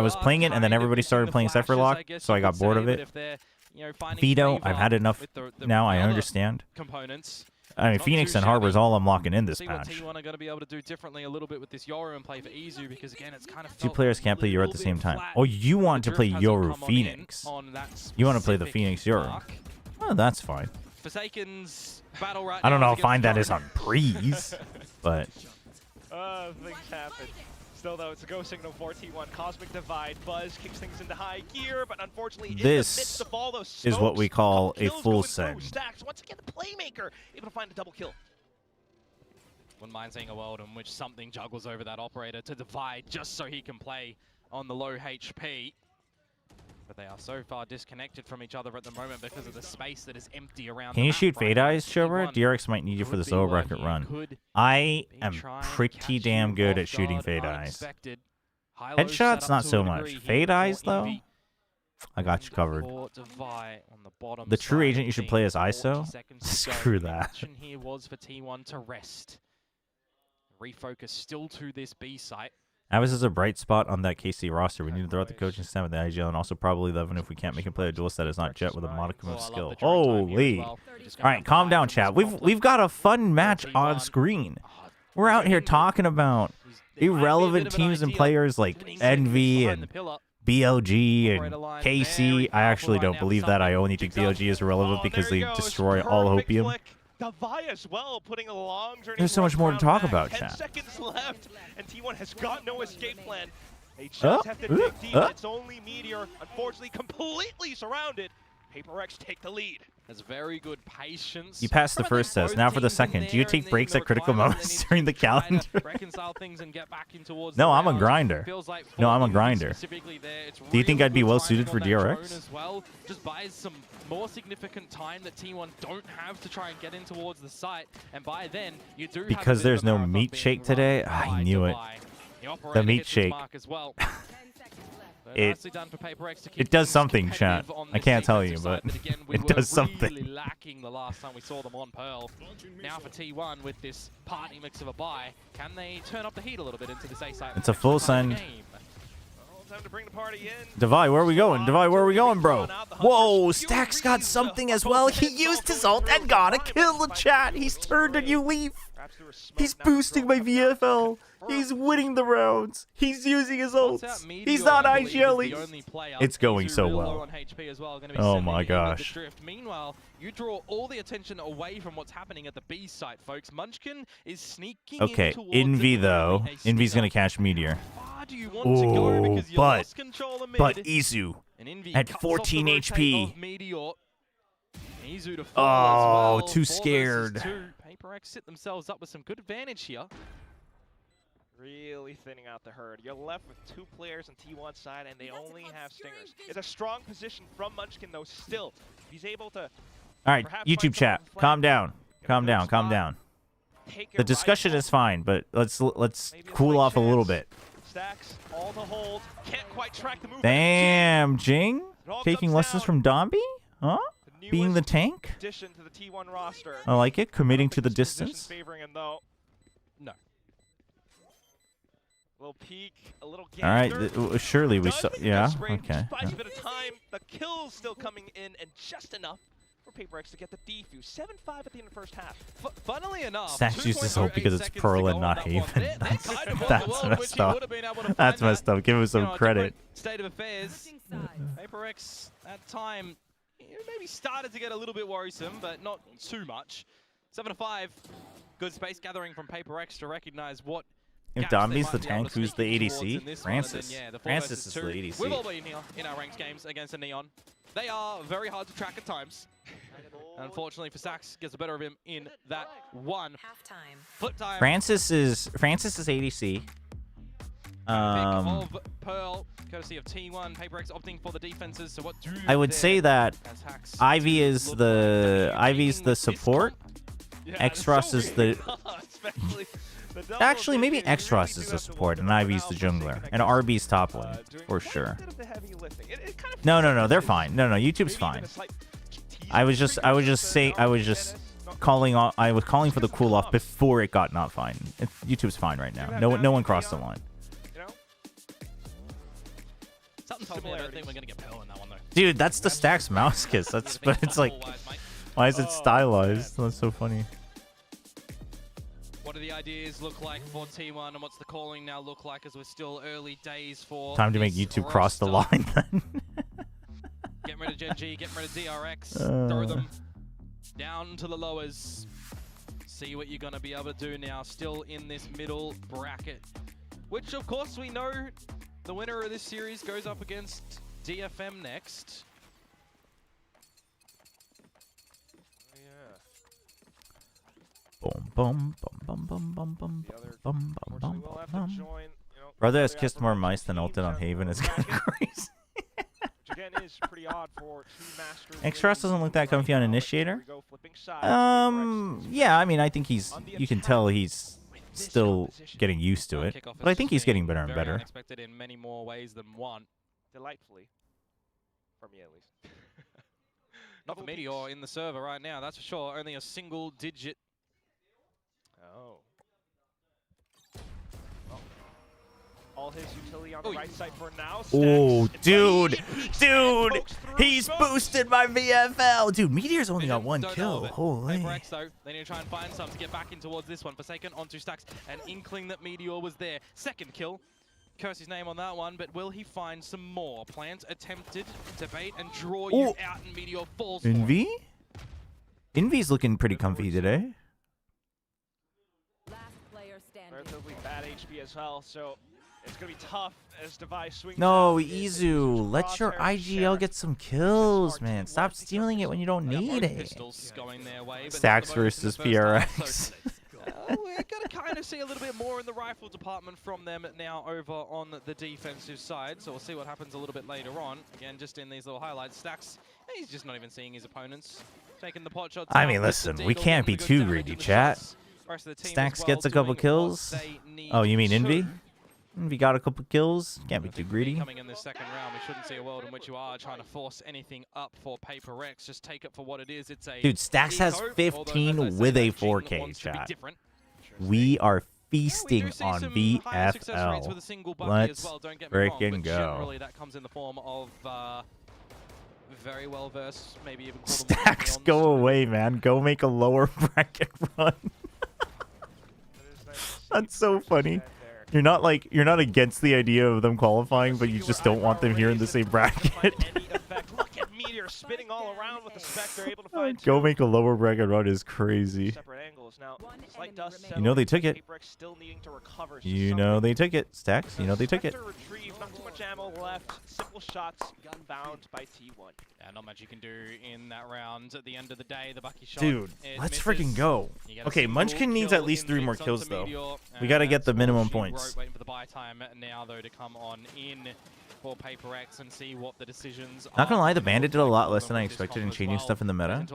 was playing it and then everybody started playing Cypherlock, so I got bored of it. Veto, I've had enough now, I understand. I mean, Phoenix and Harbor is all I'm locking in this patch. T1 are going to be able to do differently a little bit with this Yoru and play for Izu because again, it's kind of 2 players can't play Yoru at the same time. Oh, you want to play Yoru Phoenix? You want to play the Phoenix Yoru? Oh, that's fine. Forsaken's battle right I don't now know how fine that is on Breeze, but things happen. Still, though, it's a go signal for T1. Cosmic Divide. Buzz kicks things into high gear, but unfortunately, this is what we call a full send. Stacks. Once again, the playmaker able to find a double kill. Wouldn't mind seeing a world in which something juggles over that operator to Divide just so he can play on the low HP. But they are so far disconnected from each other at the moment because of the space that is empty around. Can you shoot Fade Eyes, Chobra? DRX might need you for the solo bracket run. I am pretty damn good at shooting Fade Eyes. Headshots, not so much. Fade Eyes, though? I got you covered. The true agent you should play is ISO? Screw that. Here was for T1 to rest. Refocus still to this B site. Avis is a bright spot on that KC roster. We need to throw out the coaching staff with the IGL and also probably 11 if we can't make him play a duelist that is not Jet with a modicum of skill. Holy. All right, calm down, chat. We've got a fun match on screen. We're out here talking about irrelevant teams and players like Envy and BLG and KC. I actually don't believe that. I only think BLG is irrelevant because they destroy all Hopium. Devi as well, putting a long journey. There's so much more to talk about, 10 chat. seconds left, and T1 has got no escape plan. They just have to dig deep. It's only Meteor, unfortunately, completely surrounded. PRX take the lead. Has very good patience. You passed the first test. Now for the second. Do you take breaks at critical moments during the calendar? No, I'm a grinder. No, I'm a grinder. Do you think I'd be well suited for DRX? Just buys some more significant time that T1 don't have to try and get in towards the site, and by then you do. Because there's no meat shake today. I knew it. The meat shake. It does something, chat. I can't tell you, but it does something. Really lacking the last time we saw them on Pearl. Now for T1 with this party mix of a buy, can they turn up the heat a little bit into this A site? It's a full send. Time to bring the party in. Devi, where are we going? Devi, where are we going, bro? Whoa, Stack's got something as well. He used his ult and got a kill, the chat. He's turned a new leaf. He's boosting my VFL. He's winning the rounds. He's using his ults. He's not IGLing. It's going so well. Oh my gosh. Meanwhile, you draw all the attention away from what's happening at the B site, folks. Munchkin is sneaking okay, Envy though. Envy's gonna catch Meteor. Oh, but Izu at 14 HP. Oh, too scared. PRX sit themselves up with some good advantage here. Really thinning out the herd. You're left with 2 players on T1 side, and they only have stingers. It's a strong position from Munchkin, though, still. He's able to... All right, YouTube chat, calm down. Calm down, calm down. The discussion is fine, but let's cool off a little bit. Stacks, all to hold. Can't quite track the movement. Damn, Jing? Taking lessons from Dombi? Huh? Being the tank? Addition to the T1 roster. I like it. Committing to the distance. Favoring him, though. No. A little peek, a little all right, surely we saw. Yeah, okay. Buys a bit of time. The kill's still coming in, and just enough for PRX to get the defuse. 7-5 at the end of the first half. Funnily enough, Stacks used his ult because it's Pearl and not Haven. That's messed up. That's messed up. Give him some credit. State of affairs. PRX at time maybe started to get a little bit worrisome, but not too much. 7-5. Good space gathering from PRX to recognize what. If Dombi's the tank, who's the ADC? Francis. Francis is the ADC. We've all been here in our ranked games against a Neon. They are very hard to track at times. Unfortunately for Sax, gets the better of him in that one. Flip time. Francis is ADC. Of Pearl, courtesy of T1. PRX opting for the defenses. So what do I would say that Ivy is the support. Yeah, Xross is the. Actually, maybe Xross is the support and Ivy's the jungler, and RB's top lane for sure. No, they're fine. No, YouTube's fine. I was just calling for the cool off before it got not fine. YouTube's fine right now. No one crossed the line. Something tells me I don't think we're gonna get Pearl in that one though. Dude, that's the Stacks mouse kiss. But it's like, why is it stylized? That's so funny. What do the ideas look like for T1, and what's the calling now look like as we're still early days for time to make YouTube cross the line then. Get rid of Gen G, get rid of DRX, throw them down to the lowers. See what you're going to be able to do now, still in this middle bracket. Which, of course, we know the winner of this series goes up against DFM next. Brother has kissed more mice than ulted on Haven. It's kind of crazy. Xross doesn't look that comfy on Initiator. Yeah, I mean, I think you can tell he's still getting used to it, but I think he's getting better and better. Unexpected in many more ways than one. Delightfully, for me at least. Not for Meteor in the server right now, that's for sure. Only a single digit. Oh. All his utility on the right side for now. Oh, dude, he's boosted my VFL. Dude, Meteor's only got one kill. Holy. PRX, though, they need to try and find some to get back in towards this one. Forsaken onto Stacks. An inkling that Meteor was there. Second kill curse his name on that one, but will he find some more? Plant attempted to bait and draw you out, and Meteor falls for Envy? Envy's looking pretty comfy today. Relatively bad HP as well, so it's going to be tough as Device swings. No, Izu, let your IGL get some kills, man. Stop stealing it when you don't need it. Stacks versus PRX. We're going to kind of see a little bit more in the rifle department from them now over on the defensive side. So we'll see what happens a little bit later on. Again, just in these little highlights, Stacks, he's just not even seeing his opponents. Taking the pot shots. I mean, listen, we can't be too greedy, chat. Stacks gets a couple kills. Oh, you mean Envy? Envy got a couple kills. Can't be too greedy. Coming in the second round, we shouldn't see a world in which you are trying to force anything up for PRX. Just take it for what it is. It's a dude. Stacks has 15 with a 4K, chat. We are feasting on VFL. Let's freaking go. Generally, that comes in the form of very well versed, maybe even Stacks, go away, man. Go make a lower bracket run. That's so funny. You're not against the idea of them qualifying, but you just don't want them here in the same bracket. Look at Meteor spinning all around with the Spectre, able to find Go make a lower bracket run is crazy. separate angles. Now, slight dust You know they took it. still needing to recover. You know they took it. Stacks, you know they took it. Retrieve, not too much ammo left. Simple shots found by T1. Yeah, not much you can do in that round. At the end of the day, the Bucky shot. Dude, let's freaking go. Okay, Munchkin needs at least 3 more kills though. We gotta get the minimum points. Waiting for the buy time now though to come on in for PRX and see what the decisions Not gonna lie, the Bandit did a lot less than I expected in changing stuff in the meta.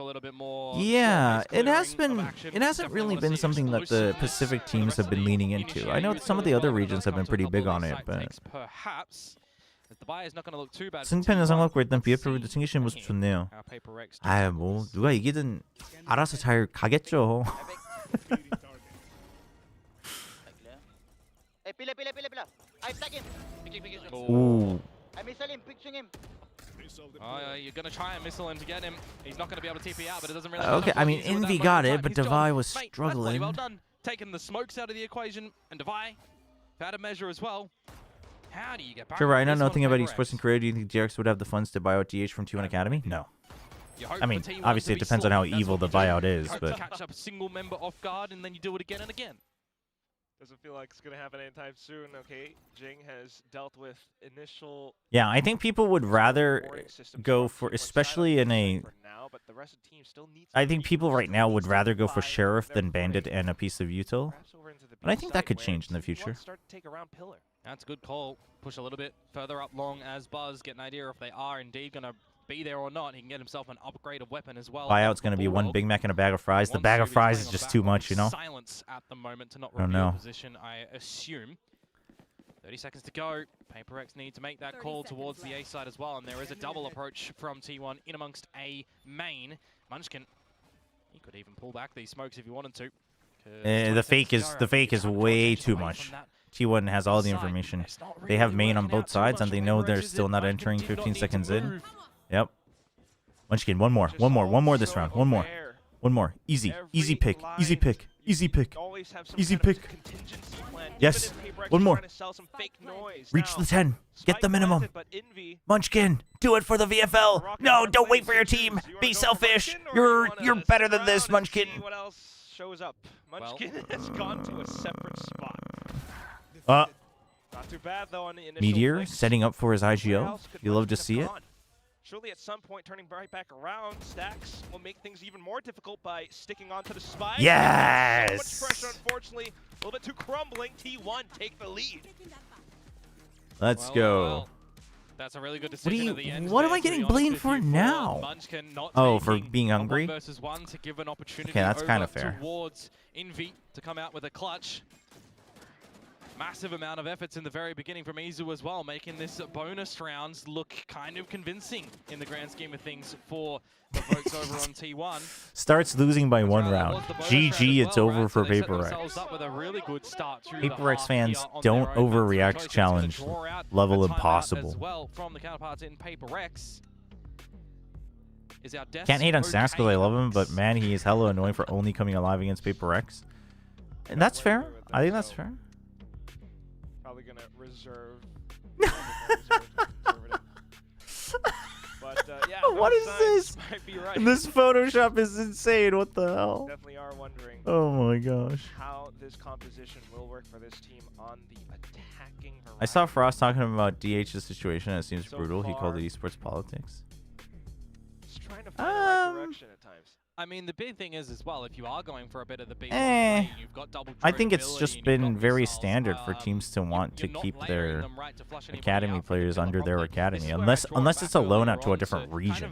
Yeah, it hasn't really been something that the Pacific teams have been leaning into. I know some of the other regions have been pretty big on it, but 승패는 상관없고 일단 BF로 승기시는 모습 좋네요. 아, 뭐 누가 이기든 알아서 잘 가겠죠. Ooh. I missile him, picturing him. Oh, you're gonna try and missile him to get him. He's not gonna be able to TP out, but it doesn't really. Okay, I mean Envy got it, but Devi was struggling. Well done, taking the smokes out of the equation, and Devi had a measure as well. How do you get back? Trevor, I know nothing about esports in Korea. Do you think GX would have the funds to buy out DH from T1 Academy? No. I mean, obviously it depends on how evil the buyout is, but catch up a single member off guard and then you do it again and again. Doesn't feel like it's going to happen anytime soon. Okay, Jing has dealt with initial. Yeah, I think people would rather go for, especially in a. I think people right now would rather go for Sheriff than Bandit and a piece of util. But I think that could change in the future. That's a good call. Push a little bit further up long as Buzz, get an idea if they are indeed going to be there or not. He can get himself an upgrade of weapon as well. Buyout's going to be one Big Mac and a bag of fries. The bag of fries is just too much, you know? Silence at the moment to not reveal position, I assume. 30 seconds to go. PRX need to make that call towards the A side as well, and there is a double approach from T1 in amongst A main. Munchkin, he could even pull back these smokes if he wanted to. The fake is way too much. T1 has all the information. They have main on both sides, and they know they're still not entering 15 seconds in. Yep. Munchkin, one more this round. One more. Easy pick. Easy pick. Yes. One more. Reach the 10. Get the minimum. Munchkin, do it for the VFL. No, don't wait for your team. Be selfish. You're better than this, Munchkin. What else shows up? Munchkin has gone to a separate spot. Not too bad though on the initial Meteor setting up for his IGO. You love to see it. Surely at some point turning right back around, Stacks will make things even more difficult by sticking onto the spike. Yes! So much pressure, unfortunately. A little bit too crumbling. T1 take the lead. Let's go. Well. That's a really good decision at the end. What am I getting blamed for now? Oh, for being hungry? Okay, that's kind of fair. Towards Envy to come out with a clutch. Massive amount of efforts in the very beginning from Izu as well, making this bonus rounds look kind of convincing in the grand scheme of things for the folks over on T1. Starts losing by 1 round. GG, it's over for PRX. PRX fans, don't overreact to challenge. Level impossible. From the counterparts in PRX. Can't hate on Stacks because I love him, but man, he is hella annoying for only coming alive against PRX. And that's fair. I think that's fair. probably gonna reserve. But yeah, what is this? Might be right. This Photoshop is insane. What the hell? Definitely are wondering. Oh my gosh. How this composition will work for this team on the attacking variety. I saw Frost talking about DH's situation. It seems So brutal. He called far, it esports politics. Just trying to find the right direction at times. I mean, the big thing is as well, if you are going for a bit of the beat, you've got double I think it's just been very standard for teams to want to keep their academy players under their academy, unless it's a loan out to a different region.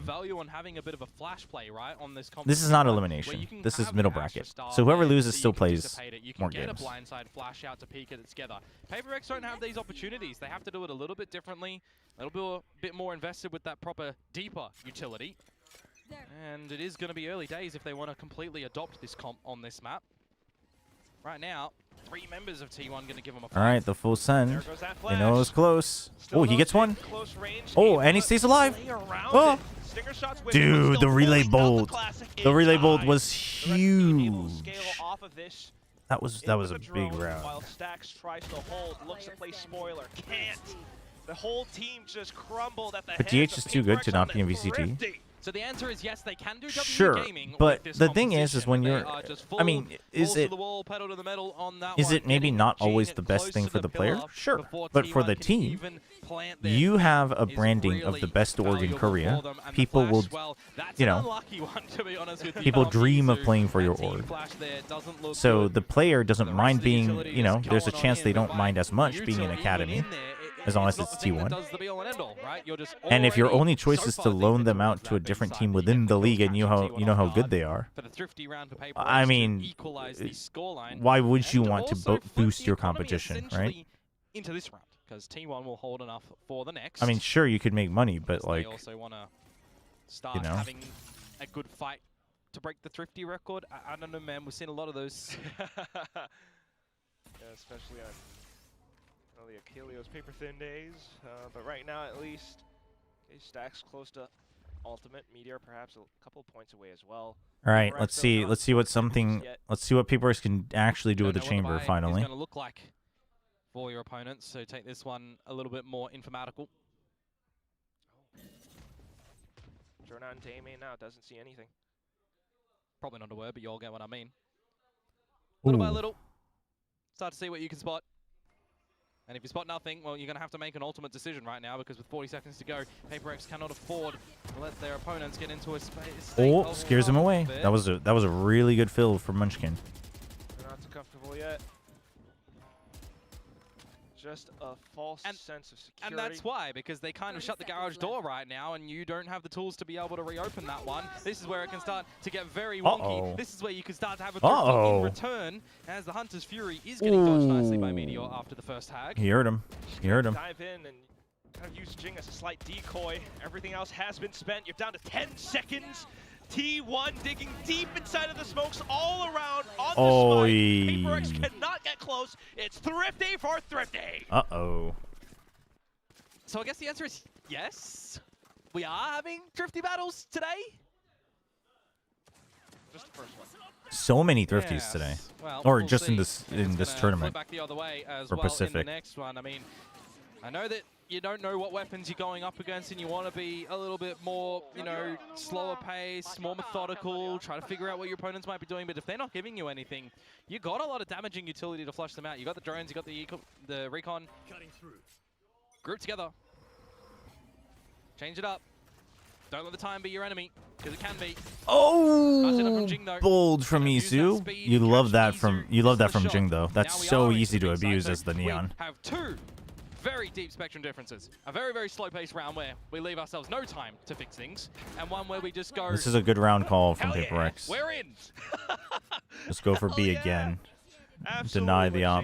This is not elimination. This is middle bracket. So whoever loses still plays more games. PRX don't have these opportunities. They have to do it a little bit differently, a little bit more invested with that proper deeper utility. And it is going to be early days if they want to completely adopt this comp on this map. Right now, 3 members of T1 going to give them a fight. All right, the full send. They know it was close. Oh, he gets one. Oh, and he stays alive. Oh, dude, the relay bolt. The relay bolt was huge. That was a big round. While Stax tries to hold, looks to play spoiler, can't. The whole team just crumbled at the But DH is too good to not be in VCT. So the answer is yes, they can do sure, gaming but with this the thing is when you're, I mean, is it maybe not always the best thing for the player? Sure, but for the team, you have a branding of the best org in Korea. People will, you know, people dream of playing for your org. So the player doesn't mind being, you know, there's a chance they don't mind as much being in academy. As long as it's T1. And if your only choice is to loan them out to a different team within the league and you know how good they are, I mean, why would you want to boost your competition, right? Into this round, because T1 will hold enough for the next. I mean, sure, you could make money, but like, they also want to start having a good fight to break the Thrifty record. I don't know, man. We've seen a lot of those. Yeah, especially on the Achilleos paper thin days, but right now at least, Stax close to ultimate. Meteor perhaps a couple points away as well. All right, let's see what PRX can actually do with the chamber finally. It's going to look like for your opponents, so take this one a little bit more informatical. Turn on to A main now, doesn't see anything. Probably not a word, but you all get what I mean. Little by little, start to see what you can spot. And if you spot nothing, well, you're going to have to make an ultimate decision right now, because with 40 seconds to go, PRX cannot afford to let their opponents get into a space. Oh, scares him away. That was a really good fill for Munchkin. They're not too comfortable yet. Just a false sense of security. And that's why, because they kind of shut the garage door right now, and you don't have the tools to be able to reopen that one. This is where it can start to get very wonky. This is where you can start to have a thrifty in return, as the Hunter's Fury is getting dodged nicely by Meteor after the first tag. He heard him. He heard him. Dive in and kind of use Jing as a slight decoy. Everything else has been spent. You're down to 10 seconds. T1 digging deep inside of the smokes all around on the spike. PRX cannot get close. It's Thrifty for Thrifty. Uh-oh. So I guess the answer is yes. We are having Thrifty battles today. Just the first one. So many Thrifties today. Well, or just in this tournament. Back the other way as or well Pacific. in the next one. I mean, I know that you don't know what weapons you're going up against, and you want to be a little bit more, you know, slower pace, more methodical, try to figure out what your opponents might be doing. But if they're not giving you anything, you got a lot of damaging utility to flush them out. You got the drones, you got the recon. Group together. Change it up. Don't let the time be your enemy, because it can be. Oh, bold from Isu. You love that from Jing though. That's so easy to abuse as the Neon. We have 2 very deep spectrum differences. A very, very slow-paced round where we leave ourselves no time to fix things, and one where we just go... This is a good round call from PRX. We're in! Let's go for B again. Deny the op.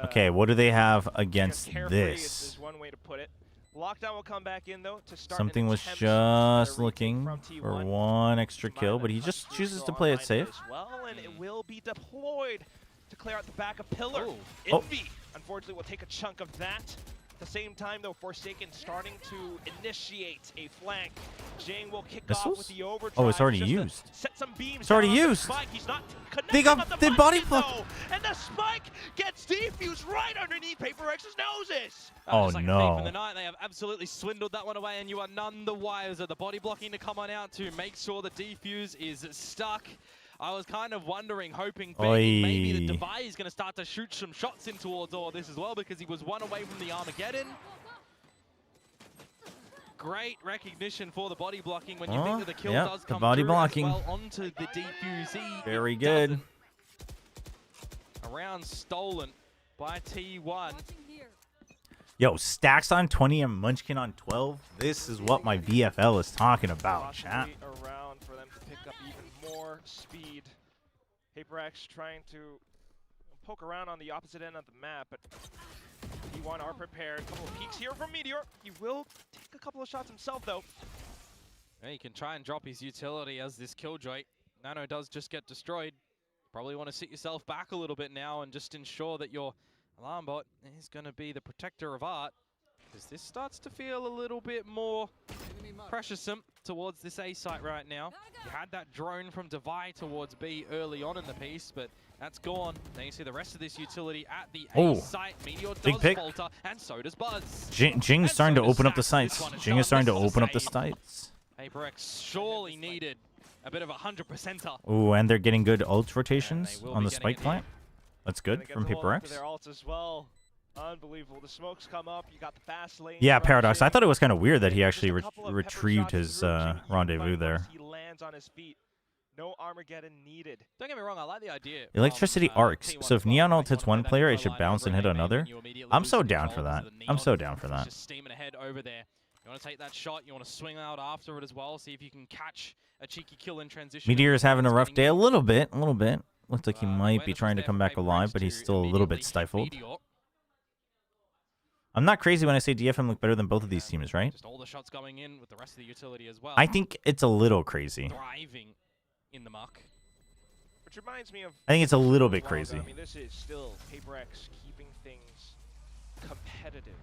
Okay, what do they have against this? Is one way to put it. Lockdown will come back in though to start. Something was just looking for one extra kill, but he just chooses to play it safe. Well, and it will be deployed to clear out the back of Pillar. Envy, unfortunately, will take a chunk of that. At the same time, though, Forsaken starting to initiate a flank. Jing will kick off with the overdrive. Oh, it's already used. Set some beams. It's already used. He's not They body block. And the spike gets defused right underneath PRX's noses. Oh like no. A thief in the night. They have absolutely swindled that one away, and you are none the wiser. The body blocking to come on out to make sure the defuse is stuck. I was kind of wondering, hoping, thinking maybe the Devi is going to start to shoot some shots in towards all this as well, because he was one away from the Armageddon. Great recognition for the body blocking when you think that the kill does come body through blocking. as well onto the defuse. Very good. A round stolen by T1. Yo, Stacks on 20 and Munchkin on 12. This is what my VFL is talking about, chat. Around for them to pick up even more speed. PRX trying to poke around on the opposite end of the map, but T1 are prepared. A couple of peeks here from Meteor. He will take a couple of shots himself, though. Yeah, he can try and drop his utility as this Killjoy. Nano does just get destroyed. Probably want to sit yourself back a little bit now and just ensure that your alarm bot is going to be the protector of Art, because this starts to feel a little bit more pressuresome towards this A site right now. You had that drone from Devi towards B early on in the piece, but that's gone. Now you see the rest of this utility at the A site. Meteor does falter, and so does Buzz. Jing's starting to open up the sights. Jing is starting to open up the sights. PRX surely needed a bit of a 100%er. Ooh, and they're getting good ult rotations on the spike plant. That's good from PRX. Their ults as well. Unbelievable. The smokes come up. You got the fast lane. Yeah, Paradox. I thought it was kind of weird that he actually retrieved his rendezvous there. He lands on his feet. No Armageddon needed. Don't get me wrong, I like the idea. Electricity arcs. So if Neon ult hits one player, it should bounce and hit another. I'm so down for that. I'm so down for that. Just steaming ahead over there. You want to take that shot. You want to swing out after it as well. See if you can catch a cheeky kill in transition. Meteor is having a rough day a little bit. Looks like he might be trying to come back alive, but he's still a little bit stifled. I'm not crazy when I say DFM look better than both of these teams, right? Just all the shots going in with the rest of the utility as well. I think it's a little crazy. Thriving in the muck. Which reminds me of... I think it's a little bit crazy. I mean, this is still PRX keeping things competitive.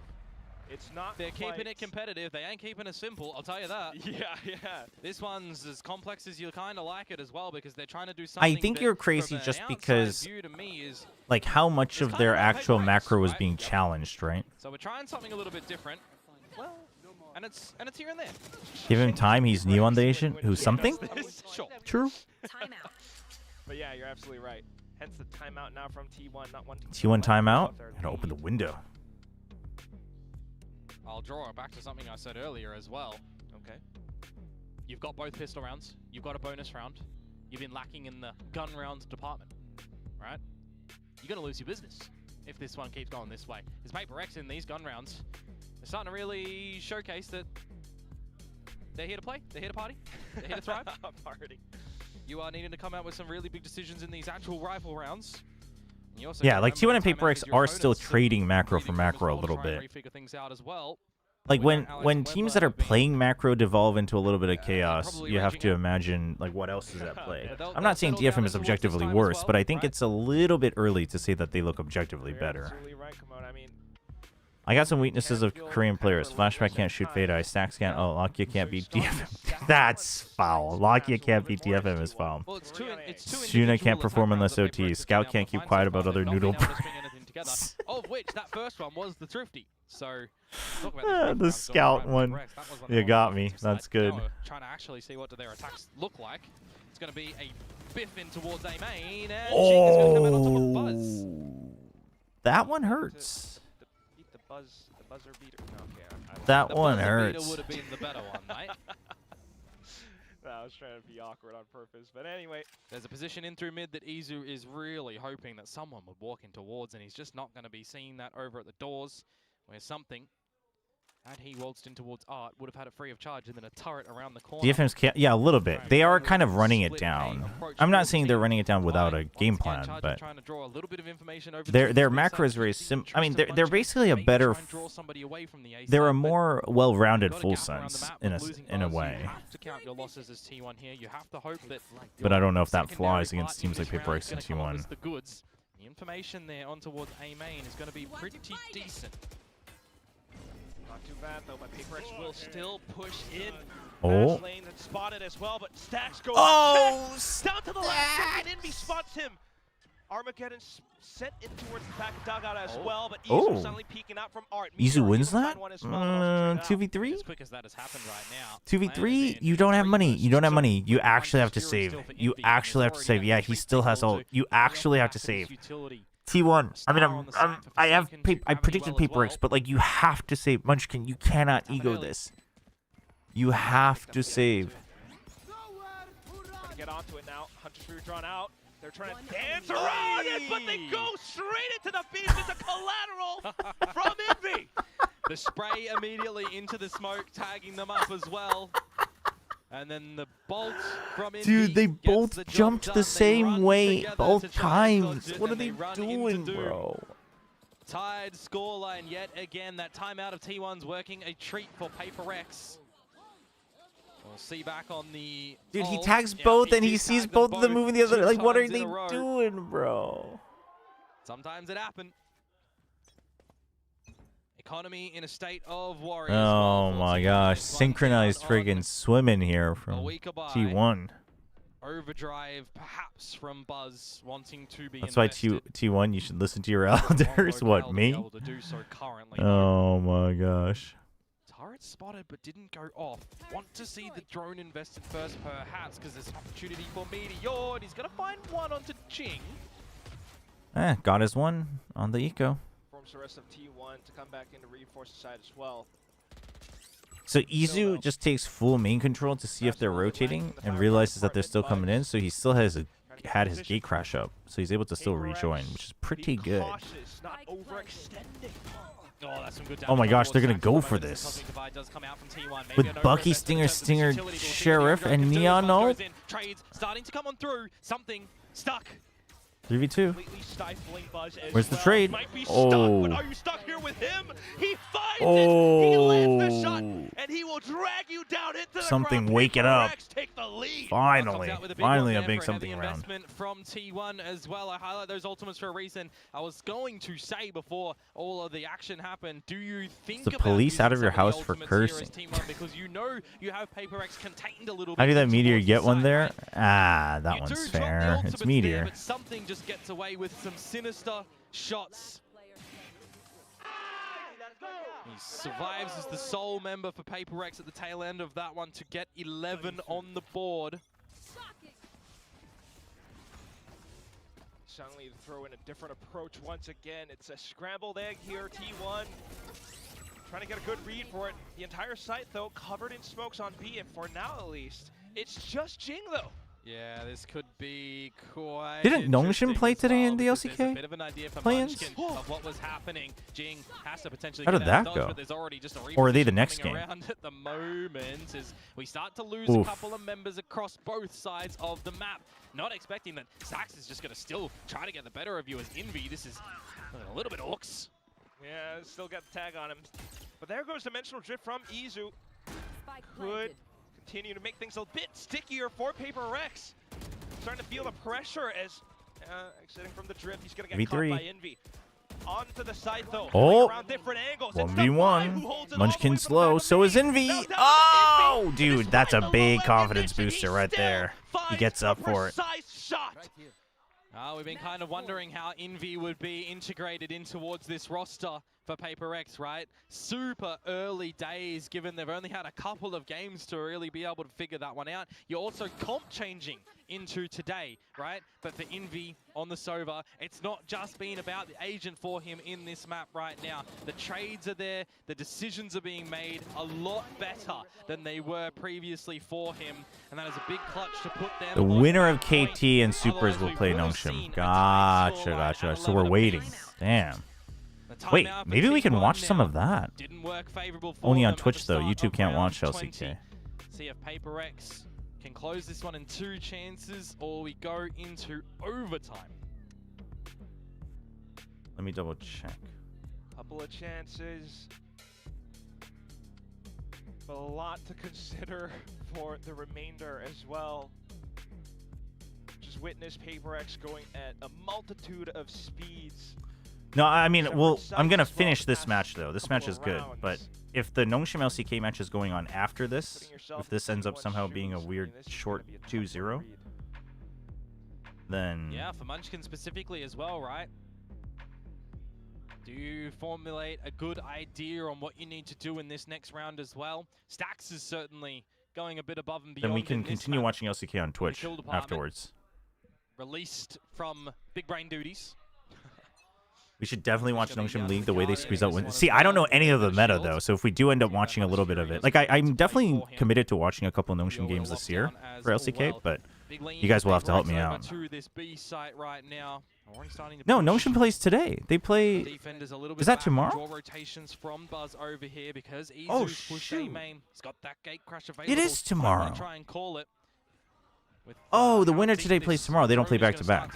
It's not They're keeping it competitive. They ain't keeping it simple, I'll tell you that. Yeah. This one's as complex as you kind of like it as well, because they're trying to do something. I think you're crazy just because, like, how much of their actual macro was being challenged, right? So we're trying something a little bit different. Well, and it's here and there. Give him time. He's new on the Asian. Who's something? Sure. True. Timeout. But yeah, you're absolutely right. Hence the timeout now from T1, not wanting to T1 timeout. Gotta open the window. I'll draw it back to something I said earlier as well. Okay. You've got both pistol rounds. You've got a bonus round. You've been lacking in the gun rounds department, right? You're going to lose your business if this one keeps going this way. Because PRX in these gun rounds, they're starting to really showcase that they're here to play. They're here to party. They're here to thrive. Party. You are needing to come out with some really big decisions in these actual rifle rounds. Yeah, like T1 and PRX are still trading macro for macro a little bit. Like when teams that are playing macro devolve into a little bit of chaos, you have to imagine like what else is at play. I'm not saying DFM is objectively worse, but I think it's a little bit early to say that they look objectively better. I got some weaknesses of Korean players. Flashback can't shoot Fade Eye. Stacks can't. Oh, Lakia can't beat DFM. That's foul. Lakia can't beat DFM is foul. Shuna can't perform unless OT. Scout can't keep quiet about other noodle brands. Of which that first one was the Thrifty. So the Scout one. You got me. That's good. Trying to actually see what do their attacks look like. It's going to be a biff in towards A main, and oh, that one hurts. The buzzer beater. Okay, that one hurts. Would have been the better one, mate. No, I was trying to be awkward on purpose, but anyway. There's a position in through mid that Izu is really hoping that someone would walk in towards, and he's just not going to be seeing that over at the doors, where something, had he waltzed in towards Art, would have had it free of charge, and then a turret around the corner. DFM's yeah, a little bit. They are kind of running it down. I'm not saying they're running it down without a game plan, but their macro is very sim. I mean, they're basically a better. They're a more well-rounded full sense in a way. But I don't know if that flies against teams like PRX and T1. The information there on towards A main is going to be pretty decent. Not too bad though, but PRX will still push in. Oh. Lane that's spotted as well, but Stacks goes down to the last second. Envy spots him. Armageddon sent in towards the back dugout as well, but Izu suddenly peeking out from Art. Izu wins that? 2v3? As quick as that has happened right now. 2v3? You don't have money. You don't have money. You actually have to save. You actually have to save. Yeah, he still has ult. You actually have to save. T1. I mean, I predicted PRX, but like you have to save. Munchkin, you cannot ego this. You have to save. Get onto it now. Hunter's Fury drawn out. They're trying to dance around it, but they go straight into the beam with the collateral from Envy. The spray immediately into the smoke, tagging them up as well. And then the bolt from Envy. Dude, they both jumped the same way both times. What are they doing, bro? Tied scoreline yet again. That timeout of T1's working a treat for PRX. We'll see back on the... Dude, he tags both and he sees both of them moving the other... Like, what are they doing, bro? Sometimes it happens. Economy in a state of worry. Oh my gosh. Synchronized friggin' swimming here from T1. Overdrive, perhaps, from Buzz wanting to be That's why T1, you should listen to your elders. What, me? Oh my gosh. Turret spotted but didn't go off. Want to see the drone invested first perhaps because there's an opportunity for Meteor. He's going to find one onto Jing. Got his one on the eco. Forms the rest of T1 to come back in to reinforce the side as well. So Izu just takes full main control to see if they're rotating and realizes that they're still coming in, so he still has had his gate crash up, so he's able to still rejoin, which is pretty good. Oh my gosh, they're gonna go for this. With Bucky, Stinger, Sheriff, and Neon ult. Trades starting to come on through. Something stuck. 3v2. Where's the trade? Oh. Are you stuck here with him? He finds it. He lands the shot, and he will drag you down into the something ground. wake it up. Take the lead. Finally I'm big something around. Investment from T1 as well. I highlight those ultimates for a reason. I was going to say before all of the action happened, do you think the police out of your house for cursing? Because you know you have PRX contained a little bit. How did that Meteor get one there? Ah, that one's fair. It's Meteor. But something just gets away with some sinister shots. He survives as the sole member for PRX at the tail end of that one to get 11 on the board. Suddenly throw in a different approach once again. It's a scrambled egg here, T1. Trying to get a good read for it. The entire site, though, covered in smokes on B, and for now at least, it's just Jing, though. Yeah, this could be quite. Didn't Nongshin play today in the LCK? A bit of an idea for play-ins? of what was happening. Jing has to potentially. How did that go? But there's already just a or are they the next game? Around at the moment as we start to lose a couple of members across both sides of the map. Not expecting that Sax is just going to still try to get the better of you as Envy. This is a little bit orcs. Yeah, still got the tag on him. But there goes Dimensional Drift from Izu. Could continue to make things a bit stickier for PRX. Starting to feel the pressure as exiting from the drift. He's going to get caught by Envy. Onto the side though. Oh, around different angles. 1v1. Munchkin slow, so is Envy. Oh, dude, that's a big confidence booster right there. He gets up for it. We've been kind of wondering how Envy would be integrated in towards this roster for PRX, right? Super early days, given they've only had a couple of games to really be able to figure that one out. You're also comp changing into today, right? But for Envy on the Sova, it's not just been about the agent for him in this map right now. The trades are there, the decisions are being made a lot better than they were previously for him, and that is a big clutch to put them. The winner of KT and Supers will play Nongshin. Gotcha. So we're waiting. Damn. Wait, maybe we can watch some of that. Only on Twitch though. YouTube can't watch LCK. See if PRX can close this one in 2 chances, or we go into overtime. Let me double check. Couple of chances. But a lot to consider for the remainder as well. Just witness PRX going at a multitude of speeds. No, I mean, well, I'm gonna finish this match though. This match is good, but if the Nongshim LCK match is going on after this, if this ends up somehow being a weird short 2-0, then yeah, for Munchkin specifically as well, right? Do you formulate a good idea on what you need to do in this next round as well? Stax is certainly going a bit above and beyond. Then we can continue watching LCK on Twitch afterwards. Released from big brain duties. We should definitely watch Nongshim League the way they squeeze out wins. See, I don't know any of the meta though, so if we do end up watching a little bit of it, like I'm definitely committed to watching a couple of Nongshim games this year for LCK, but you guys will have to help me out. No, Nongshim plays today. They play. Is that tomorrow? Oh shoot! It is tomorrow. Oh, the winner today plays tomorrow. They don't play back to back.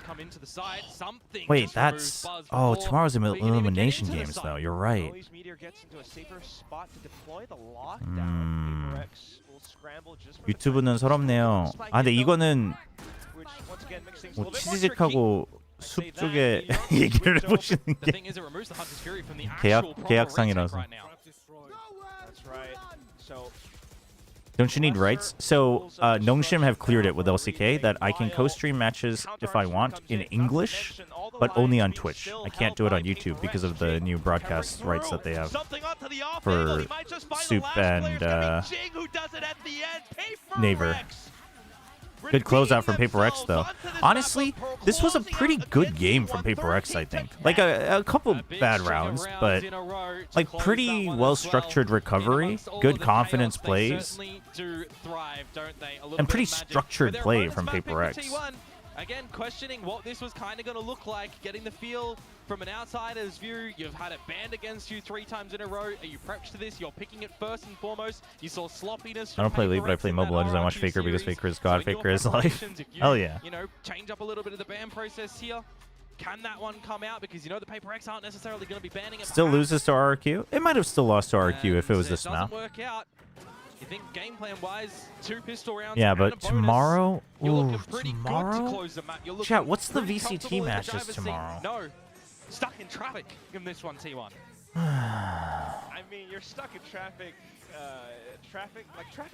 Wait, that's... Oh, tomorrow's elimination games, though. You're right. 유튜브는 서럽네요. 아, 근데 이거는 뭐 치즈직하고 숲 쪽에 얘기를 해보시는 게 계약상이라서. Don't you need rights? So, Nongshim have cleared it with LCK that I can co-stream matches if I want in English, but only on Twitch. I can't do it on YouTube because of the new broadcast rights that they have for Soup and Naver. Good closeout from PRX, though. Honestly, this was a pretty good game from PRX, I think. Like, a couple bad rounds, but, like, pretty well-structured recovery, good confidence plays, and pretty structured play from PRX. Again, questioning what this was kind of going to look like, getting the feel from an outsider's view. You've had it banned against you 3 times in a row. Are you prepped to this? You're picking it first and foremost. You saw sloppiness. I don't play League, but I play Mobile Legends. I watch Faker because Faker is God. Faker is life. Hell yeah. You know, change up a little bit of the ban process here. Can that one come out? Because you know the PRX aren't necessarily going to be banning it. Still loses to RRQ? It might have still lost to RRQ if it was this map. Work out. You think game plan wise, 2 pistol rounds. Yeah, but tomorrow, tomorrow. Chat, what's the VCT matches tomorrow? No, stuck in traffic in this one, T1. I mean, you're stuck in traffic. Traffic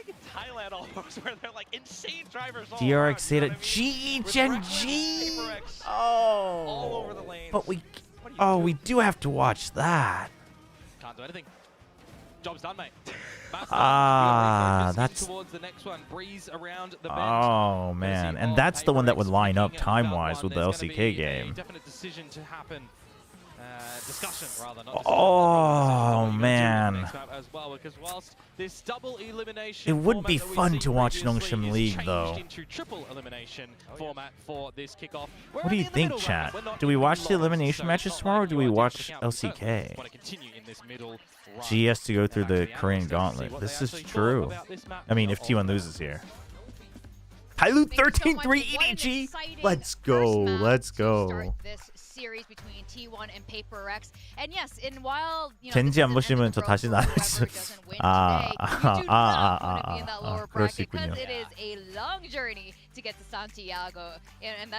in Thailand almost, where they're like insane drivers. DRX Zeta G Gen G. Oh, all over the lanes. But we do have to watch that. Can't do anything. Job's done, mate. That's... Oh, man. And that's the one that would line up time-wise with the LCK game. Oh, man. It would be fun to watch Nongshim League, though. What do you think, chat? Do we watch the elimination matches tomorrow, or do we watch LCK? G has to go through the Korean gauntlet. This is true. I mean, if T1 loses here. Hailu 13-3 EDG! Let's go, let's go. Series between T1 and PRX. And yes, in while 젠지 안 보시면 저 다시 나갈수. because it is a long journey to get to Santiago.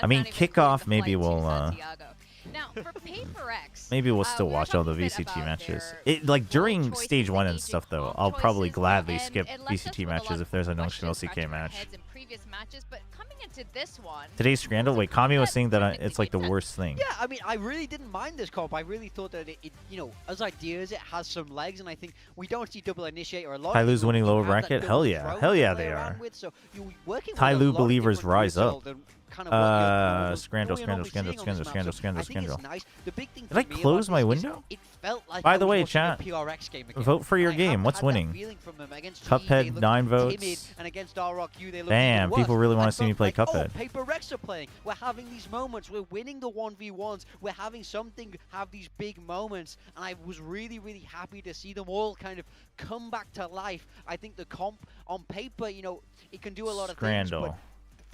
I mean, kickoff maybe we'll now for PRX, maybe we'll still watch all the VCT matches. Like during stage 1 and stuff though, I'll probably gladly skip VCT matches if there's a Nongshim LCK match. But coming into this one, today's scandal. Wait, Kami was saying that it's like the worst thing. Yeah, I mean, I really didn't mind this comp. I really thought that it you know, as ideas, it has some legs, and I think we don't see double initiate or a lot. Tyloo's winning lower bracket. Hell yeah, they are. Tyloo believers rise up. Scandal. Did I close my window? By the way, chat, vote for your game. What's winning? Cuphead, 9 votes. Damn, people really want to see me play Cuphead. PRX are playing. We're having these moments. We're winning the 1v1s. We're having something have these big moments. And I was really, really happy to see them all kind of come back to life. I think the comp on paper, you know, it can do a lot of things. But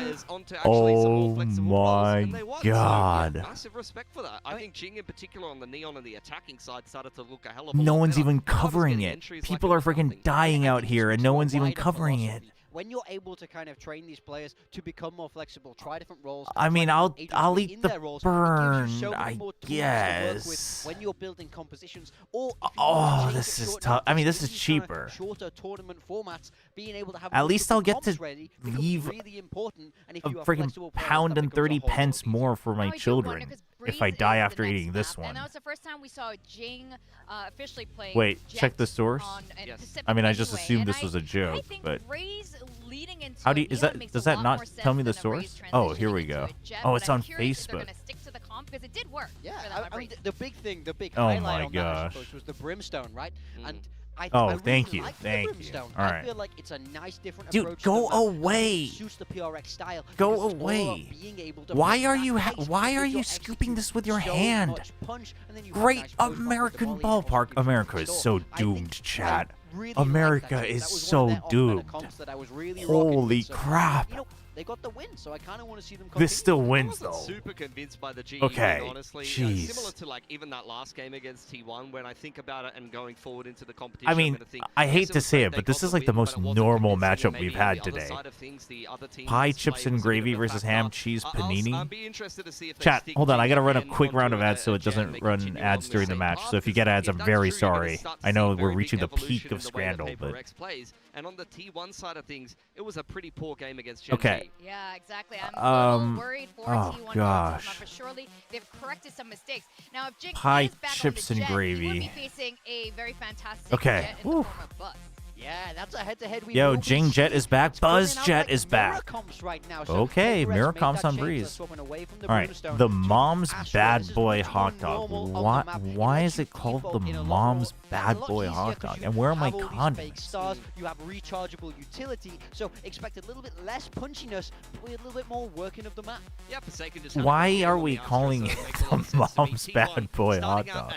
players onto actually some more flexible roles, and they won. God. So, yeah, massive respect for that. I think Jing in particular on the Neon and the attacking side started to look a hell of a lot No one's better. even covering it. People are freaking dying out here, and no one's even covering it. when you're able to kind of train these players to become more flexible, try different roles. I mean, I'll eat the burn, so I guess. When you're building compositions, or this is tough. I mean, this is cheaper. Shorter tournament formats, being able to have at least I'll get to leave really important. And if a freaking pound and 30 pence more for my children if I die after eating this one. And that was the first time we saw Jing officially play. Wait, check the source. I mean, I just assumed this was a joke, but how do you, does that not tell me the source? Oh, here we go. Oh, it's on Facebook. Because it did work. Yeah, I mean, the big thing, the big oh highlight my on gosh. that was the brimstone, right? And I thank you, like thank you. All I right. feel like it's a nice different Dude, approach. go to the map. away. It suits the PRX style. Go away. Why are you scooping this with your hand? Great American ballpark. America is so doomed, chat. America is so doomed. Holy crap. They got the win, so I kind of want to see them continue. This still wins, though. Super convinced by the G okay. win, honestly. Jeez. Similar to like even that last game against T1, when I think about it and going forward into the competition. I mean, I hate to say it, but this is like the most normal matchup we've had today. Pie, chips, and gravy versus ham, cheese, panini. Chat, hold on. I got to run a quick round of ads so it doesn't run ads during the match. So if you get ads, I'm very sorry. I know we're reaching the peak of Scrandal, but... And on the T1 side of things, it was a pretty poor game against Gen Okay. Yeah, exactly. I'm worried for T1. Gosh. But surely they've corrected some mistakes. Now, if Jing Pie, is back chips, on the and jet, gravy. he would be facing a very fantastic Okay. jet in the form of Buzz. Yeah, that's a head-to-head. Yo, Jing Jet is back. Buzz Jet is back. Right now, so okay, mirror comps on Breeze. All right, the Mom's Bad Boy Hot Dog. Why is it called the Mom's Bad Boy Hot Dog? And where are my condiments? You have rechargeable utility, so expect a little bit less punchiness, but with a little bit more working of the map. Yeah, Forsaken just why are we calling it the Mom's Bad Boy Hot Dog?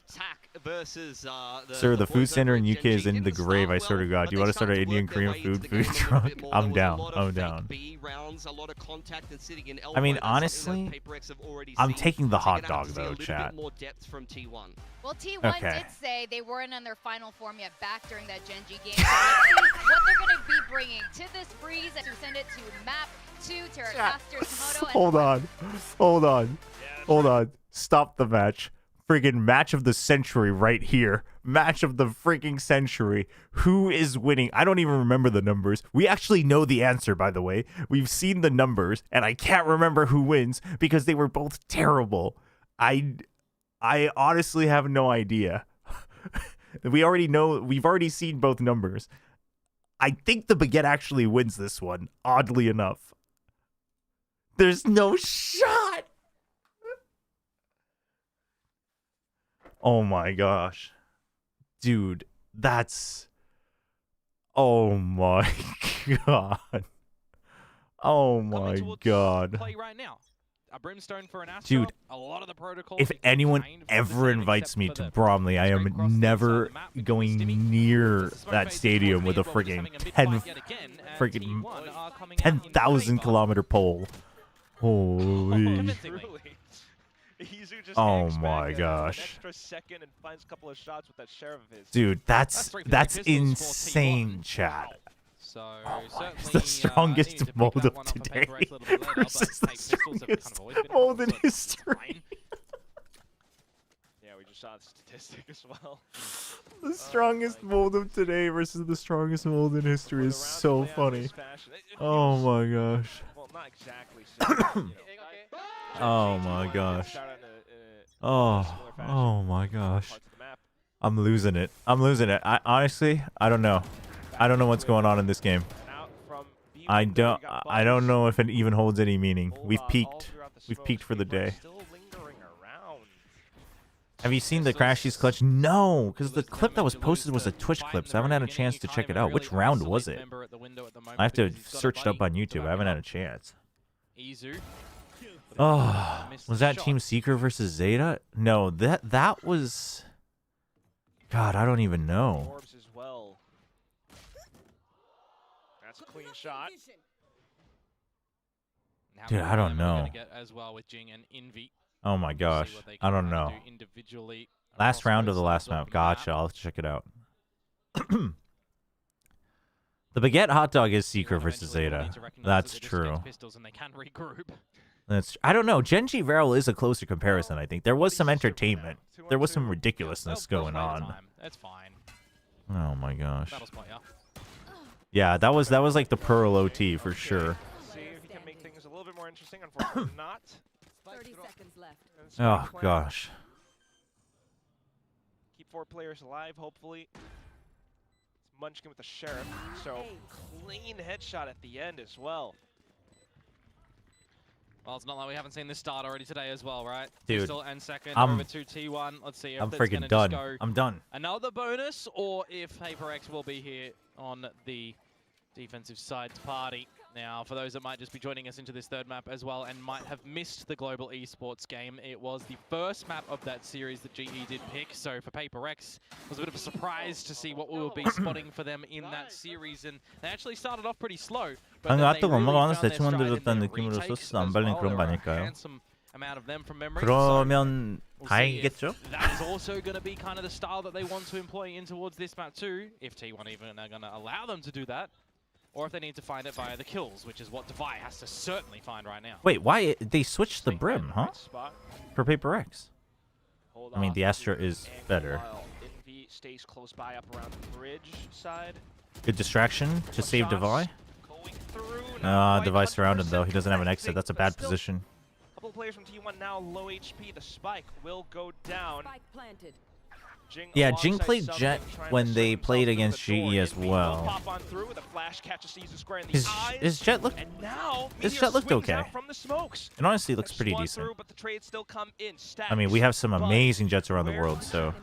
Sir, the food center in UK is in the grave, I swear to God. Do you want to start an Indian Korean food truck? I'm down. I'm down. I mean, honestly, I'm taking the hot dog, though, chat. Well, T1 did say they weren't on their final form yet back during that Gen G game. So let's see what they're going to be bringing to this Breeze to send it to Map 2, Terracasters, Moto. Hold on. Hold on. Hold on. Stop the match. Friggin' match of the century right here. Match of the freaking century. Who is winning? I don't even remember the numbers. We actually know the answer, by the way. We've seen the numbers, and I can't remember who wins because they were both terrible. I honestly have no idea. We already know. We've already seen both numbers. I think the Baguette actually wins this one, oddly enough. There's no shot. Oh my gosh. Dude, that's... Oh my god. Oh my god. Play right now. A brimstone for an Dude, a lot of the protocols if anyone ever invites me to Bromley, I am never going near that stadium with a friggin' 10,000 kilometer pole. Holy. Oh my gosh. Dude, that's insane, chat. It's the strongest mold of today versus the strongest mold in history. Yeah, we just saw the statistic as well. The strongest mold of today versus the strongest mold in history is so funny. Oh my gosh. Well, not exactly. Oh my gosh. Oh my gosh. I'm losing it. I'm losing it. Honestly, I don't know. I don't know what's going on in this game. I don't know if it even holds any meaning. We've peaked. We've peaked for the day. Have you seen the Crashies clutch? No, because the clip that was posted was a Twitch clip, so I haven't had a chance to check it out. Which round was it? I have to search it up on YouTube. I haven't had a chance. Oh, was that Team Seeker versus Zeta? No, that was... God, I don't even know. That's a clean shot. Dude, I don't know. Oh my gosh, I don't know. Last round of the last map. Gotcha, I'll check it out. The baguette hot dog is Secret versus Zeta. That's true. I don't know. Genji Varel is a closer comparison, I think. There was some entertainment. There was some ridiculousness going on. That's fine. Oh my gosh. Yeah, that was like the Pearl OT for sure. See if he can make things a little bit more interesting. Unfortunately, not. 30 seconds left. Oh gosh. Keep 4 players alive, hopefully. It's Munchkin with the Sheriff, so clean headshot at the end as well. Well, it's not like we haven't seen this start already today as well, right? Dude, Pistol and second over to T1. Let's see if I'm that's freaking gonna done. Just go I'm done. Another bonus, or if PRX will be here on the defensive side to party. Now, for those that might just be joining us into this third map as well and might have missed the global esports game, it was the first map of that series that GE did pick. So for PRX, it was a bit of a surprise to see what we will be spotting for them in that series. And they actually started off pretty slow. But 또 건너가면서 대충 만들었다는 느낌으로 소스 안 발린 그런 거 아닐까요? 그러면 다행이겠죠? That is also going to be kind of the style that they want to employ in towards this map too. If T1 even are going to allow them to do that. Or if they need to find it via the kills, which is what Devi has to certainly find right now. Wait, why they switched the brim, huh? For PRX. I mean, the Astra is better. Envy stays close by up around the bridge side. Good distraction to save Devi. Devi surrounded though. He doesn't have an exit. That's a bad position. A couple of players from T1 now low HP. The spike will go down. Spike planted. Yeah, Jing played Jet when they played against GE as well. His Jet looked okay. It honestly looks pretty decent. I mean, we have some amazing Jets around the world, so.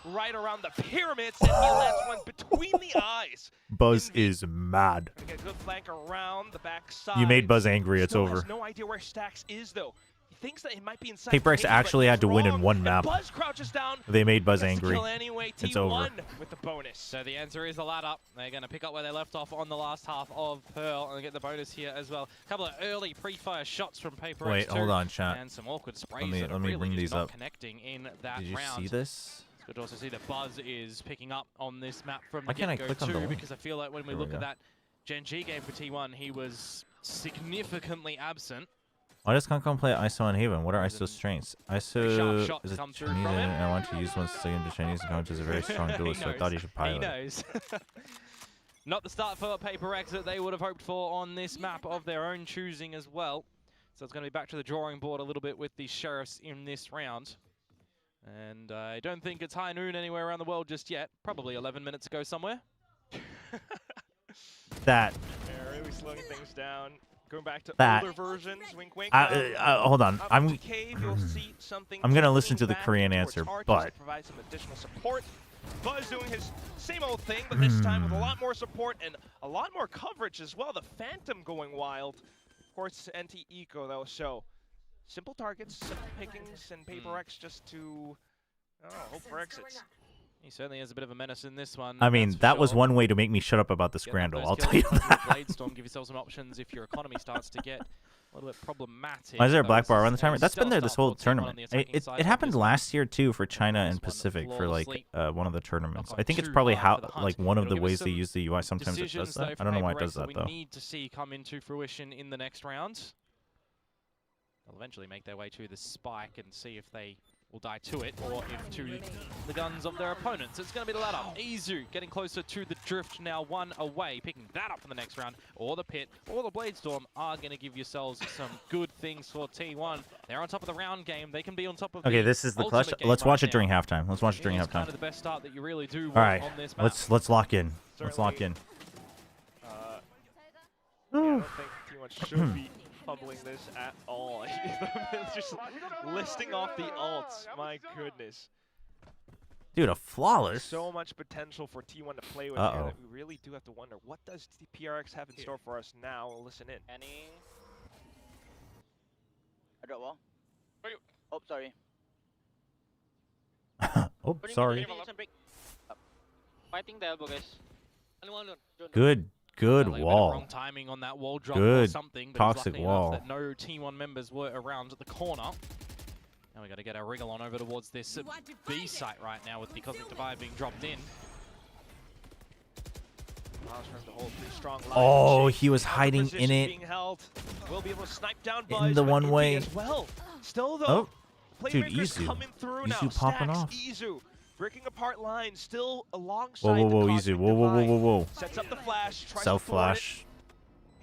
Right around the pyramids, and he lands one between the eyes. Buzz is mad. Get a good flank around the backside. You made Buzz angry. It's over. No idea where Stacks is though. Thinks that it might be inside PRX actually had to win in one map. Buzz crouches down. They made Buzz angry. Anyway, it's over. With the bonus. So the answer is a ladder. They're going to pick up where they left off on the last half of Pearl and get the bonus here as well. A couple of early pre-fire shots from PRX. Wait, hold on, chat. And some awkward sprays let me really bring these up. Connecting in that Did you round. see this? It's good to also see that Buzz is picking up on this map from the Why can't I get-go click on the too, link? because I feel like when we look at that Gen G game for T1, he was significantly absent. Why does Concom play ISO on Haven? What are ISO's strengths? ISO is a Chinese and I want to use one second to Chinese account is a very strong duelist, so I thought he should pilot. He knows. Not the start for PRX that they would have hoped for on this map of their own choosing as well. So it's going to be back to the drawing board a little bit with the Sheriffs in this round. And I don't think it's high noon anywhere around the world just yet. Probably 11 minutes ago somewhere. That. Yeah, really slowing things down. Going back to that. older versions, wink wink. Hold on. I'm gonna listen to the Korean answer, but provide some additional support. Buzz doing his same old thing, but this time with a lot more support and a lot more coverage as well. The Phantom going wild. Of course, NT Eco though, so simple targets, simple pickings, and PRX just to hope for exits. He certainly is a bit of a menace in this one. I mean, that was one way to make me shut up about the Scrandle, I'll tell you that. Bladestorm, give yourself some options if your economy starts to get a little bit problematic. Why is there a black bar around the timer? That's been there this whole tournament. It happened last year too for China and Pacific for like one of the tournaments. I think it's probably how like one of the ways they use the UI. Sometimes it does that. I don't know why it does that though. We need to see come into fruition in the next round. They'll eventually make their way to the spike and see if they will die to it, or if to the guns of their opponents. It's going to be the ladder. Izu getting closer to the drift now, one away, picking that up for the next round, or the pit, or the Bladestorm are going to give yourselves some good things for T1. They're on top of the round game. They can be on top of okay, this is the clutch. Let's watch it during halftime. Let's watch it during halftime. Kind of the best start that you really do want on this map. Let's lock in. Let's lock in. Yeah, I don't think T1 should be fumbling this at all. It's just listing off the ults. My goodness. Dude, a flawless. So much potential for T1 to play with here that we really do have to wonder, what does PRX have in store for us now? Listen in. Any? I drop wall. Oh, sorry. Oh, sorry. Fighting the elbow, guys. Good wall. Wrong timing on that wall drop Good or something, but toxic wall. That no T1 members were around the corner. Now we got to get our wriggle on over towards this B site right now with the Cosmic Divide being dropped in. Oh, he was hiding in it. Will be able to snipe down In the one way. as well. Still though, Oh, dude, playmakers Izu. coming through now. Izu popping Stacks, off. Izu breaking apart lines, still alongside Whoa, whoa, the whoa, Cosmic Izu. Whoa, whoa, whoa, whoa, whoa. Sets up the flash, tries Self to thwart flash.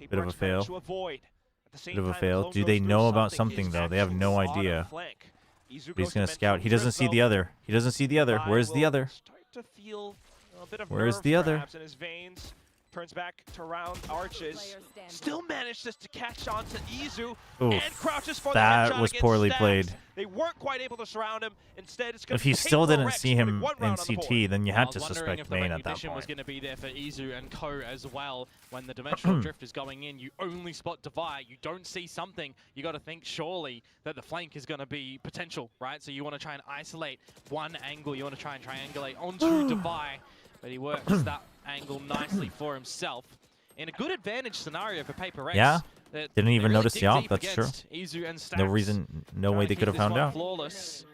it. Bit of a PRX fail. managed to avoid. At the same Bit of a time, fail. Clone Do goes they through know about His something though? They have no actions on a idea. flank. Izu But goes he's gonna to scout. mental He doesn't drift, see the though. other. He doesn't see the other. Levi Where's the will other? Start to feel a bit of Where's nerve the other? perhaps in his veins. Turns back to round arches. Still manages to catch on to Izu and Oof, crouches for the that headshot was against poorly Stacks. played. They weren't quite able to surround him. Instead, it's going If to he still didn't PRX see putting him one in round on the board. CT, then you had to I was wondering suspect if the main at that recognition was point. going to be there for Izu and Co as well. When the dimensional drift is going in, you only spot Devi. You don't see something. You got to think surely that the flank is going to be potential, right? So you want to try and isolate one angle. You want to try and triangulate onto Devi, but he works that angle nicely for himself. In a good advantage scenario for PRX. Yeah. Didn't even notice the op. deep That's true. against Izu and No Stacks. reason, no Trying way to they keep could have this found one out. flawless.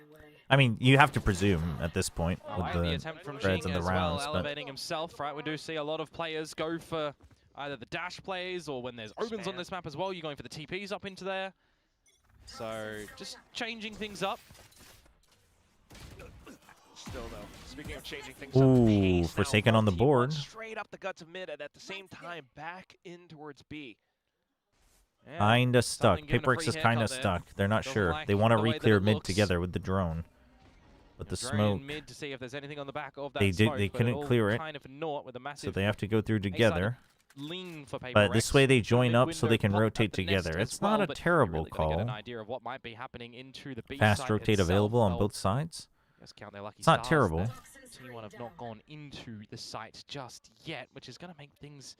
I mean, you have to presume at this point with Like the the attempt from threads Jing and the as well, rounds. But elevating himself, right? We do see a lot of players go for either the dash plays or when there's opens on this map as well, you're going for the TPs up into there. So just changing things up. Still though, speaking of changing things ooh, up, Forsaken on the board. Straight up the guts of mid, and at the same time back in towards B. Yeah, Kinda stuck. something given a PRX free is haircut kinda there. stuck. They're not Doesn't sure. like They want to the way that re-clear it mid looks. together with the drone. But the Drone smoke, in mid to see if there's anything on the back of that they smoke, but it couldn't all clear it. kind of naught with a massive So they have to go through together. lean for But this PRX. way they The join mid up so window they can popped at rotate the nest together. as It's not well, a but you're terrible really gonna get an call. idea of what might be happening into the B Fast site rotate itself. available on They'll both sides. just count their lucky It's not stars terrible. there. T1 have not gone into the site just yet, which is going to make things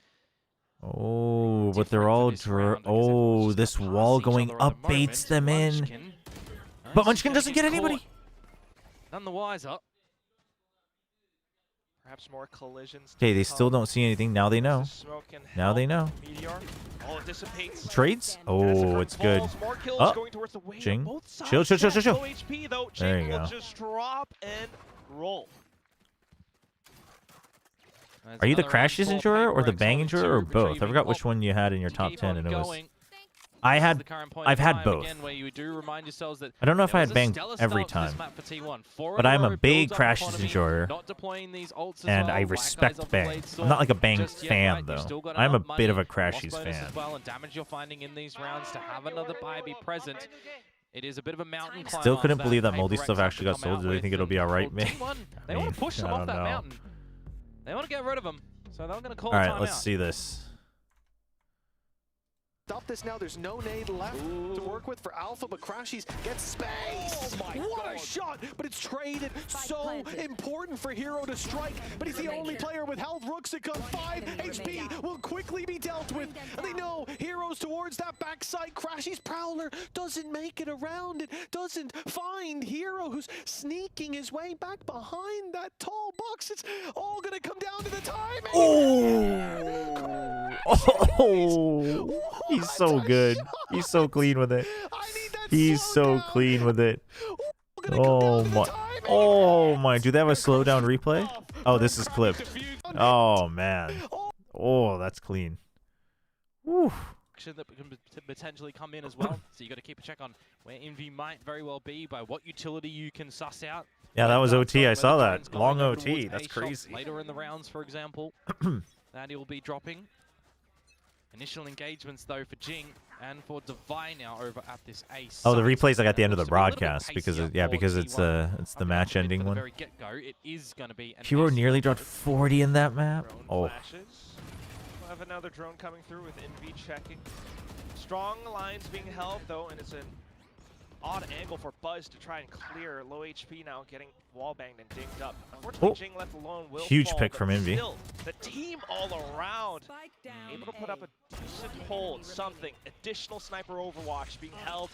Oh, but different they're for all this round, because everyone's oh, just this gonna wall pass each going other at up the baits them moment. in. Munchkin, But he's Munchkin gonna doesn't get anybody. caught. None the wiser. Perhaps more collisions. Okay, they still don't see anything. Now they know. Now they know. Meteor. Oh, it dissipates. Trades? Oh, it's good. More kills Oh, going towards the wing. Jing. Both sides Chill, chill, chill, chill, chill. low HP though. There Jing you will go. just drop and roll. Are you the Another crashes round for enjoyer or the PRX bang on enjoyer two, or both? I retrieving forgot which op one you had in your to top keep 10, on and it was. going. I This is had. the current point I've in had time, both. again, where you do remind yourselves that I don't know if there I was had a banged stellar every start to this time, map for T1. Four but in a I'm a row, big builds up crashes economy, enjoyer, not deploying these ults as and well. I Black respect Eyes off the bang. blade I'm sword not like a bang just yet, fan right? You've though. still got I'm a enough bit of money, a crashes loss bonus fan. as well, and damage you're finding in these rounds to have another buy be present. It is a bit of a mountain climb. Still couldn't after believe that PRX moldy have stuff to actually got come sold. out Do they with, think it'll be and alright, for man? T1, they I want mean, to push them I off don't that know. mountain. They want to get rid of them, so they're going to call All right, timeout. let's see this. Stop this now. There's no nade left to work with for Alpha, but Crashies gets space. Oh my what God. a shot! But it's traded. So important for Hero to strike, but he's the only player with health. Rooksicum 5 HP will quickly be dealt with, and they know Hero's towards that backside. Crashies Prowler doesn't make it around it, doesn't find Hero, who's sneaking his way back behind that tall box. It's all gonna come down to the timing. Oh, he's so good. He's so clean with it. He's so clean with it. Oh my. Oh my. Do they have a slowdown replay? Oh, this is clipped. Oh man. Oh, that's clean. Woo. That can potentially come in as well. So you got to keep a check on where Envy might very well be, by what utility you can suss out. Yeah, that was OT. I saw Whether the that. drone's Long going over OT. towards That's A shot crazy. Later in the rounds, for example, that he will be dropping. Initial engagements though for Jing and for Devi now over at this ace. Oh, the replay's like at the end of the broadcast because because it's the match ending one. Very get-go, it is going to be an Hero ace. nearly dropped 40 in that map. Oh. Flashes. We'll have another drone coming through with Envy checking. Strong lines being held though, and it's an odd angle for Buzz to try and clear. Low HP now, getting wall banged and dinged up. Unfortunately, Jing left alone will Huge fall, pick but from Envy. Still, the team all around able to put up a decent hold, something. Additional sniper overwatch being held.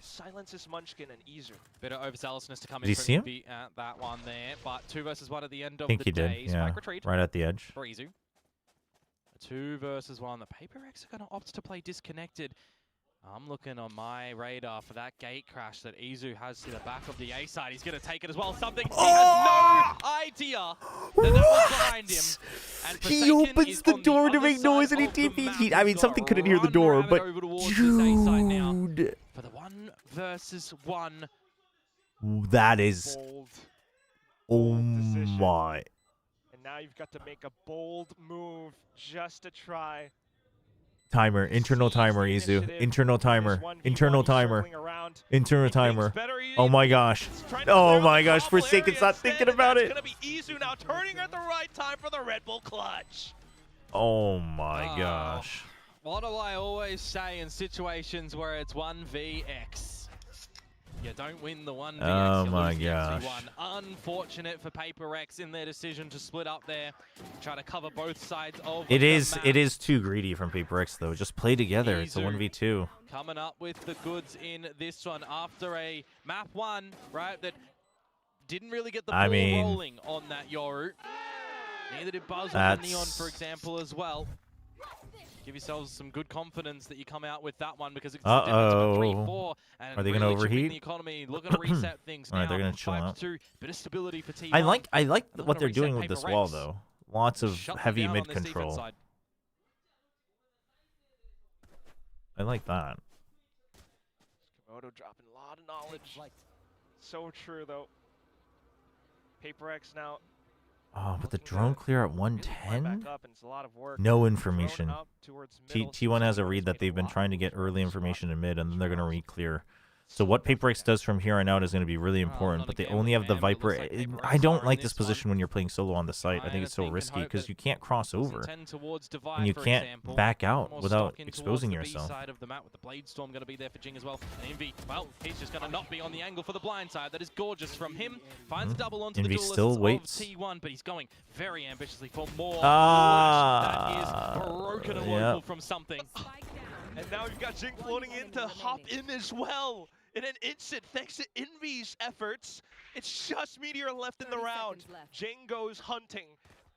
Silences Munchkin and Izu. Bit of overzealousness to come Did in he for see him? Envy at that one there, but 2 versus 1 at the end of I think the he day. did. Yeah, Spike retreat right at the edge. for Izu. 2 versus 1. The PRX are going to opt to play disconnected. I'm looking on my radar for that gate crash that Izu has to the back of the A side. He's going to take it as well. Something he has no idea that was behind him. And He opens the door to make noise and he TPs. I mean, something couldn't hear the door, but dude. For the 1 versus 1. That is... Oh decision. my. And now you've got to make a bold move just to try. Timer, internal timer, Izu. Internal timer. Internal timer. Internal timer. Oh my gosh. Oh my gosh, Forsaken's not thinking about it. It's going to be Izu now turning at the right time for the Red Bull clutch. Oh my gosh. What do I always say in situations where it's 1vx? You don't win the 1vx. Oh my gosh. Unfortunate for PRX in their decision to split up there, try to cover both sides of It the is map. too greedy from PRX though. Just play together. It's a 1v2. Coming up with the goods in this one after a map 1, right, that didn't really get the ball rolling on that Yoru. Neither did Buzz or Neon, for example, as well. Give yourselves some good confidence that you come out with that one because it's a difference of 3-4. Are they going to overheat? The economy, looking to reset things now. Alright, they're going to chill out. Bit of stability for T1. I like what they're doing with this wall though. Lots of heavy mid control. I like that. Komodo dropping a lot of knowledge. So true though. PRX now. Oh, but the drone clear at 110? No information. T1 has a read that they've been trying to get early information in mid, and then they're going to re-clear. So what PRX does from here on out is going to be really important, but they only have the Viper. I don't like this position when you're playing solo on the site. I think it's so risky because you can't cross over, and you can't back out without exposing yourself. Side of the map with the Blade Storm going to be there for Jing as well. And Envy, well, he's just going to not be on the angle for the blind side. That is gorgeous from him. Finds a double onto the duelists still waits. of T1, but he's going very ambitiously for more. That is broken and local from something. And now you've got Jing floating in to hop in as well. In an instant, thanks to Envy's efforts, it's just Meteor left in the round. Jing goes hunting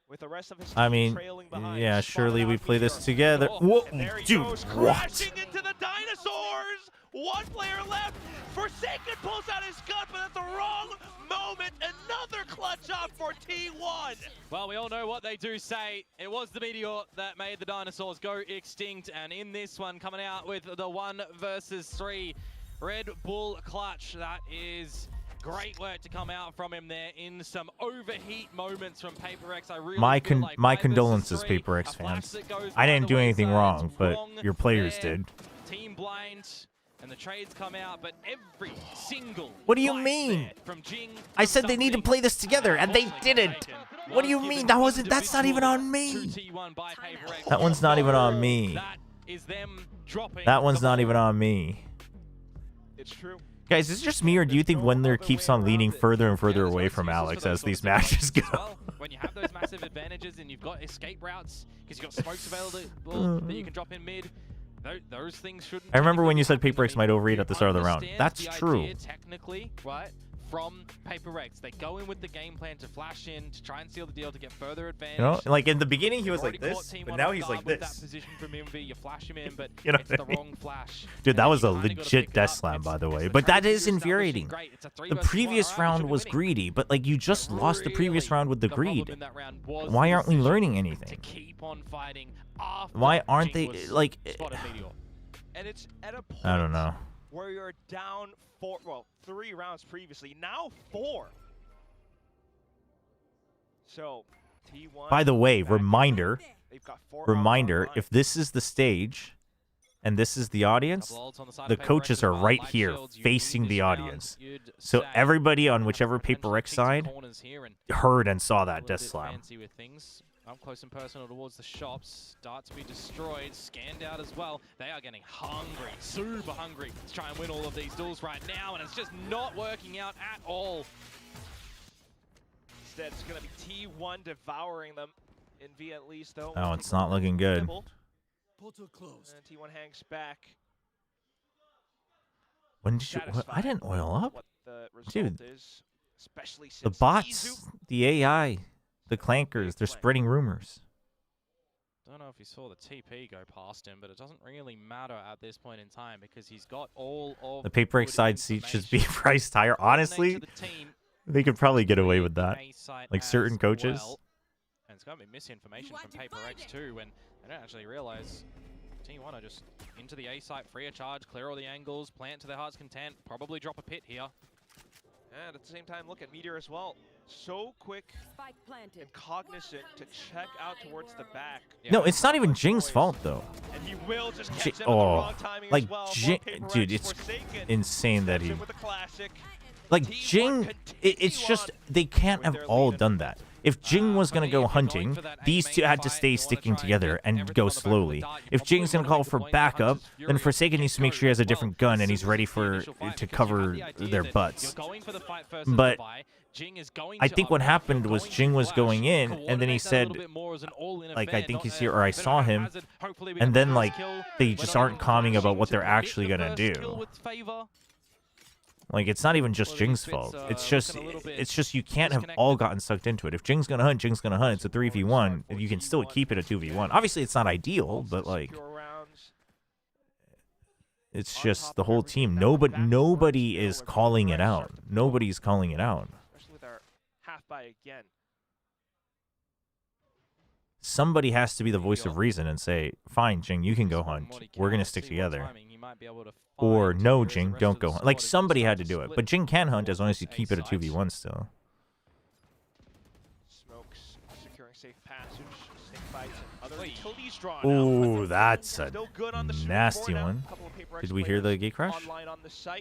with the rest of his team trailing behind. Yeah, surely we play this together. Whoa, dude, what? Crashing into the dinosaurs! One player left. Forsaken pulls out his gun, but at the wrong moment, another clutch up for T1. Well, we all know what they do say. It was the meteor that made the dinosaurs go extinct, and in this one, coming out with the 1 versus 3 Red Bull clutch. That is great work to come out from him there in some overheat moments from PRX. I really my condolences, PRX fans. I didn't do anything wrong, but your players did. Team blind. And the trades come out, but every single What do you mean? From Jing, I said they need to play this together, and they didn't. What do you mean? That's not even on me. That one's not even on me. That one's not even on me. It's true. Guys, is it just me, or do you think Wendler keeps on leaning further and further away from Alex as these matches go? When you have those massive advantages and you've got escape routes, because you've got smokes available that you can drop in mid, those things shouldn't. I remember when you said PRX might overeat at the start of the round. That's true. Technically, right? From PRX, they go in with the game plan to flash in to try and seal the deal to get further advantage. You know, like in the beginning he was like this, but now he's like this. That position from Envy, you flash him in, but you know it's the wrong flash. Dude, that was a legit death slam, by the way. But that is infuriating. The previous round was greedy, but like you just lost the previous round with the greed. Why aren't we learning anything? To keep on fighting. Why aren't they like? And it's at a point I don't know. Where you're down 3 rounds previously, now 4. So T1. By the way, reminder, if this is the stage and this is the audience, the coaches are right here facing the audience. So everybody on whichever PRX side heard and saw that death slam. Up close and personal towards the shops. Start to be destroyed. Scanned out as well. They are getting hungry, super hungry to try and win all of these duels right now, and it's just not working out at all. Instead, it's going to be T1 devouring them. Envy at least, though. Oh, it's not looking good. Portal closed. And T1 hangs back. When did you? I didn't oil up. What the Dude, is, especially the bots, the AI. The clankers, they're spreading rumors. Don't know know if he saw the TP go past him, but it doesn't really matter at this point in time because he's got all of the PRX side seat should be priced higher. Honestly, they could probably get away with that. Like certain coaches. Well. And it's going to be misinformation from PRX too when they don't actually realize T1 are just into the A site, free of charge, clear all the angles, plant to their heart's content, probably drop a pit here. And at the same time, look at Meteor as well. So quick and cognizant to check out towards the back. Yeah. No, it's not even Jing's fault though. And he will just catch them at the wrong timing as well. Jing, dude, it's insane that he. Like Jing, it's just they can't have all done that. If Jing was going to go hunting, these two had to stay sticking together and go slowly. If Jing's going to call for backup, then Forsaken needs to make sure he has a different gun and he's ready to cover their butts. But I think what happened was Jing was going in, and then he said, like, I think he's here, or I saw him, and then, like, they just aren't calming about what they're actually going to do. Like, it's not even just Jing's fault. It's just you can't have all gotten sucked into it. If Jing's gonna hunt, Jing's gonna hunt. It's a 3v1. You can still keep it a 2v1. Obviously, it's not ideal, but like, it's just the whole team. Nobody is calling it out. Nobody's calling it out. Especially with our half buy again. Somebody has to be the voice of reason and say, "Fine, Jing, you can go hunt. We're gonna stick together." Or no, Jing, don't go hunt. Like, somebody had to do it. But Jing can hunt as long as you keep it a 2v1 still. Smokes securing safe passage, safe fights, and other utilities drawn Ooh, out, that's a nasty one. Did we hear the gate crash?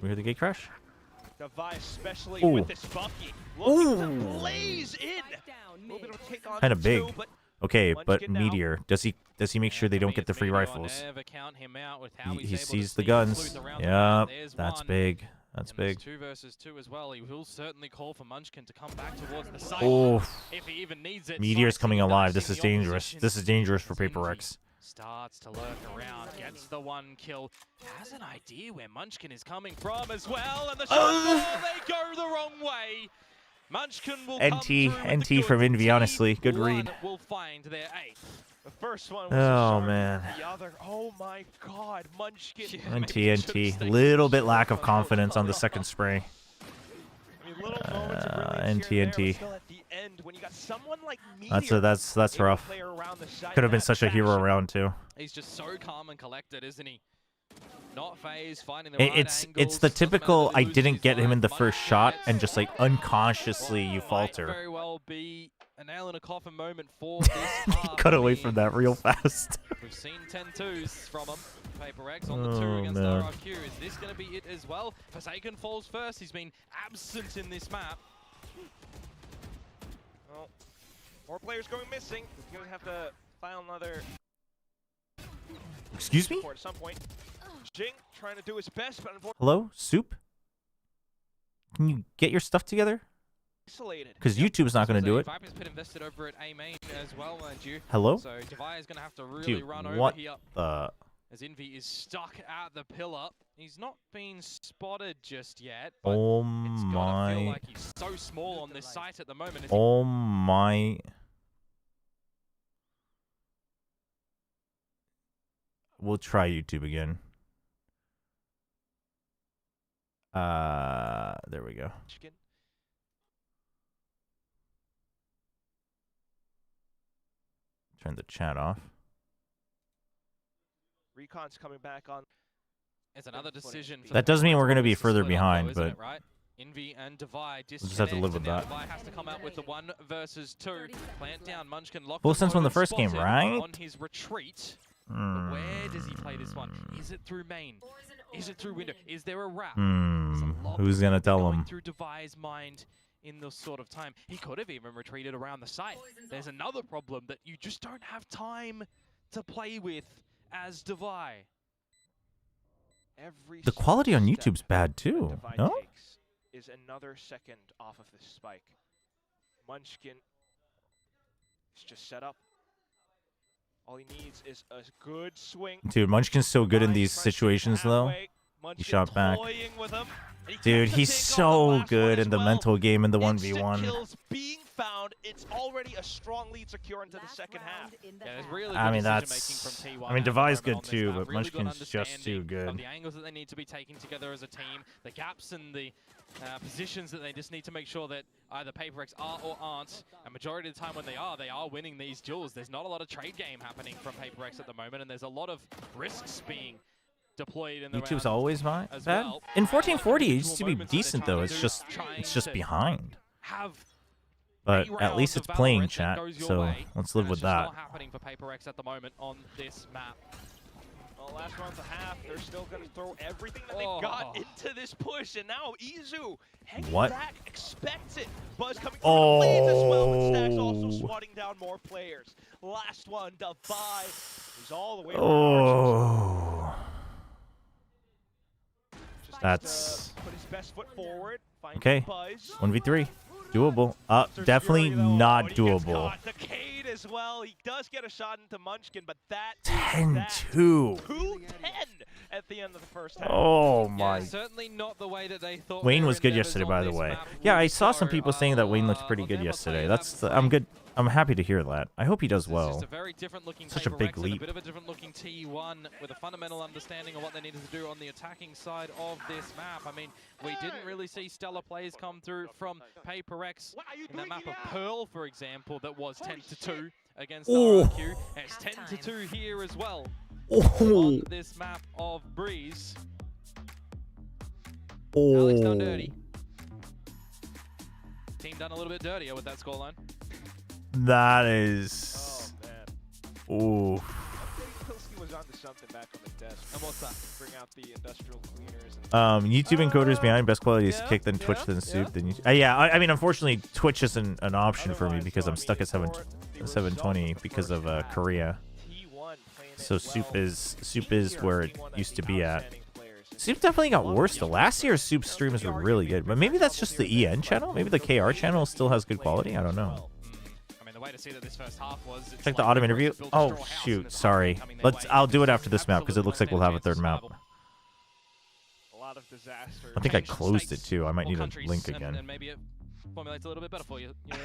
We hear the gate crash? Especially ooh. with this Bucky. Looking to blaze in. Kind of big. Okay, but Meteor, does he make sure they don't get the free rifles? He sees the guns. Yeah, that's big. That's big. 2 versus 2 as well. He will certainly call for Munchkin to come back towards the site. Oh, if he even needs it. Meteor's coming alive. This is dangerous. This is dangerous for PRX. Starts to lurk around, gets the 1 kill, has an idea where Munchkin is coming from as well, and the shot, they go the wrong way. Munchkin will NT from Envy, honestly. Good read. Will find their the first one was oh, man. The other, oh my god, Munchkin. NT. Little bit lack of confidence on the second spray. NT. That's rough. Could have been such a hero round too. He's just so calm and collected, isn't he? Not phased, finding the right it's the typical I didn't get him in the first shot and just like unconsciously you falter. Very well be a nail in a coffin moment for this. Cut away from that real fast. We've seen 10-2s from him. PRX on the 2 against RRQ. Is this going to be it as well? Forsaken falls first. He's been absent in this map. Well, more players going missing. He's going to have to file another. Excuse me? At some point. Jing trying to do his best, but unfortunately. Hello, Soup? Can you get your stuff together? Because YouTube's not going to do it. Invested over at A main as well, mind you. Hello? So Devi is going to have to really run over here. As Envy is stuck at the pillar. He's not been spotted just yet. But oh it's my. Feel like he's so small on this site at the moment. Oh my. We'll try YouTube again. There we go. Turn the chat off. Recon's coming back on. It's another decision. That does mean we're going to be further behind, but right? Envy and Devi we'll just have to live with that. Devi has to come out with the 1 versus 2. Plant down Munchkin. Well, since when the first game, right? On his retreat. Where does he play this one? Is it through main? Is it through window? Is there a wrap? Who's gonna tell him? Through Devi's mind in this sort of time. He could have even retreated around the site. There's another problem that you just don't have time to play with as Devi. The quality on YouTube's bad too. No? Is another second off of this spike. Munchkin is just set up. All he needs is a good swing. Dude, Munchkin's so good in these situations, though. He shot back. Dude, he's so good in the mental game in the 1v1. found, it's already a strong lead secure into the second half. I mean, that's... I mean, Devi's good too, but Munchkin's just too good. The angles that they need to be taking together as a team, the gaps and the positions that they just need to make sure that either PaperX are or aren't. And majority of the time when they are winning these duels. There's not a lot of trade game happening from PaperX at the moment, and there's a lot of risks being deployed in the YouTube's always bad. In 1440, it used to be decent though. It's just behind. But at least it's playing, chat. So let's live with that. Not happening for PaperX at the moment on this map. Well, last round of half, they're still going to throw everything that they've got into this push, and now Izu hanging back, expects it. Buzz coming through the lanes as well, and Stacks also swatting down more players. Last one, Devi, who's all the way around. That's put his best foot forward, okay. 1v3, doable. Definitely not doable. The Cade as well. He does get a shot into Munchkin, but that 10-2. 2-10 at the end of the first half. Oh my! Certainly not the way that they thought. Wayne was good yesterday, by the way. Yeah, I saw some people saying that Wayne looked pretty good yesterday. I'm good. I'm happy to hear that. I hope he does well. Such a big leap. A bit of a different looking T1 with a fundamental understanding of what they needed to do on the attacking side of this map. I mean, we didn't really see stellar plays come through from PaperX in that map of Pearl, for example, that was 10-2 against RRQ. It's 10-2 here as well on this map of Breeze. Alex done dirty. Team done a little bit dirtier with that scoreline. That is... Oh, Pilsky was onto something back on the desk. And what's that? Bring out the industrial cleaners. YouTube encoders behind. Best quality is Kick, then Twitch, then Soup, then YouTube. Yeah, I mean, unfortunately, Twitch isn't an option for me because I'm stuck at 720 because of Korea. So Soup is where it used to be at. Soup definitely got worse though. Last year's Soup streams were really good, but maybe that's just the EN channel. Maybe the KR channel still has good quality. I don't know. I mean, the way to see that this first half was check the autumn interview. Oh shoot, sorry. I'll do it after this map because it looks like we'll have a third map. A lot of disaster. I think I closed it too. I might need a link again. And maybe it formulates a little bit better for you. Your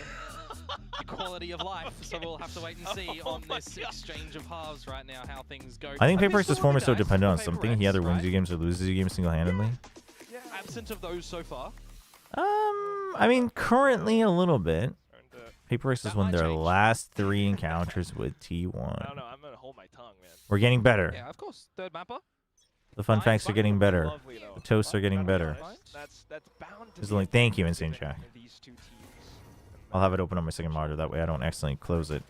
quality of life. So we'll have to wait and see on this exchange of halves right now how things go. I think PaperX's form is so dependent on something. He either wins you games or loses you games single-handedly. Yeah, absent of those so far. I mean, currently a little bit. PaperX has won their last 3 encounters with T1. I don't know. I'm gonna hold my tongue, man. We're getting better. Yeah, of course. Third mapper. The fun facts are getting better. The toasts are getting better. That's bound to There's a link. Thank you, Insane Jack. I'll have it open on my second monitor. That way I don't accidentally close it.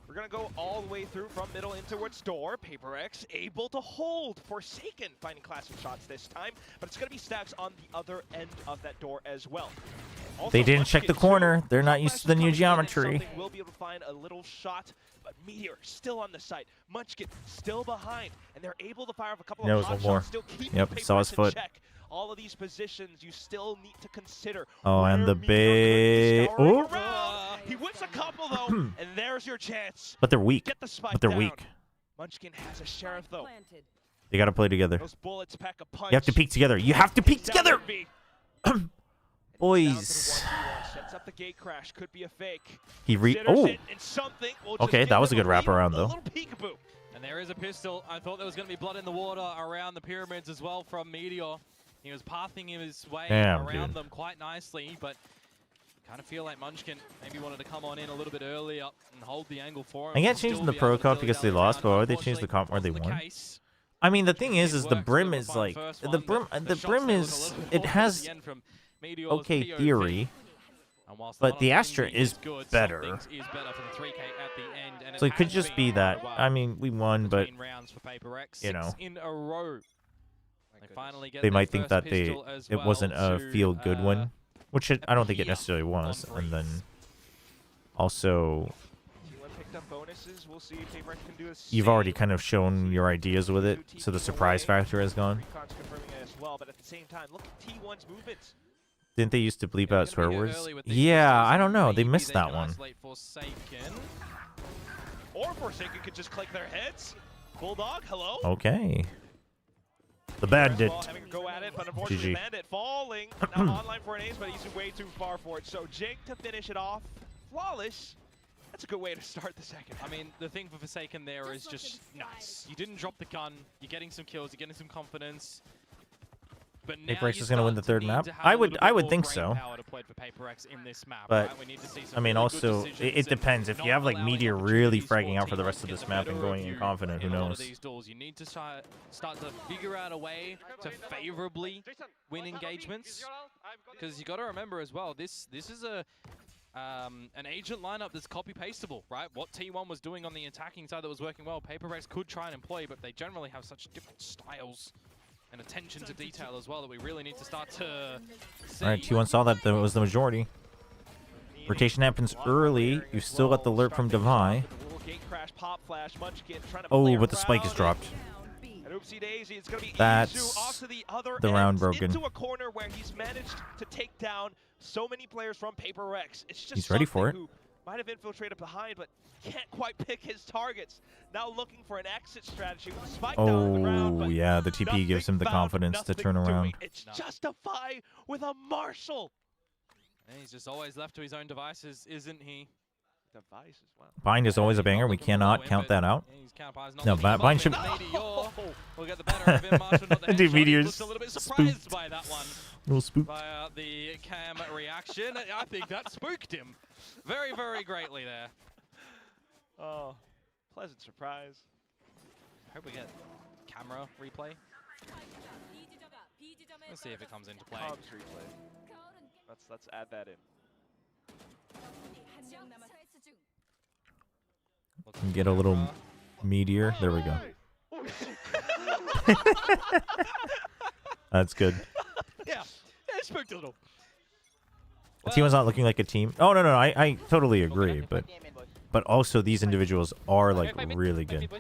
We're going to go all the way through from middle into towards door. PaperX able to hold. Forsaken finding classic shots this time. But it's going to be Stacks on the other end of that door as well. Also, they didn't check the corner. They're not used to the new geometry. We'll be able to find a little shot. But Meteor still on the site. Munchkin still behind. And they're able to fire off a couple of hot shots. Still yep, saw his foot. Check. All of these positions you still need to consider. Oh, and the big... Oh! He whips a couple, though, and there's your chance. But they're weak. Get the spike but they're down. weak. Munchkin has a sheriff, though. They got to play together. Those bullets pack a punch. You have to peek together. You have to peek together! Boys. Sets up the gate crash. Could be a fake. He okay, that was a good wraparound, though. And there is a pistol. I thought there was going to be blood in the water around the pyramids as well from Meteor. He was pathing his way around them quite nicely, but kind of feel like Munchkin maybe wanted to come on in a little bit earlier and hold the angle for him. I can't change the pro comp because they lost, but why would they change the comp where they won? I mean, the thing is the brim is like the brim is it has okay theory, but the Astra is better. So it could just be that. I mean, we won, but you know. They might think that it wasn't a feel-good one, which I don't think it necessarily was. And then also, you've already kind of shown your ideas with it, so the surprise factor has gone. Didn't they used to bleep out swear words? Yeah, I don't know. They missed that one. Or Forsaken could just click their heads. Bulldog, hello? Okay. The Bandit. Having a go at it, but unfortunately GG. Bandit falling. Now online for an ace, but he's way too far for it. So Jake to finish it off. Flawless. That's a good way to start the second. I mean, the thing for Forsaken there is just nice. You didn't drop the gun. You're getting some kills. You're getting some confidence. But now PRX is going to win the third map. I would think so. But I mean, also it depends. If you have like Meteor really fragging out for the rest of this map and going in confident, who knows? You need to start to figure out a way to favorably win engagements, because you got to remember as well, this is an agent lineup that's copy-pastable, right? What T1 was doing on the attacking side that was working well, PRX could try and employ, but they generally have such different styles and attention to detail as well that we really need to start to see. All right, T1 saw that was the majority. Rotation happens early. You still got the alert from Devi. Oh, but the spike is dropped. That's the round broken. Into a corner where he's managed to take down so many players from PRX. It's just he's ready for it. Who might have infiltrated behind, but can't quite pick his targets. Now looking for an exit strategy with a spike down on the ground. Oh, yeah, the TP gives him the confidence to turn around. It's Justify with a Marshall. And he's just always left to his own devices, isn't he? Devices, wow. Bind is always a banger. We cannot count that out. No, Bind should... We'll get the better of him. Marshall, not the Dude, Meteor's just a little bit surprised by that one. A little spooked. By the cam reaction. I think that spooked him very, very greatly there. Oh, pleasant surprise. I hope we get camera replay. Let's see if it comes into play. Comms replay. Let's add that in. Get a little Meteor. There we go. That's good. Yeah, it spooked a little. The team was not looking like a team. Oh, no, I totally agree, but also these individuals are like really good.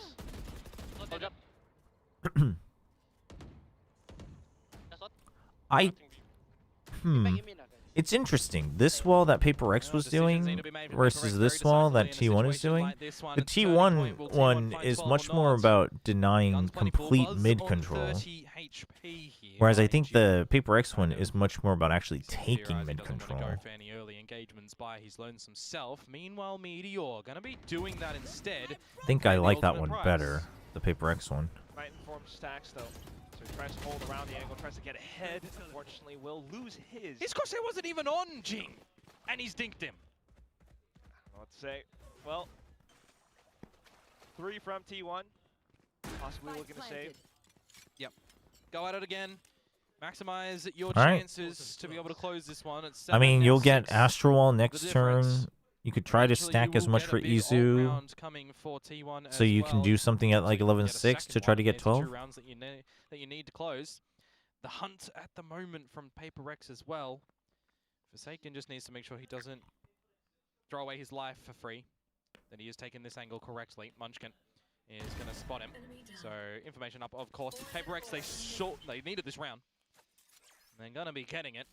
It's interesting. This wall that PRX was doing versus this wall that T1 is doing. The T1 one is much more about denying complete mid control, whereas I think the PRX one is much more about actually taking mid control. Meanwhile, Meteor gonna be doing that instead. I think I like that one better, the PRX one. Right informed stacks though. So he tries to hold around the angle, tries to get ahead. Unfortunately, will lose his. His crosshair wasn't even on Jing, and he's dinked him. Let's say, well, 3 from T1. Possibly looking to save. Yep. Go at it again. Maximize your chances to be able to close this one. At 7, I mean, you'll get six. Astral Wall next turn. You could try to stack as much for Izu, so you can do something at like 11-6 to try to get 12. Rounds that you need to close. The hunt at the moment from PRX as well. Forsaken just needs to make sure he doesn't throw away his life for free. That he is taking this angle correctly. Munchkin is going to spot him. So information up, of course. PRX, they needed this round. They're going to be getting it.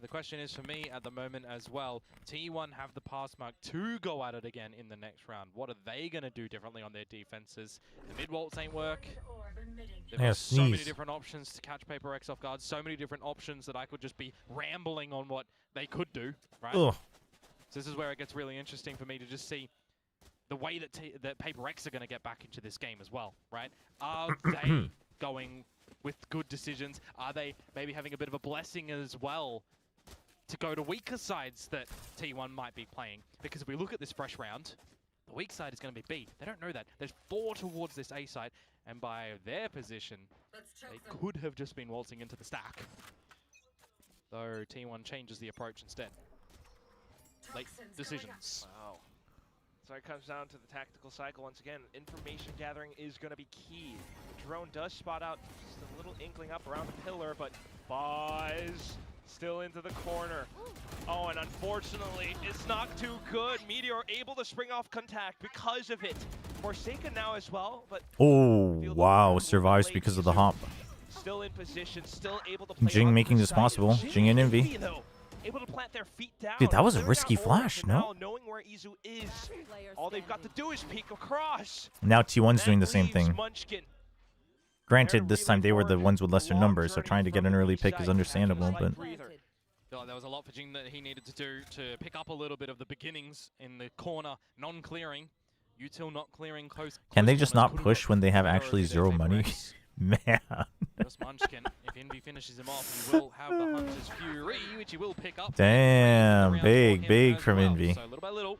The question is for me at the moment as well, T1 have the pass mark to go at it again in the next round. What are they going to do differently on their defenses? The mid-waltz ain't work. They've got so many different options to catch PRX off guard, so many different options that I could just be rambling on what they could do, right? Ugh. So this is where it gets really interesting for me to just see the way that PRX are going to get back into this game as well, right? Are they going with good decisions? Are they maybe having a bit of a blessing as well to go to weaker sides that T1 might be playing? Because if we look at this fresh round, the weak side is going to be B. They don't know that. There's 4 towards this A side, and by their position, they could have just been waltzing into the stack. Though T1 changes the approach instead. Late decisions. Wow. So it comes down to the tactical cycle once again. Information gathering is going to be key. The drone does spot out just a little inkling up around the pillar, but buys still into the corner. Oh, and unfortunately, it's not too good. Meteor able to spring off contact because of it. Forsaken now as well, but oh wow, survives because of the hop. Still in position, still able to play. Jing making this possible. Jing and Envy. Able to plant their feet down. Dude, that was a risky flash, no? Now, knowing where Izu is, all they've got to do is peek across. Now T1's doing the same thing. Munchkin Granted, this time they were the ones with lesser numbers, so trying to get an early pick is understandable, but... Feel like there was a lot for Jing that he needed to do to pick up a little bit of the beginnings in the corner, non-clearing. Util not clearing close. Can they just not push when they have actually zero money? Man. Just Munchkin. If Envy finishes him off, he will have the Hunter's Fury, which he will pick up. Damn, big from Envy. So little by little,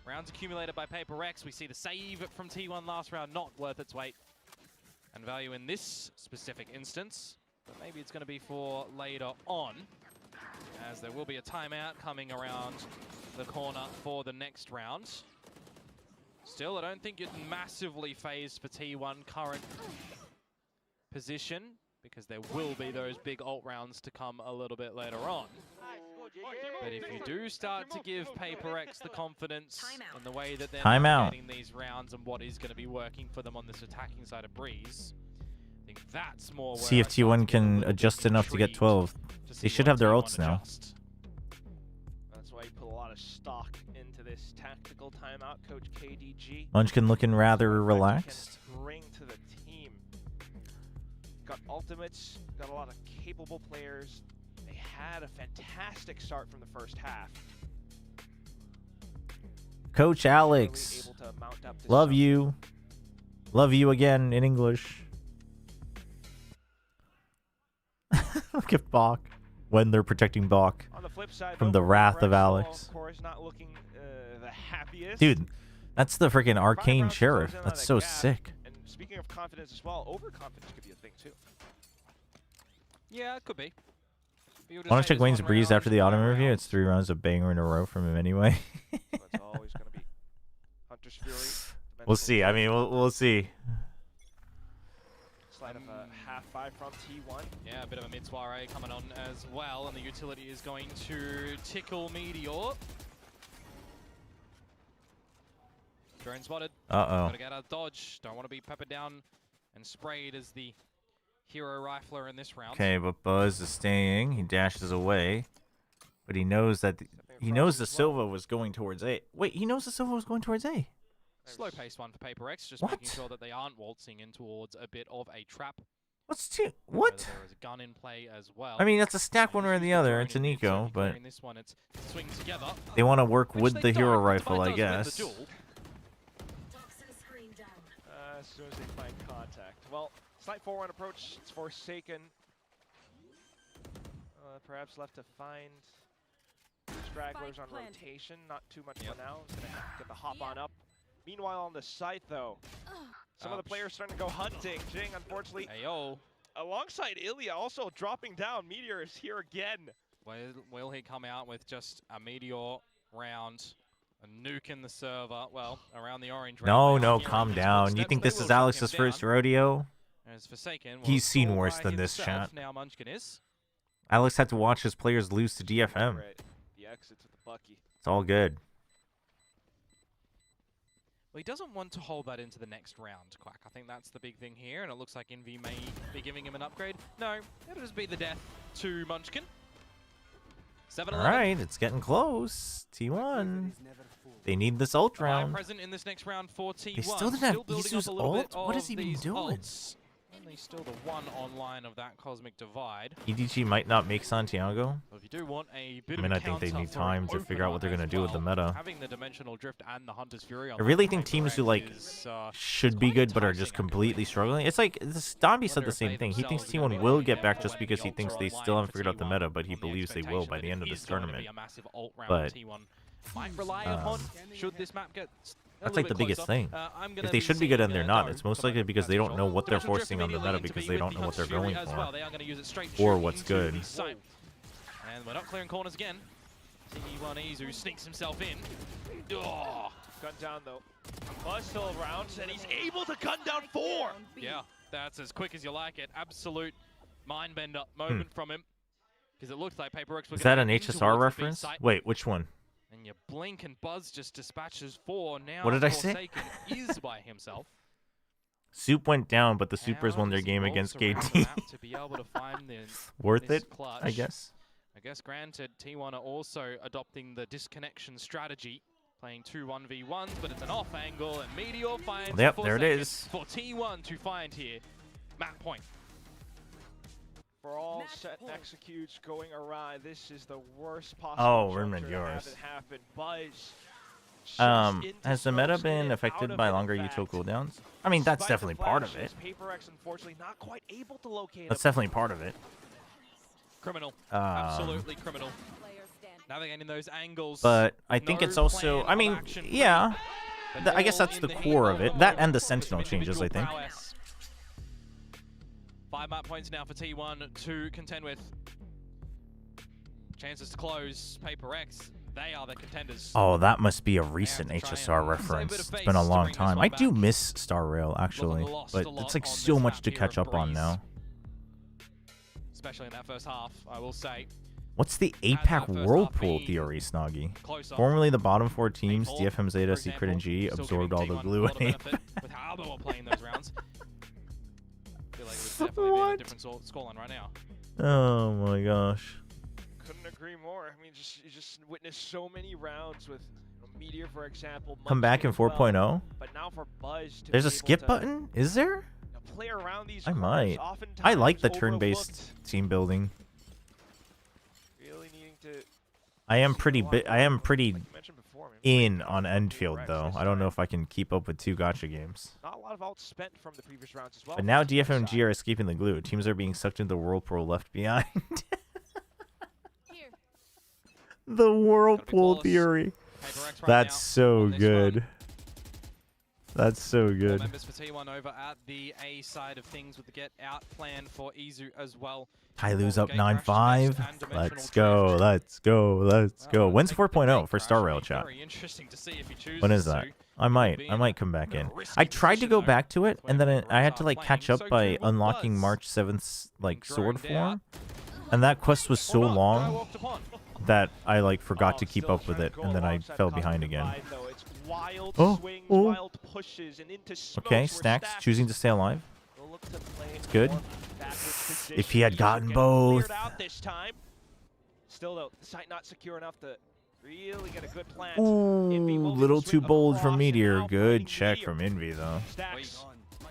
rounds accumulated by PRX. We see the save from T1 last round not worth its weight and value in this specific instance. But maybe it's going to be for later on, as there will be a timeout coming around the corner for the next round. Still, I don't think it's massively phased for T1 current position, because there will be those big ult rounds to come a little bit later on. But if you do start to give PRX the confidence in the way that they're navigating these rounds and what is going to be working for them on this attacking side of Breeze, I think that's more where See if T1 can adjust enough to get 12. They should have their ults now. That's why you put a lot of stock into this tactical timeout, Coach KDG. Munchkin looking rather relaxed. Bring to the team. Got ultimates, got a lot of capable players. They had a fantastic start from the first half. Coach Alex, love you. Love you again in English. Look at Bach when they're protecting Bach from the wrath of Alex. Of course, not looking the happiest. Dude, that's the freaking arcane sheriff. That's so sick. And speaking of confidence as well, overconfidence could be a thing too. Yeah, it could be. Want to check Wayne's Breeze after the autumn review? It's 3 rounds of banger in a row from him anyway. That's always going to be Hunter's Fury. We'll see. I mean, we'll see. Slide of a half 5 from T1. Yeah, a bit of a mid soiree coming on as well, and the utility is going to tickle Meteor. Drone spotted. Gotta get out of dodge. Don't want to be peppered down and sprayed as the hero rifler in this round. Okay, but Buzz is staying. He dashes away, but he knows that he knows the Silva was going towards A. Wait, he knows the Silva was going towards A. Slow paced one for PRX, just making sure that they aren't waltzing in towards a bit of a trap. What? There is a gun in play as well. I mean, that's a stack one or the other. It's an eco, but in this one, it's swing together. they want to work with the hero rifle, I guess. As soon as they find contact. Well, slight forward approach. It's Forsaken. Perhaps left to find stragglers on rotation. Not too much for now. He's gonna have to get the hop on up. Meanwhile, on the site, though, some of the players starting to go hunting. Jing, unfortunately, alongside Ilya, also dropping down. Meteor is here again. Will he come out with just a Meteor round, a nuke in the server, well, around the orange? No, calm down. You think this is Alex's first rodeo? As Forsaken, He's seen worse than this, chat. Now Munchkin is. Alex had to watch his players lose to DFM. The exit to the Bucky. It's all good. Well, he doesn't want to hold that into the next round, Quack. I think that's the big thing here, and it looks like Envy may be giving him an upgrade. No, it'll just be the death to Munchkin. 7-11. All right, it's getting close. T1. They need this ult round. Present in this next round for T1. They still didn't have Isu's ult? What has he been doing? Only still the one online of that Cosmic Divide. EDG might not make Santiago. Well, if you do want a bit I think they need time to figure out what they're going to do with the meta. Having the Dimensional Drift and the Hunter's Fury on I really think teams who should be good but are just completely struggling. It's like Dombey said the same thing. He thinks T1 will get back just because he thinks they still haven't figured out the meta, but he believes they will by the end of this tournament. But might rely upon should this map get that's like the biggest thing. If they should be good and they're not, it's most likely because they don't know what they're forcing on the meta because they don't know what they're going for or what's good. And we're not clearing corners again. T1 Izu sneaks himself in. Oh, gun down though. Buzz still around and he's able to gun down 4. Yeah, that's as quick as you like it. Absolute mind bender moment from him. Because it looks like PRX was. Is that an HSR reference? Wait, which one? And you blink and Buzz just dispatches 4. Now what did I say? Forsaken is by himself. Soup went down, but the Supers won their game against KT. To be able to find worth it, clutch. I guess. I guess granted, T1 are also adopting the disconnection strategy, playing 2 1v1s, but it's an off angle, and Meteor finds there it is for T1 to find here. Map point. For all set and executes going awry, this is the worst possible juncture to have it happen. Buzz. Has the meta been affected by longer util cooldowns? I mean, that's definitely part of it. PRX, unfortunately, not quite able to locate That's definitely part of it. Criminal. Absolutely criminal. Navigating those angles. But I think it's also, I mean, yeah. I guess that's the core of it. That and the Sentinel changes, I think. 5 map points now for T1 to contend with. Chances to close. PRX. They are the contenders. Oh, that must be a recent HSR reference. It's been a long time. I do miss Star Rail, actually, but it's like so much to catch up on now. Especially in that first half, I will say. What's the APAC Whirlpool theory, Snoggy? Formerly the bottom 4 teams, DFM, Zeta, Secret, and G, absorbed all the glue and APAC. With how they were playing those rounds. I feel like it would definitely be a different scoreline right now. Oh my gosh. Couldn't agree more. I mean, you just witnessed so many rounds with Meteor, for example. Come back in 4.0? But now for Buzz to There's a skip button? Is there? Play around these I might. I like the turn-based team building. Really needing to I am pretty in on Enfield though. I don't know if I can keep up with 2 gacha games. Not a lot of ult spent from the previous rounds as well. But now DFM and G are escaping the glue. Teams are being sucked into the Whirlpool left behind. The Whirlpool theory. That's so good. That's so good. Members for T1 over at the A side of things with the get out plan for Izu as well. Kailu's up 9-5. Let's go. Let's go. Let's go. When's 4.0 for Star Rail chat? When is that? I might come back in. I tried to go back to it, and then I had to like catch up by unlocking March 7th's like sword form, and that quest was so long that I like forgot to keep up with it, and then I fell behind again. Okay, Stacks choosing to stay alive. It's good. If he had gotten both. Still though, the site not secure enough to really get a good plant. Ooh, little too bold from Meteor. Good check from Envy though.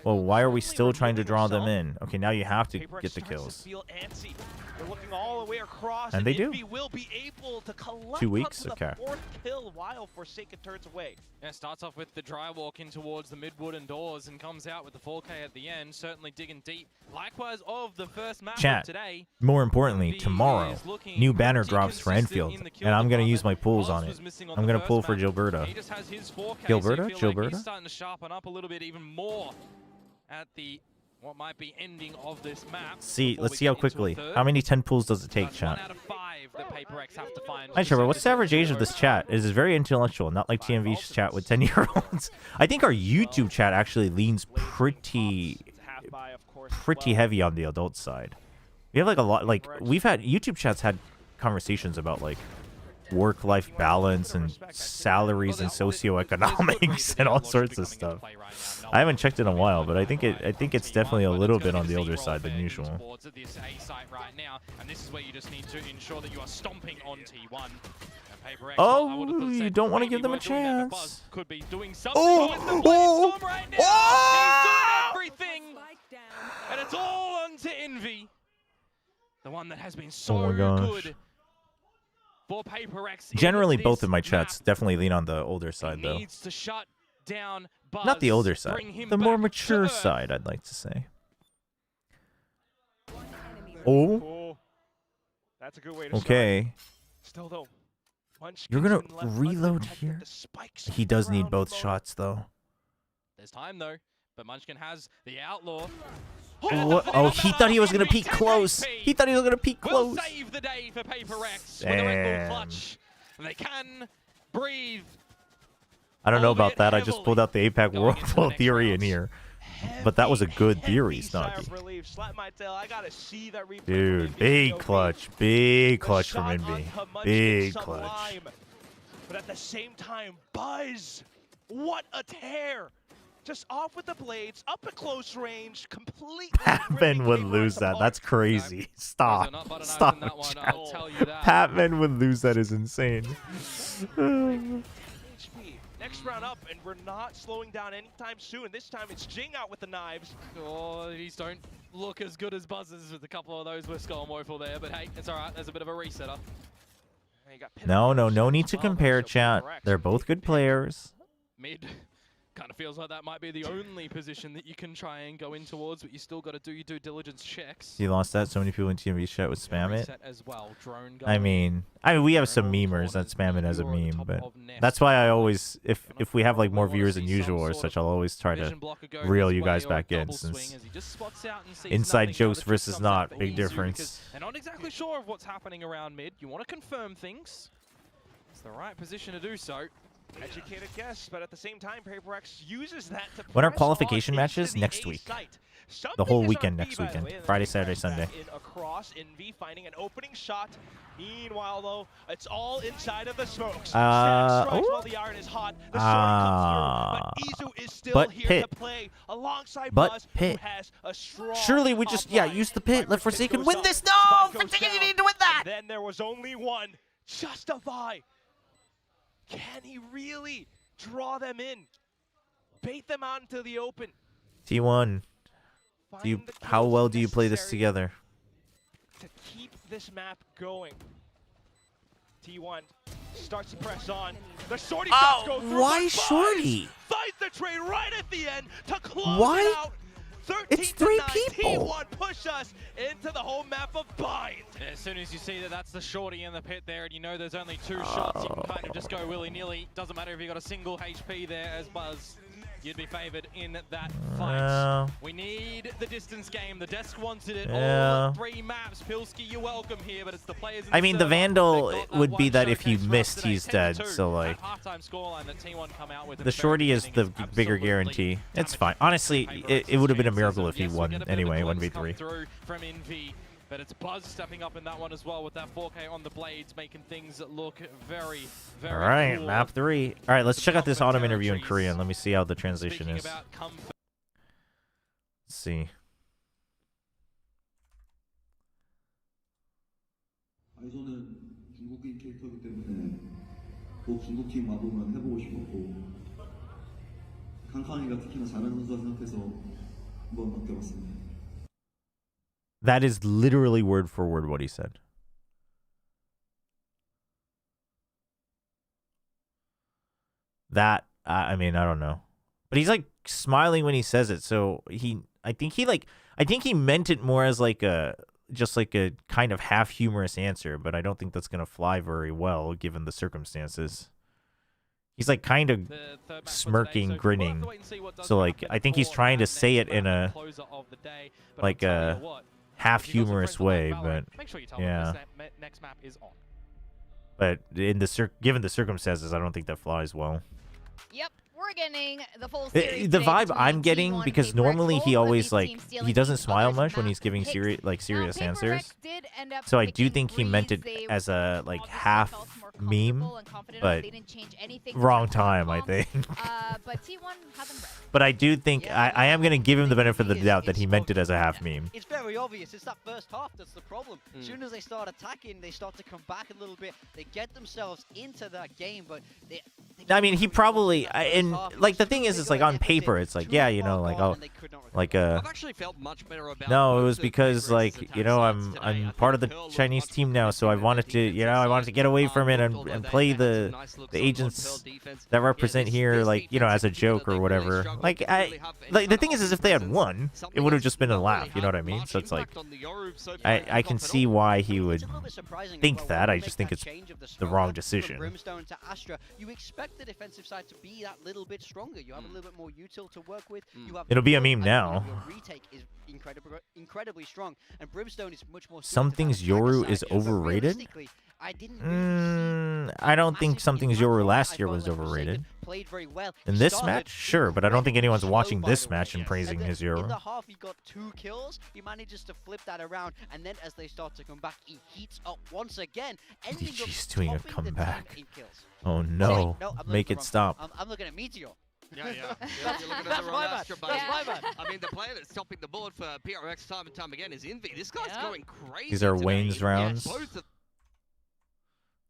Well, why are we still trying to draw them in? Okay, now you have to get the kills. They're looking all the way across, and they do. Will be able to collect 2 weeks? Okay. 4th kill while Forsaken turns away. Yeah, starts off with the dry walk in towards the mid-wooden doors and comes out with the 4K at the end, certainly digging deep. Likewise of the first map Chat, of today. More importantly, tomorrow, new banner drops for Enfield, and I'm going to use my pulls on it. I'm going to pull for Gilberta. He just has his 4K, Gilberta? so Gilberta? he's starting to sharpen up a little bit even more at the what might be ending of this map. Let's see how quickly. How many 10 pulls does it take, chat? 1 out of 5 that PRX have to find. Hi, Chobra. What's the average age of this chat? It is very intellectual, not like TMV's chat with 10-year-olds. I think our YouTube chat actually leans pretty heavy on the adult side. We have like a lot, like we've had YouTube chats had conversations about like work-life balance and salaries and socioeconomics and all sorts of stuff. I haven't checked in a while, but I think it's definitely a little bit on the older side than usual. And this is where you just need to ensure that you are stomping on T1. Oh, you don't want to give them a chance. Could be doing something with the Blade Storm right now. He's doing everything, and it's all onto Envy, the one that has been so good. For PRX. Generally, both of my chats definitely lean on the older side, though. Needs to shut down Buzz, not the older side, the more mature side, I'd like to say. Oh. That's a good way to okay. Still though, you're gonna reload here. He does need both shots, though. There's time though, but Munchkin has the outlaw. Oh, he thought he was going to peek close. He thought he was going to peek close. Will save the day for PRX with a Red Bull clutch. They can breathe. I don't know about that. I just pulled out the APAC Whirlpool theory in here. But that was a good theory, Snoggy. Dude, big clutch. Big clutch from Envy. Big clutch. But at the same time, Buzz, what a tear. Just off with the blades, up at close range, completely. Patman would lose that. That's crazy. Stop. Stop. HP. Patman would lose that is insane. Next round up, and we're not slowing down anytime soon. This time it's Jing out with the knives. Oh, these don't look as good as Buzzers with a couple of those. We're skull woeful there, but hey, it's all right. There's a bit of a resetter. No need to compare, chat. They're both good players. Mid kind of feels like that might be the only position that you can try and go in towards, but you still got to do your due diligence checks. You lost that. So many people in TMV chat would spam it. As well. I mean, we have some memers that spam it as a meme, but that's why I always, if we have like more viewers than usual or such, I'll always try to reel you guys back in, since inside jokes versus not, big difference. And not exactly sure of what's happening around mid. You want to confirm things. It's the right position to do so. Educated guess, but at the same time, PRX uses that to When are qualification matches? Next week. The whole weekend next weekend. Friday, Saturday, Sunday. Across Envy finding an opening shot. Meanwhile, though, it's all inside of the smokes. While the iron is hot. The sword comes through, but Izu is still here to play alongside Buzz, who has a strong surely we just use the pit. Let Forsaken win this. No, Forsaken, you need to win that. And then there was only one. Justify. Can he really draw them in? Bait them out into the open. T1, how well do you play this together? To keep this map going. T1 starts to press on. The shorty shots go through. Why shorty? Finds the trade right at the end to close it out. It's 3 people. T1 push us into the whole map of Bind. And as soon as you see that that's the shorty in the pit there, and you know there's only 2 shots, you can kind of just go willy-nilly. Doesn't matter if you got a single HP there as Buzz. You'd be favored in that fight. We need the distance game. The desk wanted it. All 3 maps. Pilski, you're welcome here, but it's the players. I mean, the Vandal would be that if he missed, he's dead. So like, the shorty is the bigger guarantee. It's fine. Honestly, it would have been a miracle if he won anyway. 1v3. From Envy. But it's Buzz stepping up in that one as well with that 4K on the blades, making things look very, very All right, cool. map 3. All right, let's check out this autumn interview in Korean. Let me see how the translation is. Let's see. 아이소는 중국인 캐릭터이기 때문에 꼭 중국팀 와보면 해보고 싶었고 칸칸이가 특히나 잘하는 선수라 생각해서 한번 맡겨봤습니다. That is literally word for word what he said. That, I mean, I don't know. But he's like smiling when he says it. So I think he meant it more as like just like a kind of half humorous answer, but I don't think that's going to fly very well given the circumstances. He's like kind of smirking, grinning. So like, I think he's trying to say it in a, like a half humorous way, but yeah. But in the given the circumstances, I don't think that flies well. Yep, we're getting the full series. The vibe I'm getting, because normally he always like he doesn't smile much when he's giving serious answers. So I do think he meant it as a like half meme, but wrong time, I think. But I do think I am going to give him the benefit of the doubt that he meant it as a half meme. It's very obvious. It's that first half that's the problem. As soon as they start attacking, they start to come back a little bit. They get themselves into that game, but they I mean, he probably, and like the thing is, it's like on paper, it's like, yeah, you know, like, oh, like I've actually felt much better about no, it was because like, you know, I'm part of the Chinese team now, so I wanted to, you know, I wanted to get away from it and play the agents that represent here, like, you know, as a joke or whatever. Like the thing is if they had won, it would have just been a laugh, you know what I mean? So it's like, I can see why he would think that. I just think it's the wrong decision. You expect the defensive side to be that little bit stronger. You have a little bit more util to work with. It'll be a meme now. Your retake is incredibly strong, and Brimstone is much more. Something's Yoru is overrated? I don't think Something's Yoru last year was overrated. In this match, sure, but I don't think anyone's watching this match and praising his Yoru. In the half, he got 2 kills. He manages to flip that around, and then as they start to come back, he heats up once again. He's doing a comeback. Oh no! Make it stop. I'm looking at Meteor. Yeah. You're looking at the wrong Astro, buddy. That's my bad. I mean, the player that's topping the board for PRX time and time again is Envy. This guy's going crazy. These are Wayne's rounds.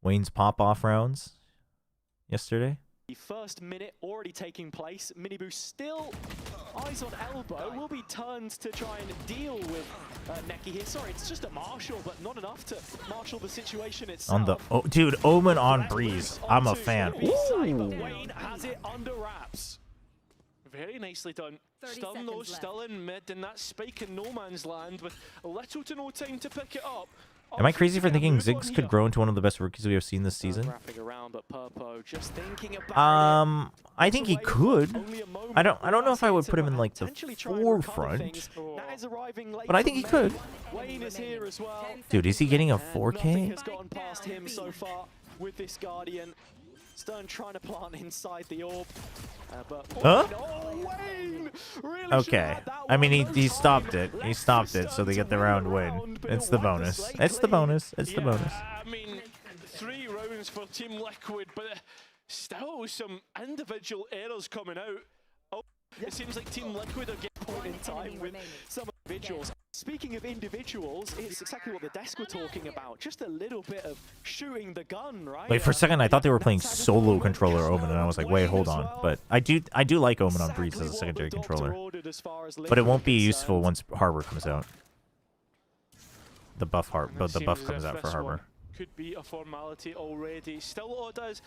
Wayne's pop-off rounds yesterday. The first minute already taking place. Miniboo still eyes on elbow. Will be turned to try and deal with Neki here. Sorry, it's just a marshal, but not enough to marshal the situation itself. On the dude, Omen on Breeze. I'm a fan. Wayne has it under wraps. Very nicely done. Stun though, still in mid, and that spike in no man's land with little to no time to pick it up. Am I crazy for thinking Ziggs could grow into one of the best rookies we have seen this season? I think he could. I don't know if I would put him in like the forefront, but I think he could. Dude, is he getting a 4K? With this Guardian. Stern trying to plant inside the orb. Huh? Wayne! Really Okay. I mean, he stopped it. He stopped it, so they get the round win. It's the bonus. It's the bonus. It's the bonus. I mean, 3 rounds for Team Liquid, but still some individual errors coming out. Oh, it seems like Team Liquid are getting point in time with some individuals. Speaking of individuals, it's exactly what the desk were talking about. Just a little bit of shooting the gun, right? Wait, for a second, I thought they were playing solo controller Omen, and I was like, wait, hold on. But I do like Omen on Breeze as a secondary controller. But it won't be useful once Harbor comes out. The buff comes out for Harbor. Could be a formality already. Still does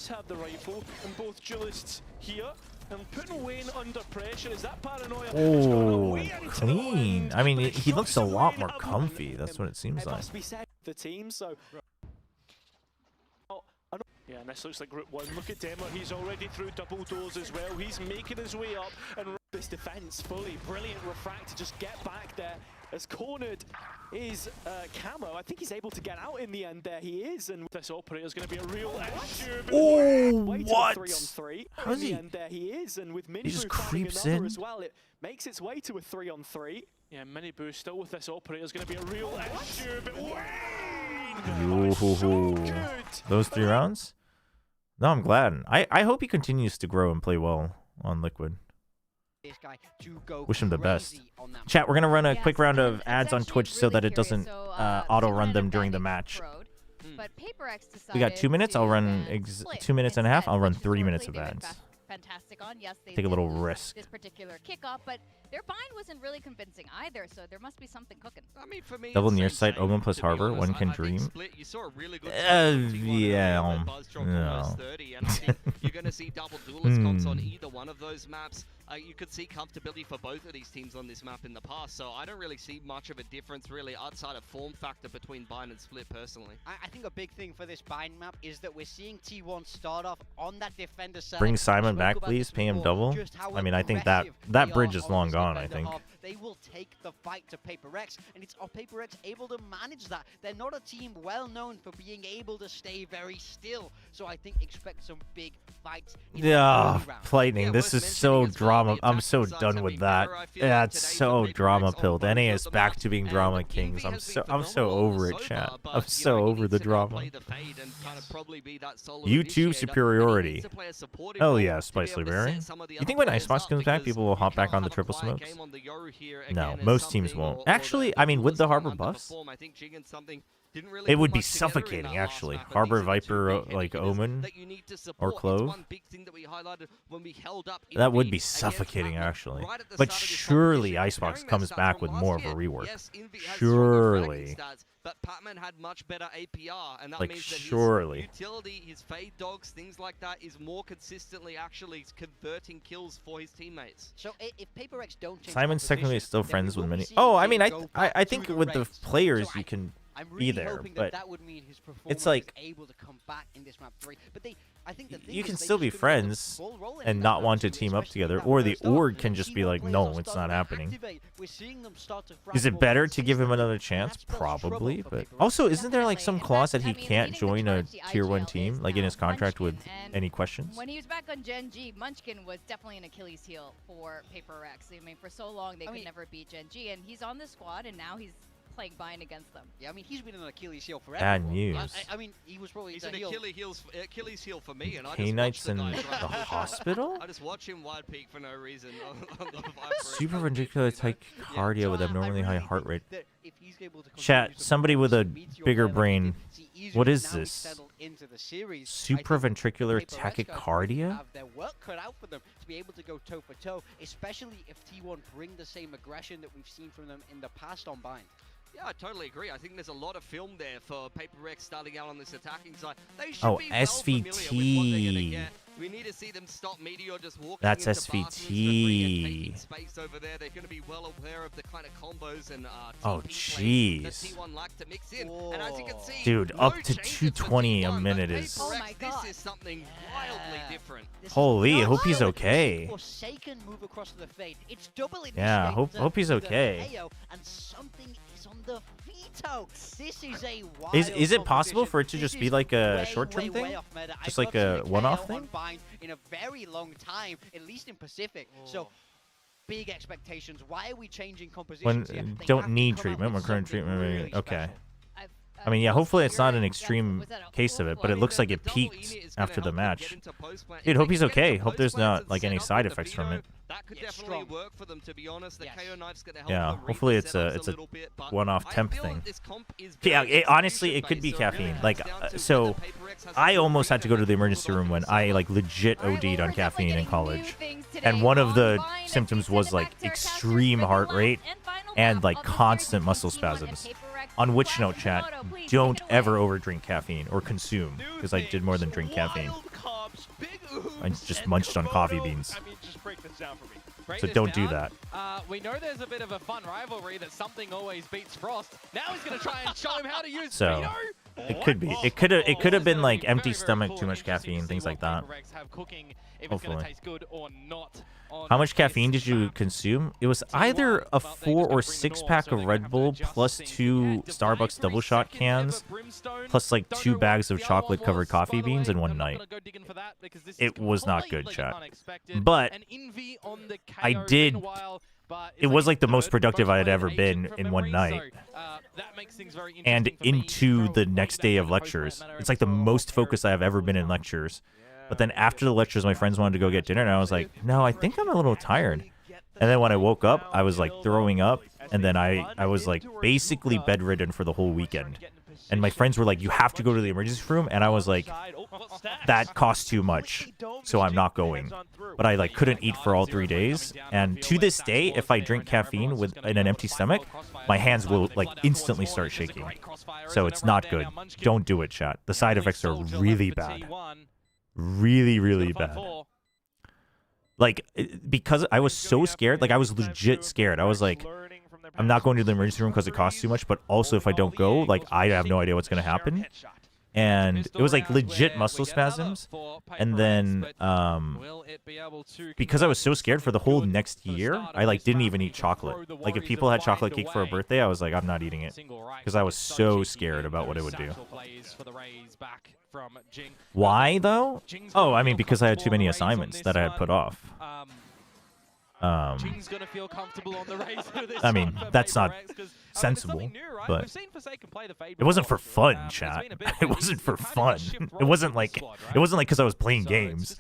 have the rifle, and both duelists here. And putting Wayne under pressure, is that paranoia? Oh, clean. I mean, he looks a lot more comfy. That's what it seems like. The team, so. Yeah, and this looks like Group 1. Look at Demo. He's already through double doors as well. He's making his way up and this defense fully. Brilliant refract to just get back there. As cornered is Camo. I think he's able to get out in the end there. He is. And this operator's going to be a real issue. Oh, what? 3-on-3. How is he? And there he is. And with Miniboo he just creeps in as well, it makes its way to a 3-on-3. Yeah, Miniboo still with this operator is going to be a real issue. But Wayne! So those 3 rounds? No, I'm glad. I hope he continues to grow and play well on Liquid. Wish him the best. Chat, we're going to run a quick round of ads on Twitch so that it doesn't auto-run them during the match. We got 2 minutes. I'll run 2 minutes and a half. I'll run 3 minutes of ads. Fantastic on. Yes, they take a little risk. This particular kickoff, but their bind wasn't really convincing either, so there must be something cooking. I mean, for me, double near sight, Omen plus Harbor, one can dream. You saw a really good yeah, no. You're going to see double duelist comps on either one of those maps. You could see comfortability for both of these teams on this map in the past, so I don't really see much of a difference really outside of form factor between Bind and Split personally. I think a big thing for this Bind map is that we're seeing T1 start off on that defender side. Bring Simon back, please. Pay him double. I mean, I think that bridge is long gone, I think. They will take the fight to PRX, and it's PRX able to manage that. They're not a team well known for being able to stay very still, so I think expect some big fights. Yeah, Lightning, this is so drama. I'm so done with that. Yeah, it's so drama-pilled. NA is back to being drama kings. I'm so over it, chat. I'm so over the drama. YouTube superiority. Hell yeah, Spice Librarian. You think when Icebox comes back, people will hop back on the triple smokes? No, most teams won't. Actually, I mean, with the Harbor buffs, it would be suffocating, actually. Harbor, Viper, like Omen, or Clove. That would be suffocating, actually. But surely Icebox comes back with more of a rework. Surely. But Patman had much better APR, and that like, means that surely. his utility, his fade dogs, things like that, is more consistently actually converting kills for his teammates. So if PRX don't change Simon's technically still friends with many. Oh, I mean, I think with the players you can be there, but that would mean his it's like able to come back in this map 3. But I think the thing you can still be friends and not want to team up together, or the org can just be like, no, it's not happening. Is it better to give him another chance? Probably, but also, isn't there like some clause that he can't join a tier 1 team, like in his contract with any questions? When he was back on Gen G, Munchkin was definitely an Achilles heel for PRX. I mean, for so long they could never beat Gen G, and he's on the squad, and now he's playing Bind against them. Yeah, I mean, he's been an Achilles heel forever. Bad news. I mean, he was probably he's an Achilles heel for me, and I K-Knight's just in watch the hospital? I just watch him wide peak for no reason. Supraventricular tachycardia with abnormally high heart rate. Chat, somebody with a bigger brain. What is this? Supraventricular tachycardia? Have their work cut out for them to be able to go toe for toe, especially if T1 bring the same aggression that we've seen from them in the past on Bind. Yeah, I totally agree. I think there's a lot of film there for PRX starting out on this attacking side. They should be well SVT. familiar with what they're gonna get. We need to see them stop Meteor just walking That's into SVT. space over there. They're going to be well aware of the kind of combos and Oh, jeez. that jeez. T1 like to mix in. And as you can see, Dude, no up to changes for 220 a T1, minute but is... Oh my God. This is something wildly different. Holy, I hope he's okay. Forsaken move across the fade. It's double Yeah, hope he's okay. And something is on the veto. This is a wild Is it possible for it to This just is be like a way, short-term way, thing? way off meta. Just I've like not a seen KO one-off on thing? Bind in a very long time, at least in Pacific. So big expectations. Why are we changing compositions here? When They don't have to need come up treatment, with when current something treatment, really okay. special. I mean, yeah, hopefully it's not an extreme case of it, but it looks like it peaked after the match. Dude, hope he's okay. Hope there's not like any side effects from it. That could definitely work for them, to be honest. The KO knife's going to help Yeah, them hopefully read it's the a setups little bit, but one-off temp I feel thing. that this comp is Yeah, very honestly, it could be execution-based, so it caffeine. really Like, comes down to so whether PRX has I a almost had to go to the emergency room when I like legit OD'd on caffeine in college, and one of the symptoms was like extreme heart rate and like constant muscle spasms. On which note, chat, don't ever overdrink caffeine or consume, because I did more than drink caffeine. I just munched on coffee beans. I mean, just break this down for me. So don't do that. We know there's a bit of a fun rivalry that something always beats Frost. Now he's going to try and show him how to use So Vito. it could be. It could have been like empty stomach, too much caffeine, things like that. Hopefully. How much caffeine did you consume? It was either a 4 or 6 pack of Red Bull plus 2 Starbucks double shot cans plus like 2 bags of chocolate covered coffee beans in one night. It was not good, chat. But I did. It was like the most productive I had ever been in one night. And into the next day of lectures. It's like the most focused I have ever been in lectures. But then after the lectures, my friends wanted to go get dinner, and I was like, no, I think I'm a little tired. And then when I woke up, I was like throwing up, and then I was like basically bedridden for the whole weekend. And my friends were like, you have to go to the emergency room, and I was like, that costs too much, so I'm not going. But I like couldn't eat for all 3 days, and to this day, if I drink caffeine in an empty stomach, my hands will like instantly start shaking. So it's not good. Don't do it, chat. The side effects are really bad. Really, really bad. Like, because I was so scared, like I was legit scared. I was like, I'm not going to the emergency room because it costs too much, but also if I don't go, like I have no idea what's going to happen. And it was like legit muscle spasms. And then because I was so scared for the whole next year, I like didn't even eat chocolate. Like if people had chocolate cake for a birthday, I was like, I'm not eating it because I was so scared about what it would do. Why though? Oh, I mean because I had too many assignments that I had put off. I mean, that's not sensible, but it wasn't for fun, chat. It wasn't for fun. It wasn't like because I was playing games.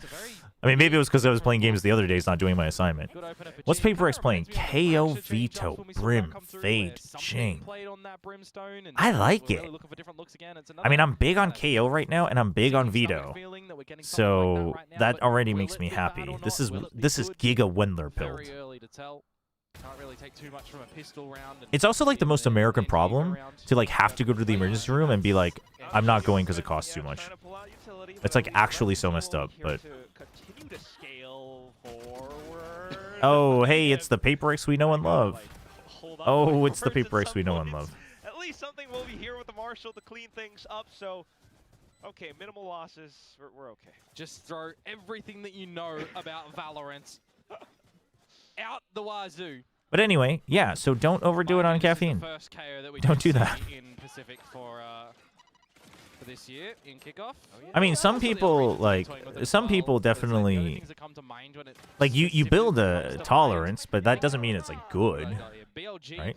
I mean, maybe it was because I was playing games the other days, not doing my assignment. What's PRX playing? KO, Veto, Brim, Fade, Jing. I like it. I mean, I'm big on KO right now, and I'm big on Veto. So that already makes me happy. This is Giga Wendler build. It's also like the most American problem to like have to go to the emergency room and be like, I'm not going because it costs too much. It's like actually so messed up, but. Oh, hey, it's the PRX we know and love. Oh, it's the PRX we know and love. At least something will be here with the Marshal to clean things up, so... Okay, minimal losses. We're okay. Just throw everything that you know about Valorant out the wazoo. But anyway, yeah, so don't overdo it on caffeine. Don't do that. In Pacific for this year in kickoff. I mean, some people definitely like you build a tolerance, but that doesn't mean it's like good, right?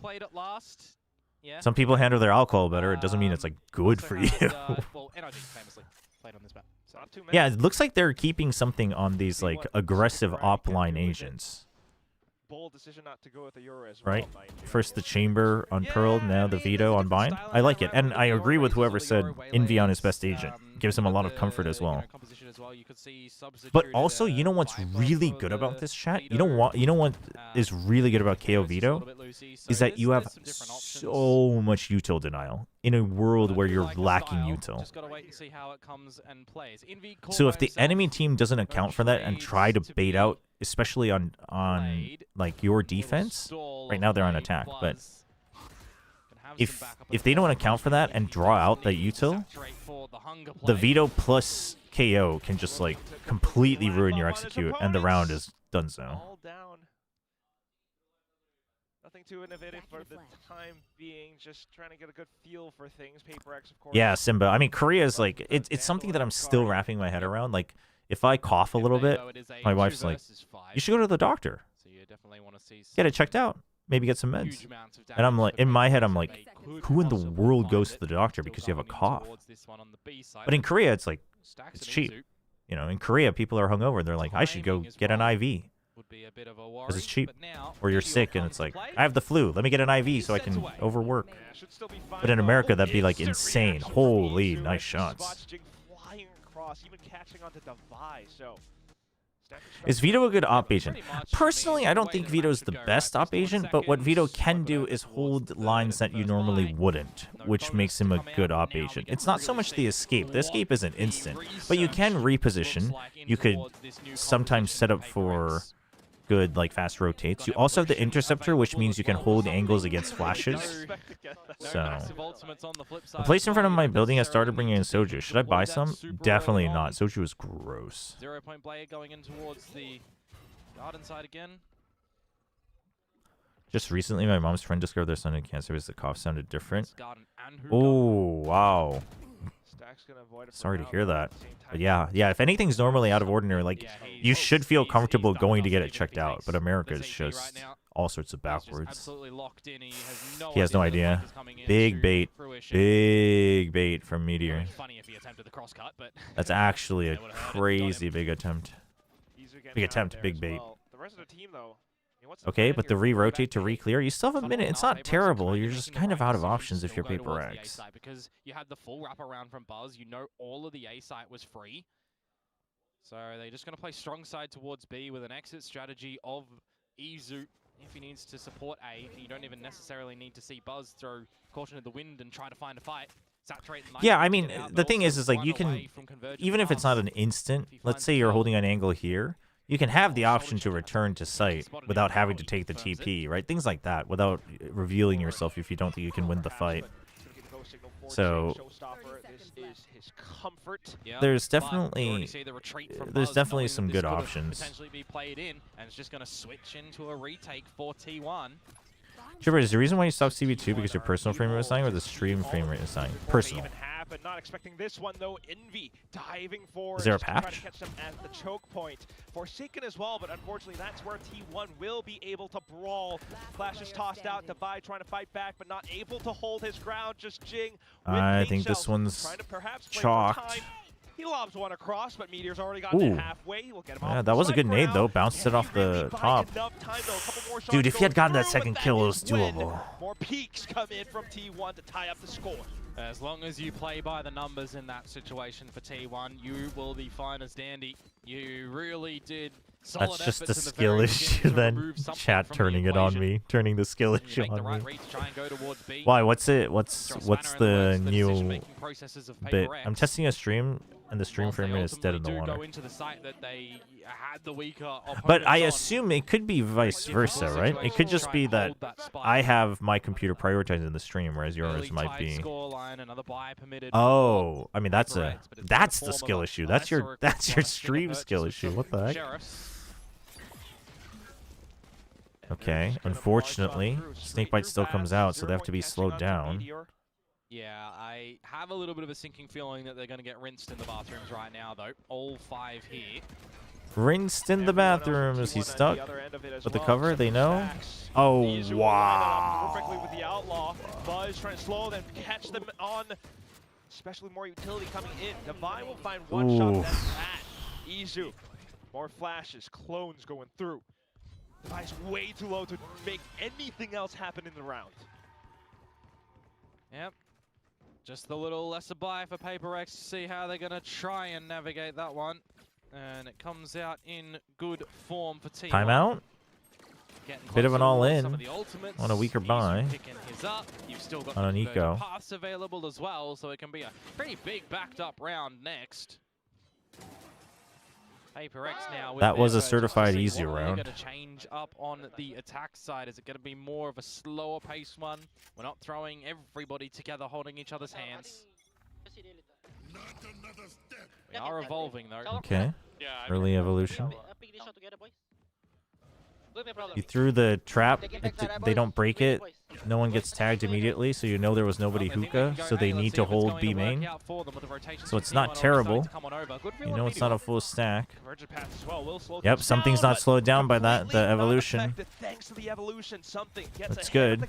Yeah. Some people handle their alcohol better. It doesn't mean it's like good for you. Well, NRG famously played on this map. So not too many. Yeah, it looks like they're keeping something on these like aggressive offline agents. Bold decision not to go with the Euro as Right? well, First the Chamber on Pearl, now the Veto on Bind. I like it. And I agree with whoever said Envy on his best agent. Gives him a lot of comfort as well. But also, you know what's really good about this chat? You know what is really good about KO Veto? Is that you have so much util denial in a world where you're lacking util. So if the enemy team doesn't account for that and try to bait out, especially on like your defense, right now they're on attack, but if they don't account for that and draw out that util, the Veto plus KO can just like completely ruin your execute, and the round is done so. All down. Nothing too innovative for the time being, just trying to get a good feel for things. PRX, of course. Yeah, Simba. I mean, Korea is like, it's something that I'm still wrapping my head around. Like, if I cough a little bit, my wife's like, you should go to the doctor. Get it checked out. Maybe get some meds. And I'm like, in my head, I'm like, who in the world goes to the doctor because you have a cough? But in Korea, it's like, it's cheap. You know, in Korea, people are hungover. They're like, I should go get an IV. Because it's cheap. Or you're sick and it's like, I have the flu. Let me get an IV so I can overwork. But in America, that'd be like insane. Holy, nice shots. Is Veto a good op agent? Personally, I don't think Veto's the best op agent, but what Veto can do is hold lines that you normally wouldn't, which makes him a good op agent. It's not so much the escape. The escape isn't instant, but you can reposition. You could sometimes set up for good like fast rotates. You also have the interceptor, which means you can hold angles against flashes. So the place in front of my building has started bringing in soju. Should I buy some? Definitely not. Soju is gross. 0-point player going in towards the garden side again. Just recently, my mom's friend discovered their son had cancer because the cough sounded different. Oh, wow. Sorry to hear that. But yeah, if anything's normally out of ordinary, like, you should feel comfortable going to get it checked out. But America is just all sorts of backwards. He has no idea. Big bait. Big bait from Meteor. That's actually a crazy big attempt. Big attempt, big bait. Okay, but the re-rotate to re-clear, you still have a minute. It's not terrible. You're just kind of out of options if you're PRX. Because you had the full wraparound from Buzz. You know all of the A site was free. So they're just going to play strong side towards B with an exit strategy of Izu. If he needs to support A, you don't even necessarily need to see Buzz throw caution to the wind and try to find a fight. Yeah, I mean, the thing is like you can, even if it's not an instant, let's say you're holding an angle here, you can have the option to return to site without having to take the TP, right? Things like that, without revealing yourself if you don't think you can win the fight. So there's definitely some good options. Chobra, is the reason why you stopped CB2 because your personal frame rate was dying or the stream frame rate is dying? Personal. Not expecting this one though. Envy diving forward. Is there a Trying patch? to catch them at the choke point. Forsaken as well, but unfortunately that's where T1 will be able to brawl. Flash is tossed out. Divide trying to fight back, but not able to hold his ground. Just Jing. I think this one's chalked. He lobs one across, but Meteor's already gotten it halfway. We'll get him off that was a good nade though. Bounced it off the top. Dude, if he had gotten that second kill, it was doable. More peaks come in from T1 to tie up the score. As long as you play by the numbers in that situation for T1, you will be fine as dandy. You really did. That's just the skill issue then. Chat turning it on me. Turning the skill issue on me. Why? What's the new bit? I'm testing a stream and the stream frame rate is dead in the water. But I assume it could be vice versa, right? It could just be that I have my computer prioritizing the stream, whereas yours might be. Oh, I mean that's the skill issue. That's your stream skill issue. What the heck? Okay, unfortunately, Snakebite still comes out, so they have to be slowed down. Yeah, I have a little bit of a sinking feeling that they're going to get rinsed in the bathrooms right now, though. All 5 here. Rinsed in the bathroom. Is he stuck? With the cover, they know. Oh, wow. Perfectly with the outlaw. Buzz trying to slow them, catch them on. Especially more utility coming in. Divine will find one shot. That's that. Izu. More flashes. Clones going through. Device way too low to make anything else happen in the round. Yep. Just a little lesser buy for PRX to see how they're going to try and navigate that one. And it comes out in good form for Team. Timeout? Bit of an all-in on a weaker buy. On an eco. Pass available as well, so it can be a pretty big backed-up round next. PRX now. That was a certified easy round. Going to change up on the attack side. Is it going to be more of a slower pace one? We're not throwing everybody together, holding each other's hands. We are evolving though. Okay. Early evolution. You threw the trap. They don't break it. No one gets tagged immediately, so you know there was nobody hookah, so they need to hold B main. So it's not terrible. You know it's not a full stack. Yep, something's not slowed down by that, the evolution. That's good.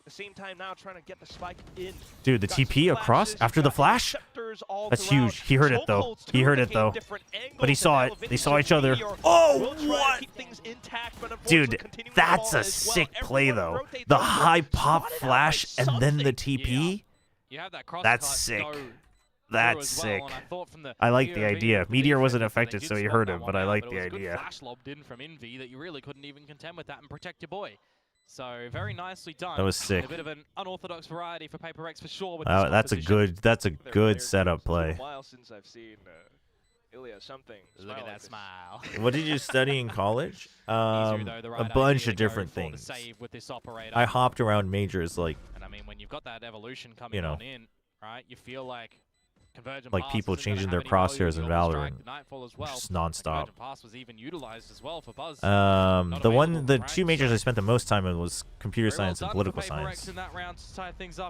At the same time now trying to get the spike in. Dude, the TP across after the flash? That's huge. He heard it though. He heard it though. But he saw it. They saw each other. Oh, what? Dude, that's a sick play though. The high pop flash and then the TP? That's sick. That's sick. I like the idea. Meteor wasn't affected, so he heard it, but I like the idea. Flash lobbed in from Envy that you really couldn't even contend with that and protect your boy. So very nicely done. That was sick. A bit of an unorthodox variety for PRX for sure. With that's a good setup play. It's been a while since I've seen Ilya something. Look at that smile. What did you study in college? A bunch of different things. I hopped around majors like. And I mean, when you've got that evolution coming on in, right? You feel like. Like people changing their crosshairs in Valorant, just nonstop. The two majors I spent the most time in was computer science and political science.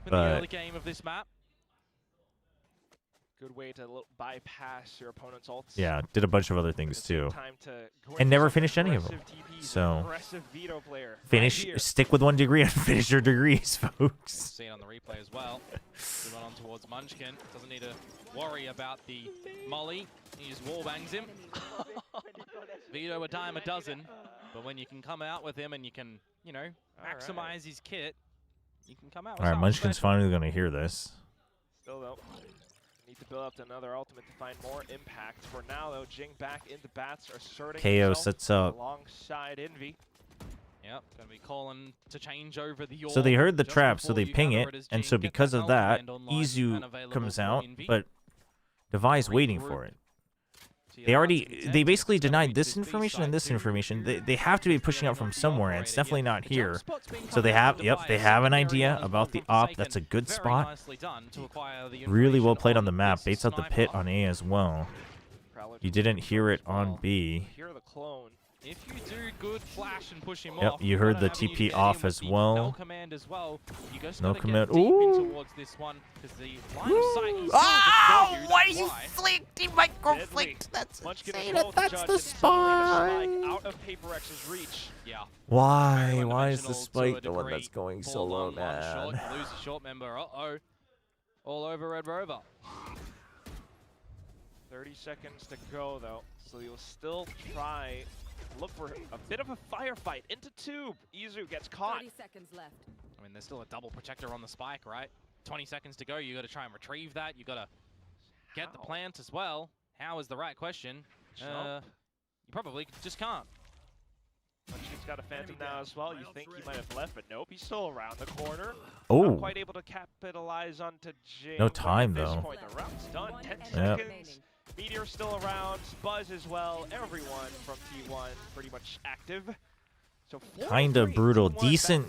But good way to bypass your opponent's ults. Yeah, did a bunch of other things too, and never finished any of them. So stick with 1 degree and finish your degrees, folks. See it on the replay as well. We run on towards Munchkin. Doesn't need to worry about the molly. He just wall bangs him. Vito a dime a dozen, but when you can come out with him and you can, you know, maximize his kit, you can come out. All right, Munchkin's finally gonna hear this. Still though. Need to build up to another ultimate to find more impact. For now, though, Jing back into bats, asserting KO sets up. Alongside Envy. Yep, gonna be calling to change over the. So they heard the trap, so they ping it, and so because of that, Izu comes out, but Devi's waiting for it. They basically denied this information and this information. They have to be pushing up from somewhere, and it's definitely not here. So they have an idea about the op. That's a good spot. Really well played on the map. Baits out the pit on A as well. You didn't hear it on B. If you do good flash and push him off, you heard the TP off as well. No command as well. You just no command. Ooh. Towards this one, the line of sight why are you flicked? He micro flicked. That's insane. That's the spike. Out of PRX's reach. Yeah. Why? Why is the spike the one that's going so low, man? Lose a short member. Uh-oh. All over Red Rover. 30 seconds to go, though. So you'll still try... Look for a bit of a firefight into tube. Izu gets caught. 30 seconds left. I mean, there's still a double protector on the spike, right? 20 seconds to go. You got to try and retrieve that. You got to get the plant as well. How is the right question? You probably just can't. Munchkin's got a phantom now as well. You think he might have left, but nope. He's still around the corner. Oh. Not quite able to capitalize onto Jing. No time though. At this point, the round's done. 10 seconds. Meteor still around, Buzz as well. Everyone from T1 pretty much active. So kinda brutal, decent.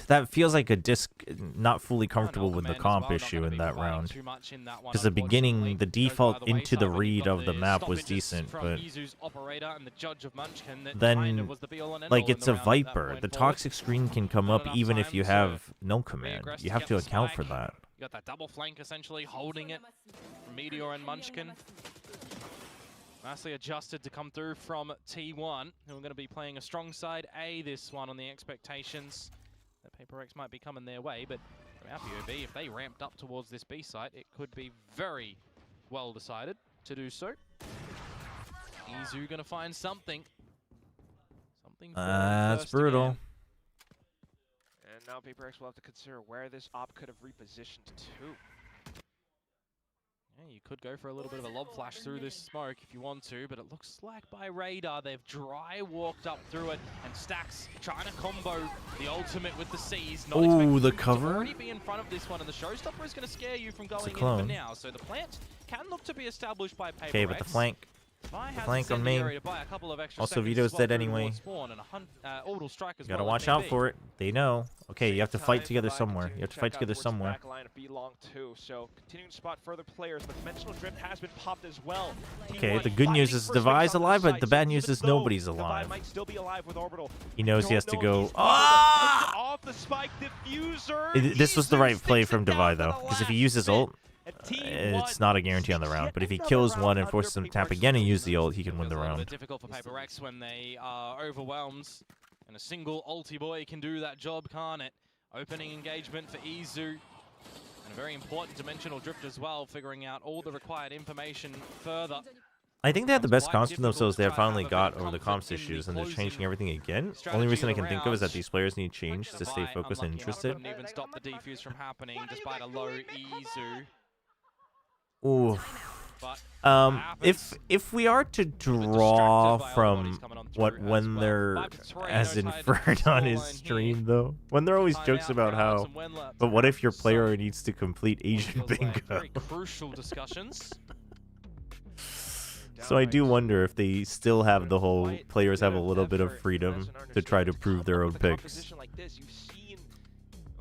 That feels like a disc not fully comfortable with the comp issue in that round. Because the beginning, the default into the read of the map was decent, but then, like, it's a Viper. The toxic screen can come up even if you have no command. You have to account for that. You got that double flank essentially holding it from Meteor and Munchkin. Nicely adjusted to come through from T1, who are going to be playing a strong side A this one on the expectations that PRX might be coming their way, but from our POV, if they ramped up towards this B site, it could be very well decided to do so. Izu going to find something. That's brutal. Again. And now PRX will have to consider where this op could have repositioned to. Yeah, you could go for a little bit of a lob flash through this smoke if you want to, but it looks like by radar they've dry walked up through it, and Stacks trying to combo the ultimate with the C's. Oh, the cover. To already be in front of this one, and the showstopper is going to scare you from going in for now. So the plant can look to be established by PRX. Okay, but the flank. The flank on main. Also, Vito's dead anyway. Gotta watch out for it. They know. Okay, you have to fight together somewhere. You have to fight together somewhere. So continuing to spot further players. The dimensional drift has been popped as well. Okay, the good news is Devi's alive, but the bad news is nobody's alive. He knows he has to go. Ah! This was the right play from Devi though, because if he uses ult, it's not a guarantee on the round, but if he kills one and forces him to tap again and use the ult, he can win the round. It's difficult for PRX when they are overwhelmed, and a single ulti boy can do that job, can't it? Opening engagement for Izu, and a very important dimensional drift as well, figuring out all the required information further. I think they had the best comps for themselves they have finally got over the comps issues, and they're changing everything again. Only reason I can think of is that these players need change to stay focused and interested. Couldn't even stop the defuse from happening despite a low Izu. Ooh. If we are to draw from when they're as inferred on his stream though, when there always jokes about how, but what if your player needs to complete Asian bingo? Very crucial discussions. So I do wonder if they still have the whole players have a little bit of freedom to try to prove their own picks. You've seen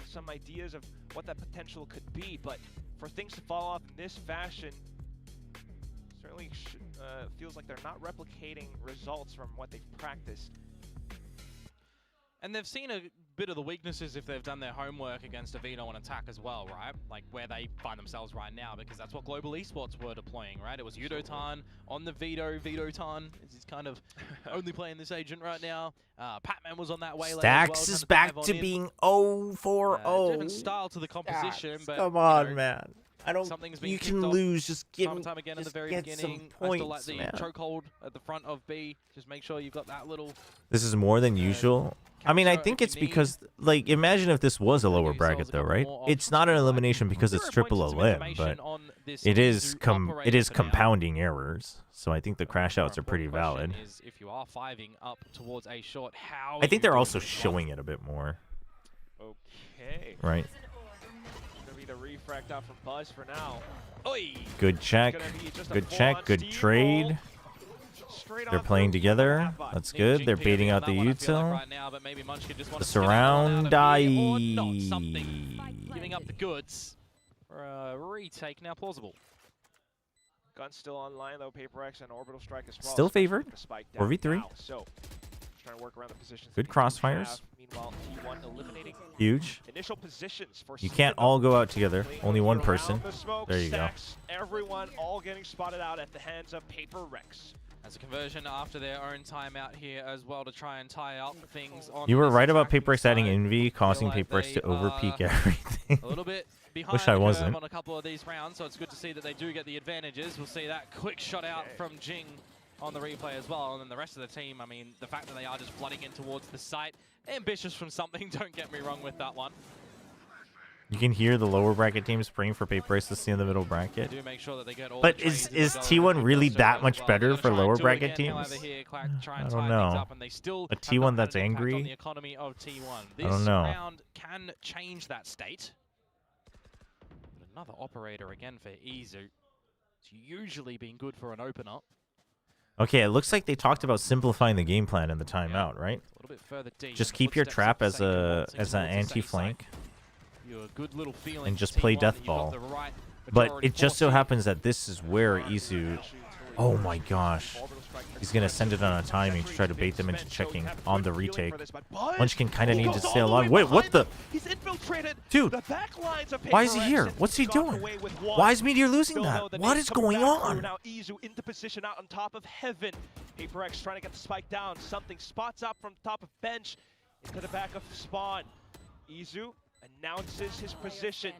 some ideas of what that potential could be, but for things to fall off in this fashion, certainly feels like they're not replicating results from what they've practiced. And they've seen a bit of the weaknesses if they've done their homework against a Vito on attack as well, right? Like where they find themselves right now, because that's what Global Esports were deploying, right? It was Yudotan on the Vito. Vitotan is kind of only playing this agent right now. Patman was on that way. Stacks is back to being 0-4-0. Different style to the composition, but come on, man. I don't. You you can lose. Just give time and time again just at the very get beginning. some points, I still like the man. chokehold at the front of B. Just make sure you've got that little. This is more than usual. I mean, I think it's because, like, imagine if this was a lower bracket, though, right? It's not an elimination because it's triple elim, but it is compounding errors. So I think the crash outs are pretty valid. If you are 5ing up towards a short, how I think they're also showing it a bit more. Okay. Right. Gonna be the refract out from Buzz for now. Oy! Good check. Good check. Good trade. They're playing together. That's good. They're baiting out the util. The surround die. Giving up the goods for a retake now plausible. Gun's still online though. PRX and orbital strike as well. Still favored. 4v3. So trying to work around the positions. Good crossfires. Meanwhile, T1 eliminating huge. Initial positions for you can't all go out together. Only one person. There you go. Everyone all getting spotted out at the hands of PRX. As a conversion after their own timeout here as well to try and tie up things on. You were right about PRX adding envy, causing PRX to overpeak everything. A little bit behind Wish I wasn't. on a couple of these rounds, so it's good to see that they do get the advantages. We'll see that quick shot out from Jing on the replay as well, and then the rest of the team, I mean, the fact that they are just flooding in towards the site, ambitious from something, don't get me wrong with that one. You can hear the lower bracket teams praying for PRX to stay in the middle bracket. Do make sure that they get all but is T1 really that much better for lower bracket teams? I don't know. A T1 that's angry? I don't know. This round can change that state. But another operator again for Izu. It's usually been good for an opener. Okay, it looks like they talked about simplifying the game plan in the timeout, right? A little bit further deep. Just keep your trap as an anti-flank. And just play death ball. But it just so happens that this is where Izu... Oh my gosh. He's going to send it on a timing to try to bait them into checking on the retake. Munchkin kind of needs to stay alive. Wait, what the? He's infiltrated. Dude, the back lines of why is he PRX here? What's he doing? Why is Meteor losing that? What is going on? Now Izu into position out on top of Heaven. PRX trying to get the spike down. Something spots up from top of bench into the back of spawn. Izu announces his position.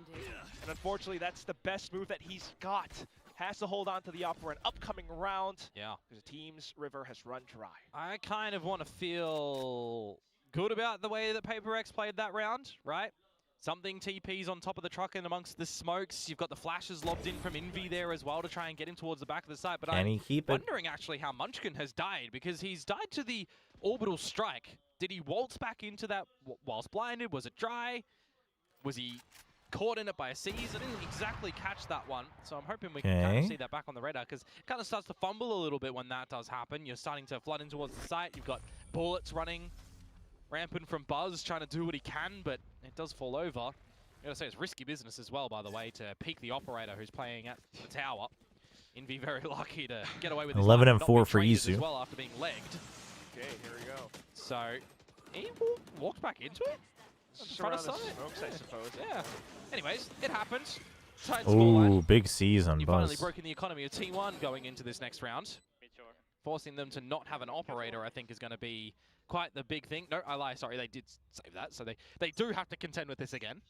And unfortunately, that's the best move that he's got. Has to hold on to the up for an upcoming round. Yeah. Because the team's river has run dry. I kind of want to feel good about the way that PRX played that round, right? Something TP's on top of the truck and amongst the smokes. You've got the flashes lobbed in from Envy there as well to try and get him towards the back of the site. But I'm wondering actually how Munchkin has died, because he's died to the orbital strike. Did he waltz back into that whilst blinded? Was it dry? Was he caught in it by a seize? I didn't exactly catch that one, so I'm hoping we can kind of see that back on the radar, because it kind of starts to fumble a little bit when that does happen. You're starting to flood in towards the site. You've got bullets running rampant from Buzz, trying to do what he can, but it does fall over. I gotta say, it's risky business as well, by the way, to peek the operator who's playing at the tower. Envy very lucky to get away with 11 and 4 for Izu as well after being legged. Okay, here we go. So he walked back into it. Just around the smokes, I suppose. Yeah. Anyways, it happens. Oh, big C's on You've Buzz. finally broken the economy of T1 going into this next round. Forcing them to not have an operator, I think, is going to be quite the big thing. No, I lie. Sorry, they did save that. So they do have to contend with this again.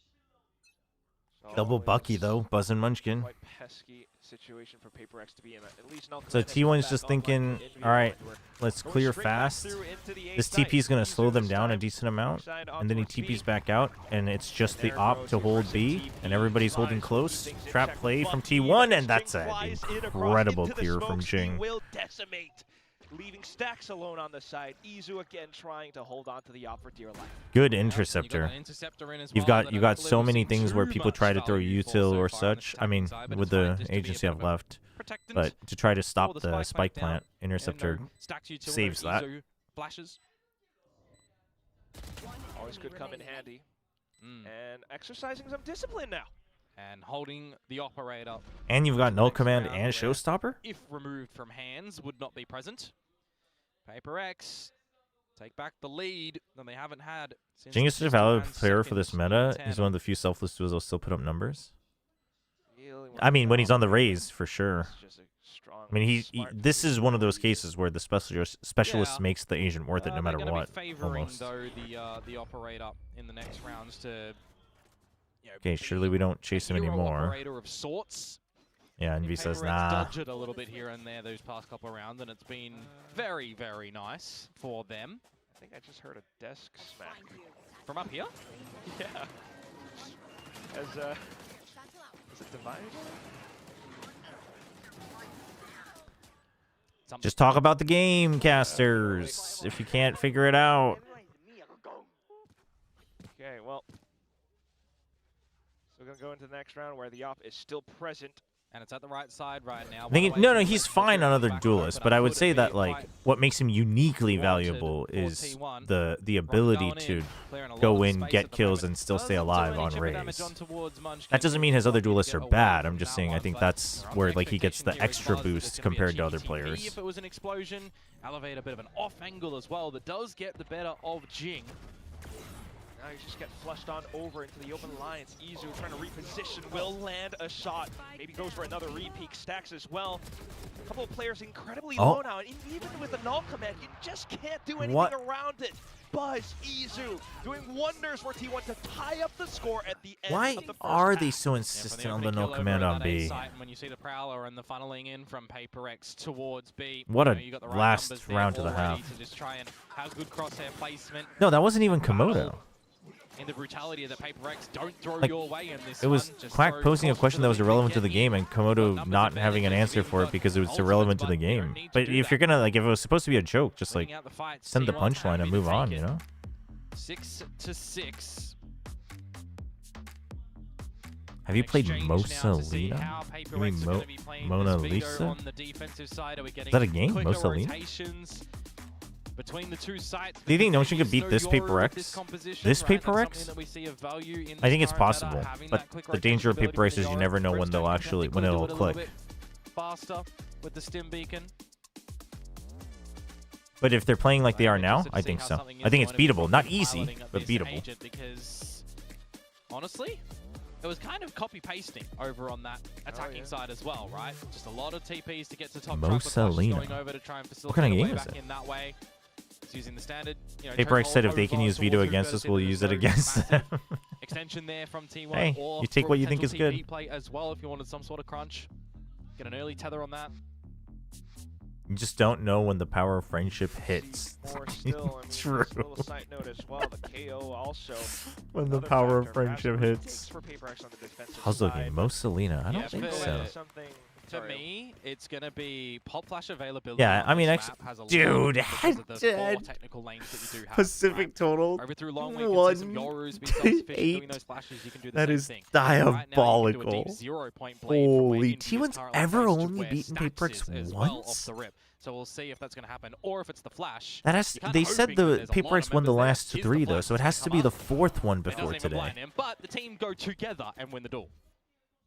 Double Bucky, though. Buzz and Munchkin. Quite pesky situation for PRX to be in. At least So T1's just thinking, all right, let's clear fast. This TP is going to slow them down a decent amount, and then he TPs back out, and it's just the op to hold B, and everybody's holding close. Trap play from T1, and that's an incredible clear from Jing. Will decimate, leaving Stacks alone on the side. Izu again trying to hold on to the op for dear life. Good interceptor. You've got so many things where people try to throw util or such. I mean, with the agency I've left, but to try to stop the spike plant, interceptor saves that. Flashes. Always could come in handy. And exercising some discipline now. And holding the operator. And you've got Null Command and Showstopper? If removed from hands, would not be present. PRX take back the lead that they haven't had since. Jing is such a valid player for this meta. He's one of the few selfless duos that'll still put up numbers. I mean, when he's on the raise, for sure. I mean, this is one of those cases where the specialist makes the agent worth it no matter what. Favoring though the operator in the next rounds to. Okay, surely we don't chase him anymore. Operator of sorts. Yeah, Envy says nah. Dodged it a little bit here and there those past couple of rounds, and it's been very, very nice for them. I think I just heard a desk smack from up here. Yeah. Is it divided? Just talk about the game, casters, if you can't figure it out. Okay, well. So we're going to go into the next round where the op is still present. And it's at the right side right now. No, he's fine on other duelists, but I would say that like what makes him uniquely valuable is the ability to go in, get kills, and still stay alive on raise. That doesn't mean his other duelists are bad. I'm just saying I think that's where like he gets the extra boost compared to other players. If it was an explosion, elevate a bit of an off angle as well that does get the better of Jing. Now you just get flushed on over into the open lines. Izu trying to reposition, will land a shot. Maybe goes for another re-peek. Stacks as well. A couple of players incredibly low now, and even with the null command, you just can't do anything around it. Buzz, Izu doing wonders for T1 to tie up the score at the end Why of the first are half. they so insistent on the null command on B? When you see the Prowler and the funneling in from PRX towards B, What a you got the right last round to the half. To just try and have good crosshair placement. No, that wasn't even Komodo. In the brutality of the PRX, don't throw like, your way in this it was Quack posing a question that was irrelevant to the game, and Komodo not having an answer for it because it was irrelevant to the game. But if you're gonna like, if it was supposed to be a joke, just like send the punchline and move on, you know? 6-6. Have you played Mosa Lena? You mean Mona Lisa? Is that a game, Mosa Lena? Between the two sites, do you think Notion could beat this PRX? This PRX? I think it's possible, but the danger of PRX is you never know when they'll actually, when it'll click. Faster with the stim beacon. But if they're playing like they are now, I think so. I think it's beatable. Not easy, but beatable. Because honestly, it was kind of copy-pasting over on that attacking side as well, right? Just a lot of TPs to get to top truck. Going over to try and facilitate what kind of game way is back it? in that way. It's using the standard, you know, PRX said if they can use veto against us, we'll use it against them. Extension there from T1. Hey, or you take what you think is potential good. TP play as well if you wanted some sort of crunch. Get an early tether on that. You just don't know when the power of friendship hits. Still, True. A little side note as well, the KO also. When the power of friendship hits. For PRX on the defensive I was looking, side. Mo Selena. I don't Yeah, think for- so. To me, it's going to be pop flash availability. Yeah, on I mean, this map has a lot dude, because of the 4 technical lanes that you do have. Pacific total Over through long way, you can see some Yorus be self-sufficient doing those flashes. You can do the That same is thing. diabolical. Right now, you can do a deep 0-point blade from where Holy, Invi is T1's currently ever placed to only where beaten Stax PRX is as well off once? the rip. So we'll see if that's going to happen, or if it's the flash. That has. You're They kinda said hoping the that there's a lot PRX of won the members there. last Is the 3 though, flash so it gonna has to come be the up? 4th one It before doesn't even today. blind him, but the team go together and win the duel.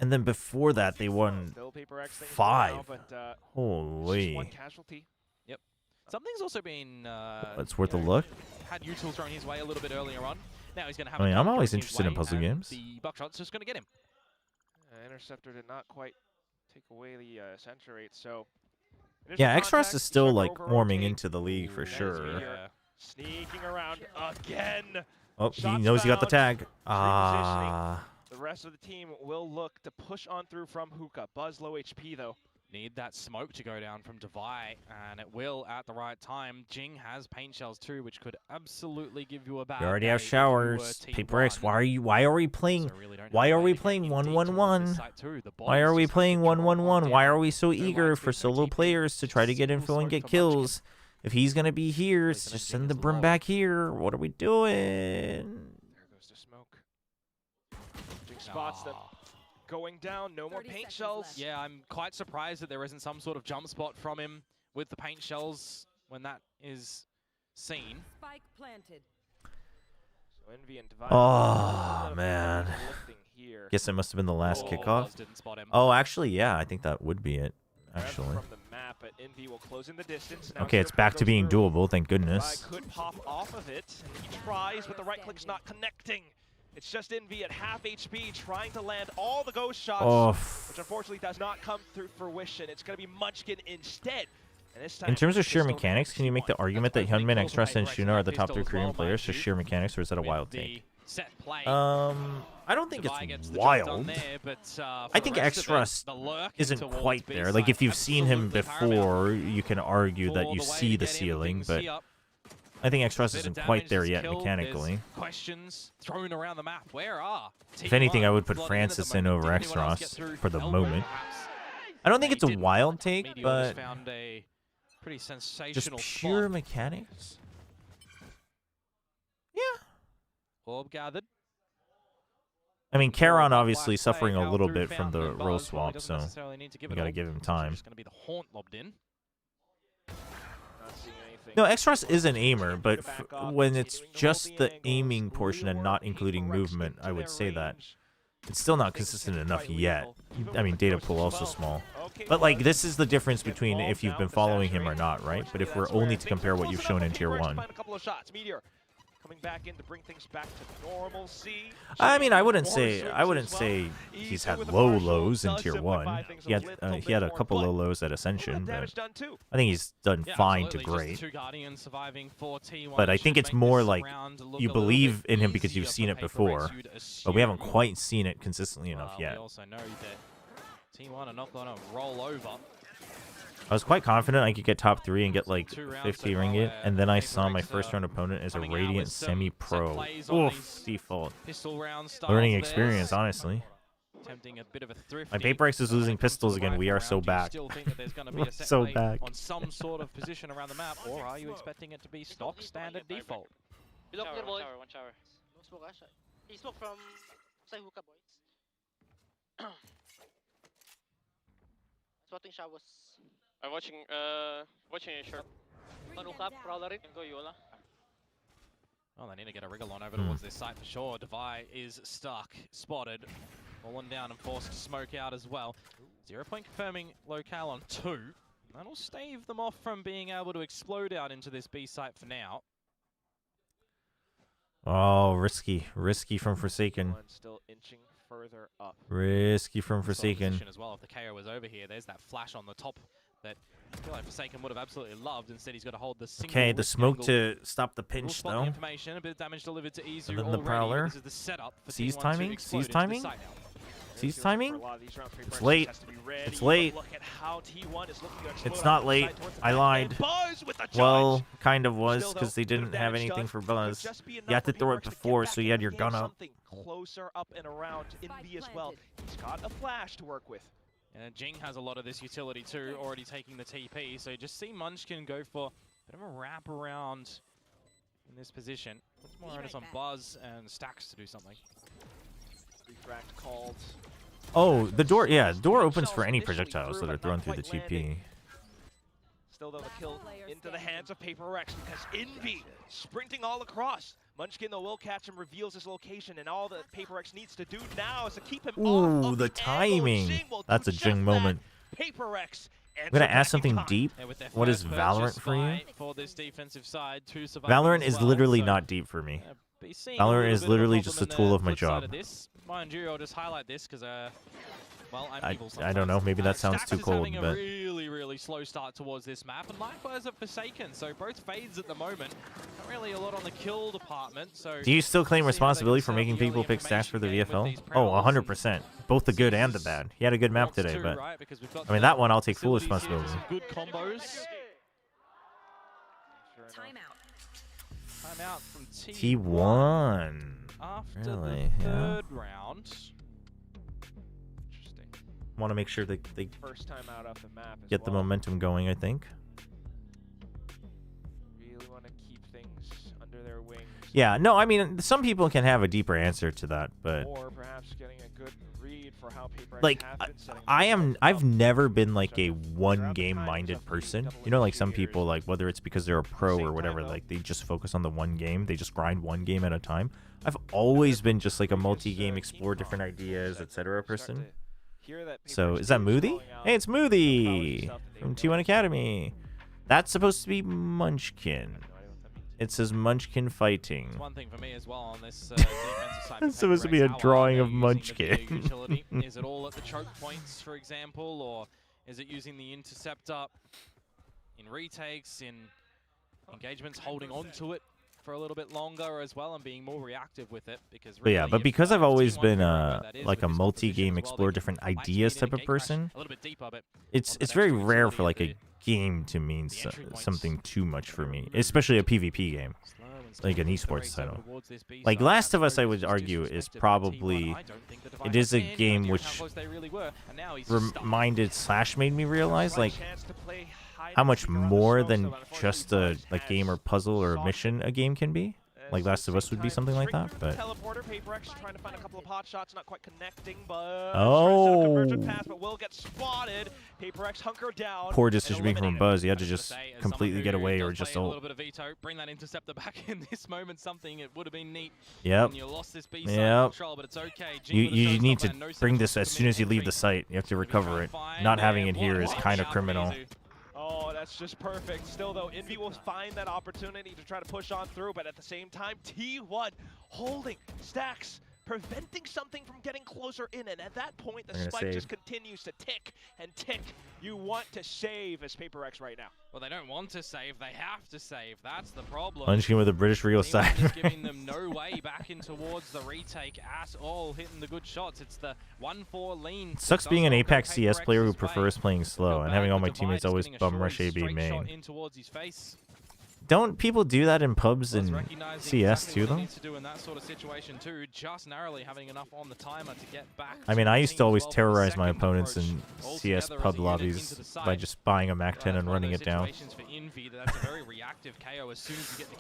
And then before that, they won Still PRX things 5. now, but, just Holy. one casualty. Yep. Something's also been. It's worth a look. Had util thrown his way a little bit earlier on. Now he's going to have. I mean, a I'm gun always thrown his interested in way, puzzle and games. The buckshot's just going to get him. Interceptor did not quite take away the center rate, so. Yeah, Xross is still like warming into the league for sure. Sneaking around again. Oh, he knows he got the tag. Ah. The rest of the team will look to push on through from Hookah. Buzz low HP though. Need that smoke to go down from Devi, and it will at the right time. Jing has paint shells too, which could absolutely give you a bad. We already have showers. PRX, why are we playing 1-1-1? Why are we playing 1-1-1? Why are we so eager for solo players to try to get info and get kills? If he's gonna be here, just send the Brim back here. What are we doing? There goes the smoke. Jing spots them. Going down, no more paint shells. Yeah, I'm quite surprised that there isn't some sort of jump spot from him with the paint shells when that is seen. Spike planted. So Envy and Divide. Oh man. Guess it must have been the last kickoff. Oh, actually, yeah, I think that would be it. Actually. From the map, but Envy will close in the distance. Now Okay, it's back to being doable. Thank goodness. Could pop off of it, and he tries, but the right click's not connecting. It's just Envy at half HP trying to land all the ghost shots, which unfortunately does not come through fruition. It's going to be Munchkin instead. And this time In terms of sheer mechanics, can you make the argument that Hyunmin, Xtrust, and Shuna are the top 3 Korean players for sheer mechanics, or is that a wild take? I don't think it's wild. I think Xtrust isn't quite there. Like, if you've seen him before, you can argue that you see the ceiling, but I think Xtrust isn't quite there yet mechanically. Questions thrown around the map. Where are? If anything, I would put Francis in over Xtrust for the moment. I don't think it's a wild take, but just pure mechanics. Yeah. Orb gathered. I mean, Charon obviously suffering a little bit from the role swap, so we gotta give him time. It's gonna be the haunt lobbed in. No, Xross is an aimer, but when it's just the aiming portion and not including movement, I would say that. It's still not consistent enough yet. I mean, data pool also small. But, like, this is the difference between if you've been following him or not, right? But if we're only to compare what you've shown in Tier 1. Coming back in to bring things back to normalcy. I mean, I wouldn't say he's had low lows in Tier 1. He had a couple low lows at Ascension, but I think he's done fine to great. But I think it's more like you believe in him because you've seen it before, but we haven't quite seen it consistently enough yet. T1 are not gonna roll over. I was quite confident I could get top 3 and get like 50 ringgit, and then I saw my first round opponent as a Radiant semi-pro. Oof, default. Learning experience, honestly. My PRX is losing pistols again. We are so back. We're so back. On some sort of position around the map, or are you expecting it to be stock standard default? One shower. No smoke, he smoke from side hookah, boys. Spotting showers. I'm watching your short. One hookah, prowler it. Can go Yola. Oh, they need to get a wriggle on over towards this site for sure. Devi is stuck, spotted, fallen down and forced to smoke out as well. 0 point confirming locale on 2. That'll stave them off from being able to explode out into this B site for now. Oh, risky from Forsaken. Still inching further up. Risky from Forsaken. As well, if the KO was over here, there's that flash on the top that I feel like Forsaken would have absolutely loved. Instead, he's got to hold the single. Okay, the smoke to stop the pinch though. Information, a bit of damage delivered to Izu And then the already. Prowler. This is the setup for Sees T1 to timing. explode Sees into the timing. site now. Sees timing. It's late. It's Look late. at how T1 is looking to explode It's out not the late. side towards the I back lied. end. Buzz with the Well, charge. kind of was Still, because they though, bit of didn't have damage anything done. for Could Buzz. just be You enough had to for throw PRX it to get before, back so you had and your hit gun up. something closer up and around Envy as well. He's got a flash to work with. And Jing has a lot of this utility too, already taking the TP. So you just see Munchkin go for a bit of a wrap around in this position. Puts more onus on Buzz and Stacks to do something. Refract called. Oh, the door. Yeah, the door opens for any projectiles that are thrown through the TP. Still though, the kill into the hands of PRX because Envy sprinting all across. Munchkin though will catch him, reveals his location, and all that PRX needs to do now is to keep him off Ooh, of the timing. That's a Jing moment. PRX. I'm gonna ask something deep. What is Valorant for you? For this defensive side, Valorant is literally not deep for me. Valorant is literally just a tool of my job. Mind you, I'll just highlight this because, well, I'm evil I don't know. Maybe that sounds Stacks too is cold, having but a really slow start towards this map, and likewise at Forsaken. So both fades at the moment. Not really a lot on the kill department. So do you still claim responsibility for making people pick Stacks for the VFL? Oh, 100%. Both the good and the bad. He had a good map today, but I mean that one I'll take full responsibility. Good combos. Timeout from T1. After Really? the Yeah. third round. Interesting. Want to make sure they First time out off the map as get the well. momentum going, I think. Really want to keep things under their wings. Yeah, no, I mean, some people can have a deeper answer to that, but Or perhaps getting a good read for how PRX like have been setting I've never been like a one game minded person. You know, like some people, like whether it's because they're a pro or whatever, like they just focus on the one game, they just grind one game at a time. I've always been just like a multi-game, explore different ideas, etc. person. So is that Moody? Hey, it's Moody from T1 Academy. That's supposed to be Munchkin. It says Munchkin fighting. One thing for me as well on this defensive side. It's supposed to be a drawing of Munchkin. Is it all at the choke points, for example, or is it using the interceptor in retakes, in engagements, holding on to it for a little bit longer as well and being more reactive with it? Because But yeah, but because I've always been like a multi-game, explore different ideas type of person, it's very rare for like a game to mean something too much for me, especially a PvP game, like an esports title. Like Last of Us, I would argue, is probably, it is a game which reminded / made me realize like how much more than just a like game or puzzle or mission a game can be. Like Last of Us would be something like that, but teleporter, PRX trying to find a couple of hot shots, not quite connecting, but pass, but will get spotted. PRX hunker down. Poor decision making from Buzz. He had to just completely get away or just a little bit of veto, bring that interceptor back in this moment. Something it would have been neat. Yep. You lost this B side control, but it's okay. You need to bring this as soon as you leave the site. You have to recover it. Not having it here is kind of criminal. Oh, that's just perfect. Still, though, Envy will find that opportunity to try to push on through, but at the same time, T1 holding Stacks, preventing something from getting closer in, and at that point, the spike just continues to tick and tick. You want to save as PRX right now. Well, they don't want to save, they have to save. That's the problem. Munchkin with a British real side. Just giving them no way back in towards the retake at all, hitting the good shots. It's the 1-4 lean. It sucks being an Apex CS player who prefers playing slow and having all my teammates always bum rush AB main. Don't people do that in pubs and CS too, though? I mean, I used to always terrorize my opponents in CS pub lobbies by just buying a MAC-10 and running it down.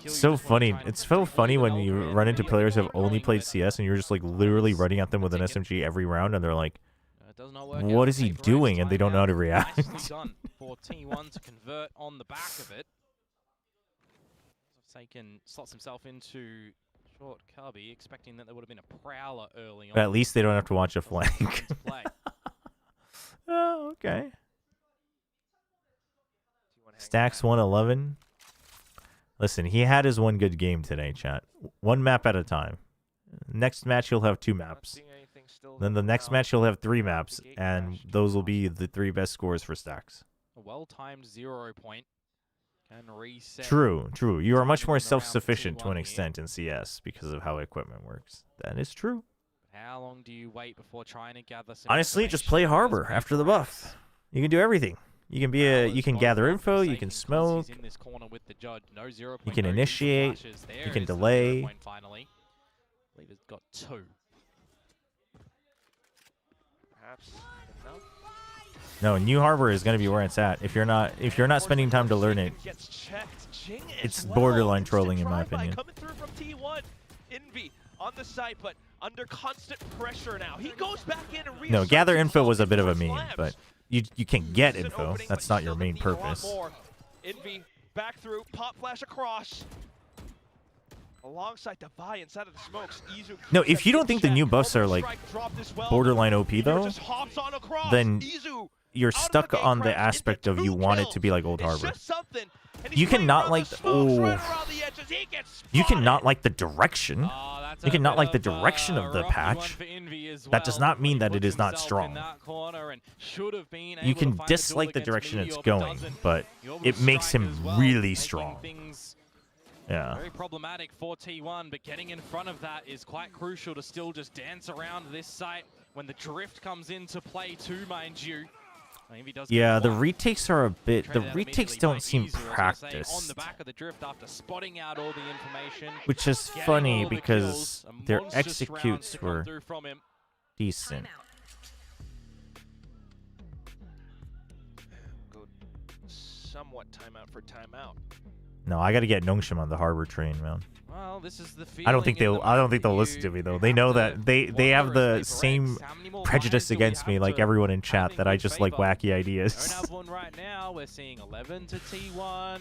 So funny. It's so funny when you run into players who have only played CS and you're just like literally running at them with an SMG every round and they're like, what is he doing? And they don't know how to react. For T1 to convert on the back of it. Forsaken slots himself into short cubby, expecting that there would have been a prowler early on. But at least they don't have to watch a flank. Oh, okay. Stacks 111. Listen, he had his one good game today, chat. One map at a time. Next match, he'll have 2 maps. Then the next match, he'll have 3 maps, and those will be the 3 best scores for Stacks. A well-timed 0 point. Can reset. True, true. You are much more self-sufficient to an extent in CS because of how equipment works. That is true. How long do you wait before trying to gather some Honestly, just play Harbor after the buff. You can do everything. You can be you can gather info, you can smoke, you can initiate, you can delay. I believe it's got 2. Perhaps enough. No, New Harbor is going to be where it's at. If you're not spending time to learn it, it's borderline trolling in my opinion. Coming through from T1, Envy on the site, but under constant pressure now. He goes back in and no, gather info was a bit of a meme, but you can get info. That's not your main purpose. Envy back through, pop flash across. Alongside Devi inside of the smokes. No, if you don't think the new buffs are like borderline OP though, then you're stuck on the aspect of you want it to be like Old Harbor. You cannot like you cannot like the direction. You cannot like the direction of the patch. That does not mean that it is not strong. You can dislike the direction it's going, but it makes him really strong. Yeah. Very problematic for T1, but getting in front of that is quite crucial to still just dance around this site when the drift comes into play too, mind you. Yeah, the retakes are a bit. The retakes don't seem practiced. On the back of the drift after spotting out all the information, which is funny because their executes were decent. Good. Somewhat timeout for timeout. No, I got to get Nongshim on the Harbor train, man. Well, this is the I don't think they'll listen to me though. They know that they have the same prejudice against me like everyone in chat that I just like wacky ideas. Right now we're seeing 11 to T1.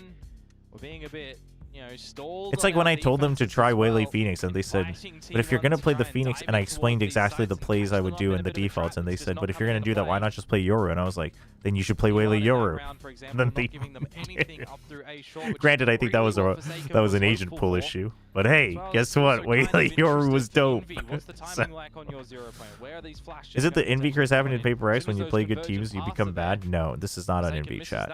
We're being a bit, you know, stalled. It's like when I told them to try Waylay Phoenix and they said, but if you're going to play the Phoenix, and I explained exactly the plays I would do in the defaults, and they said, but if you're going to do that, why not just play Yoru? And I was like, then you should play Waylay Yoru. And then they granted, I think that was an agent pull issue. But hey, guess what? Waylay Yoru was dope. So, is it the envy curse happening in Paper X when you play good teams you become bad? No, this is not on envy chat.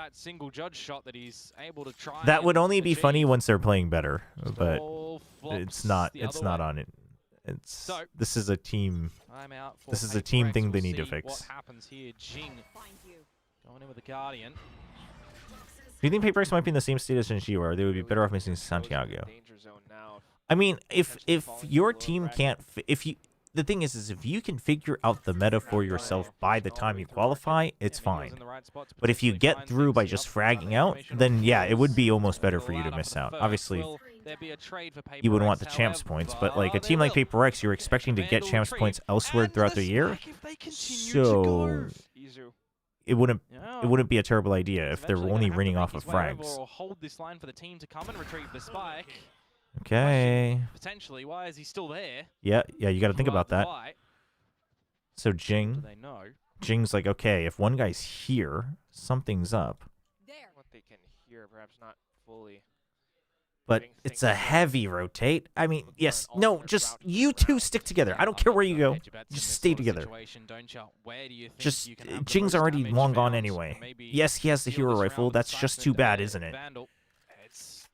That would only be funny once they're playing better, but it's not on it. This is a team. This is a team thing they need to fix. What happens here? Jing going in with the Guardian. Do you think Paper X might be in the same state as Shinji, or they would be better off missing Santiago? I mean, if your team can't, the thing is if you can figure out the meta for yourself by the time you qualify, it's fine. But if you get through by just fragging out, then yeah, it would be almost better for you to miss out. Obviously, you would want the champs points, but like a team like Paper X, you're expecting to get champs points elsewhere throughout the year, so it wouldn't be a terrible idea if they're only ringing off of frags. Okay. Potentially, why is he still there? Yeah, you got to think about that. So Jing's like, okay, if one guy's here, something's up. What they can hear, perhaps not fully. But it's a heavy rotate. I mean, yes, no, just you two stick together. I don't care where you go. Just stay together. Just, Jing's already long gone anyway. Yes, he has the hero rifle. That's just too bad, isn't it? It's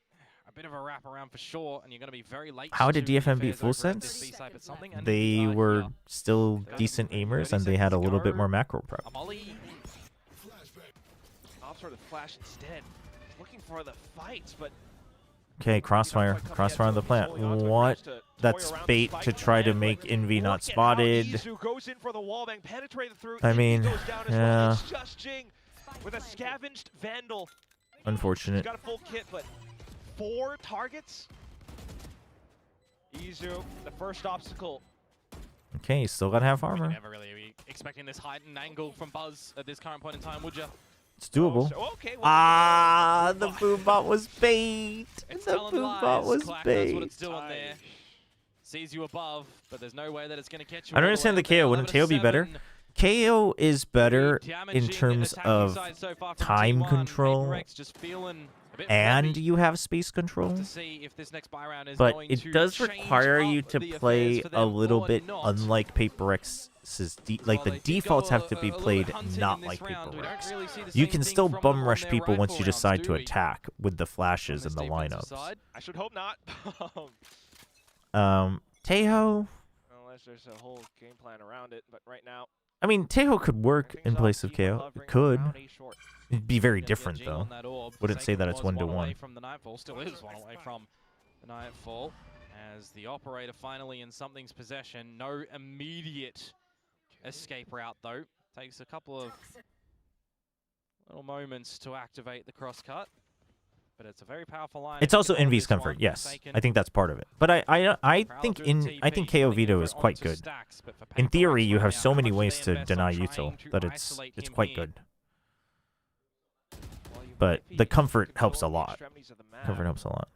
a bit of a wrap around for sure, and you're going to be very late. How did DFM beat Full Sense? They were still decent aimers, and they had a little bit more macro prep. Sort of flash instead. Looking for the fights, but okay, crossfire on the plant. What? That's bait to try to make Envy not spotted. I mean, yeah. With a scavenged Vandal. Unfortunate. Got a full kit, but 4 targets. Izu, the first obstacle. Okay, still got half armor. Never really expecting this heightened angle from Buzz at this current point in time, would you? It's doable. The boom bot was bait. The boom bot was bait. What it's doing there. Sees you above, but there's no way that it's going to catch you. I don't understand the KO. Wouldn't KO be better? KO is better in terms of time control, and you have space control, but it does require you to play a little bit unlike PRX's. Like, the defaults have to be played not like PRX. You can still bum rush people once you decide to attack with the flashes and the lineups. I should hope not. Tejo. Unless there's a whole game plan around it, but right now. I mean, Tejo could work in place of KO. It could. It'd be very different, though. Wouldn't say that it's 1-to-1. From the Nightfall, still is one away from the Nightfall, as the operator finally in something's possession. No immediate escape route, though. Takes a couple of little moments to activate the crosscut. But it's a very powerful line. It's also Envy's comfort, yes. I think that's part of it. But I think KO veto is quite good. In theory, you have so many ways to deny util that it's quite good. But the comfort helps a lot. Comfort helps a lot.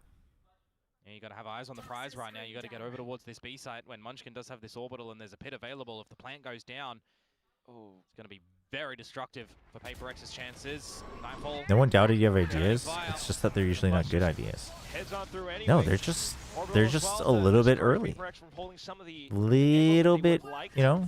Yeah, you got to have eyes on the prize right now. You got to get over towards this B site when Munchkin does have this orbital and there's a pit available. If the plant goes down, it's going to be very destructive for PRX's chances. Nightfall. No one doubted you have ideas. It's just that they're usually not good ideas. No, they're just a little bit early. Little bit, you know.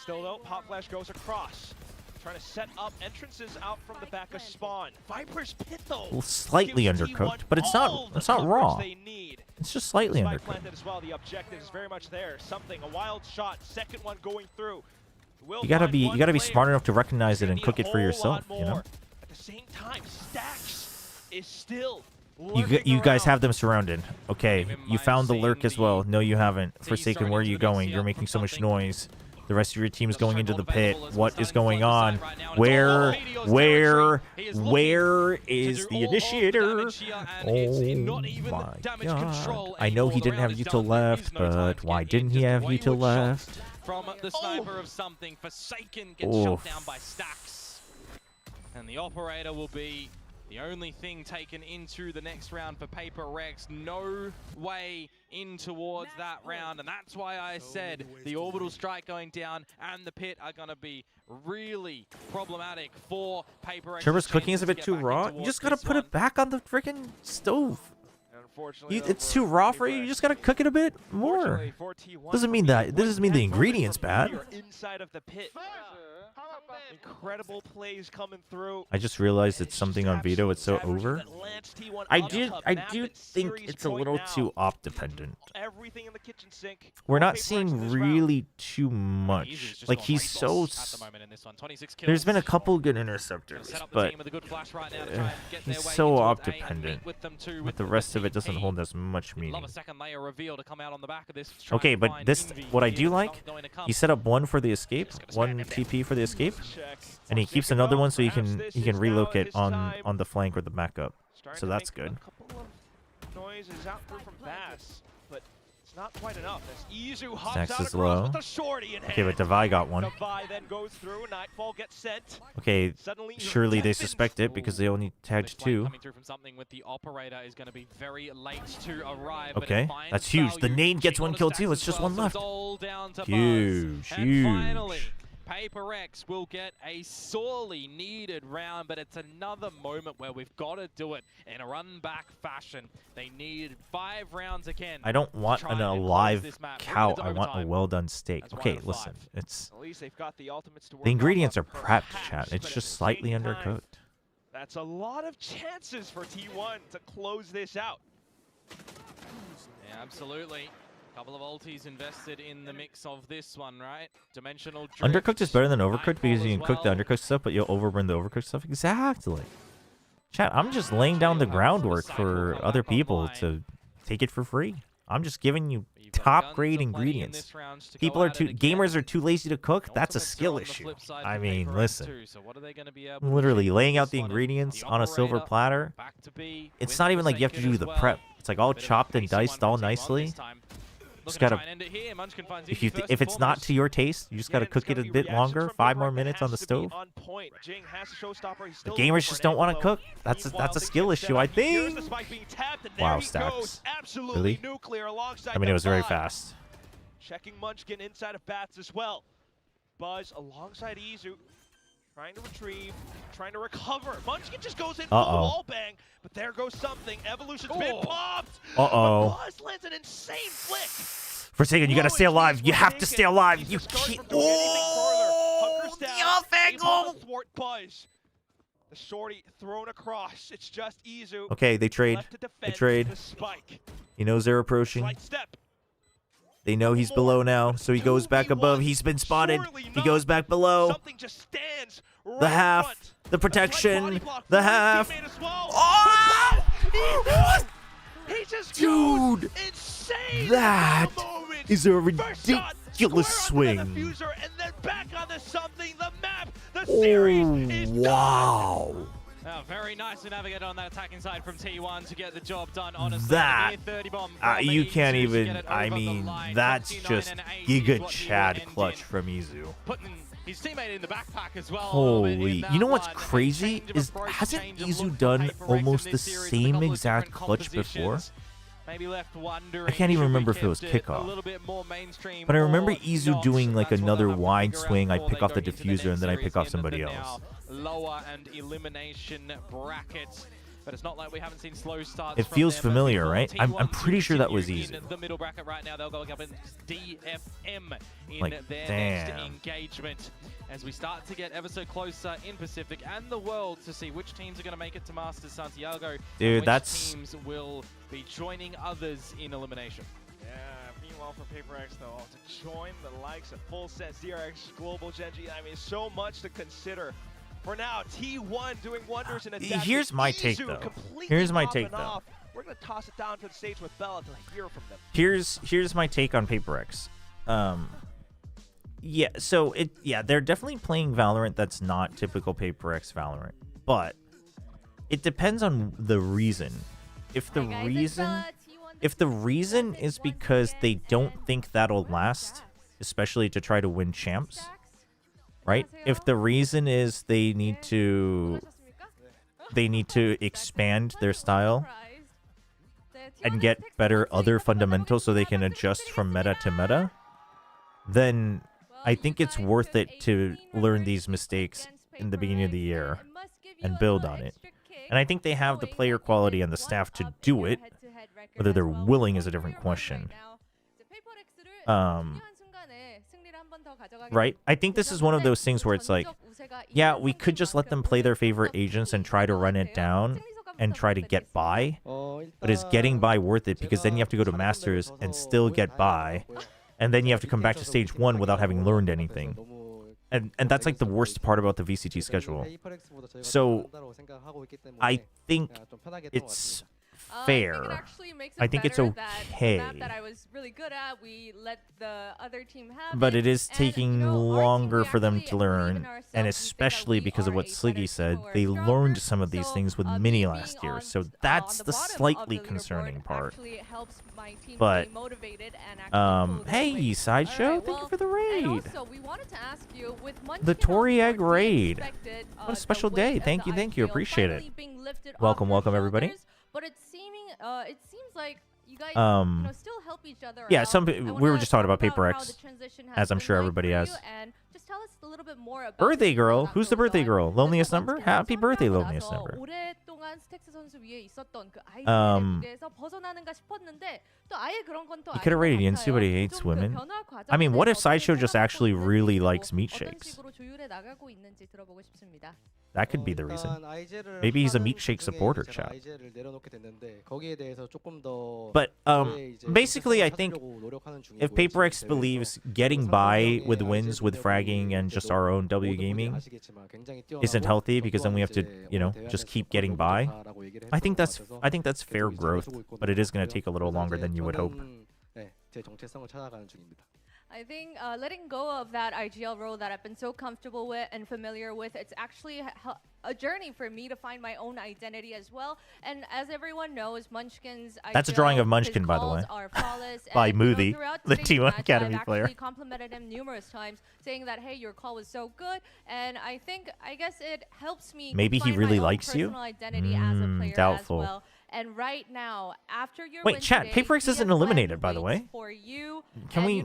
Still though, Pop Flash goes across. Trying to set up entrances out from the back of spawn. Viper's pit though. Well, slightly undercooked, but it's not raw. It's just slightly undercooked. As well. The objective is very much there. Something, a wild shot. Second one going through. You gotta be smart enough to recognize it and cook it for yourself, you know. At the same time, Stacks is still. You guys have them surrounded. Okay, you found the lurk as well. No, you haven't. Forsaken, where are you going? You're making so much noise. The rest of your team is going into the pit. What is going on? Where is the initiator? Oh my god. I know he didn't have util left, but why didn't he have util left? From the sniper of something, Forsaken gets shot down by Stacks. And the operator will be the only thing taken into the next round for PRX. No way in towards that round, and that's why I said the orbital strike going down and the pit are going to be really problematic for PRX. Chobra's cooking is a bit too raw. You just gotta put it back on the freaking stove. It's too raw for you. You just gotta cook it a bit more. Doesn't mean that. This doesn't mean the ingredient's bad. Inside of the pit. Incredible plays coming through. I just realized it's something on veto. It's so over. I do think it's a little too op dependent. Everything in the kitchen sink. We're not seeing really too much. Like, he's so. There's been a couple good interceptors, but he's so op dependent. But the rest of it doesn't hold as much meaning. Okay, but this, what I do like, he set up one for the escape, one TP for the escape, and he keeps another one so he can relocate on the flank or the backup. So that's good. Noise is out through from Bass, but it's not quite enough. Stacks is low. Okay, but Devi got one. Then goes through. Nightfall gets sent. Okay, surely they suspect it because they only tagged two. Okay, that's huge. The nade gets one kill too. It's just one left. Huge, huge. PRX will get a sorely needed round, but it's another moment where we've got to do it in a run-back fashion. They need 5 rounds again. I don't want an alive cow. I want a well-done steak. Okay, listen. It's the ingredients are prepped, chat. It's just slightly undercooked. That's a lot of chances for T1 to close this out. Yeah, absolutely. Couple of ultis invested in the mix of this one, right? Dimensional drift. Undercooked is better than overcooked because you can cook the undercooked stuff, but you'll overburn the overcooked stuff. Exactly. Chat, I'm just laying down the groundwork for other people to take it for free. I'm just giving you top-grade ingredients. Gamers are too lazy to cook. That's a skill issue. I mean, listen. Literally laying out the ingredients on a silver platter. It's not even like you have to do the prep. It's like all chopped and diced all nicely. Just gotta, if it's not to your taste, you just gotta cook it a bit longer, 5 more minutes on the stove. The gamers just don't want to cook. That's a skill issue, I think. Wow, Stacks. Really? I mean, it was very fast. Checking Munchkin inside of Bats as well. Buzz alongside Izu, trying to retrieve, trying to recover. Munchkin just goes in Uh-oh. full wall bang, but there goes something. Evolution's been popped. Uh-oh. But Buzz lands an insane flick. Forsaken, you gotta stay alive. You have to stay alive. You can't. Oh, the off angle. Thwart Buzz. The shorty thrown across. It's just Izu. Okay, they trade. They trade. The spike. He knows they're approaching. Slight step. They know he's below now, so he goes back above. He's been spotted. He goes back below. Something just stands right The half, front. the protection, the half. Oh! He just Dude, goes insane that at the moment. is a First shot, ridiculous square on the swing. diffuser, and then back on the something. The map, the series is Wow. Oh, very nicely navigated on that attacking side from T1 to get the job done. Honestly, That, 30 bomb you can't to even, get it I over the mean, line. that's 59 just and 8 is Giga what the Chad ended. clutch from Izu. Putting his teammate in the backpack as well. Holy, in you know what's that one. crazy Change of is, approach, hasn't change of Izu look for done PRX in almost the this series with a same couple of exact different clutch before? compositions. Maybe left wondering, I can't even should we remember if it was kept a kickoff. little bit more mainstream But I remember or Izu not? doing like That's what they'll another have to wide figure out swing. I before pick they off the go into diffuser and then I next pick off series somebody in the else. now lower and elimination brackets. But it's not like we haven't seen slow starts. It from feels them familiar, before. right? T1 I'm pretty sure that was continue Izu. in the middle bracket right now. They'll go up in DFM in Like, their damn. next engagement. As we start to get ever so closer in Pacific and the world to see which teams are going to make it to Masters Santiago. Dude, and which that's- teams will be joining others in elimination. Yeah, meanwhile for PRX though, to join the likes of Full Sense, DRX, Global Genji, I mean, so much to consider. For now, T1 doing wonders in attack. Here's my take, Izu though. completely Here's my popping take, though. off. We're going to toss it down to the stage with Bella to hear from them. Here's my take on PRX. Yeah, so they're definitely playing Valorant that's not typical PRX Valorant, but it depends on the reason. If the reason is because they don't think that'll last, especially to try to win champs, right? If the reason is they need to expand their style and get better other fundamentals so they can adjust from meta to meta, then I think it's worth it to learn these mistakes in the beginning of the year and build on it. And I think they have the player quality and the staff to do it. Whether they're willing is a different question. Right? I think this is one of those things where it's like, yeah, we could just let them play their favorite agents and try to run it down and try to get by. But is getting by worth it? Because then you have to go to Masters and still get by. And then you have to come back to stage 1 without having learned anything. And that's like the worst part about the VCT schedule. So I think it's fair. I think it's okay. But it is taking longer for them to learn, and especially because of what Sliggy said, they learned some of these things with Mini last year, so that's the slightly concerning part. But, hey, Sideshow, thank you for the raid. The Tory Egg raid. What a special day. Thank you, appreciate it. Welcome, everybody. But it seems like you guys still help each other yeah, out. we were just talking about PRX, as I'm sure everybody has. And just tell us a little bit more about Birthday girl? Who's the birthday girl? Loneliest number? Happy birthday, loneliest number. He could have rated Yinsu, but he hates women. I mean, what if Sideshow just actually really likes meat shakes? That could be the reason. Maybe he's a meat shake supporter, chat. But basically, I think if PRX believes getting by with wins with fragging and just our own W gaming isn't healthy, because then we have to, just keep getting by, I think that's fair growth, but it is going to take a little longer than you would hope. I think letting go of that IGL role that I've been so comfortable with and familiar with, it's actually a journey for me to find my own identity as well. And as everyone knows, Munchkin's That's a drawing of Munchkin, by the way, by Moody, the T1 Academy player. I've actually complimented him numerous times, saying that, hey, your call was so good. And I guess it helps me. Maybe he really likes you. Identity as a player Doubtful. As well. And right now, after your Wait, chat. PRX isn't eliminated, by the way. For you, Can we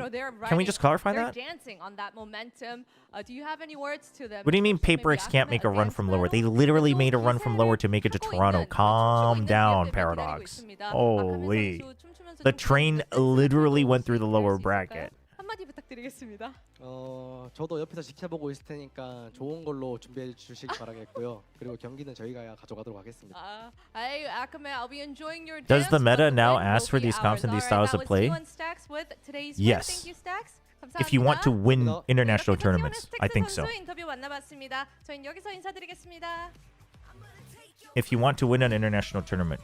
just clarify that? They're dancing on that momentum. Do you have any words to them? What do you mean PRX can't make a run from lower? They literally made a run from lower to make it to Toronto. Calm down, Paradox. Holy. The train literally went through the lower bracket. 한마디 부탁드리겠습니다. 저도 옆에서 지켜보고 있을 테니까 좋은 걸로 준비해 주시기 바라겠고요. 그리고 경기는 저희가 가져가도록 하겠습니다. Hey, Akame, I'll be enjoying your Does the dance, meta but now the win ask for will be these comps and ours. these styles That of play? was T1 Stacks with today's win. Yes. Thank you, Stacks. If you want to win 감사합니다. international 이렇게 tournaments, T1 I think so. 선수 인터뷰 만나봤습니다. 저희는 여기서 인사드리겠습니다. If you want to win an international tournament.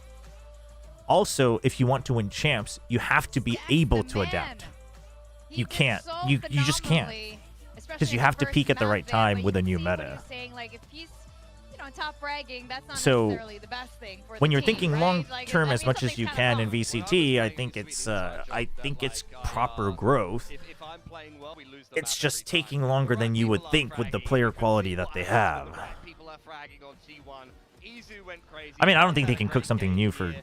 Also, if you want to win champs, you have to be able to adapt. You can't. You just can't. Because you have to peak at the right time with a new meta. Top bragging, that's not So, necessarily the best thing for when the you're team, thinking right? long Like, term that as means much as something you kinda can in wrong. VCT, I think it's proper growth. It's just taking longer than you would think with the player quality that they have. I mean, I don't think they can cook something new for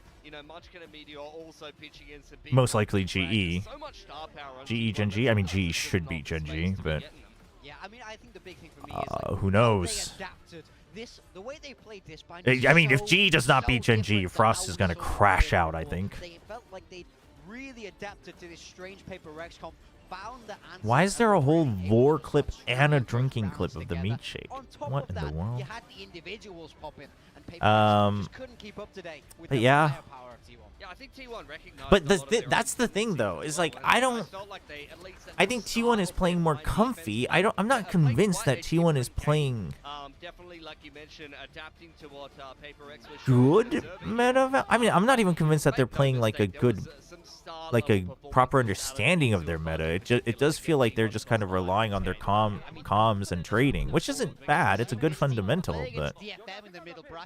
most likely GE. GE Gen G? I mean, GE should be Gen G, but who knows? I mean, if GE does not beat Gen G, Frost is going to crash out, I think. They felt like they really adapted to this strange PRX comp. Why is there a whole vor clip and a drinking clip of the meat shake? What in the world? But yeah. I think T1 recognized But that's the thing, though, is like I think T1 is playing more comfy. I'm not convinced that T1 is playing definitely, like you mentioned, adapting to what PRX was good meta. I mean, I'm not even convinced that they're playing like a good, like a proper understanding of their meta. It does feel like they're just kind of relying on their comms and trading, which isn't bad. It's a good fundamental, but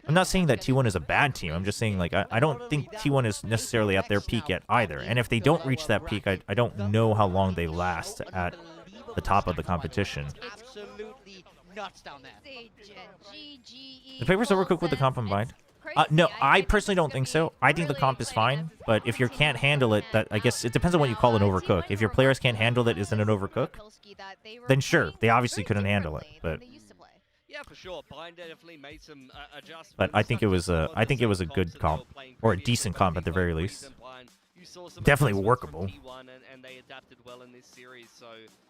I'm not saying that T1 is a bad team. I'm just saying like I don't think T1 is necessarily at their peak yet either. And if they don't reach that peak, I don't know how long they last at the top of the competition. Absolutely nuts down there. The paper's overcooked with the comp combined. No, I personally don't think so. I think the comp is fine, but if you can't handle it, that I guess it depends on what you call an overcook. If your players can't handle it, isn't an overcook? Then sure, they obviously couldn't handle it, but. Yeah, for sure. Bind definitely made some adjustments. But I think it was a good comp, or a decent comp at the very least. Definitely workable. And they adapted well in this series, so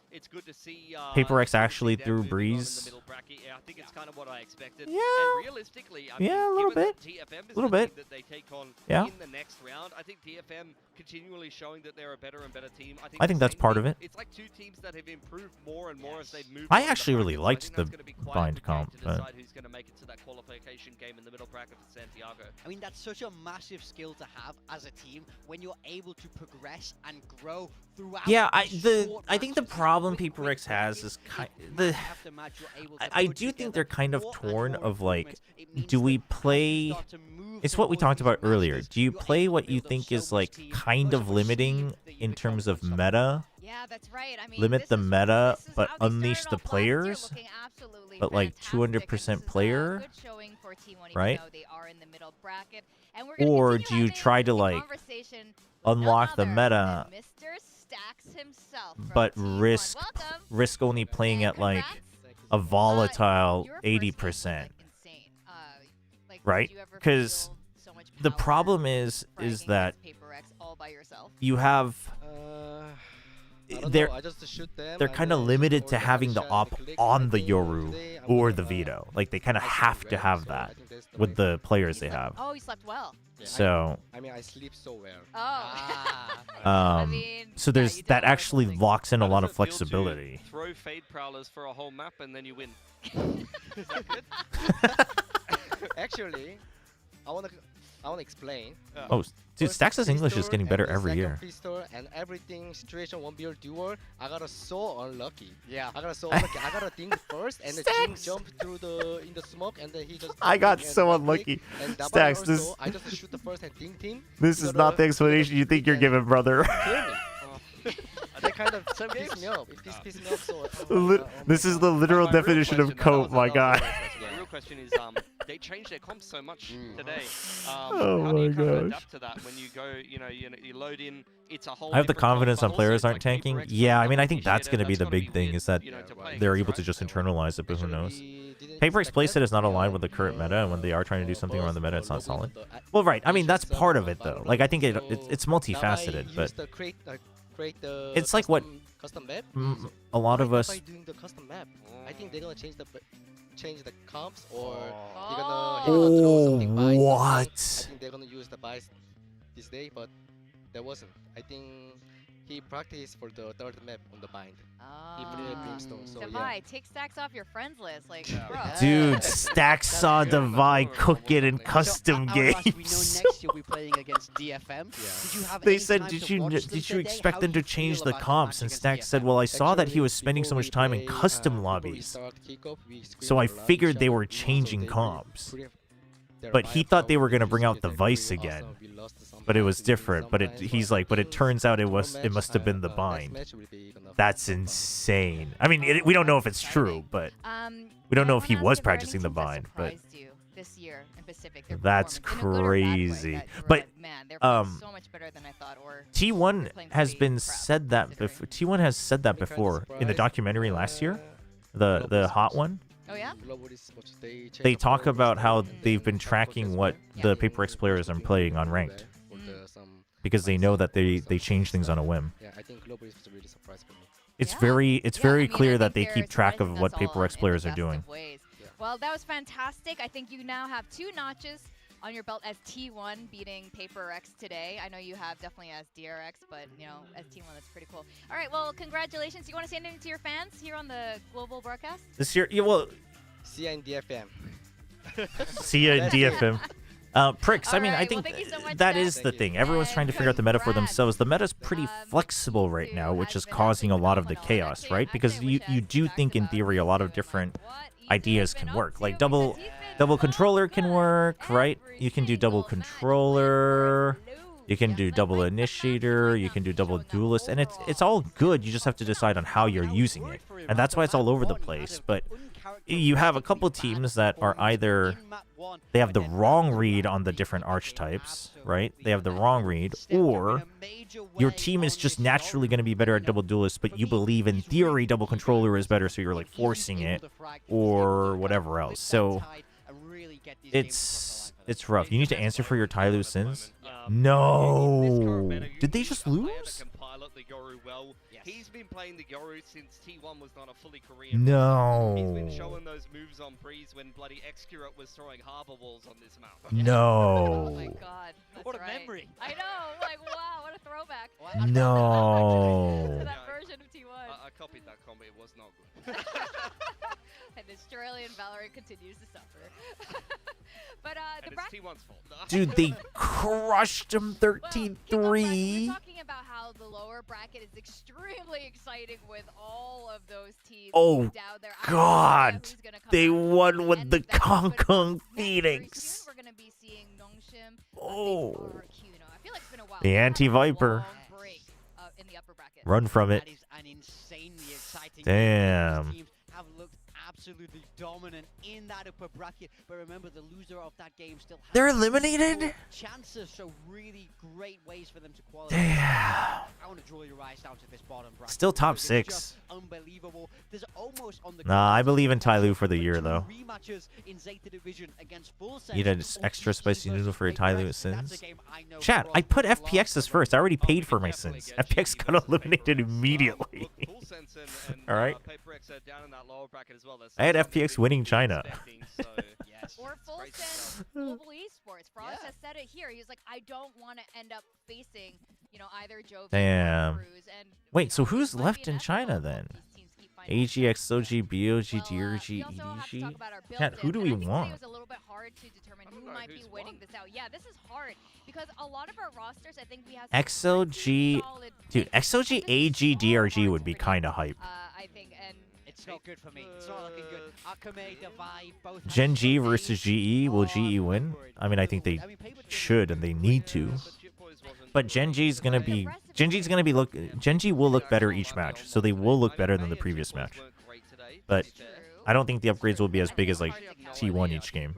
it's good to see. PRX actually threw Breeze. Yeah, I think it's kind of what I expected. Yeah. And realistically, I mean, a little bit. DFM is a little the bit. team that they take on Yeah. in the next round. I think DFM continually showing that they're a better and better team. I think that's part of it. It's like two teams that have improved more and more as they've moved. I actually really liked the bind comp. Decide who's going to make it to that qualification game in the middle bracket for Santiago. I mean, that's such a massive skill to have as a team when you're able to progress and grow throughout. Yeah, I think the problem PRX has is I do think they're kind of torn of like, do we play? It's what we talked about earlier. Do you play what you think is like kind of limiting in terms of meta? Yeah, that's right. I mean, limit the meta, but unleash the players. But like 200% player, right? Or do you try to like unlock the meta, but risk only playing at like a volatile 80%, right? Because the problem is that you have they're kind of limited to having the op on the Yoru or the Veto. Like they kind of have to have that with the players they have. Oh, you slept well. So I mean, I sleep so well. Oh. So there's that actually locks in a lot of flexibility. Throw fade prowlers for a whole map and then you win. Is that good? Actually, I wanna explain. Oh, dude, Stax's English is getting better every year. Pistol and everything situation 1v duel. I got so unlucky. Yeah, I got so unlucky. I got a ding first, and the Jing jumped through in the smoke, and then he just. I got so unlucky. Stax, this. I just shoot the first and dinged him. This is not the explanation you think you're giving, brother. That kind of pissed me off. It pissed me off so. This is the literal definition of cope, my guy. The real question is, they changed their comps so much today. Oh how do you my kind of gosh. adapt to that when you go, you load in, it's a whole I have the different comp, confidence but on also players it's aren't like tanking. PRX Yeah, I mean, I double think that's T-shirt, going to be that's the gotta big thing weird, is that to play they're against, able to right? just internalize it, but who knows? didn't PRX expect playset that, is not aligned but, with the current meta, and when they are trying to do something around the meta, it's not both solid. the- Well, right. I mean, that's Asian part sub of it, though. battle Like, I think so it's now I multifaceted, use but the create the it's like what custom map. a lot of Why us. by doing the custom map, I think they're gonna change the comps, or they're gonna throw something by something. What? I think they're gonna use the buys this day, but there wasn't. I think he practiced for the third map on the bind. He played Brimstone, so Divide, take stacks off your friends list, like, bro. Dude, Stacks saw Divide cook it in custom We know games. next you'll be playing against DFM. Did you have They any said, time did to you watch them today? expect How them do to you change feel the about comps? match And against Stacks said, DFM? well, I saw that he was Actually, spending so before much we time in play, custom before we lobbies. start kickoff, we screamed So I a lot, figured shout they out, were so changing they comps. put their But buys he thought they out, were going to which bring is out the like Vice pretty again. awesome. We lost to some But it was matches, different. But sometimes, he's like, but it turns out it must have been the next bind. match will be gonna That's insane. I mean, we don't know if it's true, but we don't know if he was practicing the bind. But this year in Pacific, that's crazy. But man, they're playing so much better than I thought. Or T1 has been said that before. T1 has said that before in the documentary last year, the hot one. Oh yeah. They talk about how they've been tracking what the PRX players are playing on ranked because they know that they change things on a whim. Yeah, I think Global is really surprised for me. It's very clear that they keep track of what PRX players are doing. Well, that was fantastic. I think you now have 2 notches on your belt as T1 beating PRX today. I know you have definitely as DRX, but as T1, that's pretty cool. All right, well, congratulations. You want to say anything to your fans here on the global broadcast? This year, yeah, well, see ya in DFM. See ya in DFM. Pricks, I mean, I think that is the thing. Everyone's trying to figure out the meta for themselves. The meta's pretty flexible right now, which is causing a lot of the chaos, right? Because you do think, in theory, a lot of different ideas can work. Like double controller can work, right? You can do double controller. You can do double initiator. You can do double duelist, and it's all good. You just have to decide on how you're using it, and that's why it's all over the place. But you have a couple teams that are either they have the wrong read on the different archetypes, right? They have the wrong read, or your team is just naturally going to be better at double duelist, but you believe in theory double controller is better, so you're like forcing it, or whatever else. So it's rough. You need to answer for your Tyloo sins. No, did they just lose? He's been playing the Yoru since T1 was not a fully Korean. No. He's been showing those moves on Breeze when bloody Excurate was throwing harbor walls on this map. No. Oh my god. What a memory. I know. Like, wow, what a throwback. No. To that version of T1. I copied that comment. It was not good. And Australian Valorant continues to suffer. But and it's T1's fault. Dude, they crushed him 13-3. We're talking about how the lower bracket is extremely exciting with all of those teams. Oh, down there. God. They won with the Kong Kong Phoenix. We're going to be seeing Nongshim. Oh. I feel like it's been a while. The anti-Viper. In the upper bracket. Run from it. That is an insanely exciting Damn. game. These teams have looked absolutely dominant in that upper bracket, but remember, the loser of that game still has They're eliminated? chances, so really great ways for them to qualify. Damn. I want to draw your eyes down to this bottom bracket. Still top because it's 6. just unbelievable. There's almost on the Nah, I believe in Tyloo for the year, though. rematches in Zeta Division against Full Eat an extra spicy noodle for your Tyloo sins. Chat, I put FPXs first. I already paid for my sins. FPX got eliminated immediately. Alright. I had FPX winning China. Or Full Send Global Esports. Frost has said it here. He's like, I don't want to end up facing, either Jovi Damn. or Cruz. And Wait, so who's left in China then? AG, XOG, BOG, DRG, EDG? Chat, who do we want? It was a little bit hard to determine who might be winning this out. Yeah, this is hard because a lot of our rosters, I think we have XOG, dude, XOG, AG, DRG would be kind of hype. I think, and it's not good for me. It's not looking good. Akame, Divide, both Gen G versus GE. Will GE win? I mean, I think they should and they need to. But Gen G will look better each match, so they will look better than the previous match. But I don't think the upgrades will be as big as like T1 each game.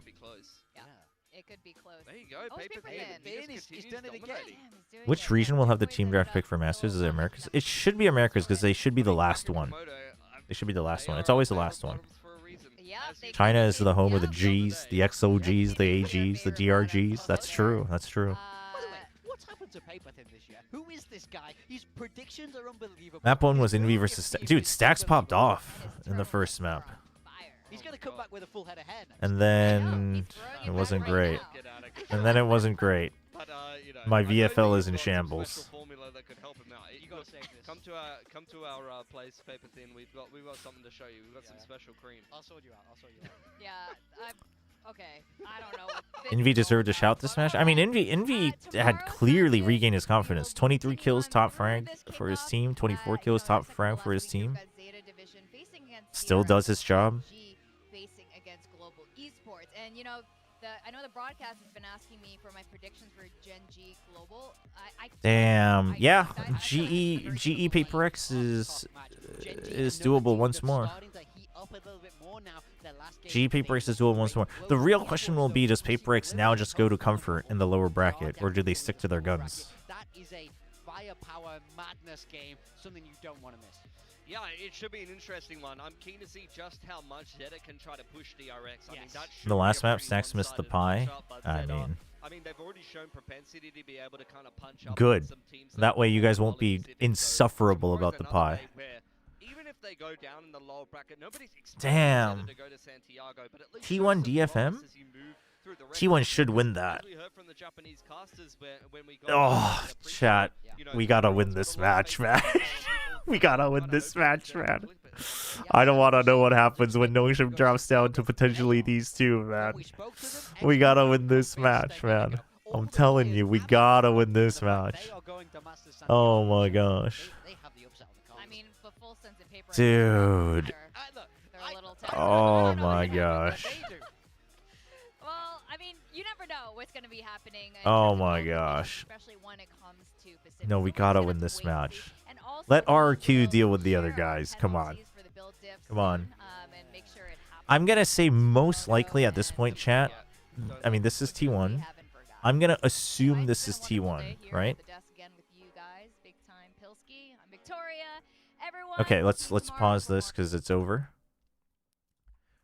He's done it again. Which region will have the team draft pick for Masters? Is it Americas? It should be Americas because they should be the last one. They should be the last one. It's always the last one. China is the home of the Gs, the XOGs, the AGs, the DRGs. That's true. That's true. By the way, what's happened to Paper Thin this year? Who is this guy? His predictions are unbelievable. Map 1 was Envy versus... Dude, Stacks popped off in the first map. He's going to come back with a full head of hair now. And then it wasn't great. And then it wasn't great. My VFL is in shambles. Come to our place, Paper Thin. We've got something to show you. We've got some special cream. I'll sort you out. Yeah, okay. I don't know. Envy deserved a shout this match. I mean, Envy had clearly regained his confidence. 23 kills, top rank for his team. 24 kills, top rank for his team. Still does his job. Facing against global esports, and you know, I know the broadcast has been asking me for my predictions for Gen G Global. Damn. Yeah, GE Paper X is doable once more. GE Paper X is doable once more. The real question will be, does Paper X now just go to comfort in the lower bracket, or do they stick to their guns? That is a firepower madness game, something you don't want to miss. Yeah, it should be an interesting one. I'm keen to see just how much Zeta can try to push DRX. I mean, that The last map, Stacks missed the pie. I mean, they've already shown propensity to be able to kind of punch up good. some teams. That way you guys won't be insufferable about the pie. Even if they go down in the lower bracket, nobody's Damn. to go to Santiago, but at least T1 DFM? T1 should win that. Oh, chat. We gotta win this match, man. We gotta win this match, man. I don't want to know what happens when Nosham drops down to potentially these two, man. We gotta win this match, man. I'm telling you, we gotta win this match. Oh my gosh. Dude. Oh my gosh. Well, I mean, you never know what's going to be happening. Oh my gosh. Especially when it comes to Pacific. No, we gotta win this match. Let RQ deal with the other guys. Come on. Come on. I'm gonna say most likely at this point, chat. I mean, this is T1. I'm gonna assume this is T1, right? Okay, let's pause this because it's over.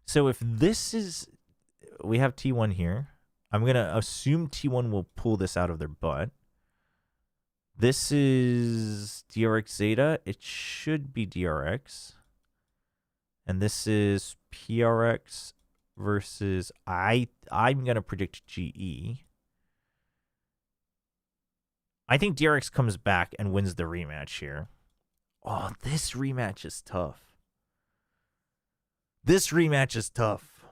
So if this is, we have T1 here. I'm gonna assume T1 will pull this out of their butt. This is DRX Zeta. It should be DRX. And this is PRX versus I'm gonna predict GE. I think DRX comes back and wins the rematch here. Oh, this rematch is tough. This rematch is tough.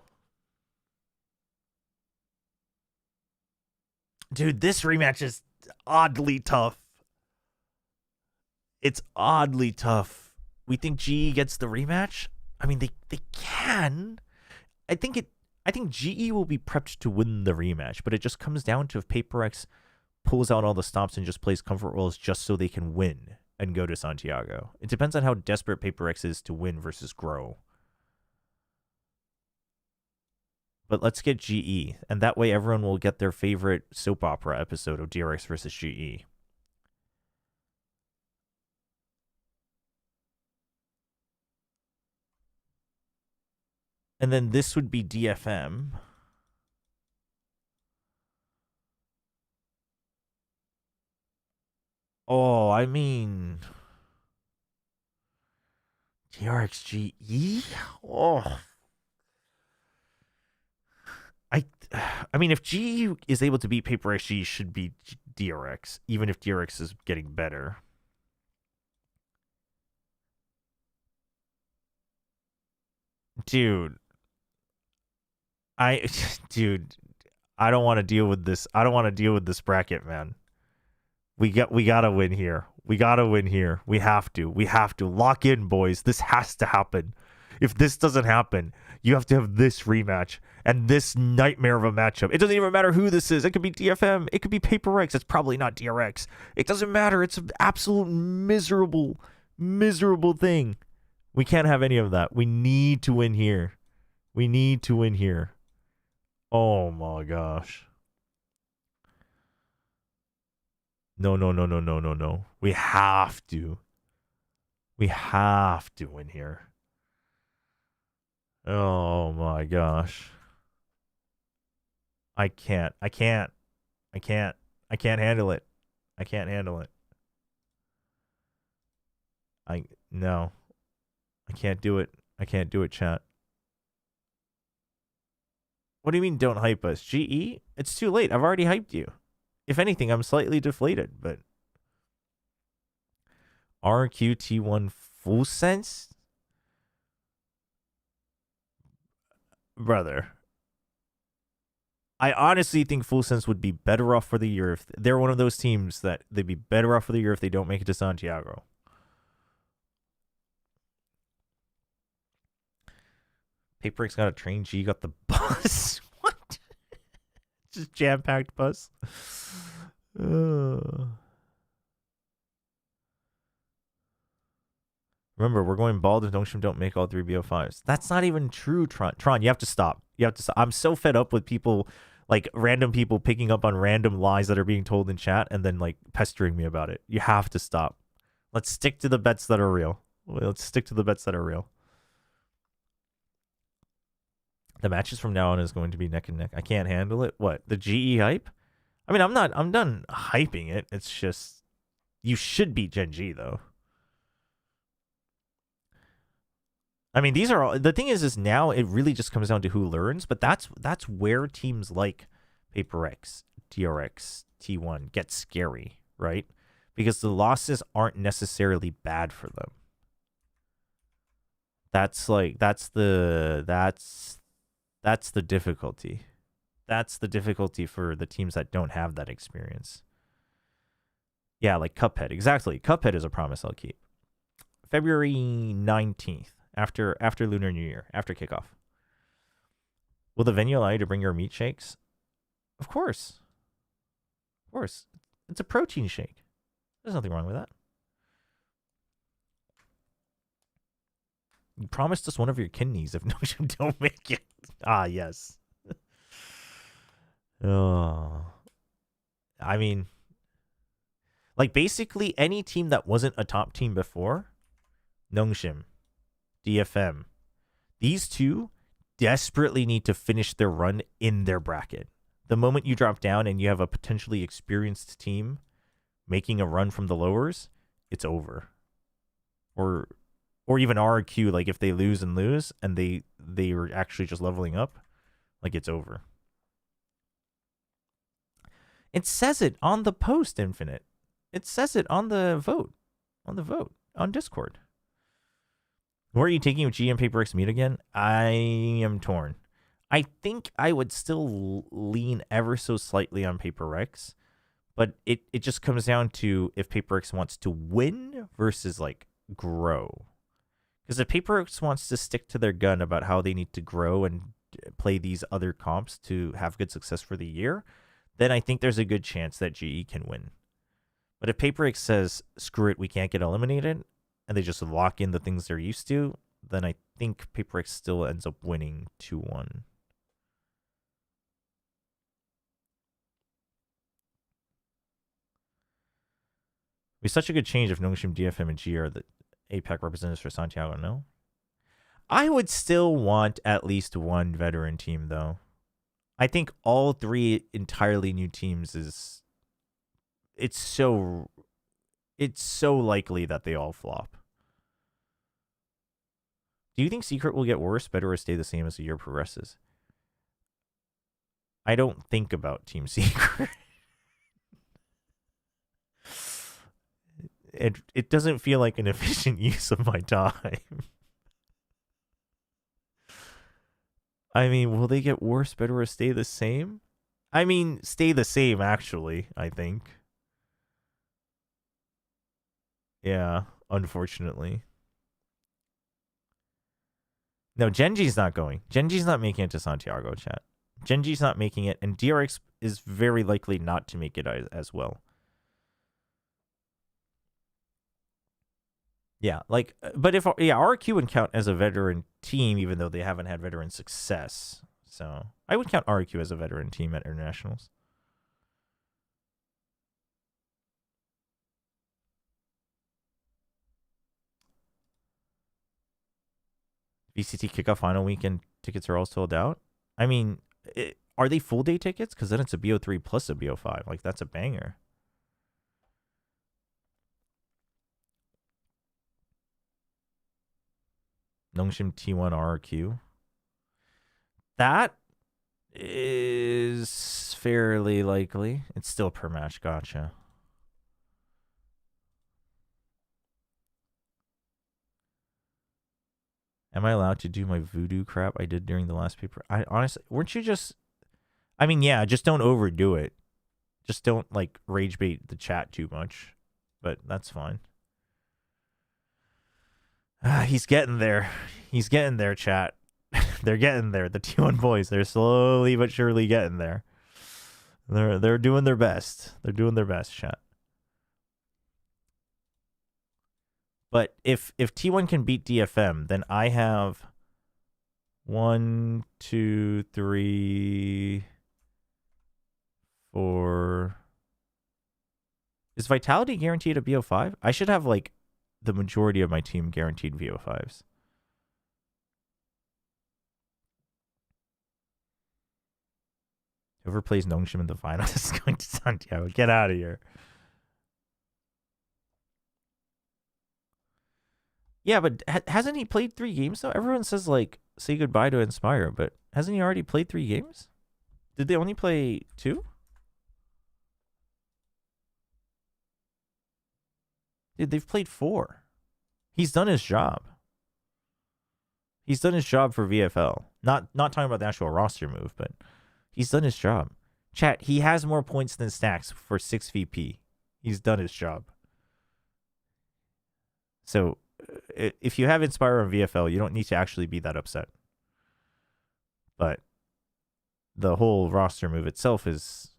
Dude, this rematch is oddly tough. It's oddly tough. We think GE gets the rematch? I mean, they can. I think GE will be prepped to win the rematch, but it just comes down to if Paper X pulls out all the stops and just plays comfort roles just so they can win and go to Santiago. It depends on how desperate Paper X is to win versus grow. But let's get GE, and that way everyone will get their favorite soap opera episode of DRX versus GE. And then this would be DFM. Oh, I mean, DRXGE? Oh. I mean, if GE is able to beat Paper X, GE should beat DRX, even if DRX is getting better. Dude. Dude, I don't want to deal with this. I don't want to deal with this bracket, man. We gotta win here. We gotta win here. We have to. We have to. Lock in, boys. This has to happen. If this doesn't happen, you have to have this rematch and this nightmare of a matchup. It doesn't even matter who this is. It could be DFM. It could be Paper X. It's probably not DRX. It doesn't matter. It's an absolute miserable, miserable thing. We can't have any of that. We need to win here. We need to win here. Oh my gosh. No, no, no, no, no, no, no. We have to. We have to win here. Oh my gosh. I can't handle it. I can't handle it. No. I can't do it. I can't do it, chat. What do you mean don't hype us? GE? It's too late. I've already hyped you. If anything, I'm slightly deflated, but RQT1 full sense? Brother. I honestly think Full Sense would be better off for the year if they're one of those teams that they'd be better off for the year if they don't make it to Santiago. PRX got a train, G got the bus. What? Just jam-packed bus. Remember, we're going bald if Nongshim don't make all 3 BO5s. That's not even true, Tron. Tron, you have to stop. You have to stop. I'm so fed up with people, like random people picking up on random lies that are being told in chat and then like pestering me about it. You have to stop. Let's stick to the bets that are real. Let's stick to the bets that are real. The matches from now on is going to be neck and neck. I can't handle it. What? The GE hype? I mean, I'm done hyping it. It's just, you should beat Gen G though. I mean, these are all, the thing is now it really just comes down to who learns, but that's where teams like PRX, DRX, T1 get scary, right? Because the losses aren't necessarily bad for them. That's the difficulty. That's the difficulty for the teams that don't have that experience. Yeah, like Cuphead. Exactly. Cuphead is a promise I'll keep. February 19th. After Lunar New Year, after kickoff. Will the venue allow you to bring your meat shakes? Of course. Of course. It's a protein shake. There's nothing wrong with that. You promised us one of your kidneys if Nongshim don't make it. Ah, yes. Oh. I mean, like basically any team that wasn't a top team before, Nongshim, DFM. These two desperately need to finish their run in their bracket. The moment you drop down and you have a potentially experienced team making a run from the lowers, it's over. Or even RQ, like if they lose and they were actually just leveling up, like it's over. It says it on the post, Infinite. It says it on the vote. On Discord. Where are you taking with G and PRX meet again? I am torn. I think I would still lean ever so slightly on PRX, but it just comes down to if PRX wants to win versus like grow. Because if PRX wants to stick to their gun about how they need to grow and play these other comps to have good success for the year, then I think there's a good chance that GE can win. But if PRX says, screw it, we can't get eliminated, and they just lock in the things they're used to, then I think PRX still ends up winning 2-1. It'd be such a good change if Nongshim, DFM, and G are the APAC representatives for Santiago, no? I would still want at least one veteran team, though. I think all 3 entirely new teams is... It's so likely that they all flop. Do you think Secret will get worse, better, or stay the same as the year progresses? I don't think about Team Secret. It doesn't feel like an efficient use of my time. I mean, will they get worse, better, or stay the same? I mean, stay the same, actually, I think. Yeah, unfortunately. No, Genji's not going. Genji's not making it to Santiago, chat. Genji's not making it, and DRX is very likely not to make it as well. Yeah, like, but if, yeah, RQ would count as a veteran team, even though they haven't had veteran success. So I would count RQ as a veteran team at internationals. VCT kickoff final weekend tickets are all sold out. I mean, are they full day tickets? Because then it's a BO3 plus a BO5. Like, that's a banger. Nongshim T1 RRQ. That is fairly likely. It's still per match. Gotcha. Am I allowed to do my voodoo crap I did during the last paper? I honestly, weren't you just... I mean, yeah, just don't overdo it. Just don't, like, rage bait the chat too much. But that's fine. He's getting there. He's getting there, chat. They're getting there. The T1 boys, they're slowly but surely getting there. They're doing their best. They're doing their best, chat. But if T1 can beat DFM, then I have 1, 2, 3, 4. Is Vitality guaranteed a BO5? I should have like the majority of my team guaranteed VO5s. Whoever plays Nongshim in the final is going to Santiago. Get out of here. Yeah, but hasn't he played 3 games though? Everyone says like say goodbye to Inspire, but hasn't he already played 3 games? Did they only play 2? Dude, they've played 4. He's done his job. He's done his job for VFL. Not talking about the actual roster move, but he's done his job. Chat, he has more points than Stacks for 6 VP. He's done his job. So if you have Inspire on VFL, you don't need to actually be that upset. But the whole roster move itself is...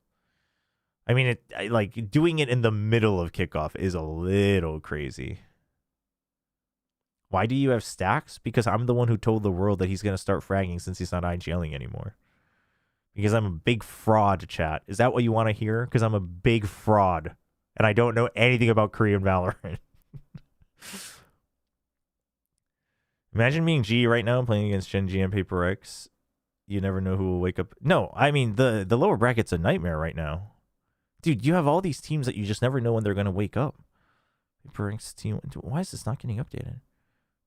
I mean, like doing it in the middle of kickoff is a little crazy. Why do you have Stacks? Because I'm the one who told the world that he's going to start fragging since he's not IGLing anymore. Because I'm a big fraud, chat. Is that what you want to hear? Because I'm a big fraud. And I don't know anything about Korean Valorant. Imagine being G right now playing against Gen G and PRX. You never know who will wake up. No, I mean, the lower bracket's a nightmare right now. Dude, you have all these teams that you just never know when they're going to wake up. PRX team. Why is this not getting updated?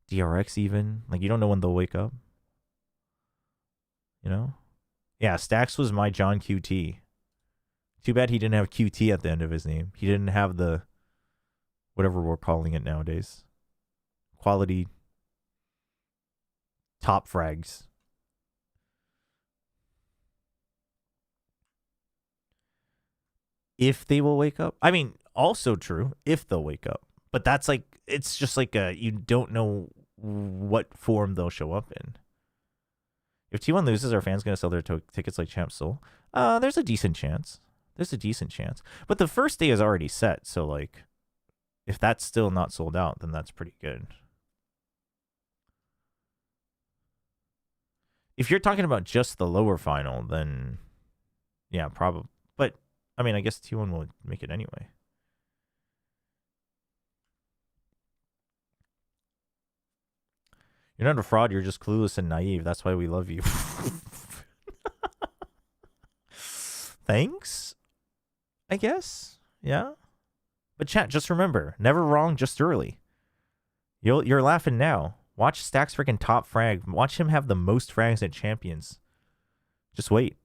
DRX even. Like, you don't know when they'll wake up. You know? Yeah, Stacks was my John QT. Too bad he didn't have QT at the end of his name. He didn't have the... whatever we're calling it nowadays. Quality... top frags. If they will wake up. I mean, also true, if they'll wake up. But that's like, it's just like you don't know what form they'll show up in. If T1 loses, are fans going to sell their tickets like Champ Soul? There's a decent chance. There's a decent chance. But the first day is already set, so like, if that's still not sold out, then that's pretty good. If you're talking about just the lower final, then yeah, probably. But I mean, I guess T1 will make it anyway. You're not a fraud, you're just clueless and naive. That's why we love you. Thanks, I guess. Yeah. But chat, just remember, never wrong, just early. You're laughing now. Watch Stacks freaking top frag. Watch him have the most frags at Champions. Just wait.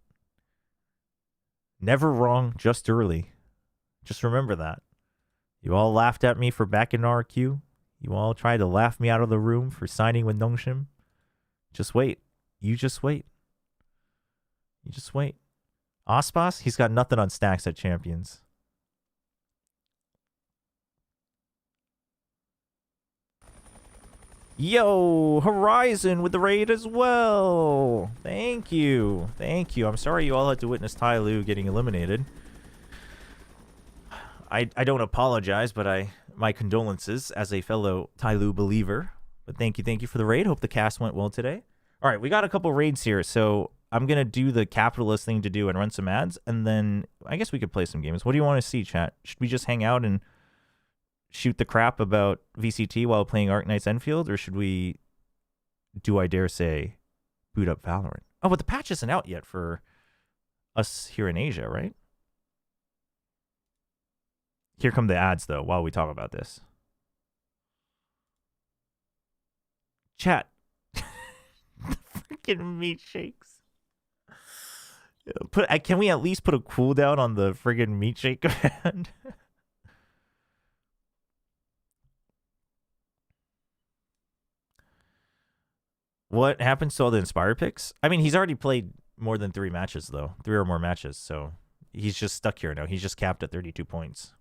Never wrong, just early. Just remember that. You all laughed at me for back in RQ. You all tried to laugh me out of the room for signing with Nongshim. Just wait. You just wait. You just wait. Ospas, he's got nothing on Stacks at Champions. Yo, Horizon with the raid as well. Thank you. Thank you. I'm sorry you all had to witness Tai Lu getting eliminated. I don't apologize, but my condolences as a fellow Tai Lu believer. But thank you for the raid. Hope the cast went well today. All right, we got a couple raids here, so I'm going to do the capitalist thing to do and run some ads, and then I guess we could play some games. What do you want to see, chat? Should we just hang out and shoot the crap about VCT while playing Arc Knights Enfield, or should we do I dare say, boot up Valorant. Oh, but the patch isn't out yet for us here in Asia, right? Here come the ads, though, while we talk about this. Chat. The freaking meat shakes. Can we at least put a cooldown on the friggin' meat shake command? What happens to all the Inspire picks? I mean, he's already played more than 3 matches, though. 3 or more matches, so he's just stuck here now. He's just capped at 32 points.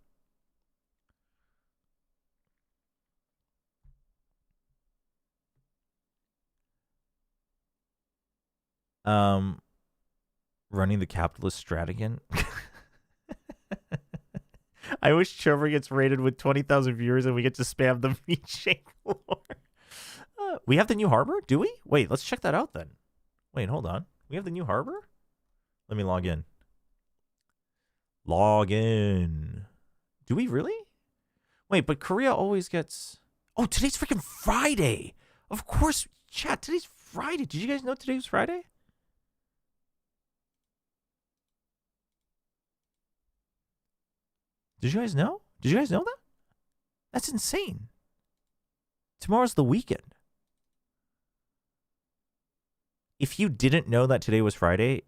Running the capitalist strat again. I wish Chobra gets rated with 20,000 viewers and we get to spam the meat shake lore. We have the new harbor? Do we? Wait, let's check that out then. Wait, hold on. We have the new harbor? Let me log in. Log in. Do we really? Wait, but Korea always gets... Oh, today's freaking Friday. Of course, chat, today's Friday. Did you guys know today was Friday? Did you guys know? Did you guys know that? That's insane. Tomorrow's the weekend. If you didn't know that today was Friday,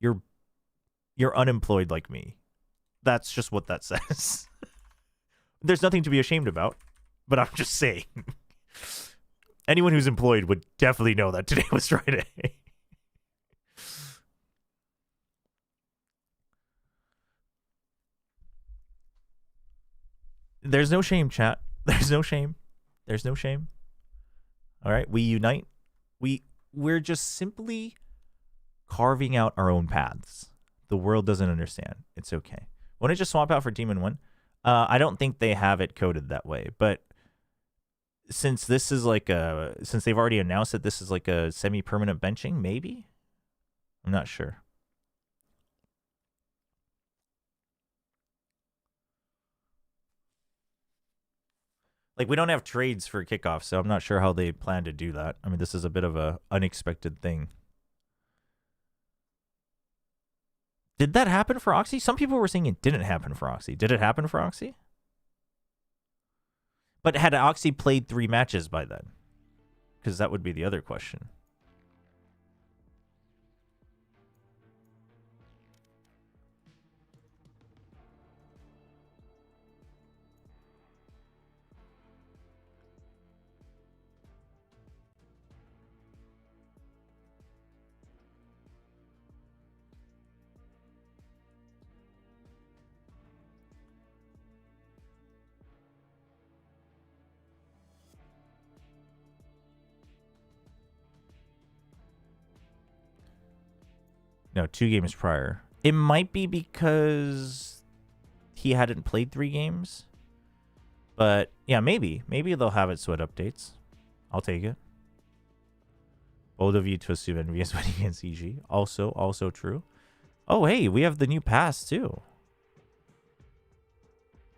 you're unemployed like me. That's just what that says. There's nothing to be ashamed about, but I'm just saying. Anyone who's employed would definitely know that today was Friday. There's no shame, chat. There's no shame. There's no shame. All right, we unite. We're just simply carving out our own paths. The world doesn't understand. It's okay. Want to just swap out for Demon 1? I don't think they have it coded that way, but since this is like since they've already announced that this is like a semi-permanent benching, maybe? I'm not sure. Like, we don't have trades for kickoff, so I'm not sure how they plan to do that. I mean, this is a bit of a unexpected thing. Did that happen for Oxy? Some people were saying it didn't happen for Oxy. Did it happen for Oxy? But had Oxy played 3 matches by then? Because that would be the other question. No, 2 games prior. It might be because he hadn't played 3 games. But, yeah, maybe. Maybe they'll have it so it updates. I'll take it. Bold of you to assume NVS winning against EG. Also true. Oh, hey, we have the new pass, too.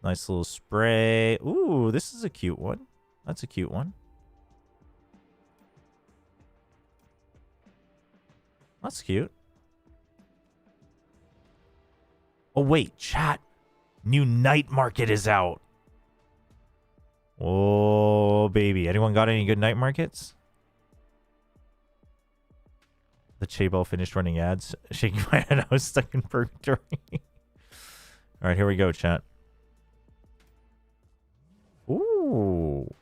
Nice little spray. Ooh, this is a cute one. That's a cute one. That's cute. Oh, wait, chat. New night market is out. Oh, baby. Anyone got any good night markets? The Chaebol finished running ads. Shaking my head. I was stuck in purgatory. All right, here we go, chat. Ooh.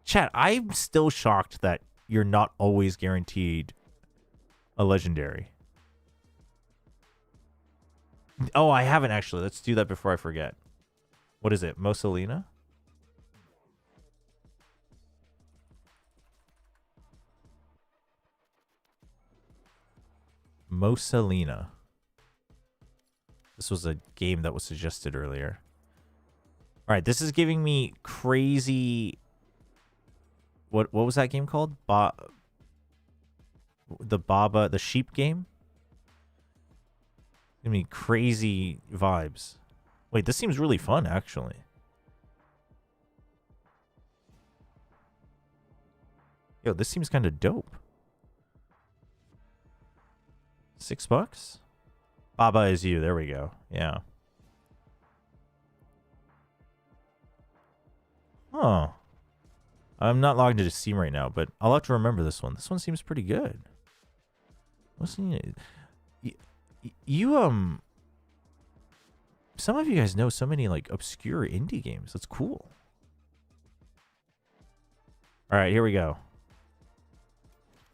Chat, I'm still shocked that you're not always guaranteed a legendary. Oh, I haven't actually. Let's do that before I forget. What is it? Mosalina? Mosalina. This was a game that was suggested earlier. All right, this is giving me crazy... What was that game called? The sheep game? Give me crazy vibes. Wait, this seems really fun, actually. Yo, this seems kind of dope. $6? Baba is you. There we go. Yeah. Oh. I'm not logged into Steam right now, but I'll have to remember this one. This one seems pretty good. What's the... You, some of you guys know so many, like, obscure indie games. That's cool. All right, here we go.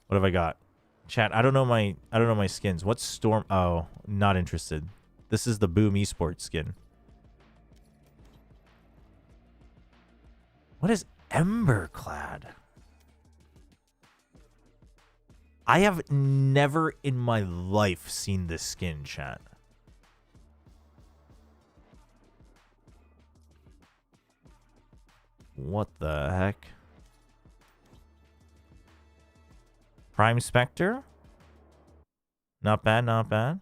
What have I got? Chat, I don't know my skins. What's Storm? Oh, not interested. This is the Boom Esports skin. What is Emberclad? I have never in my life seen this skin, chat. What the heck? Prime Spectre? Not bad, not bad.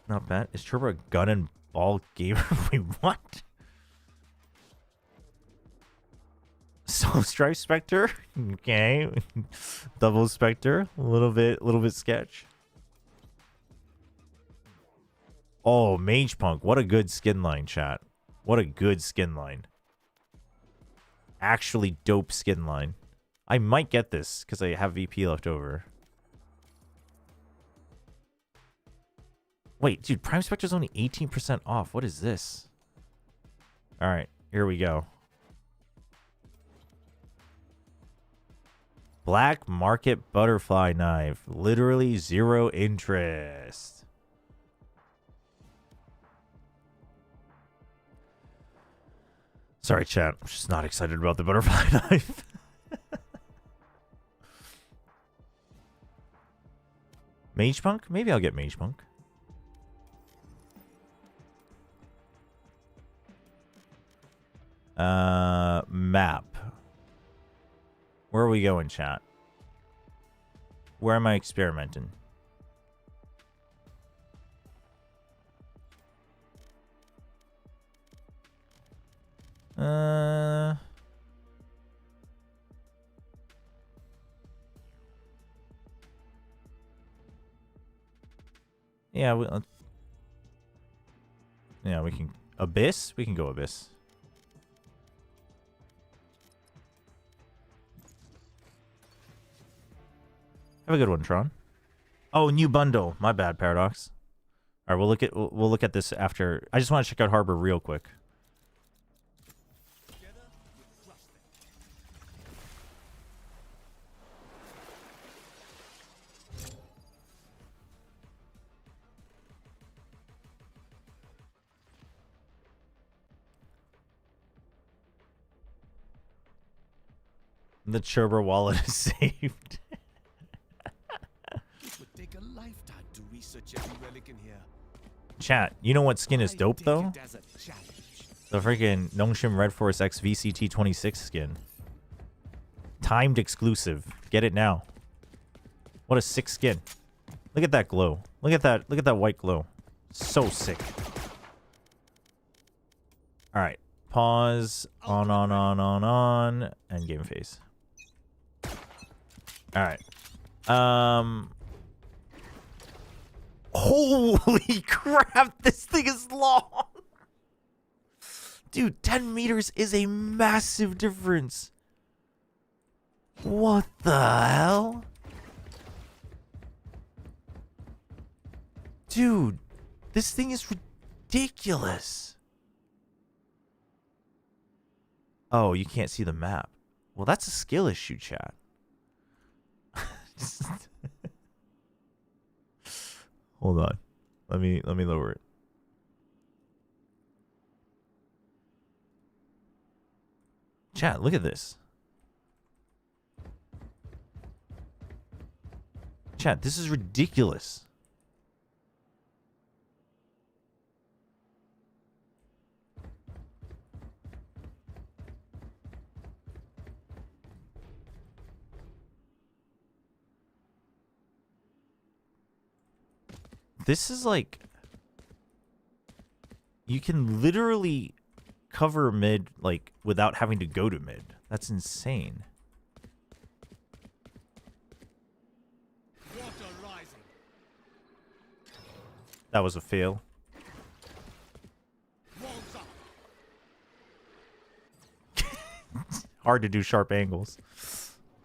Not bad. Is Chobra a gun and ball gamer? Wait, what? So Stripe Spectre? Okay. Double Spectre. A little bit sketch. Oh, Mage Punk. What a good skin line, chat. What a good skin line. Actually dope skin line. I might get this because I have VP left over. Wait, dude, Prime Spectre's only 18% off. What is this? All right, here we go. Black Market Butterfly Knife. Literally 0 interest. Sorry, chat. I'm just not excited about the butterfly knife. Mage Punk? Maybe I'll get Mage Punk. Map. Where are we going, chat? Where am I experimenting? Yeah, we can Abyss. We can go Abyss. Have a good one, Tron. Oh, new bundle. My bad, Paradox. All right, we'll look at this after. I just want to check out Harbor real quick. The Chobra wallet is saved. It would take a lifetime to research every relic in here. Chat, you know what skin is dope though? The freaking Nongshim Red Force X VCT 26 skin. Timed exclusive. Get it now. What a sick skin. Look at that glow. Look at that white glow. So sick. Alright. Pause. On. And game face. Alright. Holy crap, this thing is long. Dude, 10 meters is a massive difference. What the hell? Dude, this thing is ridiculous. Oh, you can't see the map. Well, that's a skill issue, chat. Hold on. Let me lower it. Chat, look at this. Chat, this is ridiculous. This is like, you can literally cover mid, like, without having to go to mid. That's insane. That was a fail. Hard to do sharp angles.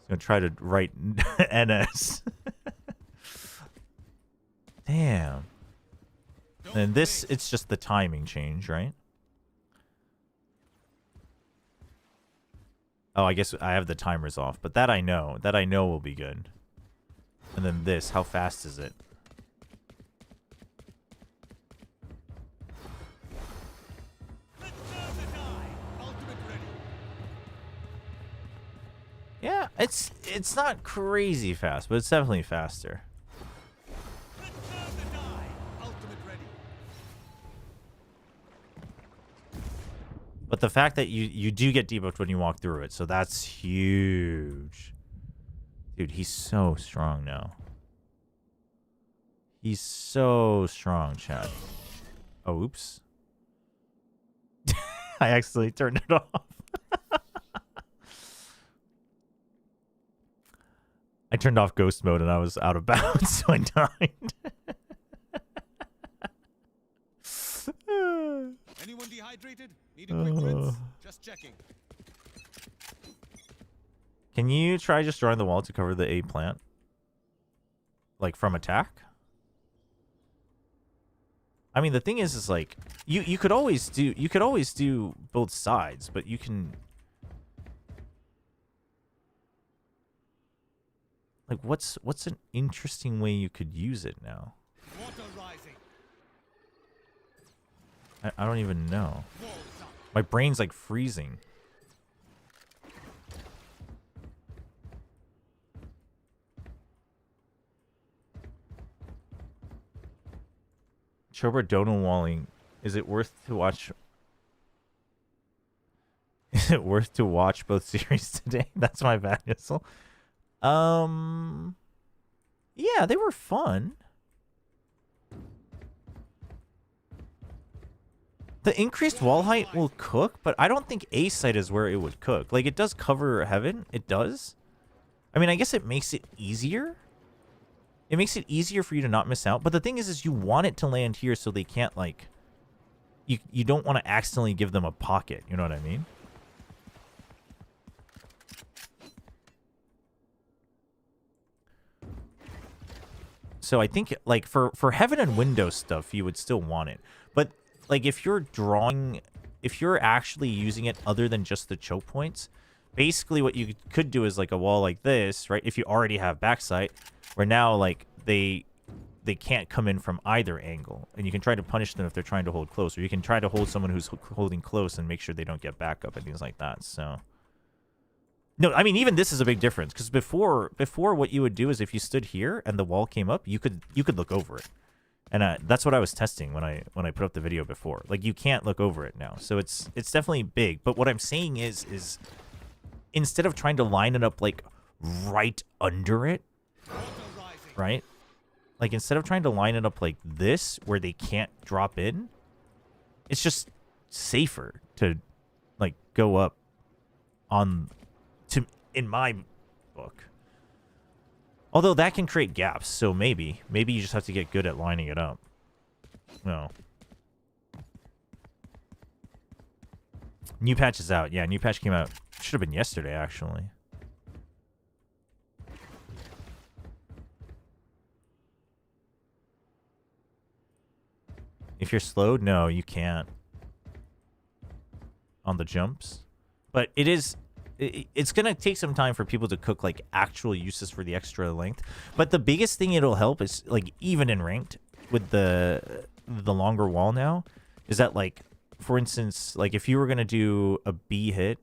I'm gonna try to write NS. Damn. And this, it's just the timing change, right? Oh, I guess I have the timers off, but that I know. That I know will be good. And then this, how fast is it? Yeah, it's not crazy fast, but it's definitely faster. But the fact that you do get debuffed when you walk through it, so that's huge. Dude, he's so strong now. He's so strong, chat. Oh, oops. I accidentally turned it off. I turned off ghost mode and I was out of bounds, so I died. Anyone dehydrated? Need a quick rinse? Just checking. Can you try just drawing the wall to cover the A plant? Like from attack? I mean, the thing is like you could always do both sides, but you can like what's an interesting way you could use it now? Water rising. I don't even know. My brain's like freezing. Chobra Donal walling. Is it worth to watch? Is it worth to watch both series today? That's my bad whistle. Yeah, they were fun. The increased wall height will cook, but I don't think A site is where it would cook. Like, it does cover heaven. It does. I mean, I guess it makes it easier. It makes it easier for you to not miss out. But the thing is you want it to land here so they can't, like... You don't want to accidentally give them a pocket. You know what I mean? So I think, like, for heaven and window stuff, you would still want it. But... like, if you're actually using it other than just the choke points, basically what you could do is, like, a wall like this, right? If you already have backside, where now, like, they can't come in from either angle. And you can try to punish them if they're trying to hold close. Or you can try to hold someone who's holding close and make sure they don't get back up and things like that, so... No, I mean, even this is a big difference. Because before what you would do is if you stood here and the wall came up, you could look over it. And that's what I was testing when I put up the video before. Like, you can't look over it now. So it's definitely big. But what I'm saying is instead of trying to line it up, like, right under it, right? Like, instead of trying to line it up like this, where they can't drop in, it's just safer to, like, go up in my book. Although that can create gaps, so maybe you just have to get good at lining it up. No. New patch is out. Yeah, new patch came out. Should have been yesterday, actually. If you're slowed, no, you can't. On the jumps. But it is... it's going to take some time for people to cook, like, actual uses for the extra length. But the biggest thing it'll help is, like, even in ranked, with the longer wall now, is that, like, for instance, like, if you were going to do a B hit,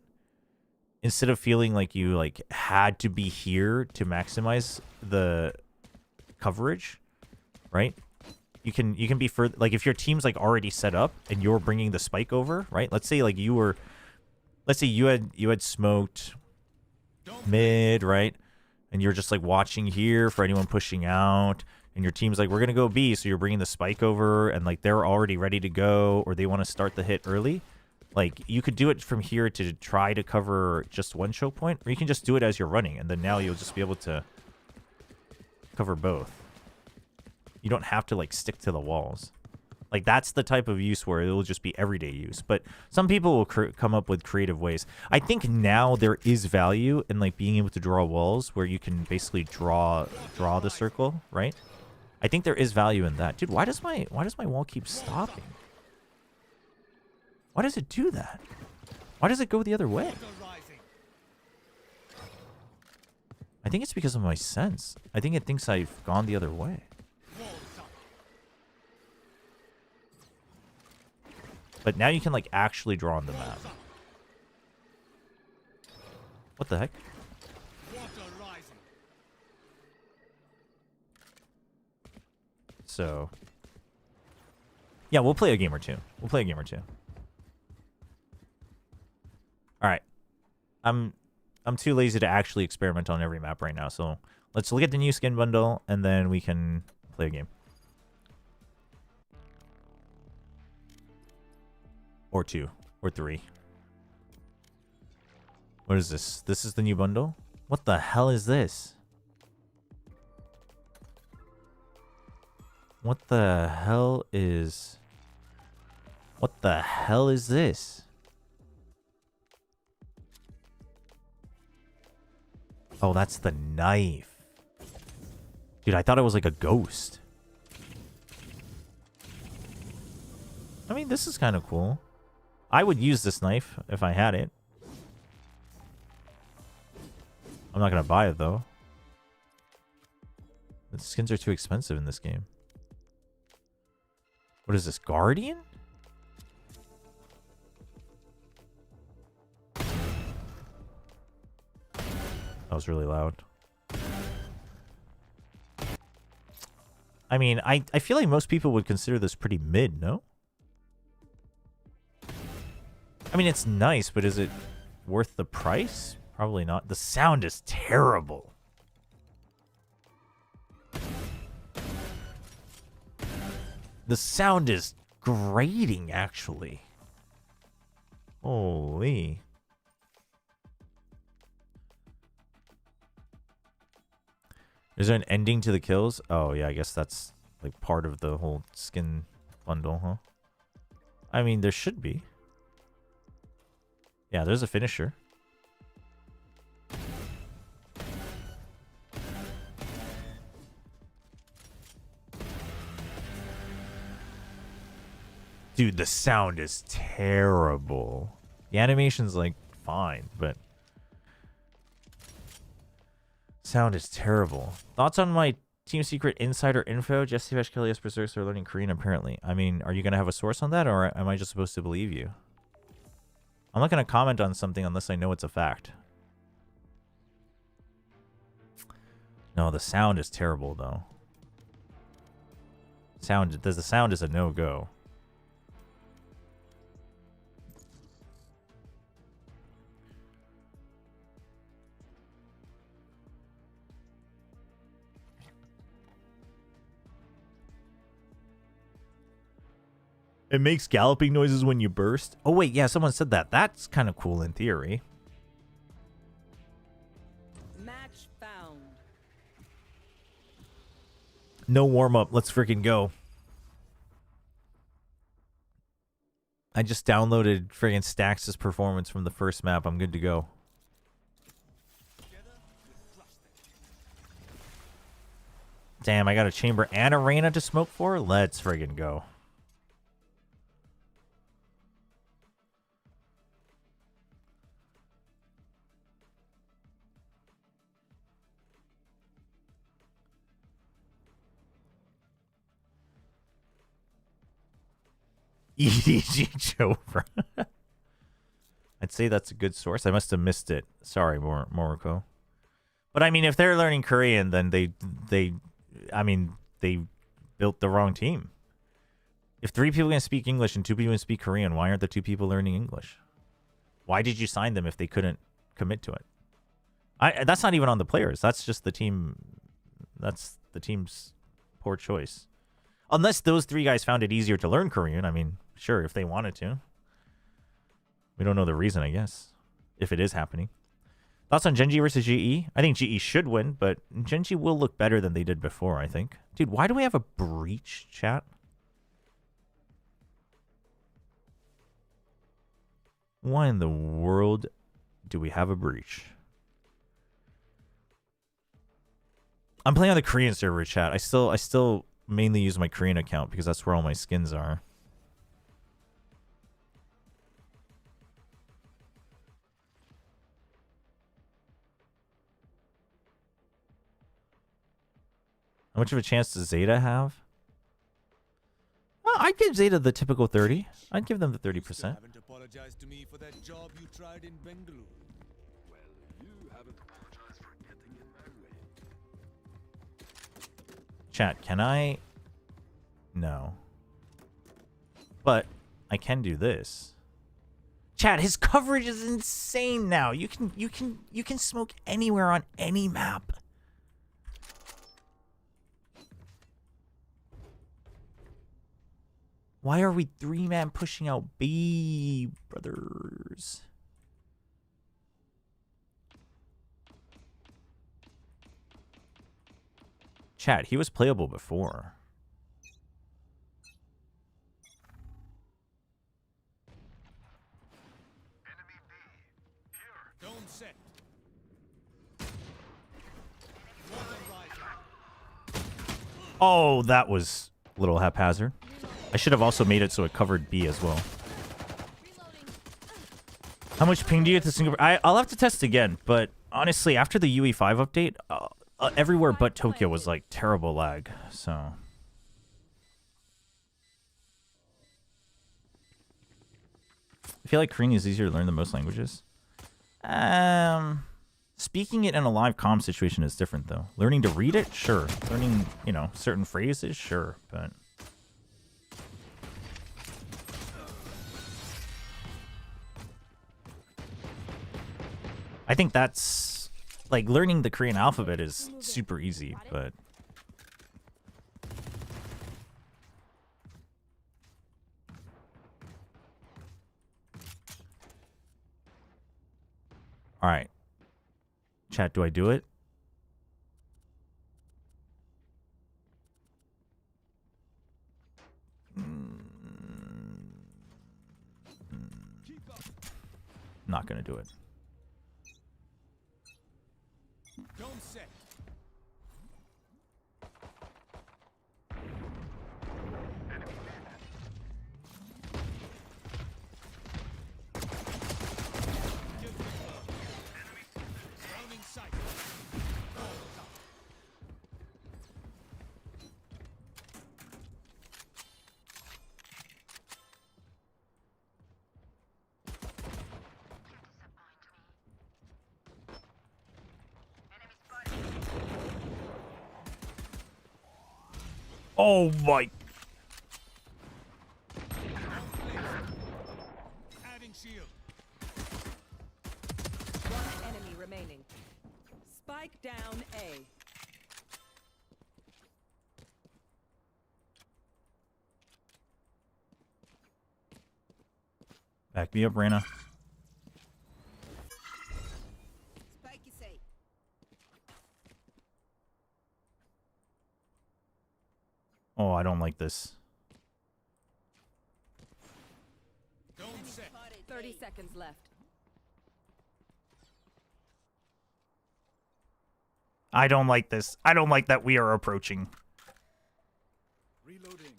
instead of feeling like you, like, had to be here to maximize the coverage, right? You can be further, like, if your team's, like, already set up and you're bringing the spike over, right? Let's say, like, let's say you had smoked mid, right? And you're just, like, watching here for anyone pushing out. And your team's like, we're going to go B. So you're bringing the spike over and, like, they're already ready to go. Or they want to start the hit early. Like, you could do it from here to try to cover just one choke point, or you can just do it as you're running, and then now you'll just be able to cover both. You don't have to, like, stick to the walls. Like, that's the type of use where it will just be everyday use. But some people will come up with creative ways. I think now there is value in, like, being able to draw walls where you can basically draw the circle, right? I think there is value in that. Dude, why does my wall keep stopping? Why does it do that? Why does it go the other way? I think it's because of my sense. I think it thinks I've gone the other way. But now you can, like, actually draw on the map. What the heck? So, yeah, we'll play a game or two. We'll play a game or two. All right. I'm too lazy to actually experiment on every map right now, so let's look at the new skin bundle, and then we can play a game. Or two. Or three. What is this? This is the new bundle? What the hell is this? What the hell is... What the hell is this? Oh, that's the knife. Dude, I thought it was like a ghost. I mean, this is kind of cool. I would use this knife if I had it. I'm not going to buy it, though. The skins are too expensive in this game. What is this, Guardian? That was really loud. I mean, I feel like most people would consider this pretty mid, no? I mean, it's nice, but is it worth the price? Probably not. The sound is terrible. The sound is grating, actually. Holy. Is there an ending to the kills? Oh, yeah, I guess that's like part of the whole skin bundle, huh? I mean, there should be. Yeah, there's a finisher. Dude, the sound is terrible. The animation's like fine, but sound is terrible. Thoughts on my Team Secret insider info? Jesse Vesh, Kelly's Berserks are learning Korean apparently. I mean, are you going to have a source on that, or am I just supposed to believe you? I'm not going to comment on something unless I know it's a fact. No, the sound is terrible, though. The sound is a no-go. It makes galloping noises when you burst. Oh, wait, yeah, someone said that. That's kind of cool in theory. Match found. No warm-up. Let's freaking go. I just downloaded friggin' Stax's performance from the first map. I'm good to go. Damn, I got a chamber and a Reyna to smoke for? Let's friggin' go. EDG Chobra. I'd say that's a good source. I must have missed it. Sorry, Moriko. But I mean, if they're learning Korean, then they built the wrong team. If 3 people can speak English and 2 people can speak Korean, why aren't the 2 people learning English? Why did you sign them if they couldn't commit to it? That's not even on the players. That's just the team. That's the team's poor choice. Unless those 3 guys found it easier to learn Korean. I mean, sure, if they wanted to. We don't know the reason, I guess, if it is happening. Thoughts on Gen G versus GE? I think GE should win, but Gen G will look better than they did before, I think. Dude, why do we have a breach, chat? Why in the world do we have a breach? I'm playing on the Korean server, chat. I still mainly use my Korean account because that's where all my skins are. How much of a chance does Zeta have? Well, I'd give Zeta the typical 30. I'd give them the 30%. Haven't apologized to me for that job you tried in Bengaluru. Well, you haven't apologized for getting in my way. Chat, can I? No. But I can do this. Chat, his coverage is insane now. You can smoke anywhere on any map. Why are we 3-man pushing out B, brothers? Chat, he was playable before. Don't set. Oh, that was a little haphazard. I should have also made it so it covered B as well. How much ping do you get to Singapore? I'll have to test again, but honestly, after the UE5 update, everywhere but Tokyo was like terrible lag, so... I feel like Korean is easier to learn than most languages. Speaking it in a live comm situation is different, though. Learning to read it? Sure. Learning, you know, certain phrases? Sure, but... I think that's... Like, learning the Korean alphabet is super easy, but... Alright. Chat, do I do it? Not gonna do it. Don't set. Oh my... Adding shield. One enemy remaining. Spike down A. Back me up, Reyna. Spike is safe. Oh, I don't like this. Don't set. 30 seconds left. I don't like this. I don't like that we are approaching. Reloading.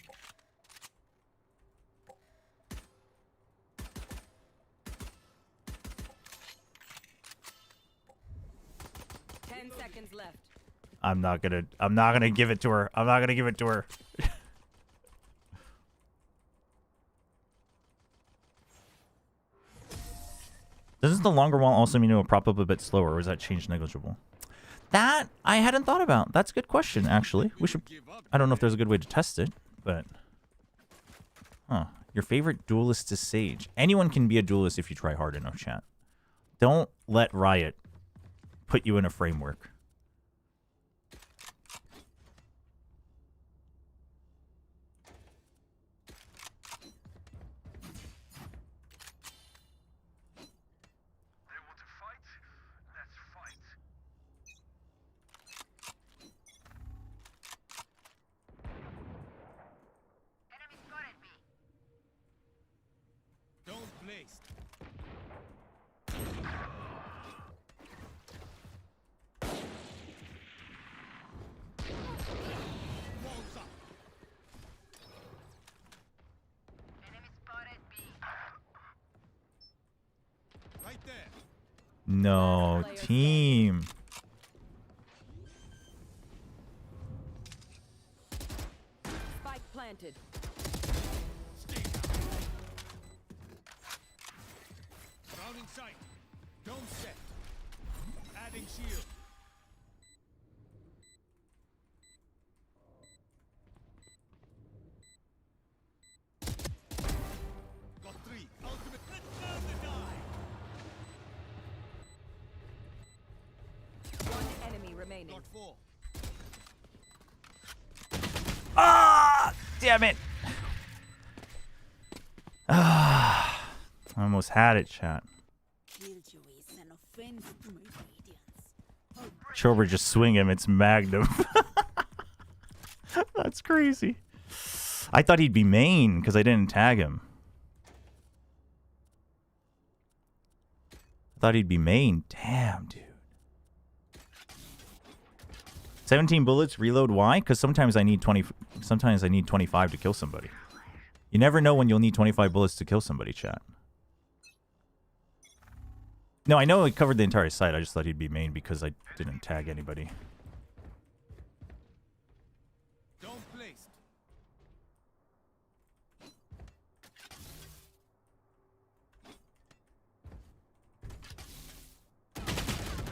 Seconds left. I'm not gonna give it to her. I'm not gonna give it to her. Doesn't the longer wall also mean it will prop up a bit slower, or is that change negligible? That I hadn't thought about. That's a good question, actually. We should... I don't know if there's a good way to test it, but... Huh. Your favorite duelist is Sage. Anyone can be a duelist if you try hard enough, chat. Don't let Riot put you in a framework. No, team. Spike planted. Rounding sight. Dome set. Adding shield. Got 3. Ultimate. Let down the die. One enemy remaining. Got 4. Ah, damn it. Ah, I almost had it, chat. Chobra just swing him. It's Magnum. That's crazy. I thought he'd be main because I didn't tag him. I thought he'd be main. Damn, dude. 17 bullets, reload. Why? Because sometimes I need 20. Sometimes I need 25 to kill somebody. You never know when you'll need 25 bullets to kill somebody, chat. No, I know it covered the entire site. I just thought he'd be main because I didn't tag anybody.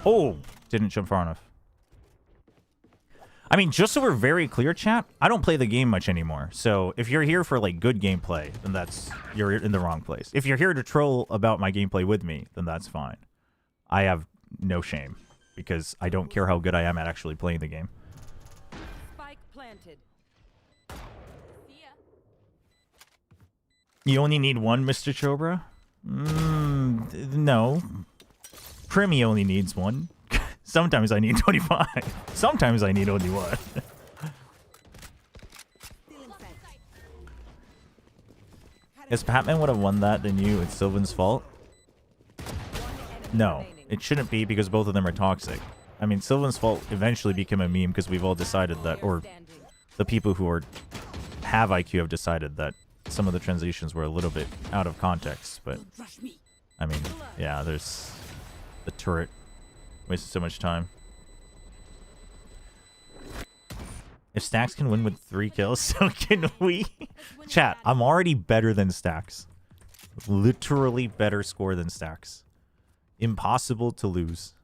Oh, didn't jump far enough. I mean, just so we're very clear, chat, I don't play the game much anymore. So if you're here for like good gameplay, then you're in the wrong place. If you're here to troll about my gameplay with me, then that's fine. I have no shame because I don't care how good I am at actually playing the game. Spike planted. You only need one, Mr. Chobra? No. Primi only needs one. Sometimes I need 25. Sometimes I need only one. If Patman would have won that, then it's Sylvan's fault? No, it shouldn't be because both of them are toxic. I mean, Sylvan's fault eventually became a meme because we've all decided that, or the people who have IQ have decided that some of the translations were a little bit out of context. But, I mean, yeah, there's the turret. Wasted so much time. If Stacks can win with 3 kills, so can we. Chat, I'm already better than Stacks. Literally better score than Stacks. Impossible to lose.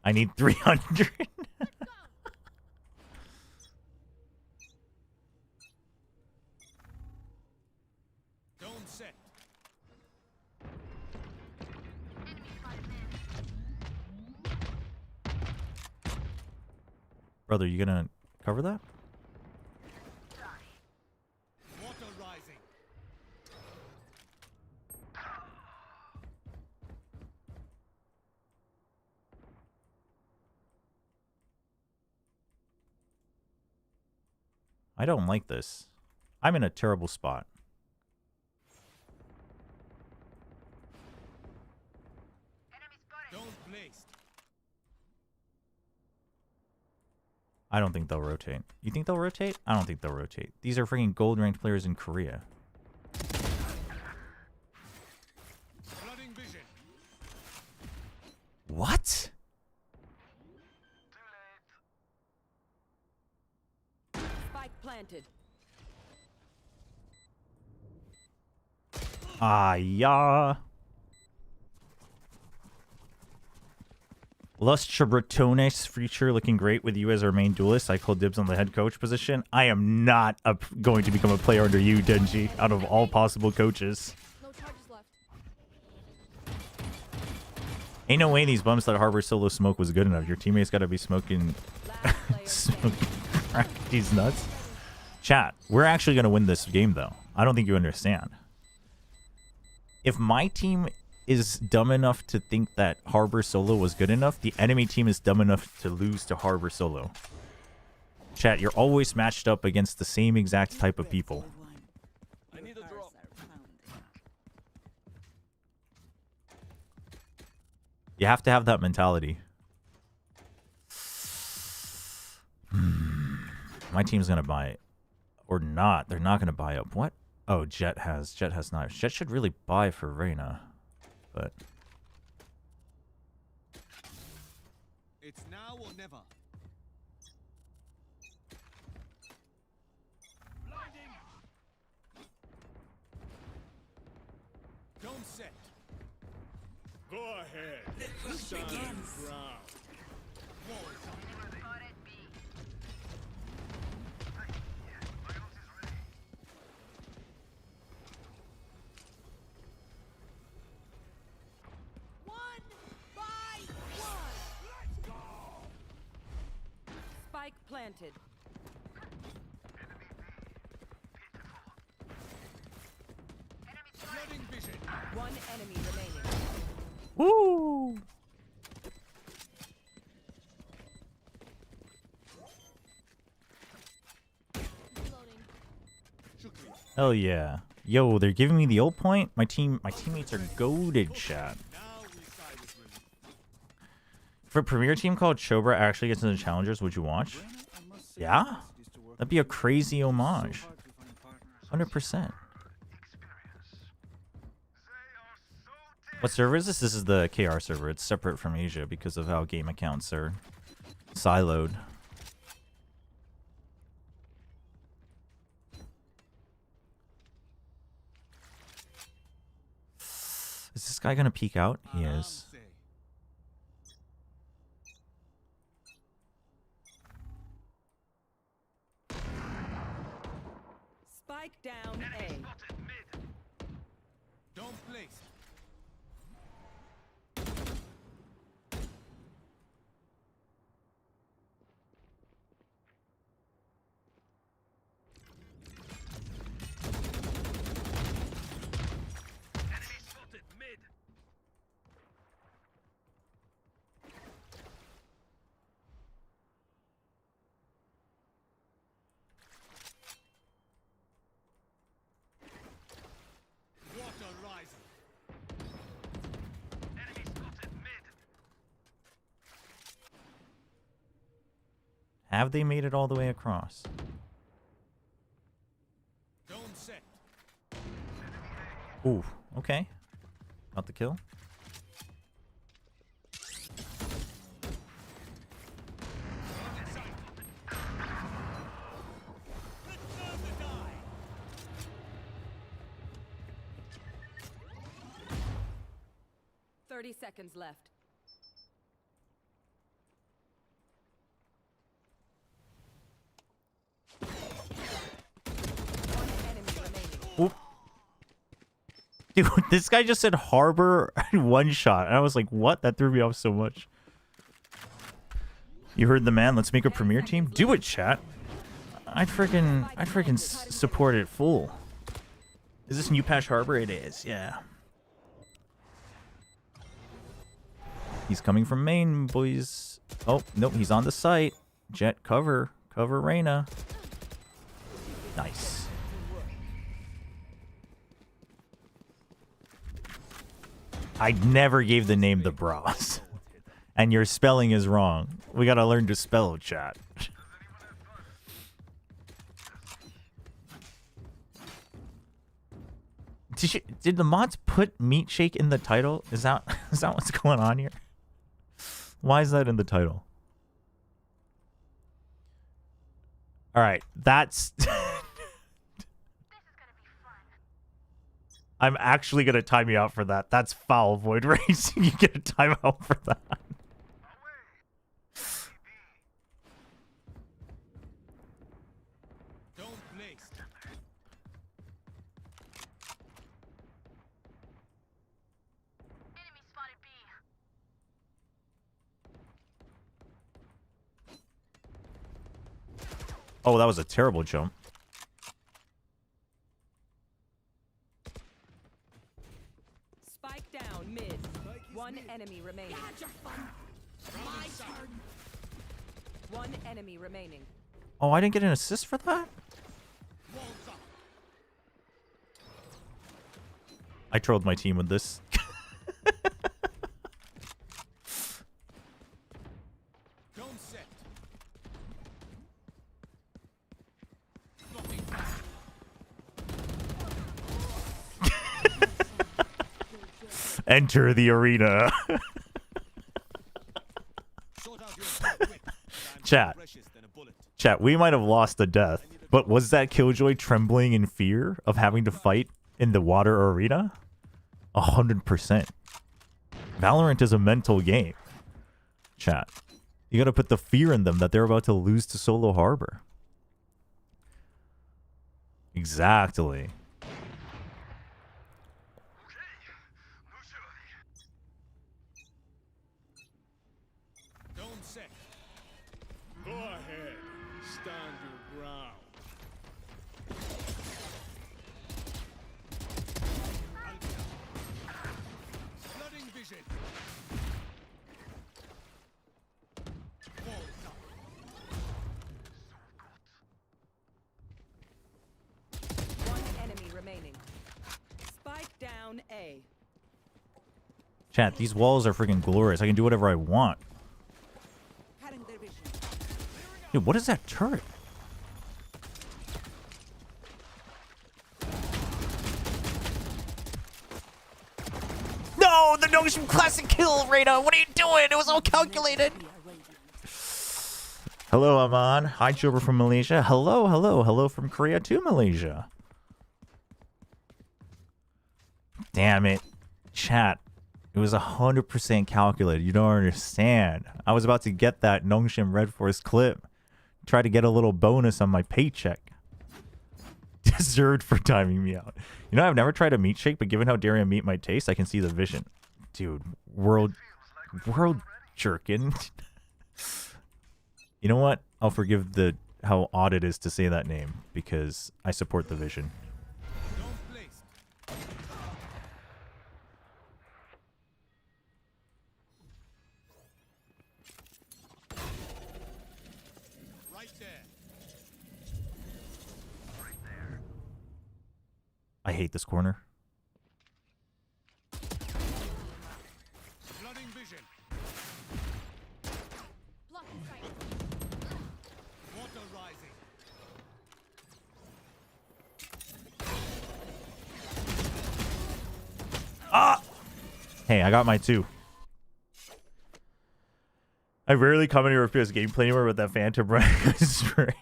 I need 300. Brother, you gonna cover that? Water rising. I don't like this. I'm in a terrible spot. I don't think they'll rotate. You think they'll rotate? I don't think they'll rotate. These are freaking gold ranked players in Korea. What? Spike planted. Ah, yeah. Los Chabratones future looking great with you as our main duelist. I call dibs on the head coach position. I am not going to become a player under you, Denji, out of all possible coaches. No charges left. Ain't no way these bums thought Harbor solo smoke was good enough. Your teammates got to be smoking, smoking crack. These nuts. Chat, we're actually going to win this game, though. I don't think you understand. If my team is dumb enough to think that Harbor solo was good enough, the enemy team is dumb enough to lose to Harbor solo. Chat, you're always matched up against the same exact type of people. You have to have that mentality. My team's gonna buy it. Or not. They're not gonna buy up. What? Oh, Jet has knives. Jet should really buy for Reyna. But It's now or never. Blinding. Don't set. Go ahead. Stand ground. Spike planted. Flooding vision. One enemy remaining. woo! Hell yeah. Yo, they're giving me the ult point? My teammates are goated, chat. If a premier team called Chobra actually gets into the challengers, would you watch? Yeah? That'd be a crazy homage. 100%. What server is this? This is the KR server. It's separate from Asia because of how game accounts are siloed. Is this guy gonna peek out? He is. Spike down A. Don't place. Have they made it all the way across? Don't set. Ooh, okay. Got the kill. Thirty seconds left. Oop. Dude, this guy just said harbor one shot. And I was like, what? That threw me off so much. You heard the man. Let's make a premier team. Do it, chat. I'd freaking support it full. Is this new patch harbor? It is, yeah. He's coming from main, boys. Oh, nope, he's on the site. Jet cover. Cover Reyna. Nice. I never gave the name the Bras. And your spelling is wrong. We gotta learn to spell, chat. Did the mods put Meat Shake in the title? Is that what's going on here? Why is that in the title? Alright, that's... I'm actually gonna time you out for that. That's foul, Void Race. You get a timeout for that. Don't place. Enemy spotted B. Oh, that was a terrible jump. Spike down mid. One enemy remaining. My turn. One enemy remaining. Oh, I didn't get an assist for that? I trolled my team with this. Don't set. Enter the arena. Chat. Chat, we might have lost the death, but was that Killjoy trembling in fear of having to fight in the water arena? 100%. Valorant is a mental game. Chat. You gotta put the fear in them that they're about to lose to Solo Harbor. Exactly. Don't set. Go ahead. Stand your ground. Flooding vision. One enemy remaining. Spike down A. Chat, these walls are freaking glorious. I can do whatever I want. Dude, what is that turret? No, the Notion classic kill, Reyna. What are you doing? It was all calculated. Hello, Aman. Hi, Chobra from Malaysia. Hello, hello, hello from Korea to Malaysia. Damn it. Chat. It was 100% calculated. You don't understand. I was about to get that Nongshim Red Force clip. Try to get a little bonus on my paycheck. Deserved for timing me out. You know, I've never tried a meat shake, but given how dairy and meat might taste, I can see the vision. Dude, world jerkin. You know what? I'll forgive how odd it is to say that name because I support the vision. I hate this corner. Flooding vision. Water rising. Ah! Hey, I got my 2. I rarely comment on FPS gameplay anymore with that Phantom Right spray.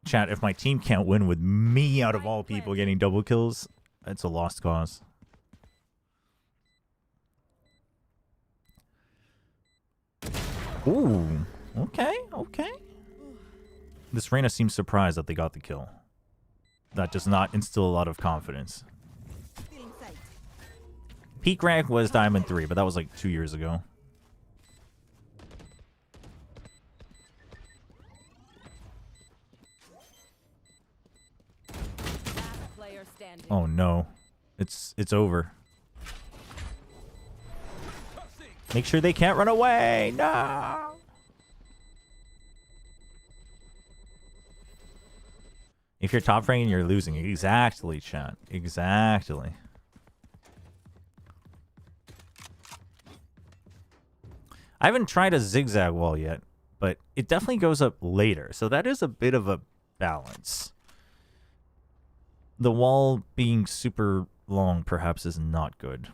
Chat, if my team can't win with me out of all people getting double kills, it's a lost cause. Ooh, okay, okay. This Reyna seems surprised that they got the kill. That does not instill a lot of confidence. Peak rank was Diamond 3, but that was like 2 years ago. Oh no. It's over. Make sure they can't run away. No. If you're top ranking, you're losing. Exactly, chat. Exactly. I haven't tried a zigzag wall yet, but it definitely goes up later. So that is a bit of a balance. The wall being super long perhaps is not good.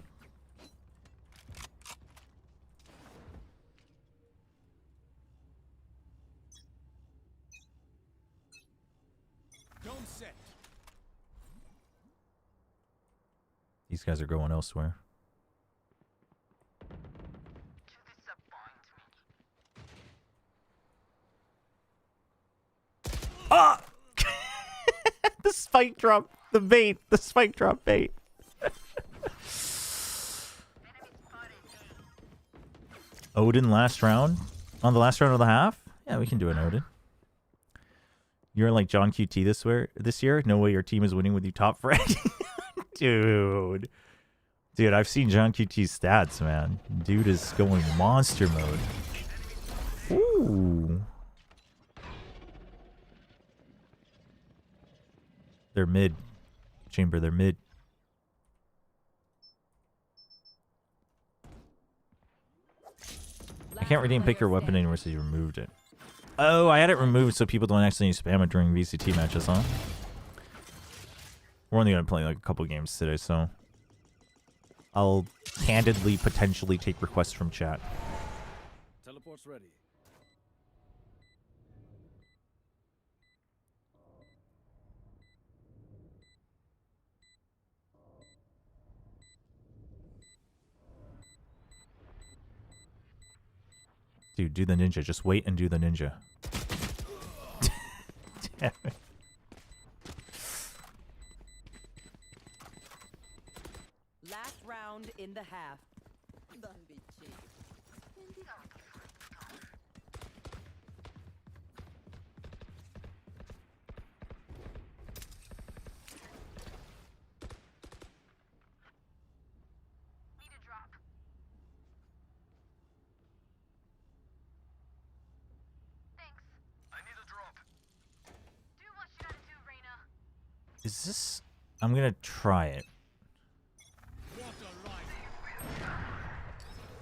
Don't set. These guys are going elsewhere. Ah! The spike drop, the bait, the spike drop bait. Odin last round? On the last round of the half? Yeah, we can do an Odin. You're like John QT this year? No way your team is winning with you top frag. Dude. Dude, I've seen John QT's stats, man. Dude is going monster mode. Ooh. They're mid. Chamber, they're mid. I can't redeem pick your weapon anymore, so you removed it. Oh, I had it removed so people don't actually spam it during VCT matches, huh? We're only gonna play like a couple games today, so I'll candidly potentially take requests from chat. Teleport's ready. Dude, do the ninja. Just wait and do the ninja. Damn it. Last round in the half. Is this... I'm gonna try it.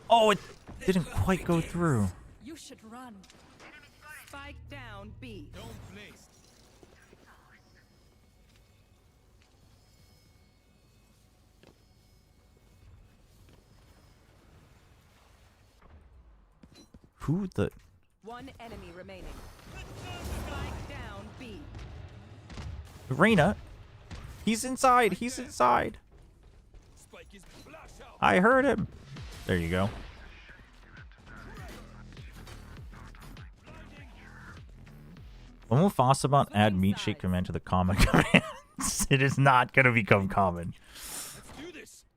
Oh, it didn't quite go through. You should run. Spike down B. Don't place. Who the... One enemy remaining. Spike down B. Reyna? He's inside. He's inside. I heard him. There you go. When will Fossabot add meat shake command to the common commands? It is not going to become common.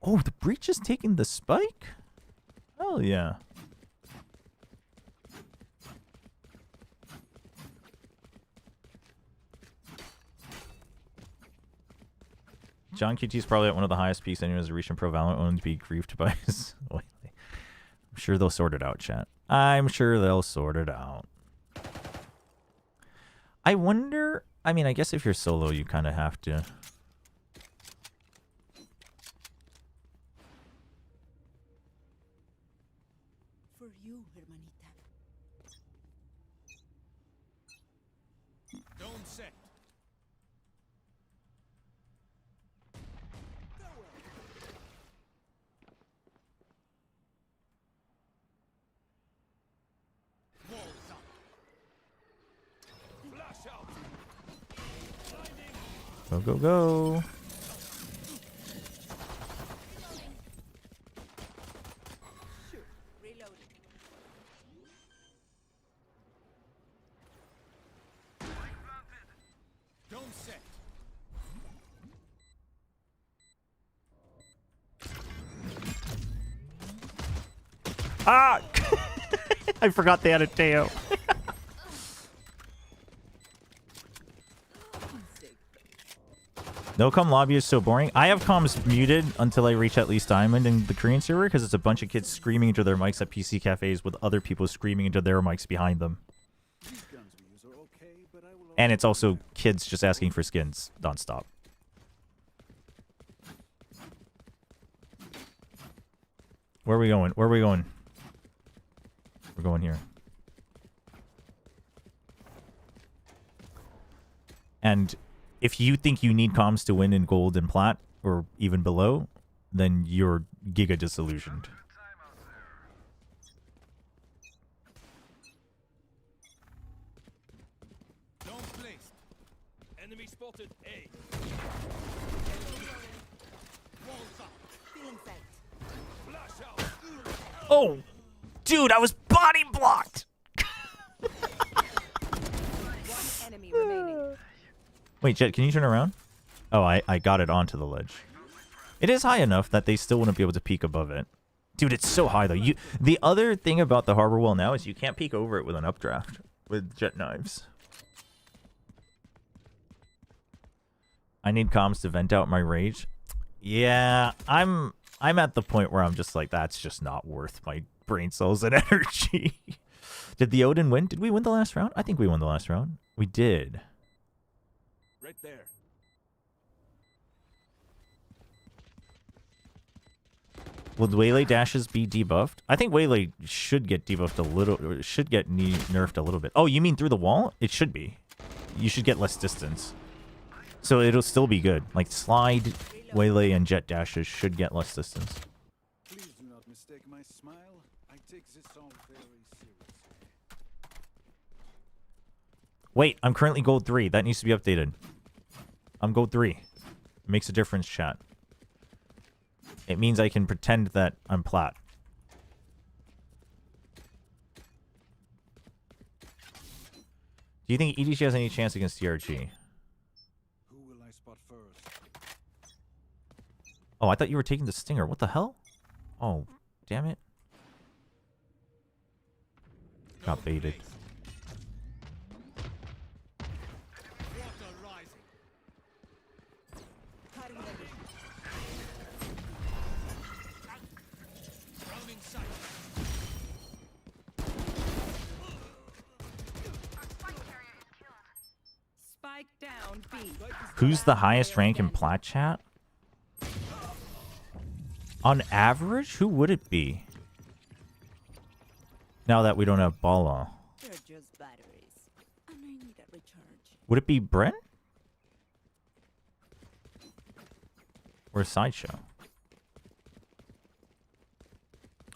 Oh, the breach is taking the spike? Hell yeah. John QT is probably at one of the highest peaks anyone has reached in Pro Valorant, won't be griefed by his... I'm sure they'll sort it out, chat. I'm sure they'll sort it out. I wonder... I mean, I guess if you're solo, you kind of have to... For you, hermanita. Don't set. Go, go, go. Don't set. Ah! I forgot they had a Teo. No comm lobby is so boring. I have comms muted until I reach at least diamond in the Korean server because it's a bunch of kids screaming into their mics at PC cafes with other people screaming into their mics behind them. And it's also kids just asking for skins nonstop. Where are we going? Where are we going? We're going here. And if you think you need comms to win in gold and plat, or even below, then you're giga disillusioned. Don't place. Enemy spotted A. Oh! Dude, I was body blocked! One enemy remaining. Wait, Jet, can you turn around? Oh, I got it onto the ledge. It is high enough that they still wouldn't be able to peek above it. Dude, it's so high, though. The other thing about the harbor wall now is you can't peek over it with an updraft with jet knives. I need comms to vent out my rage. Yeah, I'm at the point where I'm just like, that's just not worth my brain cells and energy. Did the Odin win? Did we win the last round? I think we won the last round. We did. Right there. Will Waylay dashes be debuffed? I think Waylay should get debuffed a little, or should get nerfed a little bit. Oh, you mean through the wall? It should be. You should get less distance. So it'll still be good. Like slide, Waylay, and jet dashes should get less distance. Please do not mistake my smile. I take this all very seriously. Wait, I'm currently gold 3. That needs to be updated. I'm gold 3. It makes a difference, chat. It means I can pretend that I'm plat. Do you think EDG has any chance against TRG? Who will I spot first? Oh, I thought you were taking the stinger. What the hell? Oh, damn it. Got baited. Spike down B. Who's the highest rank in plat chat? On average, who would it be? Now that we don't have Bala. They're just batteries, and I need a recharge. Would it be Bren? Or Sideshow?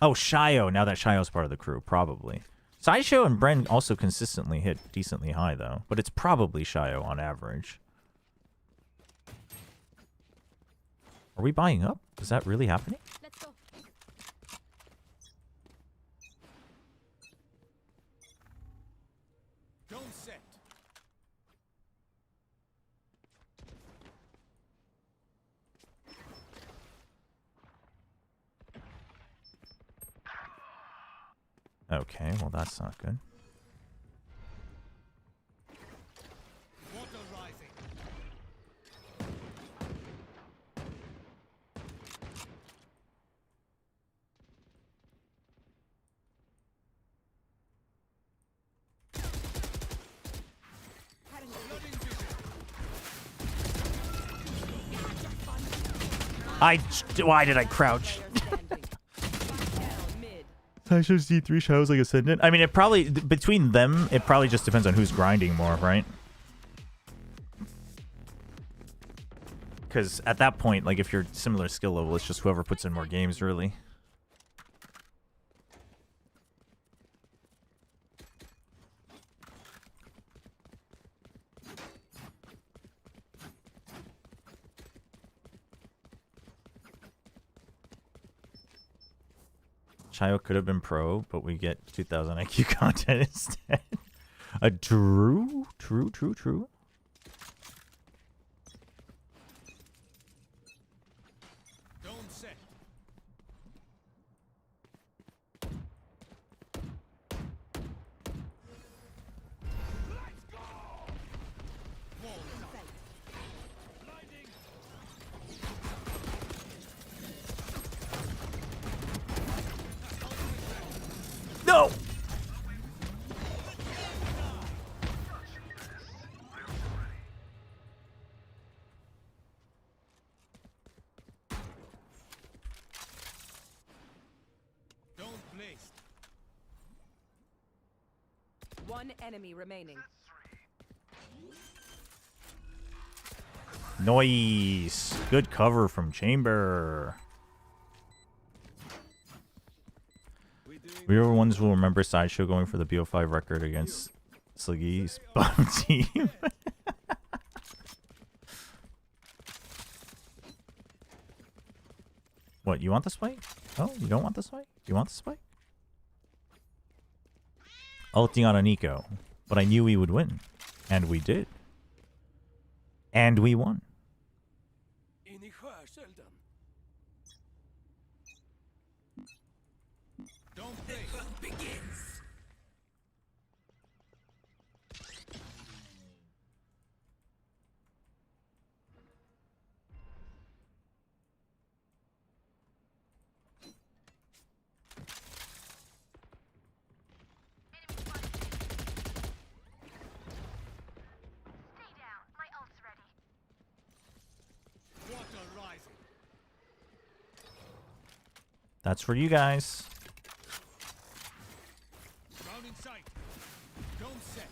Oh, Shio. Now that Shio's part of the crew, probably. Sideshow and Bren also consistently hit decently high, though. But it's probably Shio on average. Are we buying up? Is that really happening? Let's go. Don't set. Okay, well that's not good. Water rising. Why did I crouch? Sideshow C3, Shadow's like Ascendant. I mean, it probably, between them, it probably just depends on who's grinding more, right? Because at that point, like, if you're similar skill level, it's just whoever puts in more games, really. Chayo could have been pro, but we get 2000 IQ content instead. True. Don't set. Let's go. Wall sight. Blinding. No! Don't place. One enemy remaining. Nice. Good cover from Chamber. We are the ones who will remember Sideshow going for the BO5 record against Sluggy's bum team. What, you want the spike? Oh, you don't want the spike? You want the spike? Ulting on Aniko. But I knew we would win. And we did. And we won. Don't play. The hunt begins. Stay down. My ult's ready. Water rising. That's for you guys. Round in sight. Don't set.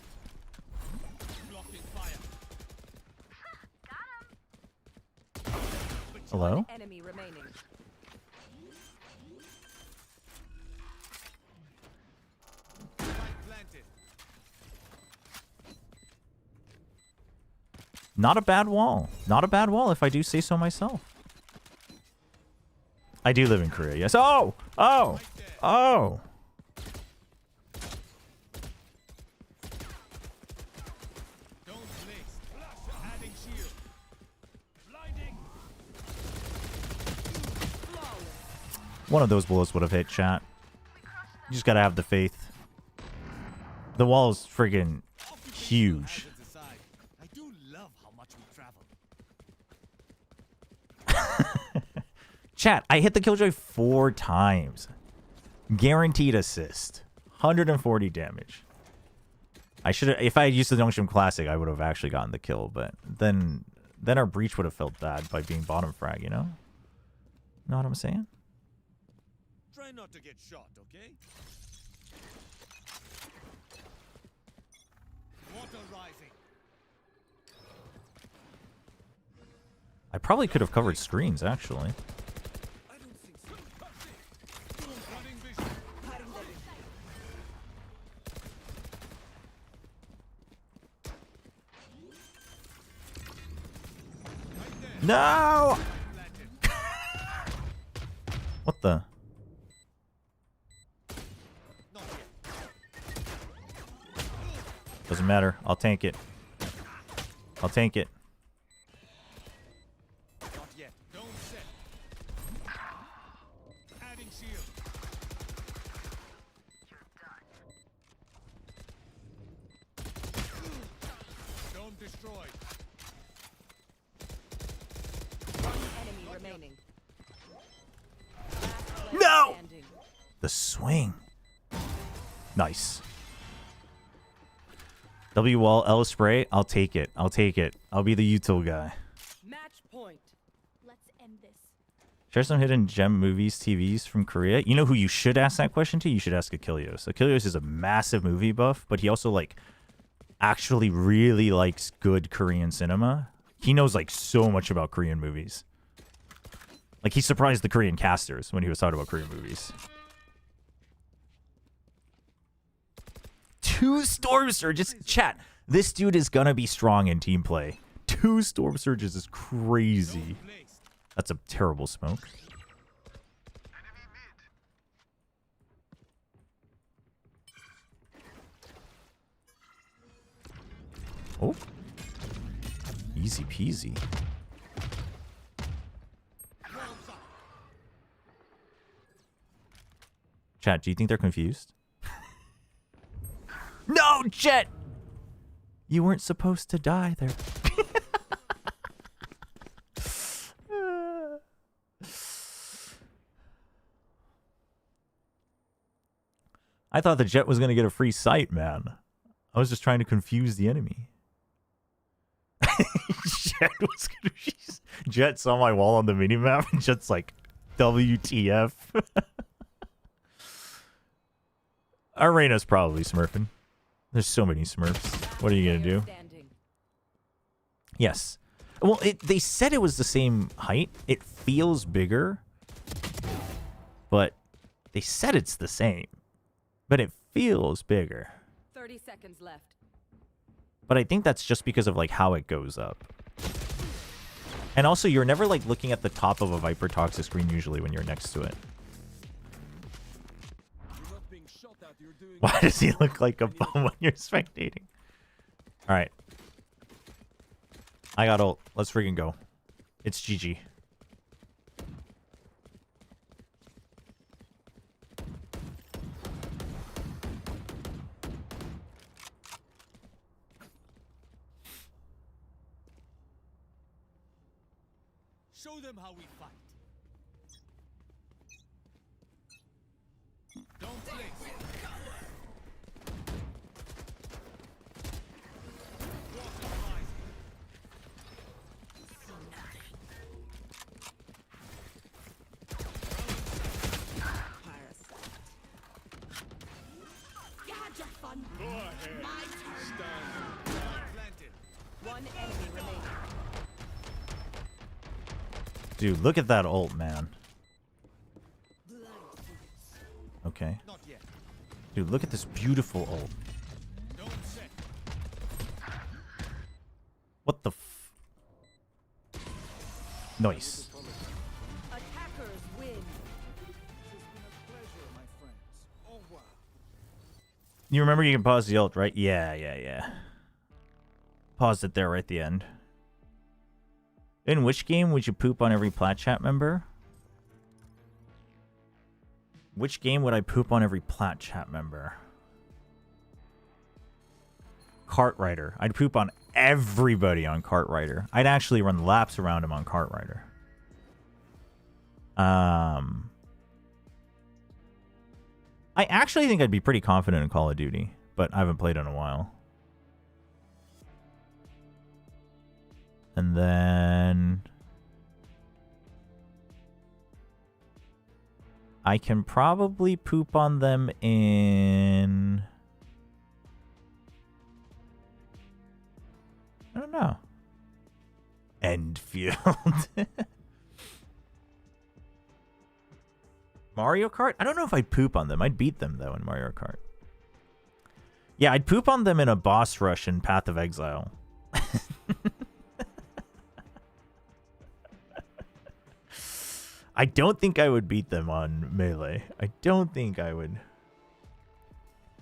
Blocking fire. Hello? Enemy remaining. Not a bad wall. Not a bad wall, if I do say so myself. I do live in Korea, yes. Oh! Oh! Oh! One of those bullets would have hit, chat. You just gotta have the faith. The wall is friggin' huge. Chat, I hit the Killjoy 4 times. Guaranteed assist. 140 damage. I should have, if I had used the Youngshim Classic, I would have actually gotten the kill, but then our breach would have felt bad by being bottom frag, you know? Know what I'm saying? Try not to get shot, okay? Water rising. I probably could have covered screens, actually. No! What the? Doesn't matter. I'll tank it. I'll tank it. Not yet. Don't set. Adding shield. Don't destroy. Enemy remaining. No! The swing. Nice. W wall, L spray. I'll take it. I'll take it. I'll be the util guy. Match point. Let's end this. Share some hidden gem movies, TVs from Korea. You know who you should ask that question to? You should ask Achilles. Achilles is a massive movie buff, but he also like actually really likes good Korean cinema. He knows like so much about Korean movies. Like he surprised the Korean casters when he was talking about Korean movies. 2 Storm Surges. Chat, this dude is gonna be strong in team play. 2 Storm Surges is crazy. That's a terrible smoke. Oh. Easy peasy. Chat, do you think they're confused? No, Jet! You weren't supposed to die there. I thought the Jet was going to get a free sight, man. I was just trying to confuse the enemy. Jet saw my wall on the minimap and Jet's like, WTF. Arena's probably smurfing. There's so many smurfs. What are you going to do? Yes. Well, they said it was the same height. It feels bigger. But they said it's the same. But it feels bigger. 30 seconds left. But I think that's just because of like how it goes up. And also, you're never like looking at the top of a Viper Toxic screen usually when you're next to it. Why does he look like a bum when you're spectating? Alright. I got ult. Let's freaking go. It's GG. Show them how we fight. Don't play. Dude, look at that ult, man. Okay. Dude, look at this beautiful ult. What the f... Nice. Attackers win. You remember you can pause the ult, right? Yeah. Paused it there right at the end. In which game would you poop on every plat chat member? Which game would I poop on every plat chat member? Cartwriter. I'd poop on everybody on Cartwriter. I'd actually run laps around him on Cartwriter. I actually think I'd be pretty confident in Call of Duty, but I haven't played in a while. And then I can probably poop on them in... I don't know. Enfield. Mario Kart? I don't know if I'd poop on them. I'd beat them, though, in Mario Kart. Yeah, I'd poop on them in a boss rush in Path of Exile. I don't think I would beat them on Melee. I don't think I would.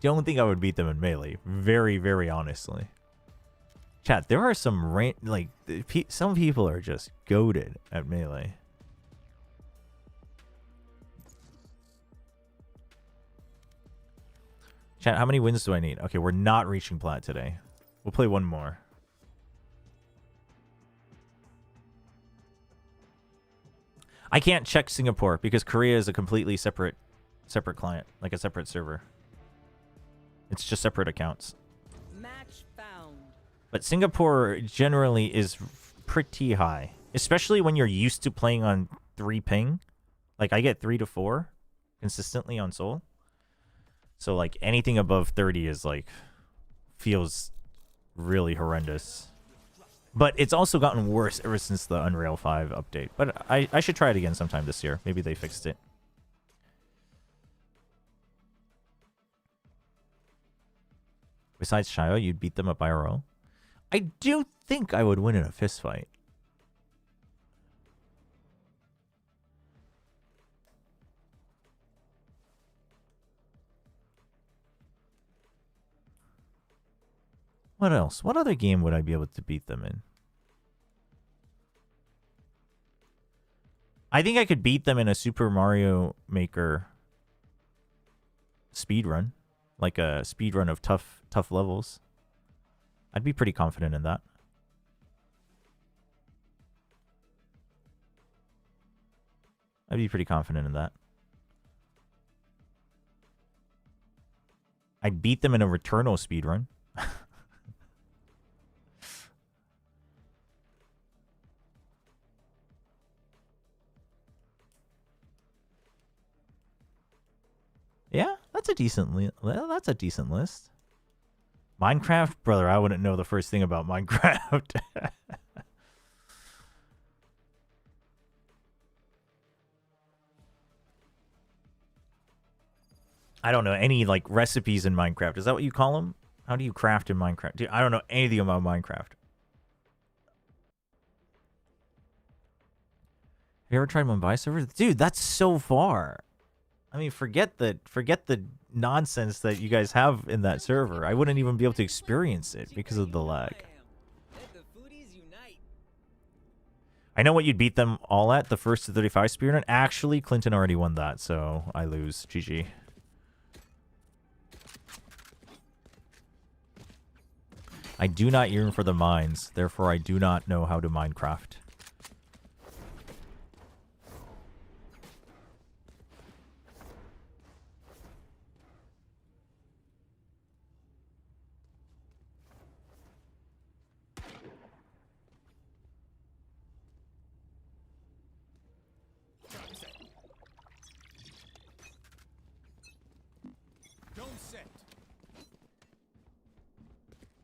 Don't think I would beat them in Melee. Very, very honestly. Chat, there are some some people are just goated at Melee. Chat, how many wins do I need? Okay, we're not reaching plat today. We'll play one more. I can't check Singapore because Korea is a completely separate client, like a separate server. It's just separate accounts. Match found. But Singapore generally is pretty high, especially when you're used to playing on 3 ping. Like I get 3 to 4 consistently on Seoul. So like anything above 30 is like feels really horrendous. But it's also gotten worse ever since the Unreal 5 update. But I should try it again sometime this year. Maybe they fixed it. Besides Shio, you'd beat them up IRL? I do think I would win in a fist fight. What else? What other game would I be able to beat them in? I think I could beat them in a Super Mario Maker speedrun. Like a speedrun of tough levels. I'd be pretty confident in that. I'd be pretty confident in that. I'd beat them in a Returnal speedrun. Yeah, that's a decent that's a decent list. Minecraft? Brother, I wouldn't know the first thing about Minecraft. I don't know any like recipes in Minecraft. Is that what you call them? How do you craft in Minecraft? Dude, I don't know anything about Minecraft. Have you ever tried Mumbai server? Dude, that's so far. I mean, forget the nonsense that you guys have in that server. I wouldn't even be able to experience it because of the lag. I know what you'd beat them all at, the first to 35 spearrun. Actually, Clinton already won that, so I lose. GG. I do not yearn for the mines, therefore I do not know how to Minecraft.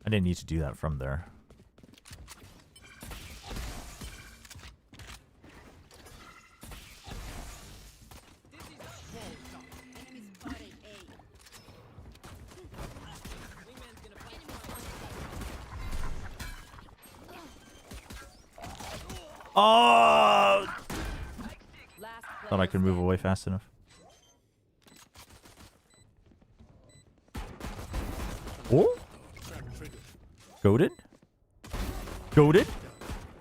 I didn't need to do that from there. Oh! Thought I could move away fast enough. Oh! Goated? Goated?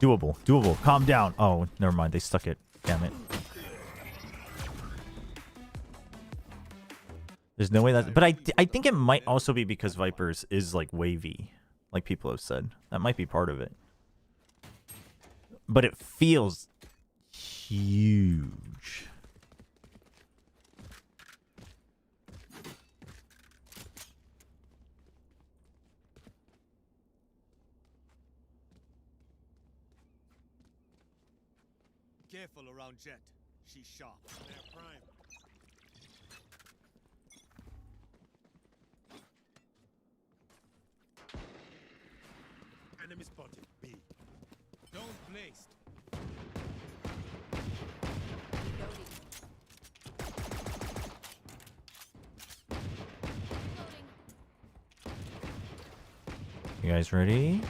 Doable. Doable. Calm down. Oh, never mind. They stuck it. Damn it. There's no way that... But I think it might also be because Vipers is, like, wavy. Like people have said. That might be part of it. But it feels huge. Careful around Jet. She's sharp. They're prime. Enemy spotted. B. Don't placed. You guys ready?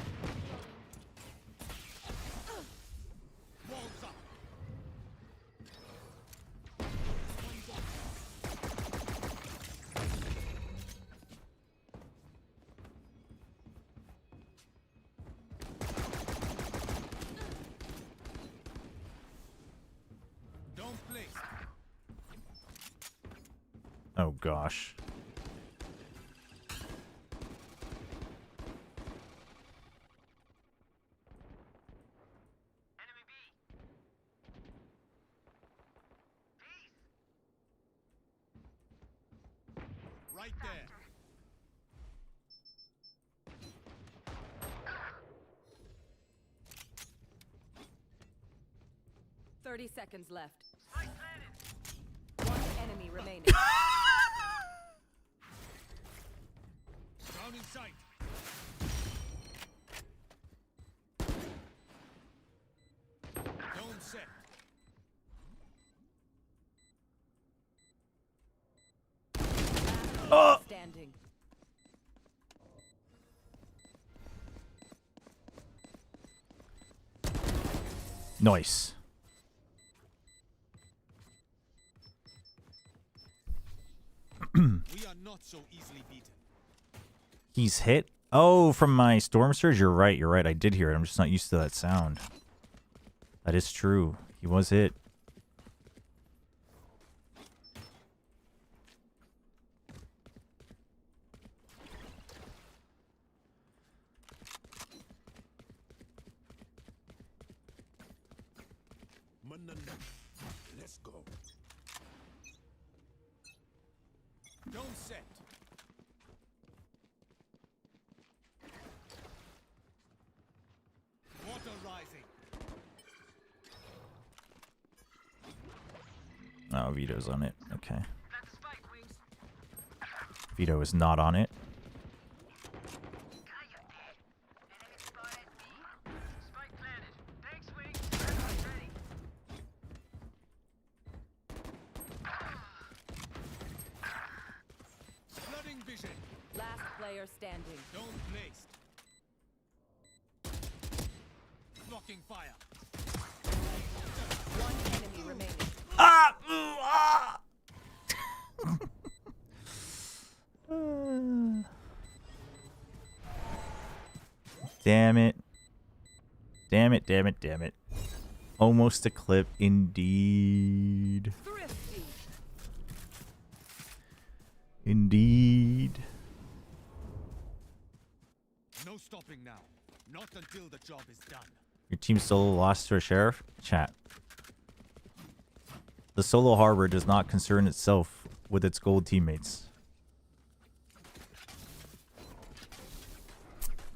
Oh gosh. Right there. Thirty seconds left. One enemy remaining. Down in sight. Dome set. Oh! Standing. Nice. We are not so easily beaten. He's hit? Oh, from my Storm Surge? You're right, you're right. I did hear it. I'm just not used to that sound. That is true. He was hit. Let's go. Dome set. Water rising. Oh, Vito's on it. Okay. Vito is not on it. Flooding vision. Last player standing. Dome placed. Blocking fire. One enemy remaining. Ah! Ah! Damn it. Damn it, damn it, damn it. Almost a clip indeed. Thrifty. Indeed. No stopping now. Not until the job is done. Your team solo lost to a sheriff? Chat. The solo harbor does not concern itself with its gold teammates.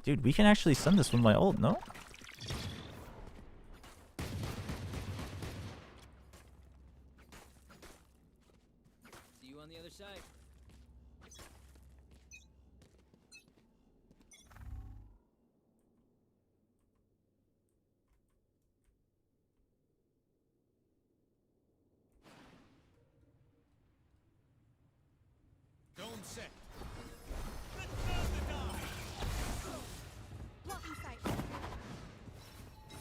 Dude, we can actually send this with my ult, no? See you on the other side. Dome set. Blocking sight.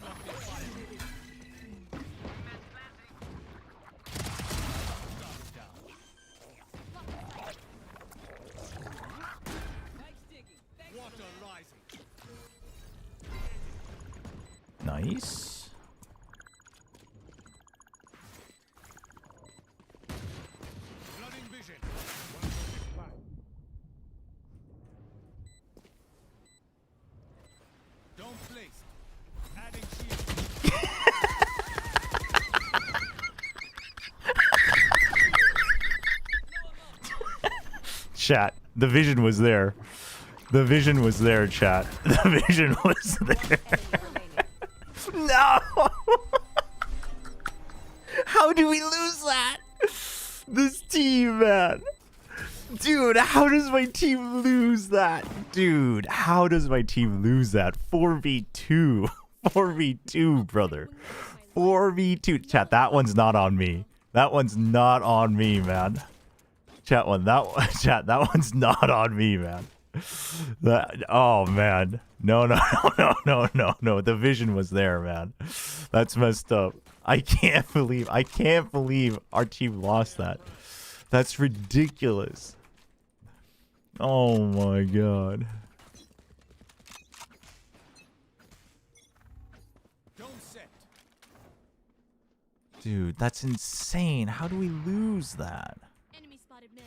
Blocking fire. Nice. Chat, the vision was there. The vision was there, chat. The vision was there. No! How do we lose that? This team, man. Dude, how does my team lose that? Dude, how does my team lose that? 4v2. 4v2, brother. 4v2. Chat, that one's not on me. That one's not on me, man. Chat, that one's not on me, man. Oh, man. No. The vision was there, man. That's messed up. I can't believe our team lost that. That's ridiculous. Oh my god. Dude, that's insane. How do we lose that? Enemy spotted men.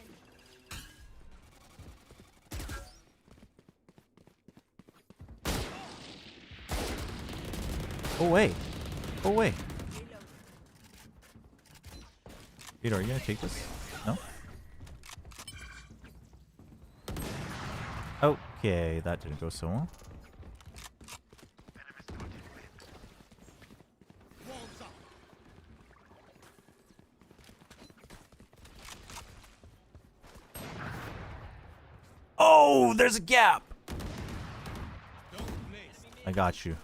Oh wait. Oh wait. Peter, are you gonna take this? No? Okay, that didn't go so well. Oh, there's a gap. I got you.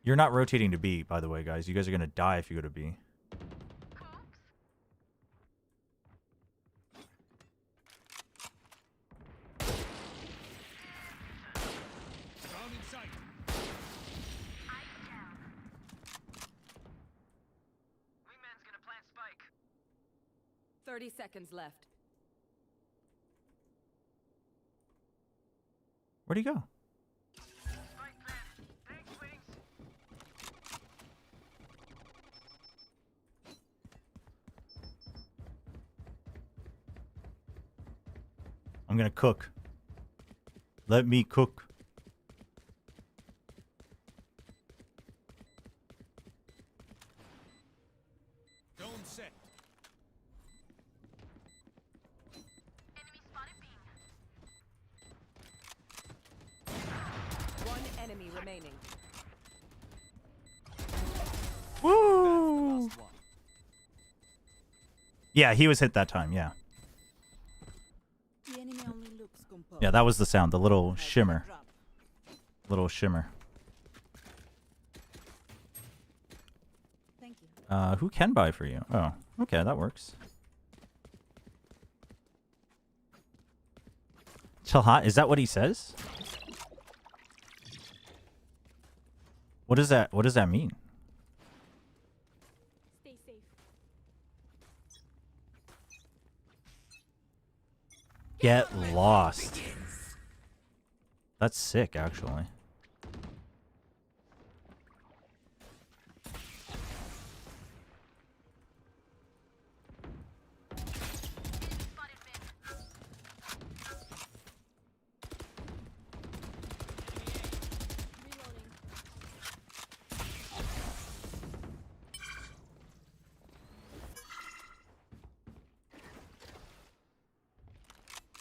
You're not rotating to B, by the way, guys. You guys are gonna die if you go to B. Wingman's gonna plant spike. 30 seconds left. Where'd he go? I'm gonna cook. Let me cook. Don't set. Enemy spotted B. One enemy remaining. Woo! Yeah, he was hit that time, yeah. Yeah, that was the sound, the little shimmer. Little shimmer. Thank you. Who can buy for you? Oh, okay, that works. Chalhat, is that what he says? What does that mean? Stay safe. Get lost. That's sick, actually.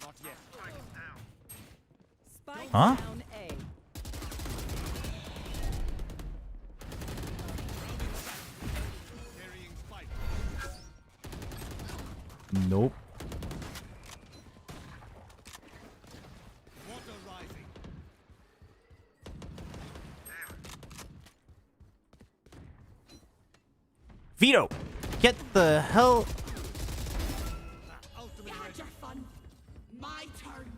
Not yet. Spike Huh? down A. Nope. Water rising. Vito, get the hell. You had your fun. My turn.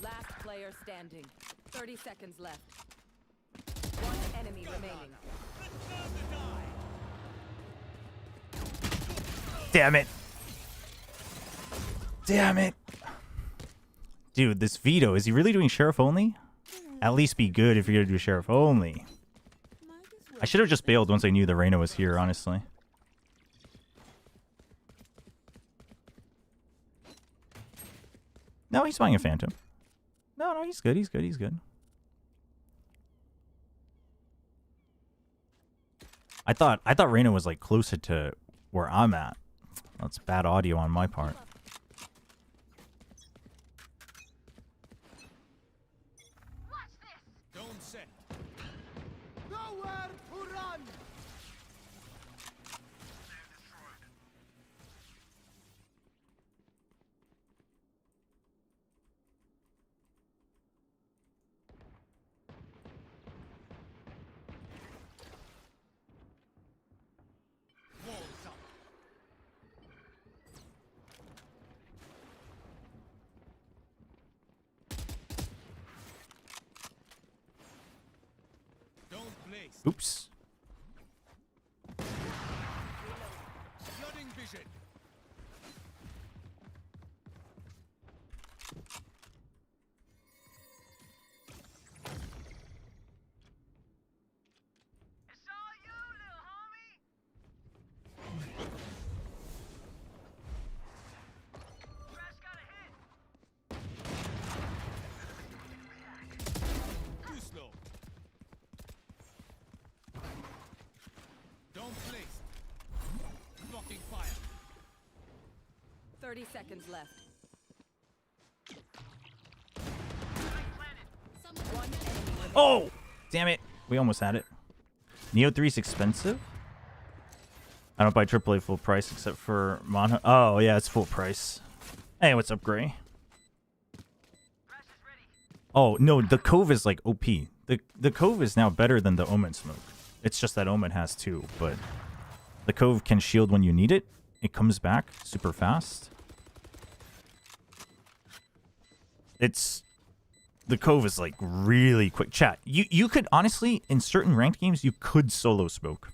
Last player standing. 30 seconds left. One enemy remaining. Damn it. Damn it. Dude, this Vito, is he really doing Sheriff only? At least be good if you're going to do Sheriff only. I should have just bailed once I knew the Reyna was here, honestly. No, he's buying a Phantom. No, he's good. He's good. He's good. I thought Reyna was like closer to where I'm at. That's bad audio on my part. Don't set. Nowhere to run. Oops. Flooding vision. Too slow. Don't place. Blocking fire. 30 seconds left. One enemy remaining. Oh! Damn it. We almost had it. Neo 3 is expensive? I don't buy AAA full price except for Mono. Oh, yeah, it's full price. Hey, what's up, Gray? Oh, no, the Cove is like OP. The Cove is now better than the Omen Smoke. It's just that Omen has two, but the Cove can shield when you need it. It comes back super fast. The Cove is like really quick. Chat, you could honestly, in certain ranked games, you could solo smoke.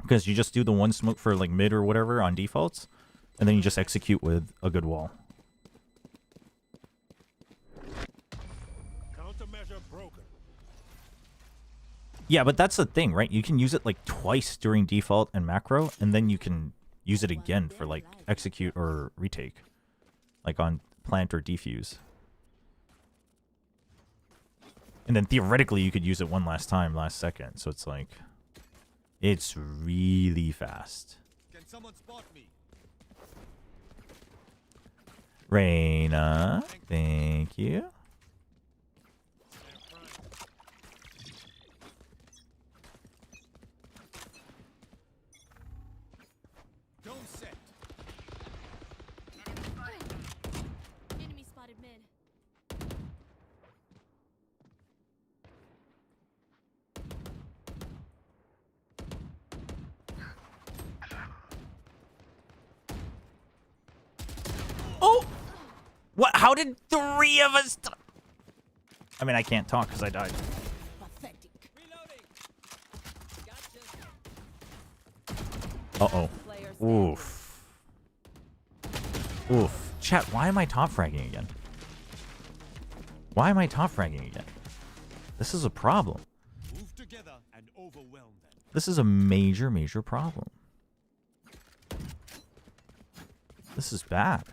Because you just do the one smoke for like mid or whatever on defaults, and then you just execute with a good wall. Countermeasure broken. Yeah, but that's the thing, right? You can use it like twice during default and macro, and then you can use it again for like execute or retake. Like on plant or defuse. And then theoretically you could use it one last time last second. So it's like, it's really fast. Can someone spot me? Reyna, thank you. Don't set. Enemy spotted mid. Oh! What? How did three of us... I mean, I can't talk because I died. Uh-oh. Oof. Oof. Chat, why am I top fragging again? Why am I top fragging again? This is a problem. Move together and overwhelm them. This is a major, major problem. This is bad.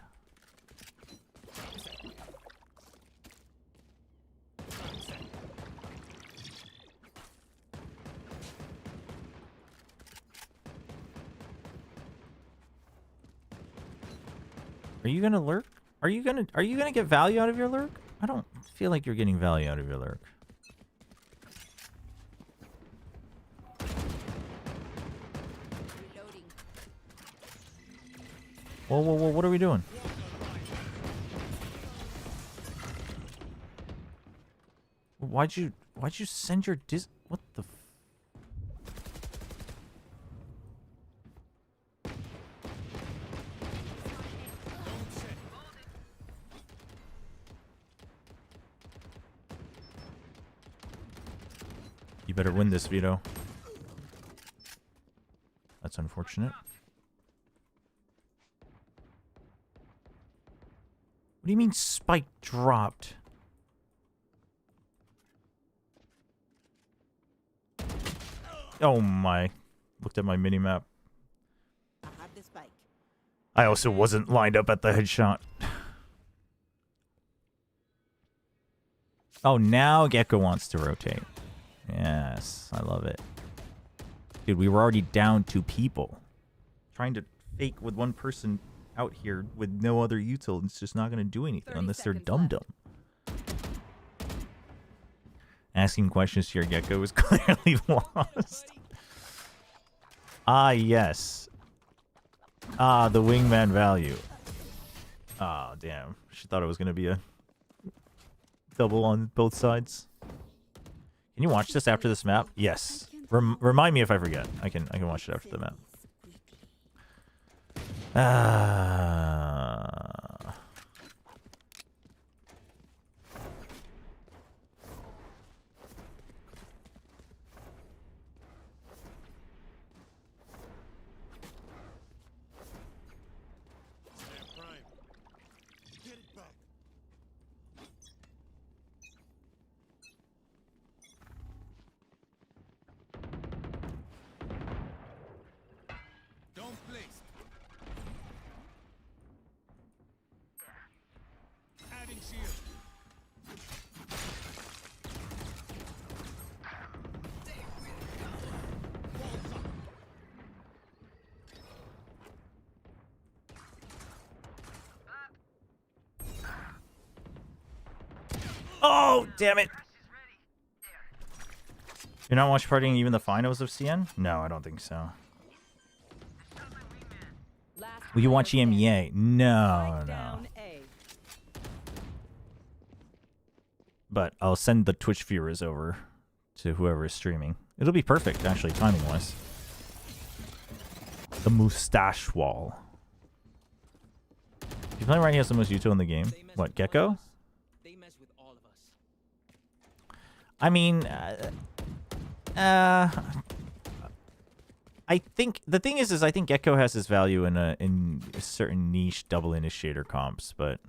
Are you gonna lurk? Are you gonna get value out of your lurk? I don't feel like you're getting value out of your lurk. Whoa, whoa, whoa, what are we doing? Why'd you send your what the You better win this, Vito. That's unfortunate. do you mean spike dropped? Oh my. Looked at my mini-map. I also wasn't lined up at the headshot. Oh, now Gecko wants to rotate. Yes, I love it. Dude, we were already down 2 people. Trying to fake with 1 person out here with no other util, it's just not going to do anything unless they're dumb-dumb. Asking questions to your Gecko is clearly lost. Ah, yes. Ah, the wingman value. Ah, damn. She thought it was going to be a double on both sides. Can you watch this after this map? Yes. Remind me if I forget. I can watch it after the map. Oh, damn it. You're not watch partying even the finals of CN? No, I don't think so. Will you watch EMEA? No, no. But I'll send the Twitch viewers over to whoever is streaming. It'll be perfect, actually, timing-wise. The mustache wall. You playing right here has the most util in the game. What, Gecko? I mean, I think the thing is I think Gecko has his value in a certain niche double initiator comps, but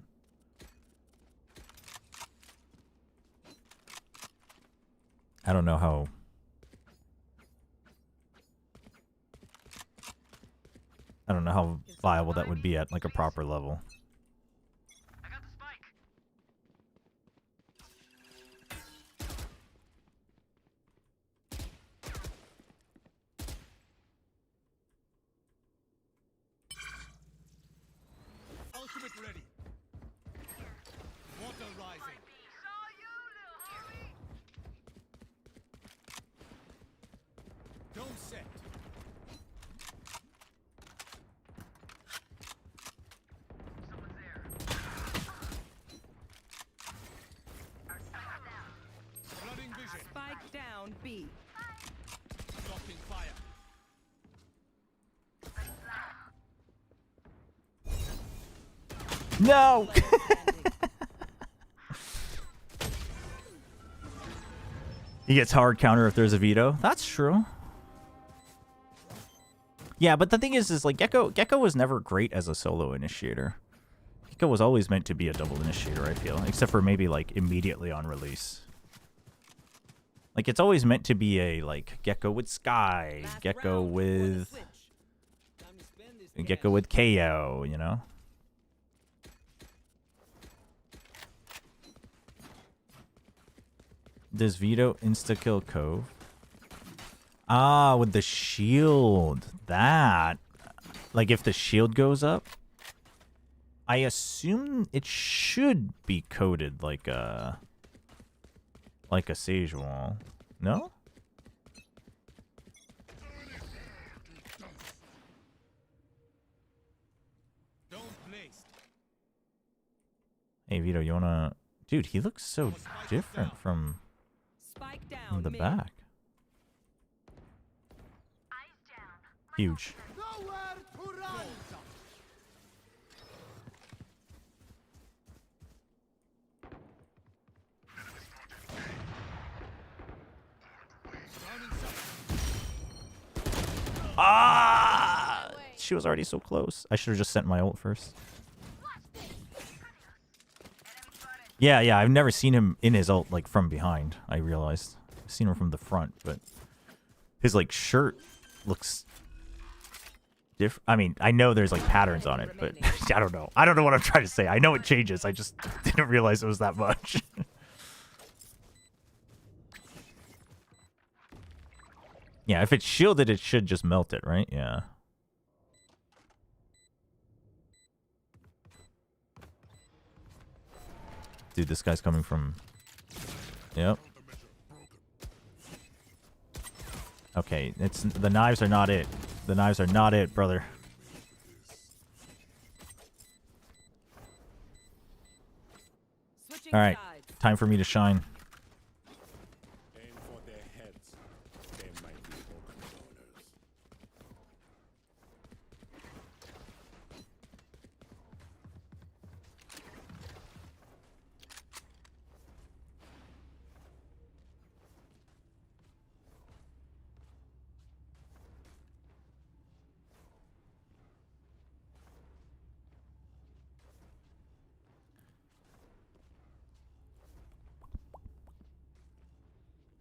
I don't know how. I don't know how viable that would be at like a proper level. Spike down B. Blocking fire. No! He gets hard counter if there's a veto. That's true. Yeah, but the thing is like Gecko was never great as a solo initiator. Gecko was always meant to be a double initiator, I feel. Except for maybe like immediately on release. Like it's always meant to be a like Gecko with Sky, Gecko with KO, you know? Does Veto insta-kill Cove? Ah, with the shield. That. Like, if the shield goes up, I assume it should be coded like a Sage Wall. No? Hey, Vito, you wanna... Dude, he looks so different from the back. Huge. Ah! She was already so close. I should have just sent my ult first. Yeah, yeah. I've never seen him in his ult like from behind. I realized. I've seen him from the front, but his like shirt looks different. I mean, I know there's like patterns on it, but I don't know. I don't know what I'm trying to say. I know it changes. I just didn't realize it was that much. Yeah, if it's shielded, it should just melt it, right? Yeah. Dude, this guy's coming from... Yep. Okay, it's the knives are not it. The knives are not it, brother. All right, time for me to shine.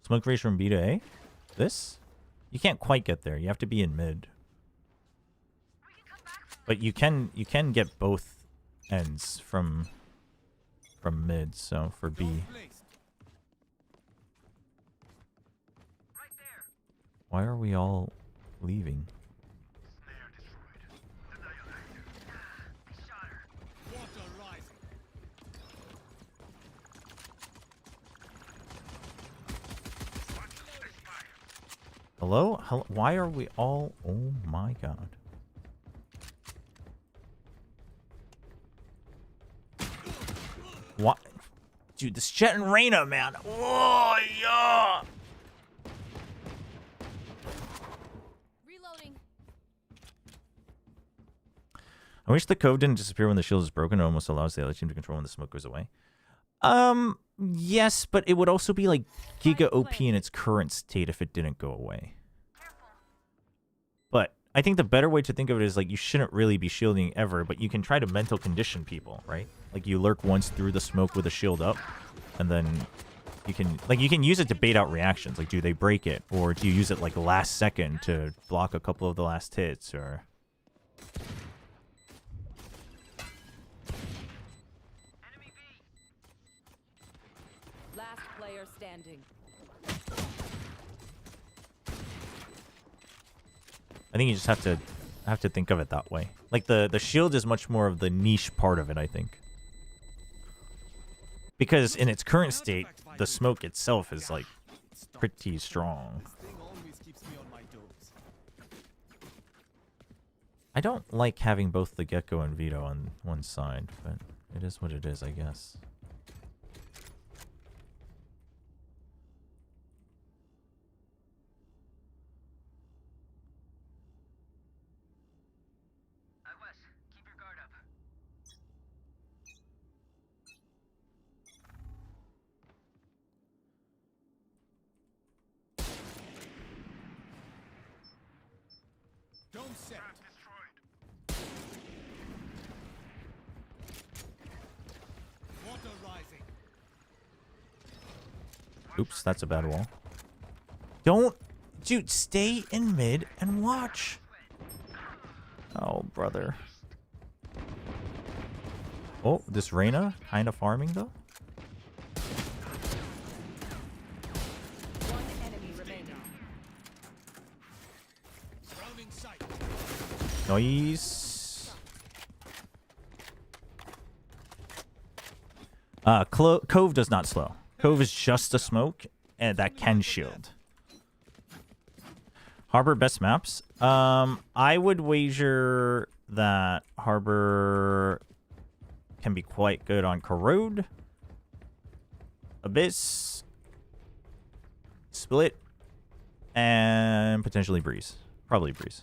Smoke race from B to A? This? You can't quite get there. You have to be in mid. But you can get both ends from mid, so for B. Why are we all leaving? Hello? Hello? Why are we all... Oh my god. What? Dude, this Jet and Reyna, man. Oh, yeah! Reloading. I wish the code didn't disappear when the shield is broken. It almost allows the other team to control when the smoke goes away. Yes, but it would also be like Giga OP in its current state if it didn't go away. But I think the better way to think of it is like you shouldn't really be shielding ever, but you can try to mental condition people, right? Like you lurk once through the smoke with a shield up, and then you can use it to bait out reactions. Like, do they break it, or do you use it like last second to block a couple of the last hits, or... Last player standing. I think you just have to think of it that way. Like the shield is much more of the niche part of it, I think. Because in its current state, the smoke itself is like pretty strong. I don't like having both the Gecko and Vito on one side, but it is what it is, I guess. Don't set. Water rising. Oops, that's a bad wall. Don't... Dude, stay in mid and watch. Oh, brother. Oh, this Reyna kind of farming, though. One enemy remaining. Nice. Cove does not slow. Cove is just a smoke, and that can shield. Harbor best maps. I would wager that Harbor can be quite good on Corrode, Abyss, Split, and potentially Breeze. Probably Breeze.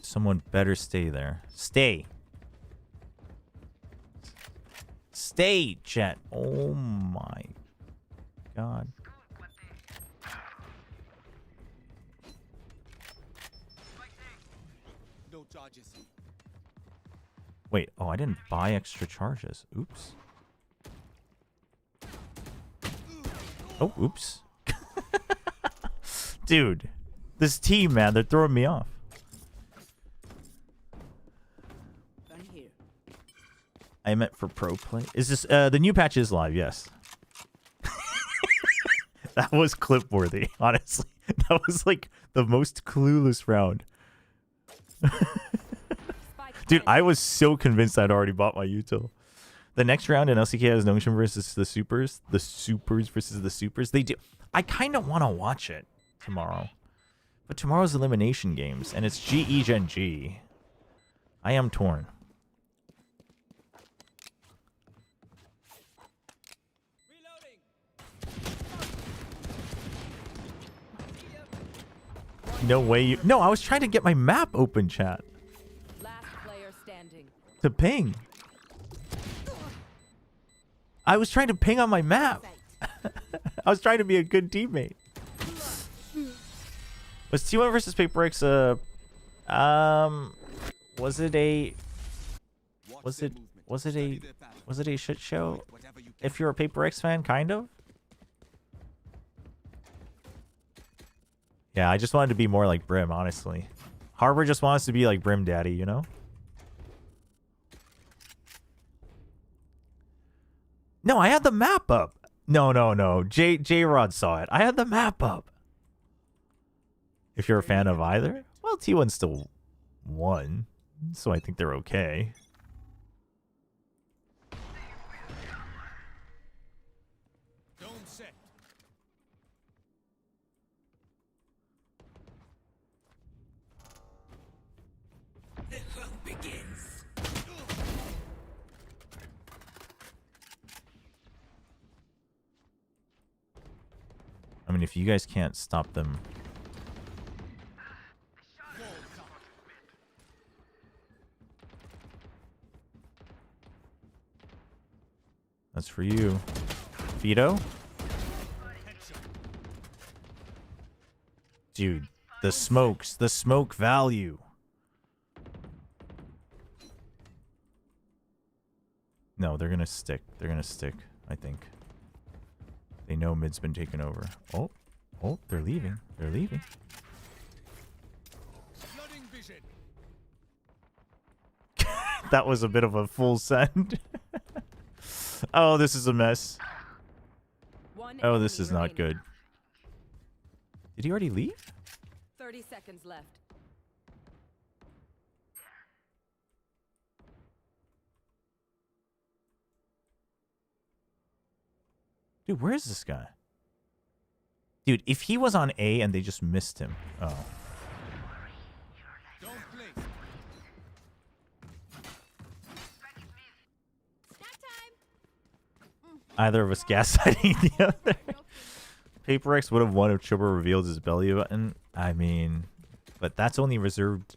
Someone better stay there. Stay. Stay, chat. Oh my god. No charges. Wait, oh, I didn't buy extra charges. Oops. Oh, oops. Dude, this team, man, they're throwing me off. I meant for pro play. Is this the new patch is live? Yes. That was clip worthy, honestly. That was like the most clueless round. Dude, I was so convinced I'd already bought my util. The next round in LCK has Notion versus the Supers. The Supers versus the Supers. They do. I kind of want to watch it tomorrow. But tomorrow's elimination games, and it's GE Gen G. I am torn. No way you... No, I was trying to get my map open, chat. Last player standing. To ping. I was trying to ping on my map. I was trying to be a good teammate. Was T1 versus PRX was it a shit show? If you're a PRX fan, kind of? Yeah, I just wanted to be more like Brim, honestly. Harbor just wants to be like Brim Daddy, you know? No, I had the map up. No. J-Rod saw it. I had the map up. If you're a fan of either, well, T1 still won, so I think they're okay. I mean, if you guys can't stop them. That's for you. Vito? Dude, the smokes. The smoke value. No, they're gonna stick. They're gonna stick, I think. They know mid's been taken over. Oh, they're leaving. They're leaving. That was a bit of a full send. Oh, this is a mess. Oh, this is not good. Did he already leave? 30 seconds left. Dude, where is this guy? Dude, if he was on A and they just missed him. Oh. Either of us gaslighting the other. PRX would have won if Chobra revealed his belly button. I mean, but that's only reserved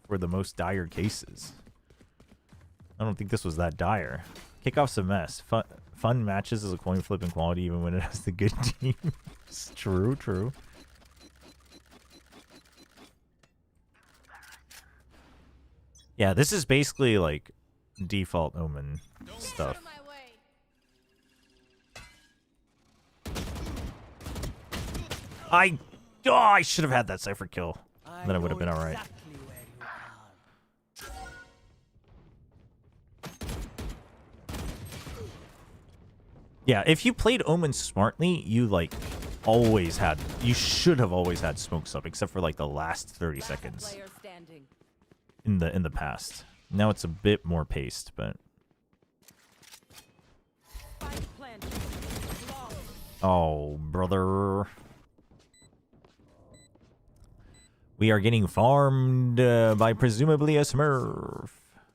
for the most dire cases. I don't think this was that dire. Kickoff's a mess. Fun matches is a coin flip in quality even when it has the good team. It's true. Yeah, this is basically like default Omen stuff. I should have had that Cypher kill. Then I would have been alright. Yeah, if you played Omen smartly, you should have always had smokes up, except for like the last 30 seconds in the past. Now it's a bit more paced, but oh, brother. We are getting farmed by presumably a Smurf.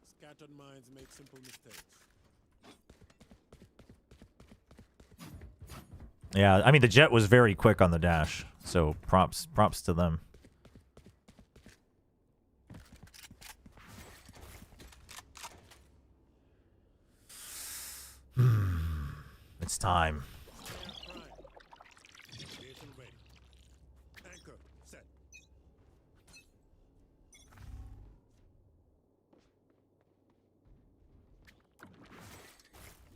Scattered minds make simple mistakes. Yeah, I mean the Jet was very quick on the dash, so props to them. It's time.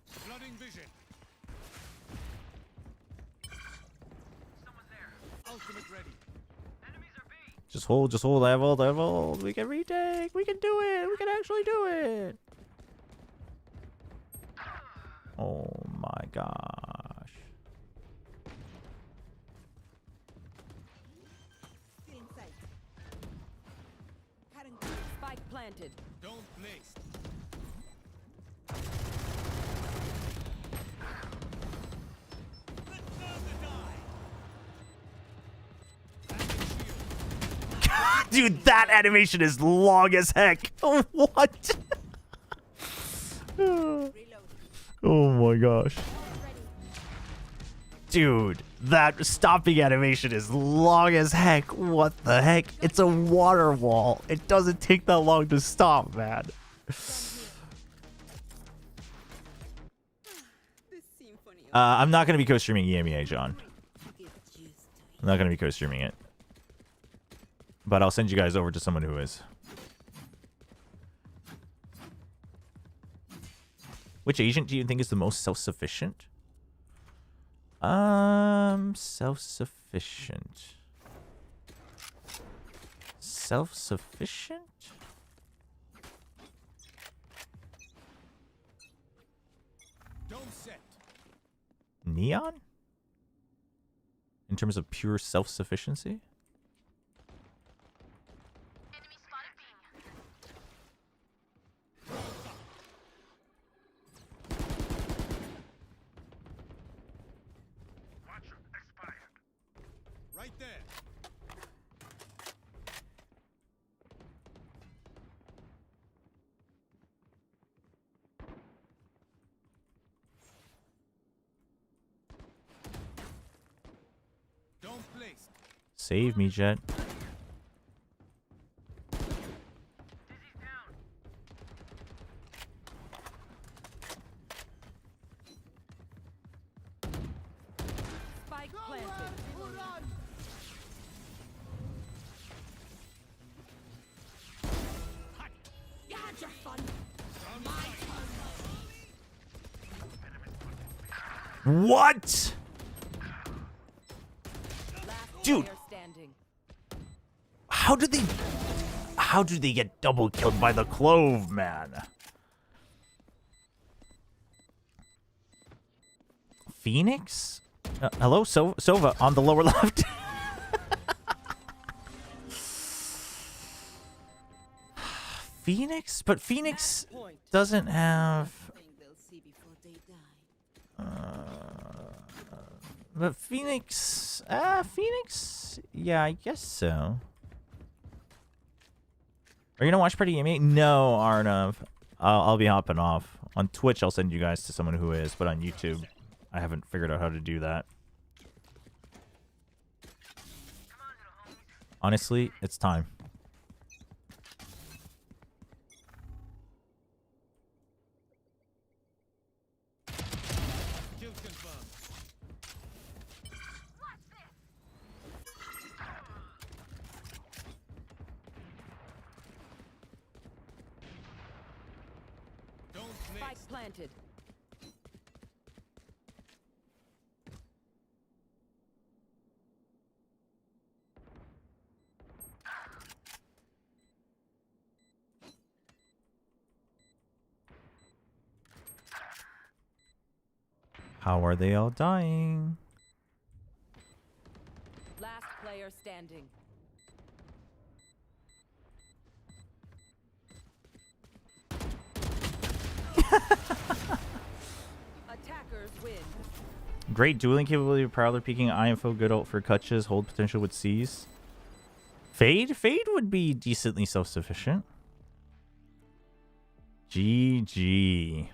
Flooding vision. Someone there. Ultimate ready. Enemies are B. Just hold, I have ult. We can retake, we can do it, we can actually do it. Oh my gosh. Spike planted. Don't place. Dude, that animation is long as heck. What? Oh my gosh. Dude, that stopping animation is long as heck. What the heck? It's a water wall. It doesn't take that long to stop, man. I'm not going to be co-streaming EMEA, John. I'm not going to be co-streaming it. But I'll send you guys over to someone who is. Which agent do you think is the most self-sufficient? Self-sufficient. Self-sufficient? Don't set. Neon? In terms of pure self-sufficiency? Right there. Don't place. Save me, Jet. Spike planted. You had your fun. What? Dude, how did they get double killed by the clove, man? Phoenix? Hello, Sova on the lower left. Phoenix? But Phoenix doesn't have... but Phoenix... Phoenix? Yeah, I guess so. Are you gonna watch Party Gaming? No, Arnav. I'll be hopping off. On Twitch, I'll send you guys to someone who is, but on YouTube, I haven't figured out how to do that. Honestly, it's time. Spike planted. How are they all dying? Last player standing. Attackers win. Great dueling capability of Prowler peeking, eye info, good ult for Kutches, hold potential with C's. Fade? Fade would be decently self-sufficient. GG.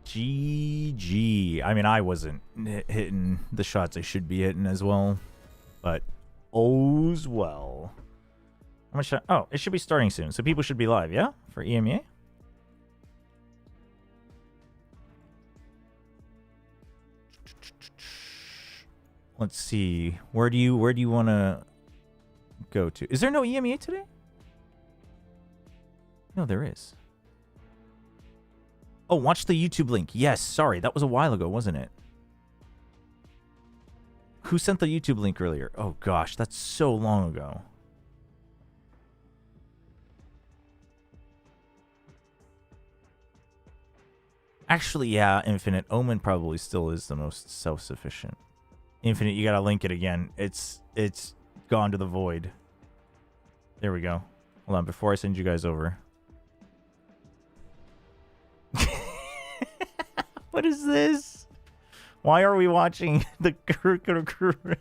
GG. I mean, I wasn't hitting the shots I should be hitting as well, but all's well. How much? Oh, it should be starting soon, so people should be live. Yeah, for EMEA. Let's see. Where do you want to go to? Is there no EMEA today? No, there is. Oh, watch the YouTube link. Yes, sorry. That was a while ago, wasn't it? Who sent the YouTube link earlier? Oh, gosh. That's so long ago. Actually, yeah, Infinite. Omen probably still is the most self-sufficient. Infinite, you gotta link it again. It's gone to the void. There we go. Hold on, before I send you guys over. What is this? Why are we watching the Kurukuru?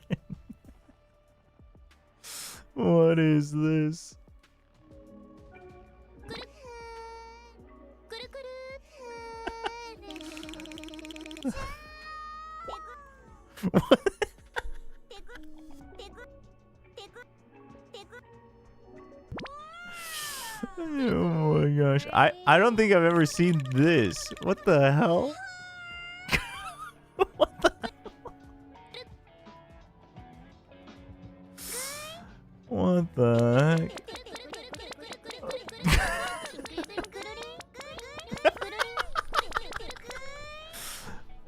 What is this? What? Oh my gosh. I don't think I've ever seen this. What the hell? What the hell? What the heck?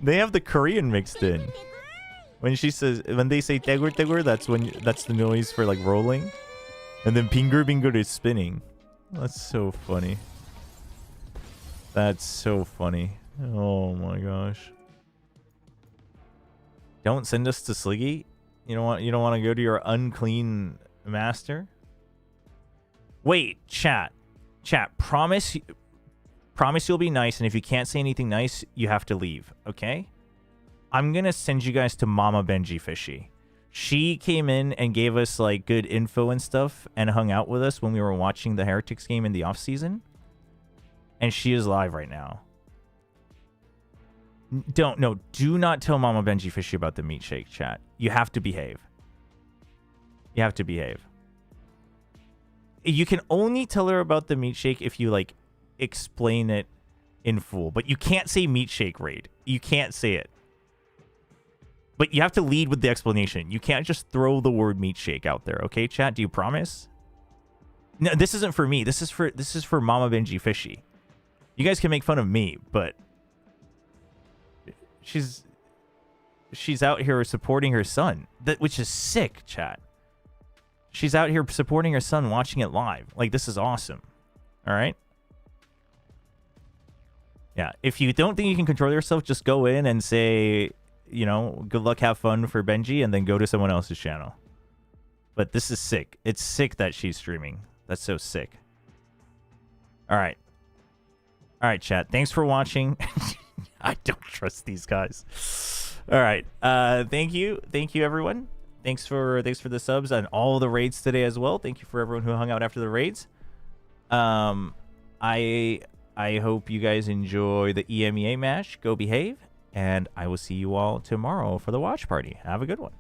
They have the Korean mixed in. When she says, when they say tegur tegur, that's the noise for like rolling. And then pingur pingur is spinning. That's so funny. That's so funny. Oh my gosh. Don't send us to Sliggy? You don't want to go to your unclean master? Wait, chat. Chat, promise you'll be nice, and if you can't say anything nice, you have to leave, okay? I'm gonna send you guys to Mama Benji Fishy. She came in and gave us like good info and stuff and hung out with us when we were watching the Heretics game in the off season. And she is live right now. Do not tell Mama Benji Fishy about the meat shake, chat. You have to behave. You have to behave. You can only tell her about the meat shake if you like explain it in full, but you can't say meat shake raid. You can't say it. But you have to lead with the explanation. You can't just throw the word meat shake out there, okay, chat? Do you promise? No, this isn't for me. This is for Mama Benji Fishy. You guys can make fun of me, but she's out here supporting her son, which is sick, chat. She's out here supporting her son, watching it live. Like, this is awesome. All right? Yeah, if you don't think you can control yourself, just go in and say, you know, good luck, have fun for Benji, and then go to someone else's channel. But this is sick. It's sick that she's streaming. That's so sick. All right. All right, chat. Thanks for watching. I don't trust these guys. All right. Thank you. Thank you, everyone. Thanks for the subs and all the raids today as well. Thank you for everyone who hung out after the raids. I hope you guys enjoy the EMEA match. Go behave. And I will see you all tomorrow for the watch party. Have a good one.